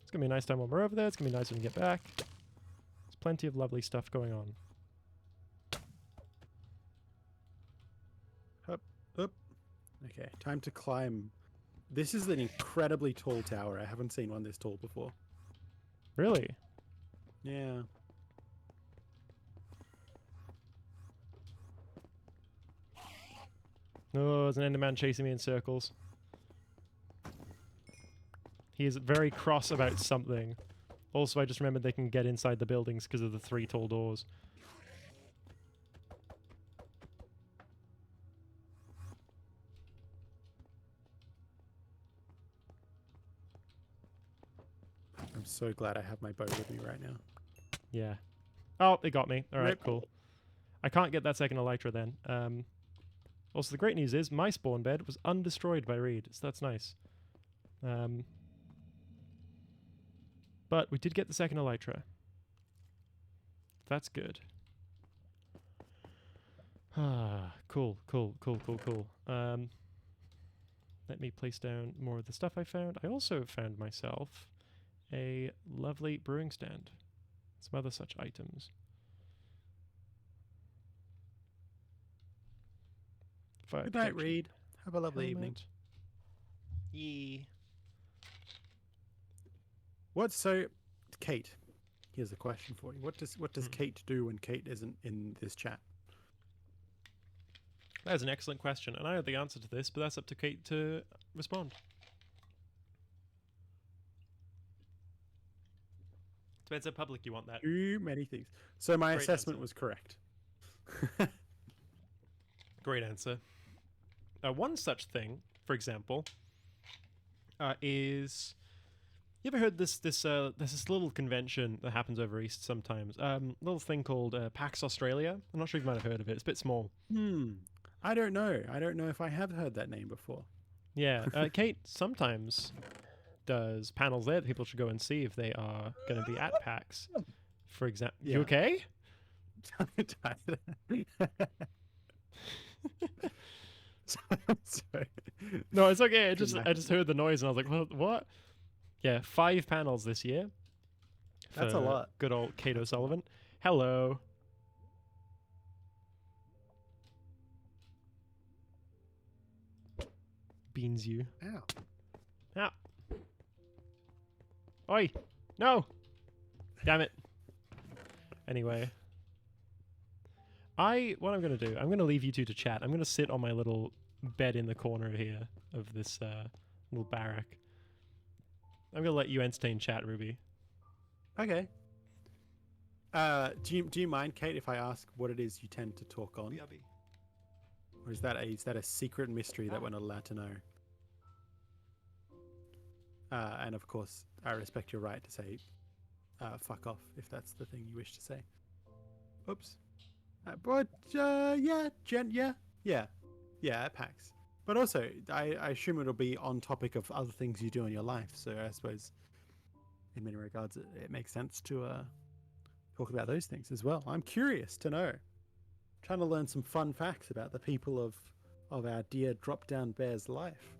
It's gonna be a nice time when we're over there. It's gonna be nice when we get back. There's plenty of lovely stuff going on. Up. Okay, time to climb. This is an incredibly tall tower. I haven't seen one this tall before. Really? Yeah. Oh, there's an Enderman chasing me in circles. He is very cross about something. Also, I just remembered they can get inside the buildings because of the 3 tall doors. I'm so glad I have my bow with me right now. Yeah. Oh, they got me. All right, Rip. cool. I can't get that second Elytra then. Also, the great news is my spawn bed was undestroyed by Reed, so that's nice. But we did get the second Elytra. That's good. Ah, cool. Let me place down more of the stuff I found. I also found myself a lovely brewing stand. Some other such items. Fire Good night, protection Reed. Have a lovely evening. helmet. Yee. What? So, Kate. Here's a question for you. What does Kate do when Kate isn't in this chat? That is an excellent question, and I know the answer to this, but that's up to Kate to respond. Depends how public you want that. Too many things. So my Great assessment answer. was correct. Great answer. One such thing, for example, is you ever heard this? There's this little convention that happens over East sometimes. Little thing called PAX Australia. I'm not sure if you might have heard of it. It's a bit small. I don't know. I don't know if I have heard that name before. Yeah, Kate sometimes does panels there that people should go and see if they are going to be at PAX. For example, Yeah. you okay? Sorry. No, it's okay. I Couldn't just heard the noise and I was like, what? Yeah, 5 panels this year. That's a for lot. Good old Kate O'Sullivan. Hello. Beans you. Ow. Ah. Oi. No. Damn it. Anyway. What I'm going to do, I'm going to leave you two to chat. I'm going to sit on my little bed in the corner here of this little barrack. I'm going to let you entertain chat, Ruby. Okay. Do you mind, Kate, if I ask what it is you tend to talk on? Or is that a secret mystery that we're not allowed to know? And of course, I respect your right to say fuck off if that's the thing you wish to say. Oops. But yeah, at PAX. But also, I assume it'll be on topic of other things you do in your life. So I suppose, in many regards, it makes sense to talk about those things as well. I'm curious to know. Trying to learn some fun facts about the people of our dear Drop Down Bear's life,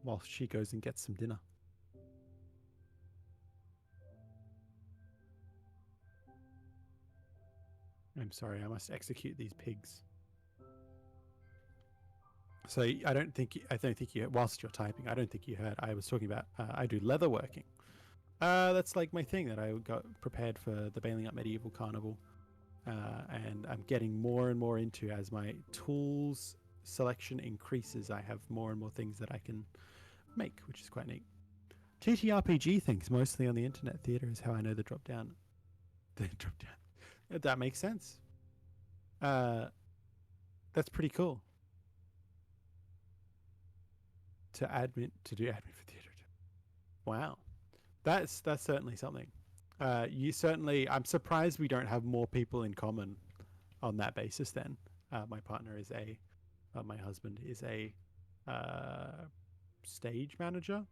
while she goes and gets some dinner. I'm sorry, I must execute these pigs. So I don't think you. Whilst you're typing, I don't think you heard. I was talking about I do leather working. That's like my thing that I got prepared for the Bailing Up Medieval Carnival, and I'm getting more and more into as my tools selection increases. I have more and more things that I can make, which is quite neat. TTRPG things, mostly on the internet theater, is how I know the drop down. The drop down. That makes sense. That's pretty cool. To do admin for theater. Wow, that's certainly something. I'm surprised we don't have more people in common on that basis. Then My partner is my husband is a stage manager,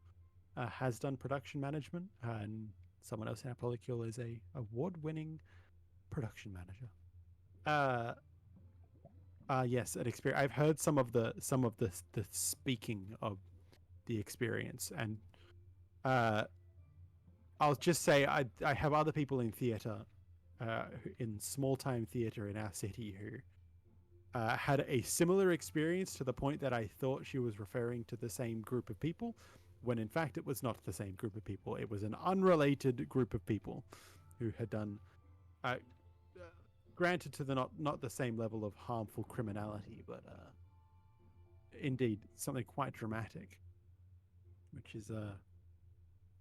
has done production management, and someone else in our polycule is a award-winning production manager. Yes, an experience. I've heard some of the speaking of the experience, and I'll just say I have other people in theater, in small time theater in our city who had a similar experience to the point that I thought she was referring to the same group of people, when in fact it was not the same group of people. It was an unrelated group of people who had done, granted to the not the same level of harmful criminality, but indeed something quite dramatic, which is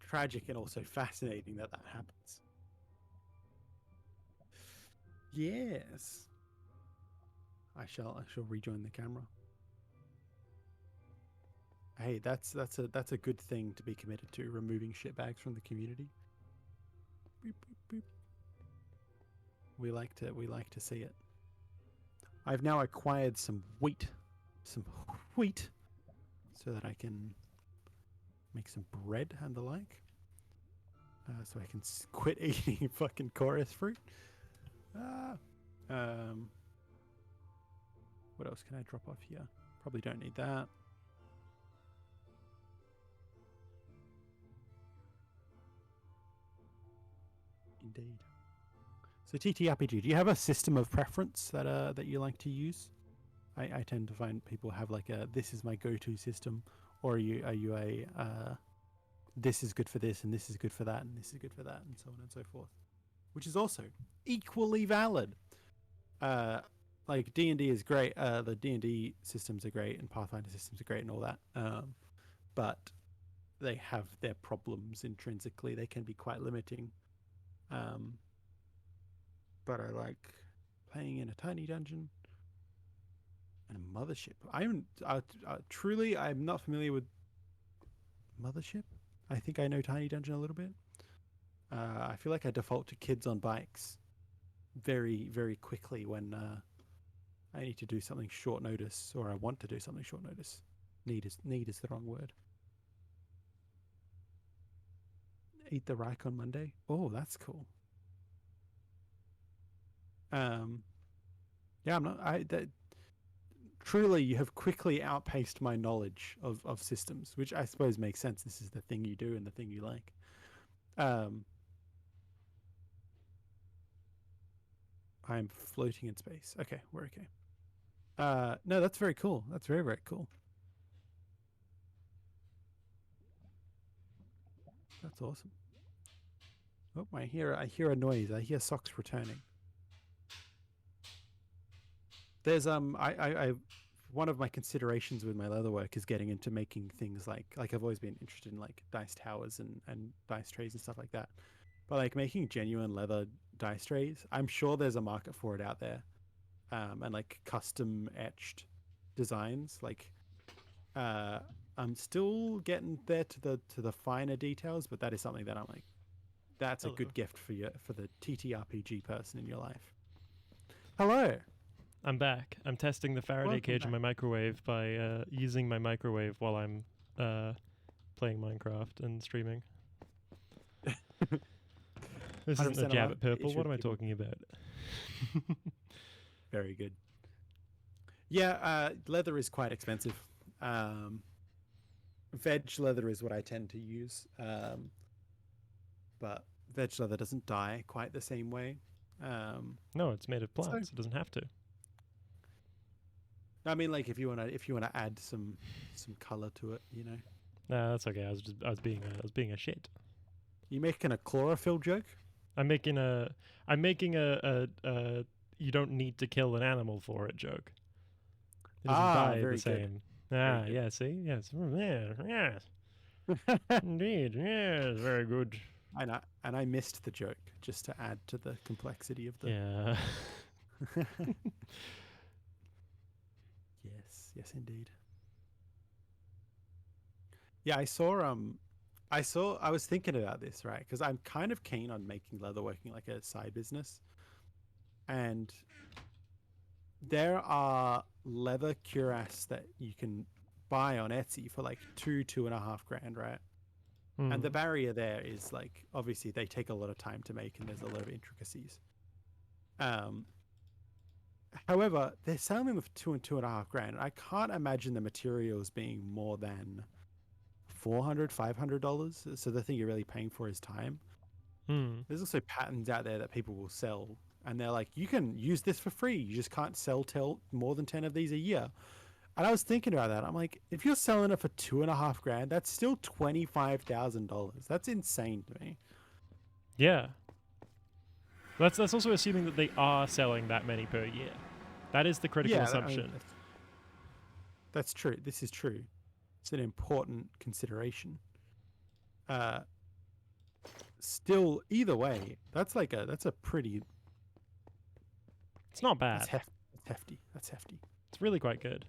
tragic and also fascinating that happens. Yes. I shall rejoin the camera. Hey, that's a good thing to be committed to, removing shitbags from the community. Boop, boop, boop. We like to see it. I've now acquired some wheat, so that I can make some bread and the like. So I can quit eating fucking chorus fruit. What else can I drop off here? Probably don't need that. Indeed. So TTRPG, do you have a system of preference that you like to use? I tend to find people have like a this is my go-to system, or are you a this is good for this and this is good for that and this is good for that and so on and so forth, which is also equally valid. Like D&D is great. The D&D systems are great and Pathfinder systems are great and all that. But they have their problems intrinsically. They can be quite limiting. But I like playing in a tiny dungeon and a mothership. I'm not familiar with mothership. I think I know tiny dungeon a little bit. I feel like I default to kids on bikes very, very quickly when I need to do something short notice, or I want to do something short notice. Need is the wrong word. Eat the Reich on Monday. Oh, that's cool. Yeah, I'm not. Truly, you have quickly outpaced my knowledge of systems, which I suppose makes sense. This is the thing you do and the thing you like. I'm floating in space. Okay, we're okay. No, that's very cool. That's very, very cool. That's awesome. Oh, I hear a noise. I hear socks returning. There's I one of my considerations with my leatherwork is getting into making things like I've always been interested in like dice towers and dice trays and stuff like that. But like making genuine leather dice trays, I'm sure there's a market for it out there. And like custom etched designs. Like I'm still getting there to the finer details, but that is something that I'm like, that's a good gift for the TTRPG person in your life. Hello. I'm back. I'm testing the Faraday cage in my microwave by using my microwave while I'm playing Minecraft and streaming. This isn't a jab at purple. What am I talking about? Very good. Yeah, leather is quite expensive. Veg leather is what I tend to use. But veg leather doesn't dye quite the same way. No, it's made of plants. It doesn't have to. I mean, like if you wanna add some color to it, you know. Nah, that's okay. I was being a shit. You making a chlorophyll joke? I'm making a you don't need to kill an animal for it joke. It doesn't die the same. Ah, yeah. See, yes, yes. Indeed, yes, very good. And I missed the joke just to add to the complexity of the. Yeah. Yes, indeed. Yeah, I was thinking about this, right? Because I'm kind of keen on making leatherworking like a side business. And there are leather cuirass that you can buy on Etsy for like 2.5 grand, right? And the Hmm. barrier there is like obviously they take a lot of time to make, and there's a lot of intricacies. Um, However, they're selling them for 2.5 grand. I can't imagine the materials being more than $400, $500. So the thing you're really paying for is time. Hmm. There's also patterns out there that people will sell, and they're like, you can use this for free. You just can't sell more than 10 of these a year. And I was thinking about that. I'm like, if you're selling it for 2.5 grand, that's still $25,000. That's insane to me. Yeah. That's also assuming that they are selling that many per year. That is the critical Yeah, assumption. that's true. This is true. It's an important consideration. Uh, Still, either way, that's a pretty It's not bad. that's hefty. That's hefty. It's really quite good.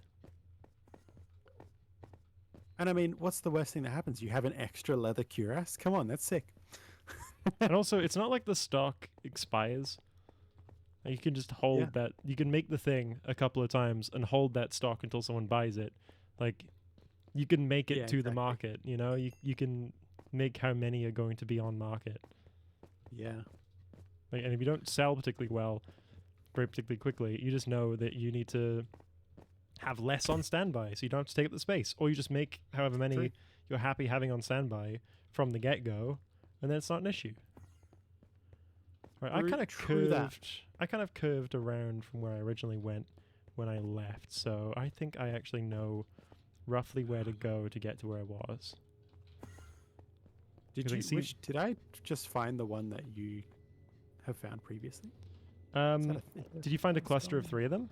And I mean, what's the worst thing that happens? You have an extra leather cuirass. Come on, that's sick. And also, it's not like the stock expires. You can just hold Yeah. that. You can make the thing a couple of times and hold that stock until someone buys it. Like, you can make it Yeah, to the exactly. market. You know, you can make how many are going to be on market. Yeah. Like, and if you don't sell particularly well, very particularly quickly, you just know that you need to have less on standby, so you don't have to take up the space, or you just make however many True. you're happy having on standby from the get go, and then it's not an issue. Right, I kind of True that. curved around from where I originally went when I left, so I think I actually know roughly where to go to get to where I was. Did 'Cause I you? see- Did I just find the one that you have found previously? Is that Um, a did you find a that's cluster of gone? 3 of them?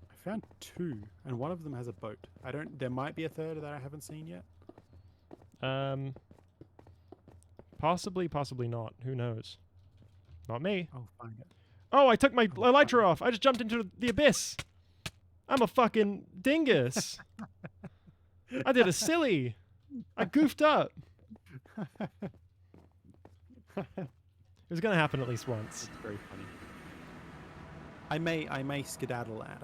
I found two, and one of them has a boat. I don't. There might be a third that I haven't seen yet. Possibly, possibly not. Who knows? Not me. I'll find it. Oh, I took my Oh, elytra fine. off. I just jumped into the abyss. I'm a fucking dingus. I did a silly. I goofed up. It was gonna happen at least once. That's very funny. I may skedaddle at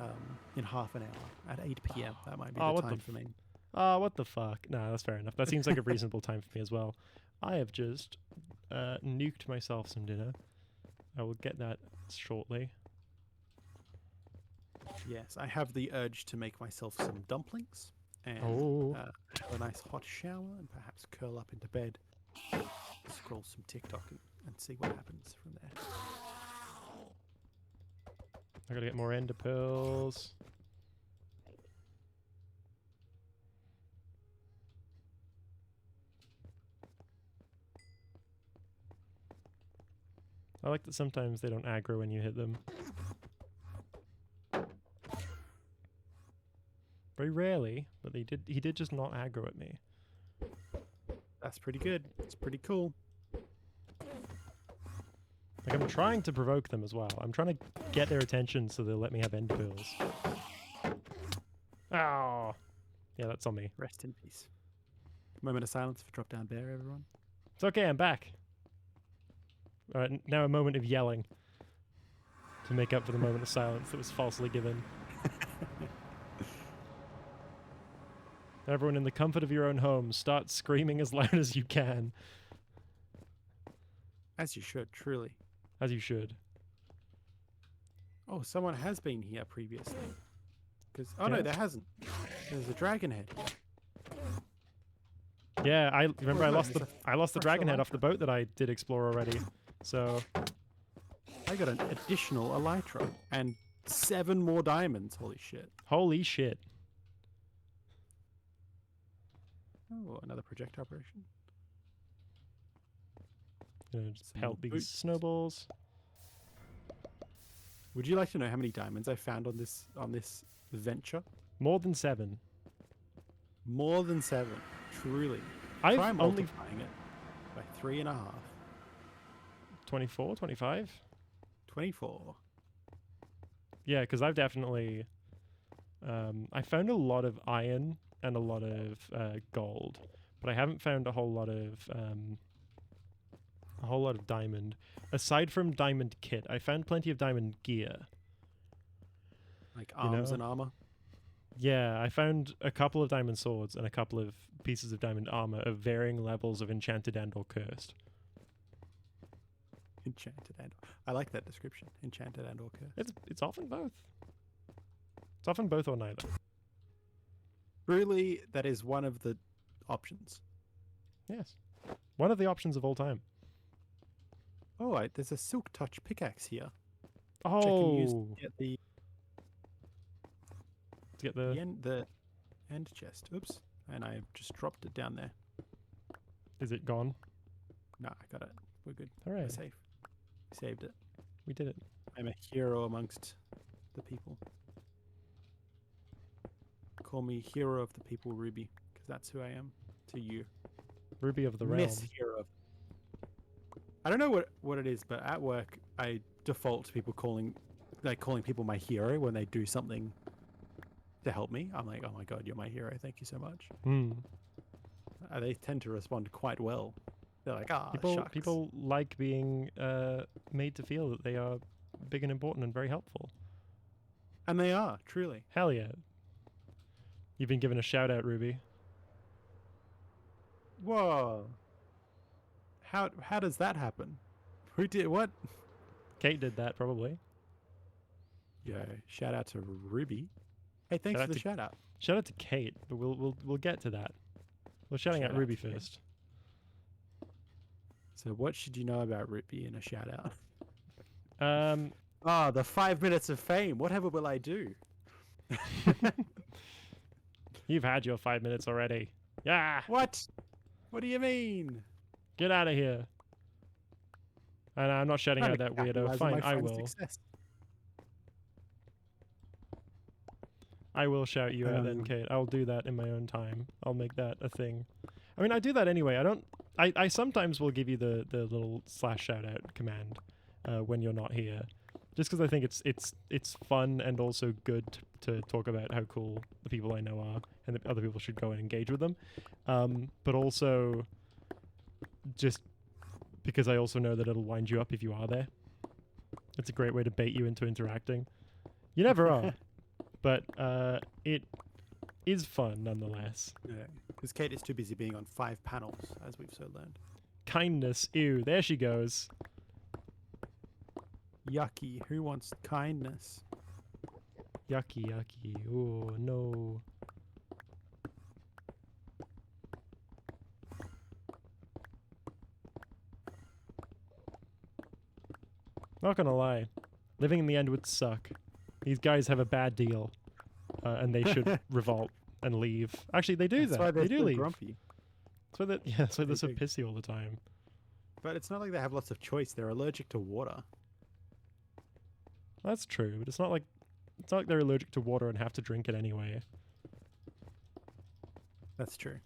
in half an hour at 8 p.m. That might be Oh, the what the time for me. Oh, what the fuck? No, that's fair enough. That seems like a reasonable time for me as well. I have just nuked myself some dinner. I will get that shortly. Yes, I have the urge to make myself some dumplings and Oh. have a nice hot shower and perhaps curl up into bed, scroll some TikTok and see what happens from there. I gotta get more ender pearls. I like that sometimes they don't aggro when you hit them. Very rarely, but he did just not aggro at me. That's pretty good. It's pretty cool. Like, I'm trying to provoke them as well. I'm trying to get their attention so they'll let me have ender pearls. Oh. Yeah, that's on me. Rest in peace. Moment of silence for Drop Down Bear, everyone. It's okay, I'm back. Alright, now a moment of yelling to make up for the moment of silence that was falsely given. Everyone in the comfort of your own home, start screaming as loud as you can, As you should, truly. as you should. Oh, someone has been here previously. Because Yeah. no, there hasn't. There's a dragon head here. Yeah, I remember I no, lost it's the fresh dragon head off elytra. the boat that I did explore already. So I got an additional elytra and 7 more diamonds. Holy shit! holy shit. Oh, another project operation. You know, just Some pelt more these boots. snowballs. Would you like to know how many diamonds I found on this venture? More than 7. More than 7. Truly. I've Try only multiplying it by 3.5. 24, 25? 24. Yeah, because I've definitely I found a lot of iron and a lot of gold, but I haven't found a whole lot of diamond. Aside from diamond kit, I found plenty of diamond gear. Like You arms know? and armor. Yeah, I found a couple of diamond swords and a couple of pieces of diamond armor of varying levels of enchanted and or cursed. Enchanted and I like that description. Enchanted and or cursed. It's often both. It's often both or neither. Truly, that is one of the options. Yes. One of the options of all time. Oh, there's a silk touch pickaxe here. Oh, Which I can use to get to get the the end chest. Oops. And I just dropped it down there. is it gone? No, I got it. We're good. Hooray. We're safe. Saved it. We did it. I'm a hero amongst the people. Call me hero of the people, Ruby, because that's who I am to you. Ruby of the realm. Miss Hero. I don't know what it is, but at work I default to people calling people my hero when they do something to help me. I'm like, oh my god, you're my hero. Thank you so much. Hmm. They tend to respond quite well. They're like, ah, shucks. People like being made to feel that they are big and important and very helpful. And they are, truly. Hell yeah. You've been given a shout out, Ruby. Whoa. How does that happen? Who did what? Kate did that probably. Yeah, shout out to Ruby. Hey, thanks Shout for out the to- shout out. Shout out to Kate, but we'll get to that. We're shouting Shout out out Ruby to Kate. first. So what should you know about Ruby in a shout out? Um, Ah, the 5 minutes of fame. Whatever will I do? you've had your 5 minutes already. Yeah, What? What do you mean? get out of here. And I'm not shouting Trying out to that weirdo. capitalize on Fine, my I friend's will. success. I will shout you out then, Um, Kate. I'll do that in my own time. I'll make that a thing. I mean, I do that anyway. I sometimes will give you the little / shout out command when you're not here, just because I think it's fun and also good to talk about how cool the people I know are, and that other people should go and engage with them. But also, just because I also know that it'll wind you up if you are there. It's a great way to bait you into interacting. You never are. But it is fun nonetheless. Because Kate is too busy being on 5 panels, as we've so learned. Kindness, ew, there she goes. Yucky. Who wants kindness? Yucky, yucky. Oh no. Not gonna lie, living in the end would suck. These guys have a bad deal, and they should revolt and leave. Actually, they do That's why that. they're They do so leave. grumpy. That's why they, yeah, that's why they're They so do. pissy all the time. But it's not like they have lots of choice. They're allergic to water. That's true, but it's not like they're allergic to water and have to drink it anyway. That's true.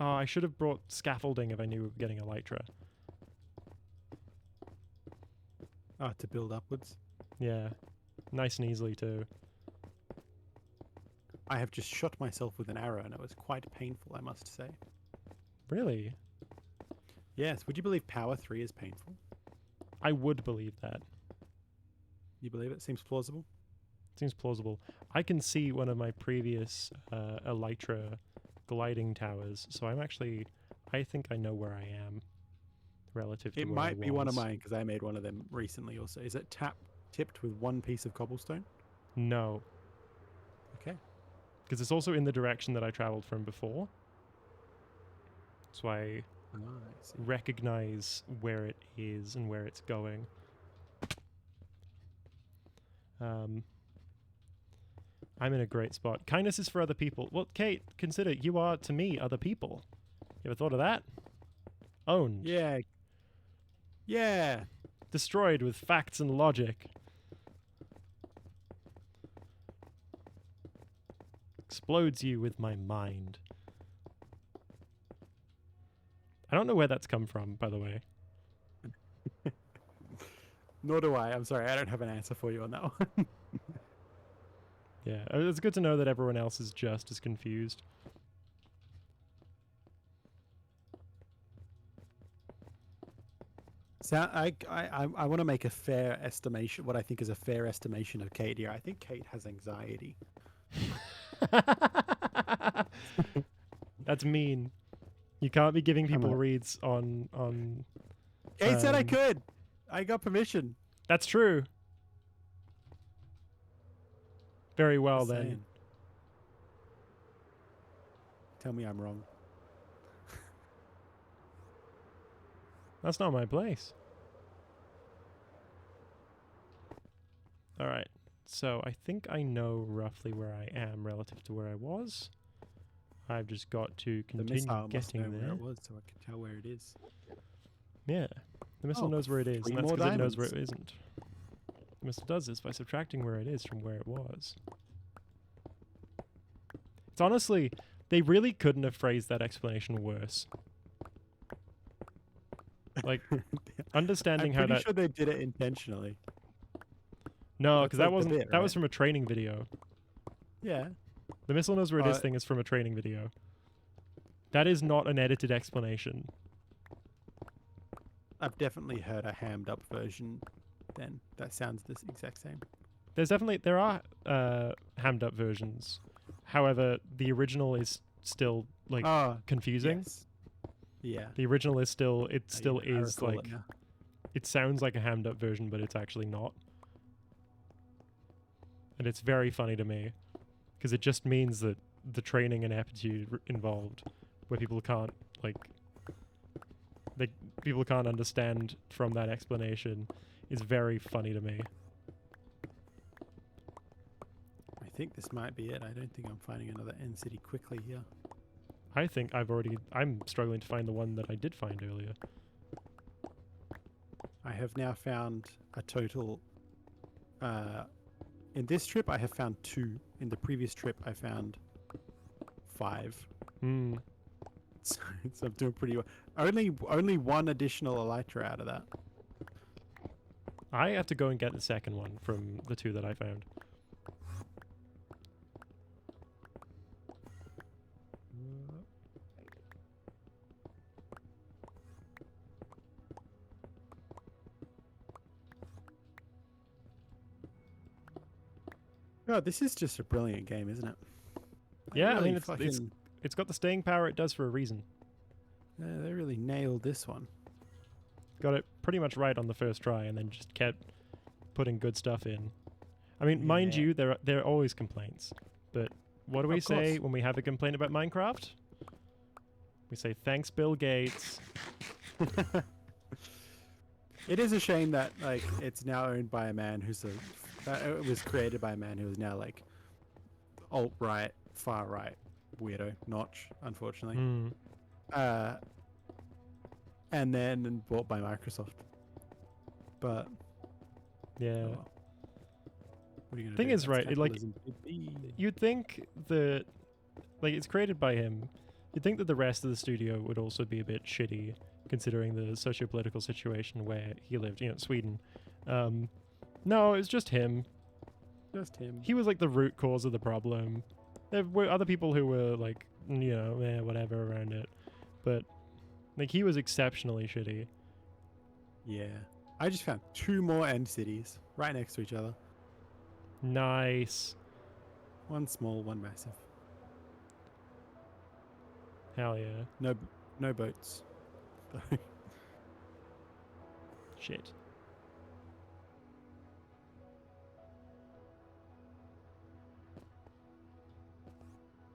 Oh, I should have brought scaffolding if I knew we were getting elytra. Oh, to build upwards. Yeah, nice and easily too. I have just shot myself with an arrow, and it was quite painful, I must say. Really, Yes. Would you believe Power 3 is painful? I would believe that. You believe it? Seems plausible. Seems plausible. I can see one of my previous elytra gliding towers, so I think I know where I am relative to It where I might be one of was. mine because I made one of them recently. Also, is it tipped with one piece of cobblestone? No, Okay. because it's also in the direction that I traveled from before. So I Ah, I see. recognize where it is and where it's going. I'm in a great spot. Kindness is for other people. Well, Kate, consider you are to me other people. You ever thought of that? Owned. Yeah. Yeah. Destroyed with facts and logic. Explodes you with my mind. I don't know where that's come from, by the way. Nor do I. I'm sorry. I don't have an answer for you on that one. Yeah, it's good to know that everyone else is just as confused. I want to make a fair estimation. What I think is a fair estimation of Kate here. I think Kate has anxiety. That's mean. You can't be giving people not. reads on. Kate said I Um, could. I got permission. That's true. Very well Just then. saying. Tell me I'm wrong. That's not my place. All right. So I think I know roughly where I am relative to where I was. I've just got to The continue missile must know getting where there. it was, so I can tell where it is. Yeah. The missile Oh, knows where it is, 3 and that's more because it knows where diamonds. it isn't. The missile does this by subtracting where it is from where it was. It's honestly, they really couldn't have phrased that explanation worse. Like, understanding I'm how pretty that... sure they did it intentionally. No, That's because that like the wasn't... bit, That was right? from a training video. Yeah. The missile knows where it is Uh, thing is from a training video. That is not an edited explanation. I've definitely heard a hammed up version then. That sounds the exact same. There are hammed up versions. However, the original is still like Oh, confusing. yes. Yeah. The original is still I is recall it like now. it sounds like a hammed up version, but it's actually not. And it's very funny to me because it just means that the training and aptitude involved, where people can't people can't understand from that explanation, is very funny to me. I think this might be it. I don't think I'm finding another end city quickly here. I think I'm struggling to find the one that I did find earlier. I have now found a total. In this trip, I have found 2. In the previous trip, I found 5. Hmm. So I'm doing pretty well. Only 1 additional elytra out of that. I have to go and get the second one from the 2 that I found. God, this is just a brilliant game, isn't it? They Yeah, I really mean, it's fucking- it's got the staying power it does for a reason. yeah, they really nailed this one. Got it pretty much right on the first try, and then just kept putting good stuff in. I mean, mind Yeah. you, there are always complaints, but what do we Of say course. when we have a complaint about Minecraft? We say thanks, Bill Gates. It is a shame that like it's now owned by a man who's it was created by a man who is now like alt right, far right weirdo Notch, unfortunately. Hmm. And then bought by Microsoft. But Yeah. oh well. What are you gonna Thing do? is, That's right, it, like, capitalism, baby. You'd think that, like, it's created by him. You'd think that the rest of the studio would also be a bit shitty, considering the socio-political situation where he lived, Sweden. No, it's just him. Just him. He was, like, the root cause of the problem. There were other people who were, like, whatever around it. But, like, he was exceptionally shitty. Yeah. I just found 2 more end cities right next to each other. Nice. One small, one massive. Hell yeah. No boats. Shit.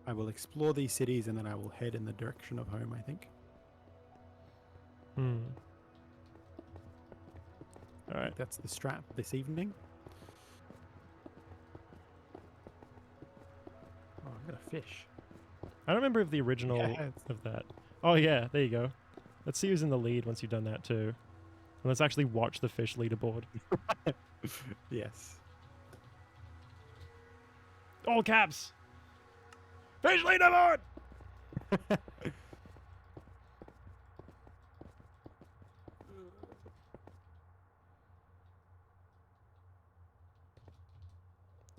I will explore these cities and then I will head in the direction of home, I think. Hmm. I Alright. think that's the strap this evening. Oh, I got a fish. I don't remember if the original Yes. of that. Oh yeah, there you go. Let's see who's in the lead once you've done that too. And let's actually watch the fish leaderboard. Yes. All caps. Fish leaderboard.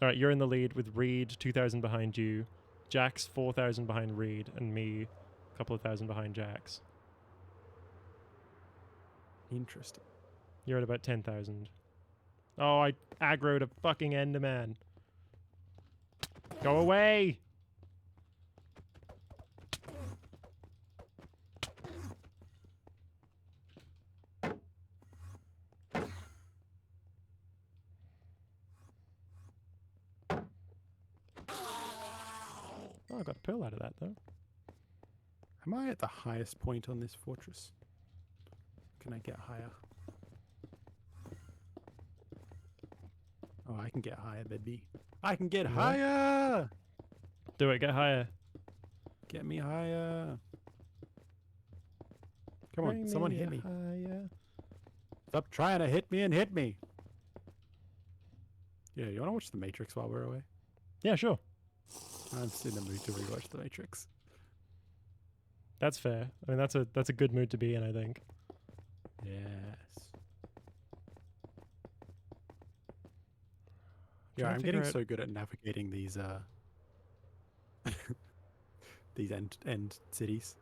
All right, you're in the lead with Reed 2,000 behind you, Jax 4,000 behind Reed, and me a couple of thousand behind Jax. Interesting. You're at about 10,000. Oh, I aggroed a fucking Enderman. Go away! Oh, I got a pearl out of that, though. Am I at the highest point on this fortress? Can I get higher? Oh, I can get higher, baby. I can get Yeah. higher! Do it, get higher. Get me higher. Come on, Bring someone hit me. higher. Stop trying to hit me and hit me. Yeah, you want to watch The Matrix while we're away? Yeah, sure. I'm just in the mood to rewatch The Matrix. That's fair. I mean, that's a good mood to be in, I think. Yes. Trying Yeah, to I'm figure getting out- so good at navigating these these end cities.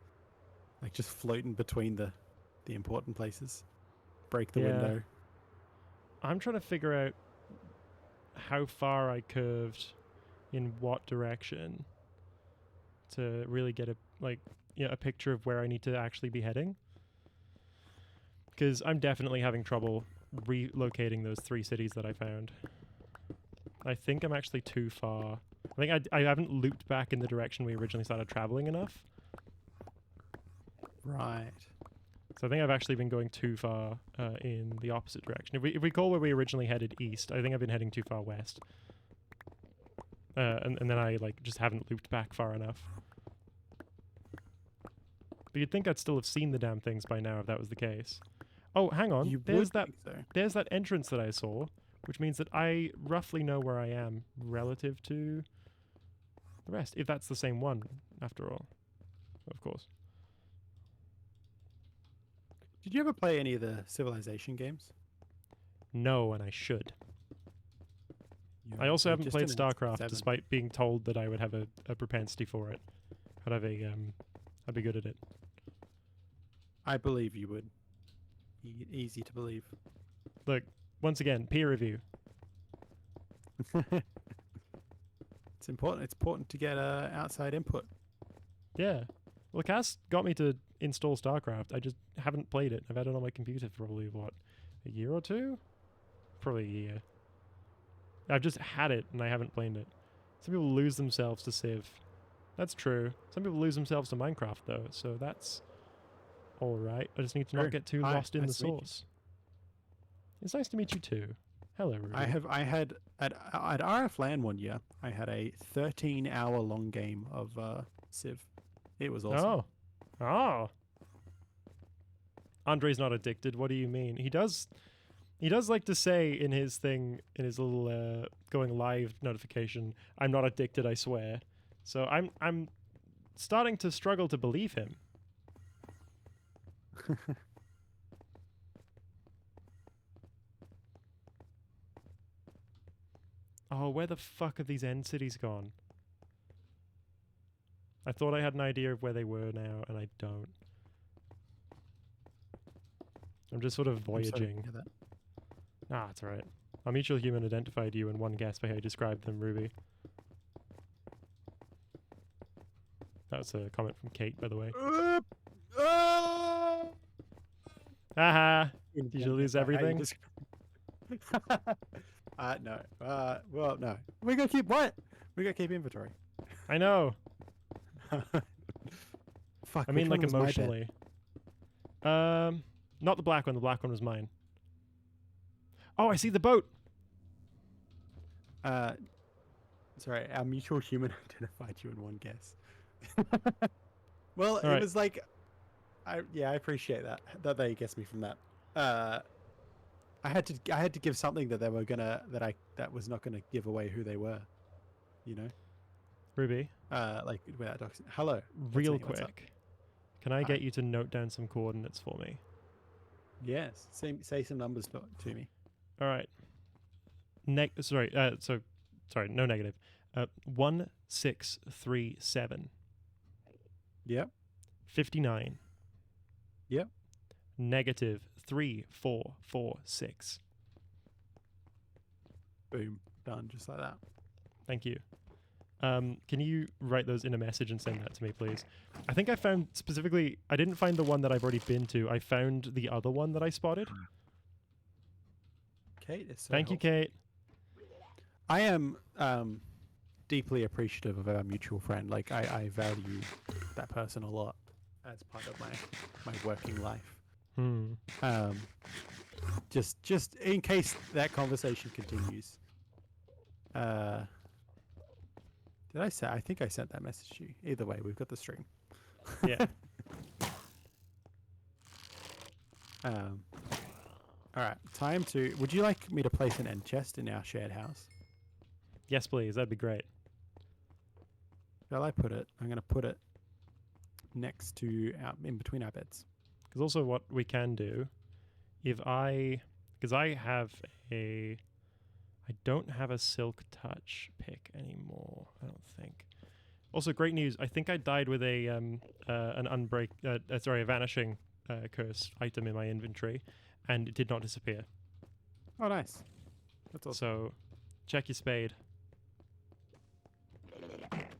Like just floating between the important places. Break the Yeah. window. I'm trying to figure out how far I curved in what direction to really get a picture of where I need to actually be heading. Because I'm definitely having trouble relocating those 3 cities that I found. I think I'm actually too far. I think I haven't looped back in the direction we originally started traveling enough. Right. So I think I've actually been going too far in the opposite direction. If we recall where we originally headed east, I think I've been heading too far west. And then I just haven't looped back far enough. But you'd think I'd still have seen the damn things by now if that was the case. Oh, hang on. You There's would that think so. there's that entrance that I saw, which means that I roughly know where I am relative to the rest. If that's the same one, after all. Of course. Did you ever play any of the Civilization games? No, and I should. You I also you haven't just played didn't. StarCraft, 7. despite being told that I would have a propensity for it. I'd have I'd be good at it. I believe you would. Easy to believe. Look, once again, peer review. It's important. It's important to get outside input. Yeah. Well, Cass got me to install StarCraft. I just haven't played it. I've had it on my computer for probably, what, a year or two? Probably a year. I've just had it and I haven't played it. Some people lose themselves to Civ. That's true. Some people lose themselves to Minecraft, though, so that's alright. I just need to Sure. not get too Hi, lost in the nice to meet you. source. It's nice to meet you, too. Hello, Ruby. I had at RF LAN one year. I had a 13-hour long game of Civ. It was awesome. Oh. Oh. Andre's not addicted. What do you mean? He does like to say in his thing, in his little going live notification, I'm not addicted, I swear. So I'm starting to struggle to believe him. Oh, where the fuck have these end cities gone? I thought I had an idea of where they were now, and I don't. I'm just sort of I'm sorry to voyaging. hear that. Ah, it's alright. Our mutual human identified you in one guess by how you described them, Ruby. That was a comment from Kate, by the way. Haha! Did you lose everything? No. Well, no. We gotta keep what? We gotta keep inventory. I know. Fuck. I mean, which like, one was my bed? emotionally. Not the black one. The black one was mine. Oh, I see the boat! Sorry, our mutual human identified you in one guess. Well, it Alright. was like, I appreciate that they guessed me from that. I had to give something that they were gonna that was not gonna give away who they were, you know. Ruby, Like without doxing. Hello. real me, what's up? quick. Can I Hi. get you to note down some coordinates for me? Yes. Say some numbers to me. All right. Sorry. Sorry. No negative. 1637. Yep. 59. Yep. -3446. Boom. Done. Just like that. Thank you. Can you write those in a message and send that to me, please? I think I found specifically, I didn't find the one that I've already been to. I found the other one that I spotted. Kate is so Thank you, helpful. Kate. I am deeply appreciative of our mutual friend. Like I value that person a lot as part of my working life. Hmm. Just in case that conversation continues. Did I say? I think I sent that message to you. Either way, we've got the stream. Yeah. All right, time to. Would you like me to place an end chest in our shared house? Yes, please. That'd be great. Shall I put it? I'm going to put it next to in between our beds. Because also what we can do, because I don't have a silk touch pick anymore. I don't think. Also, great news. I think I died with a a vanishing curse item in my inventory, and it did not disappear. Oh, nice. That's awesome. So, check your spade.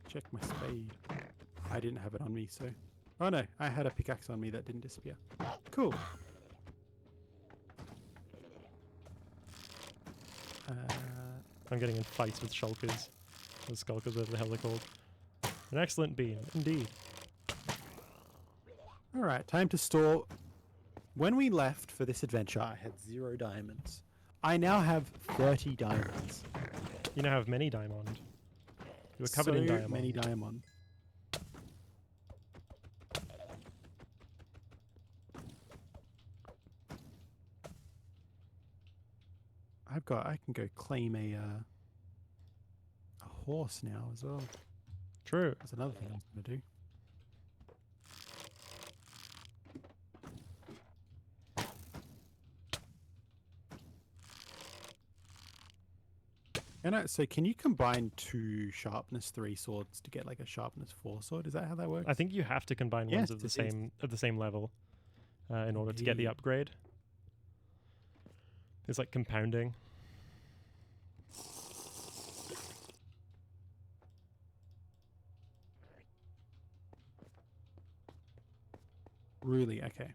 Check my spade. I didn't have it on me, so. Oh no, I had a pickaxe on me that didn't disappear. Cool. I'm getting in fights with shulkers, or skulkers, whatever the hell they're called. An excellent beam, indeed. All right, time to store. When we left for this adventure, I had 0 diamonds. I now have 30 diamonds. You now have many diamond. You were covered so in diamond. many diamond. I can go claim a horse now as well. True. That's another thing I was going to do. So can you combine 2 sharpness 3 swords to get like a sharpness 4 sword? Is that how that works? I think you have to combine Yes, ones of the it is. same level in order to get the Indeed. upgrade. It's like compounding. Really? Okay.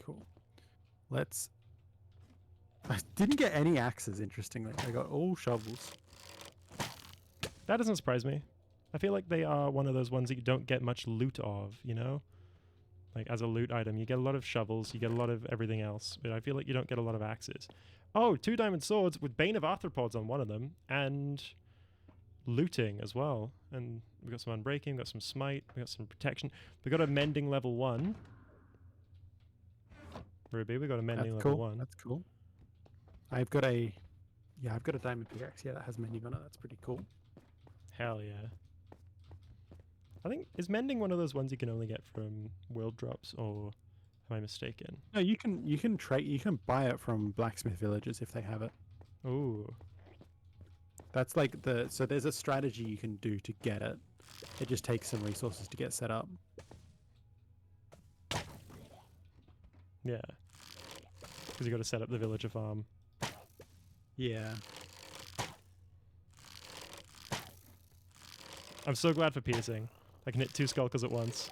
Cool. Let's. I didn't get any axes, interestingly. I got all shovels. That doesn't surprise me. I feel like they are one of those ones that you don't get much loot of, you know? Like, as a loot item, you get a lot of shovels, you get a lot of everything else, but I feel like you don't get a lot of axes. Oh, 2 diamond swords with Bane of Arthropods on one of them, and looting as well. And we've got some Unbreaking, we've got some Smite, we've got some Protection. We've got a Mending level 1. Ruby, we've got a Mending That's level cool. 1. That's cool. I've got a diamond pickaxe. Yeah, that has mending on it. That's pretty cool. Hell yeah. I think, is Mending one of those ones you can only get from world drops, or am I mistaken? No, you can trade. You can buy it from blacksmith villages if they have it. Ooh. That's like so there's a strategy you can do to get it. It just takes some resources to get set up. Yeah. Because you got to set up the villager farm. Yeah. I'm so glad for piercing. I can hit 2 skulkers at once.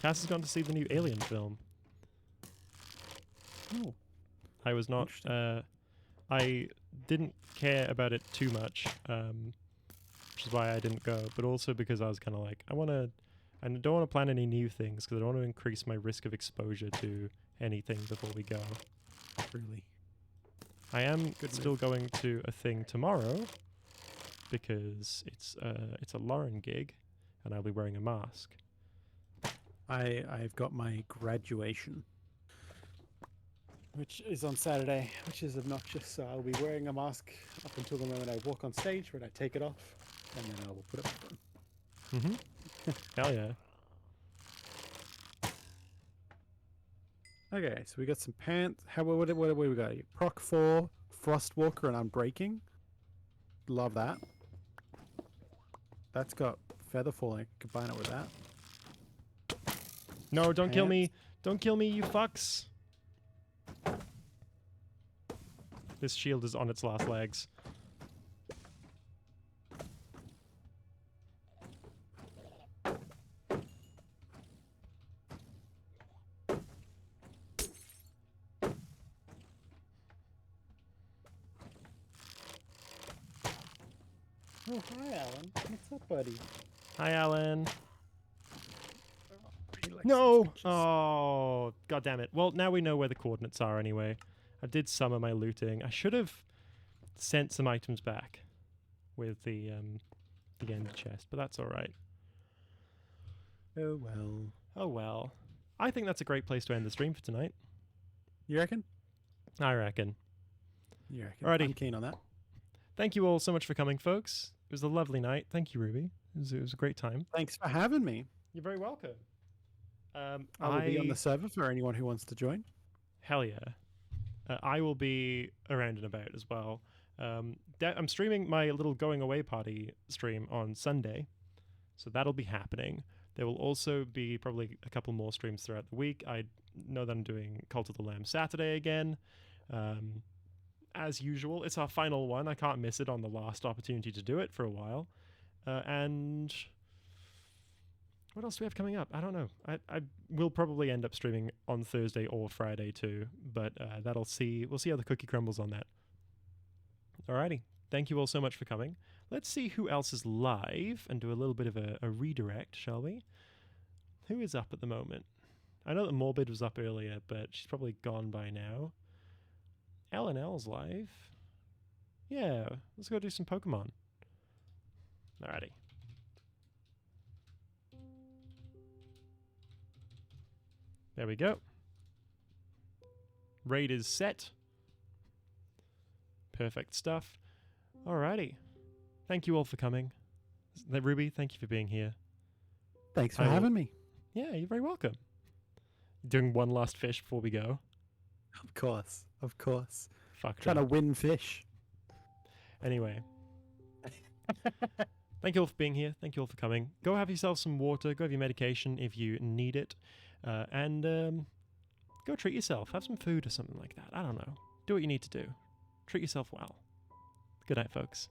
Cass has gone to see the new Alien film. Oh. I was not. Interesting. I didn't care about it too much, which is why I didn't go. But also because I was kind of like, I don't want to plan any new things because I don't want to increase my risk of exposure to anything before we go. Really. I am Good still move. going to a thing tomorrow because it's a Lauren gig, and I'll be wearing a mask. I've got my graduation, which is on Saturday, which is obnoxious. So I'll be wearing a mask up until the moment I walk on stage, when I take it off, and then I will put it back on. Mm-hmm. Hell yeah. Okay, so we got some pants. What do we got? Here? Proc 4, Frostwalker, and Unbreaking. Love that. That's got feather falling. Combine it with that. No, don't kill Pants. me. Don't kill me, you fucks. This shield is on its last legs. Oh, hi, Alan. What's up, buddy? Hi, Alan. He likes No! these pictures. Oh, god damn it. Well, now we know where the coordinates are anyway. I did some of my looting. I should have sent some items back with the end chest, but that's alright. Oh, well. Oh well. I think that's a great place to end the stream for tonight. You reckon? I reckon. You reckon? Alrighty. I'm keen on that. Thank you all so much for coming, folks. It was a lovely night. Thank you, Ruby. It was a great time. Thanks for having me. You're very welcome. I will be on the server for anyone who wants to join. Hell yeah. I will be around and about as well. I'm streaming my little going away party stream on Sunday, so that'll be happening. There will also be probably a couple more streams throughout the week. I know that I'm doing Cult of the Lamb Saturday again. As usual, it's our final one. I can't miss it on the last opportunity to do it for a while. And what else do we have coming up? I don't know. I will probably end up streaming on Thursday or Friday too, but we'll see how the cookie crumbles on that. Alrighty. Thank you all so much for coming. Let's see who else is live and do a little bit of a redirect, shall we? Who is up at the moment? I know that Morbid was up earlier, but she's probably gone by now. LNL's live. Yeah, let's go do some Pokemon. Alrighty. There we go. Raid is set. Perfect stuff. Alrighty. Thank you all for coming. Ruby, thank you for being here. Thanks for I will- having me. Yeah, you're very welcome. Doing one last fish before we go. Of course. Of course. Fuck Trying that. to win fish. Anyway. Thank you all for being here. Thank you all for coming. Go have yourself some water. Go have your medication if you need it. And go treat yourself. Have some food or something like that. I don't know. Do what you need to do. Treat yourself well. Good night, folks.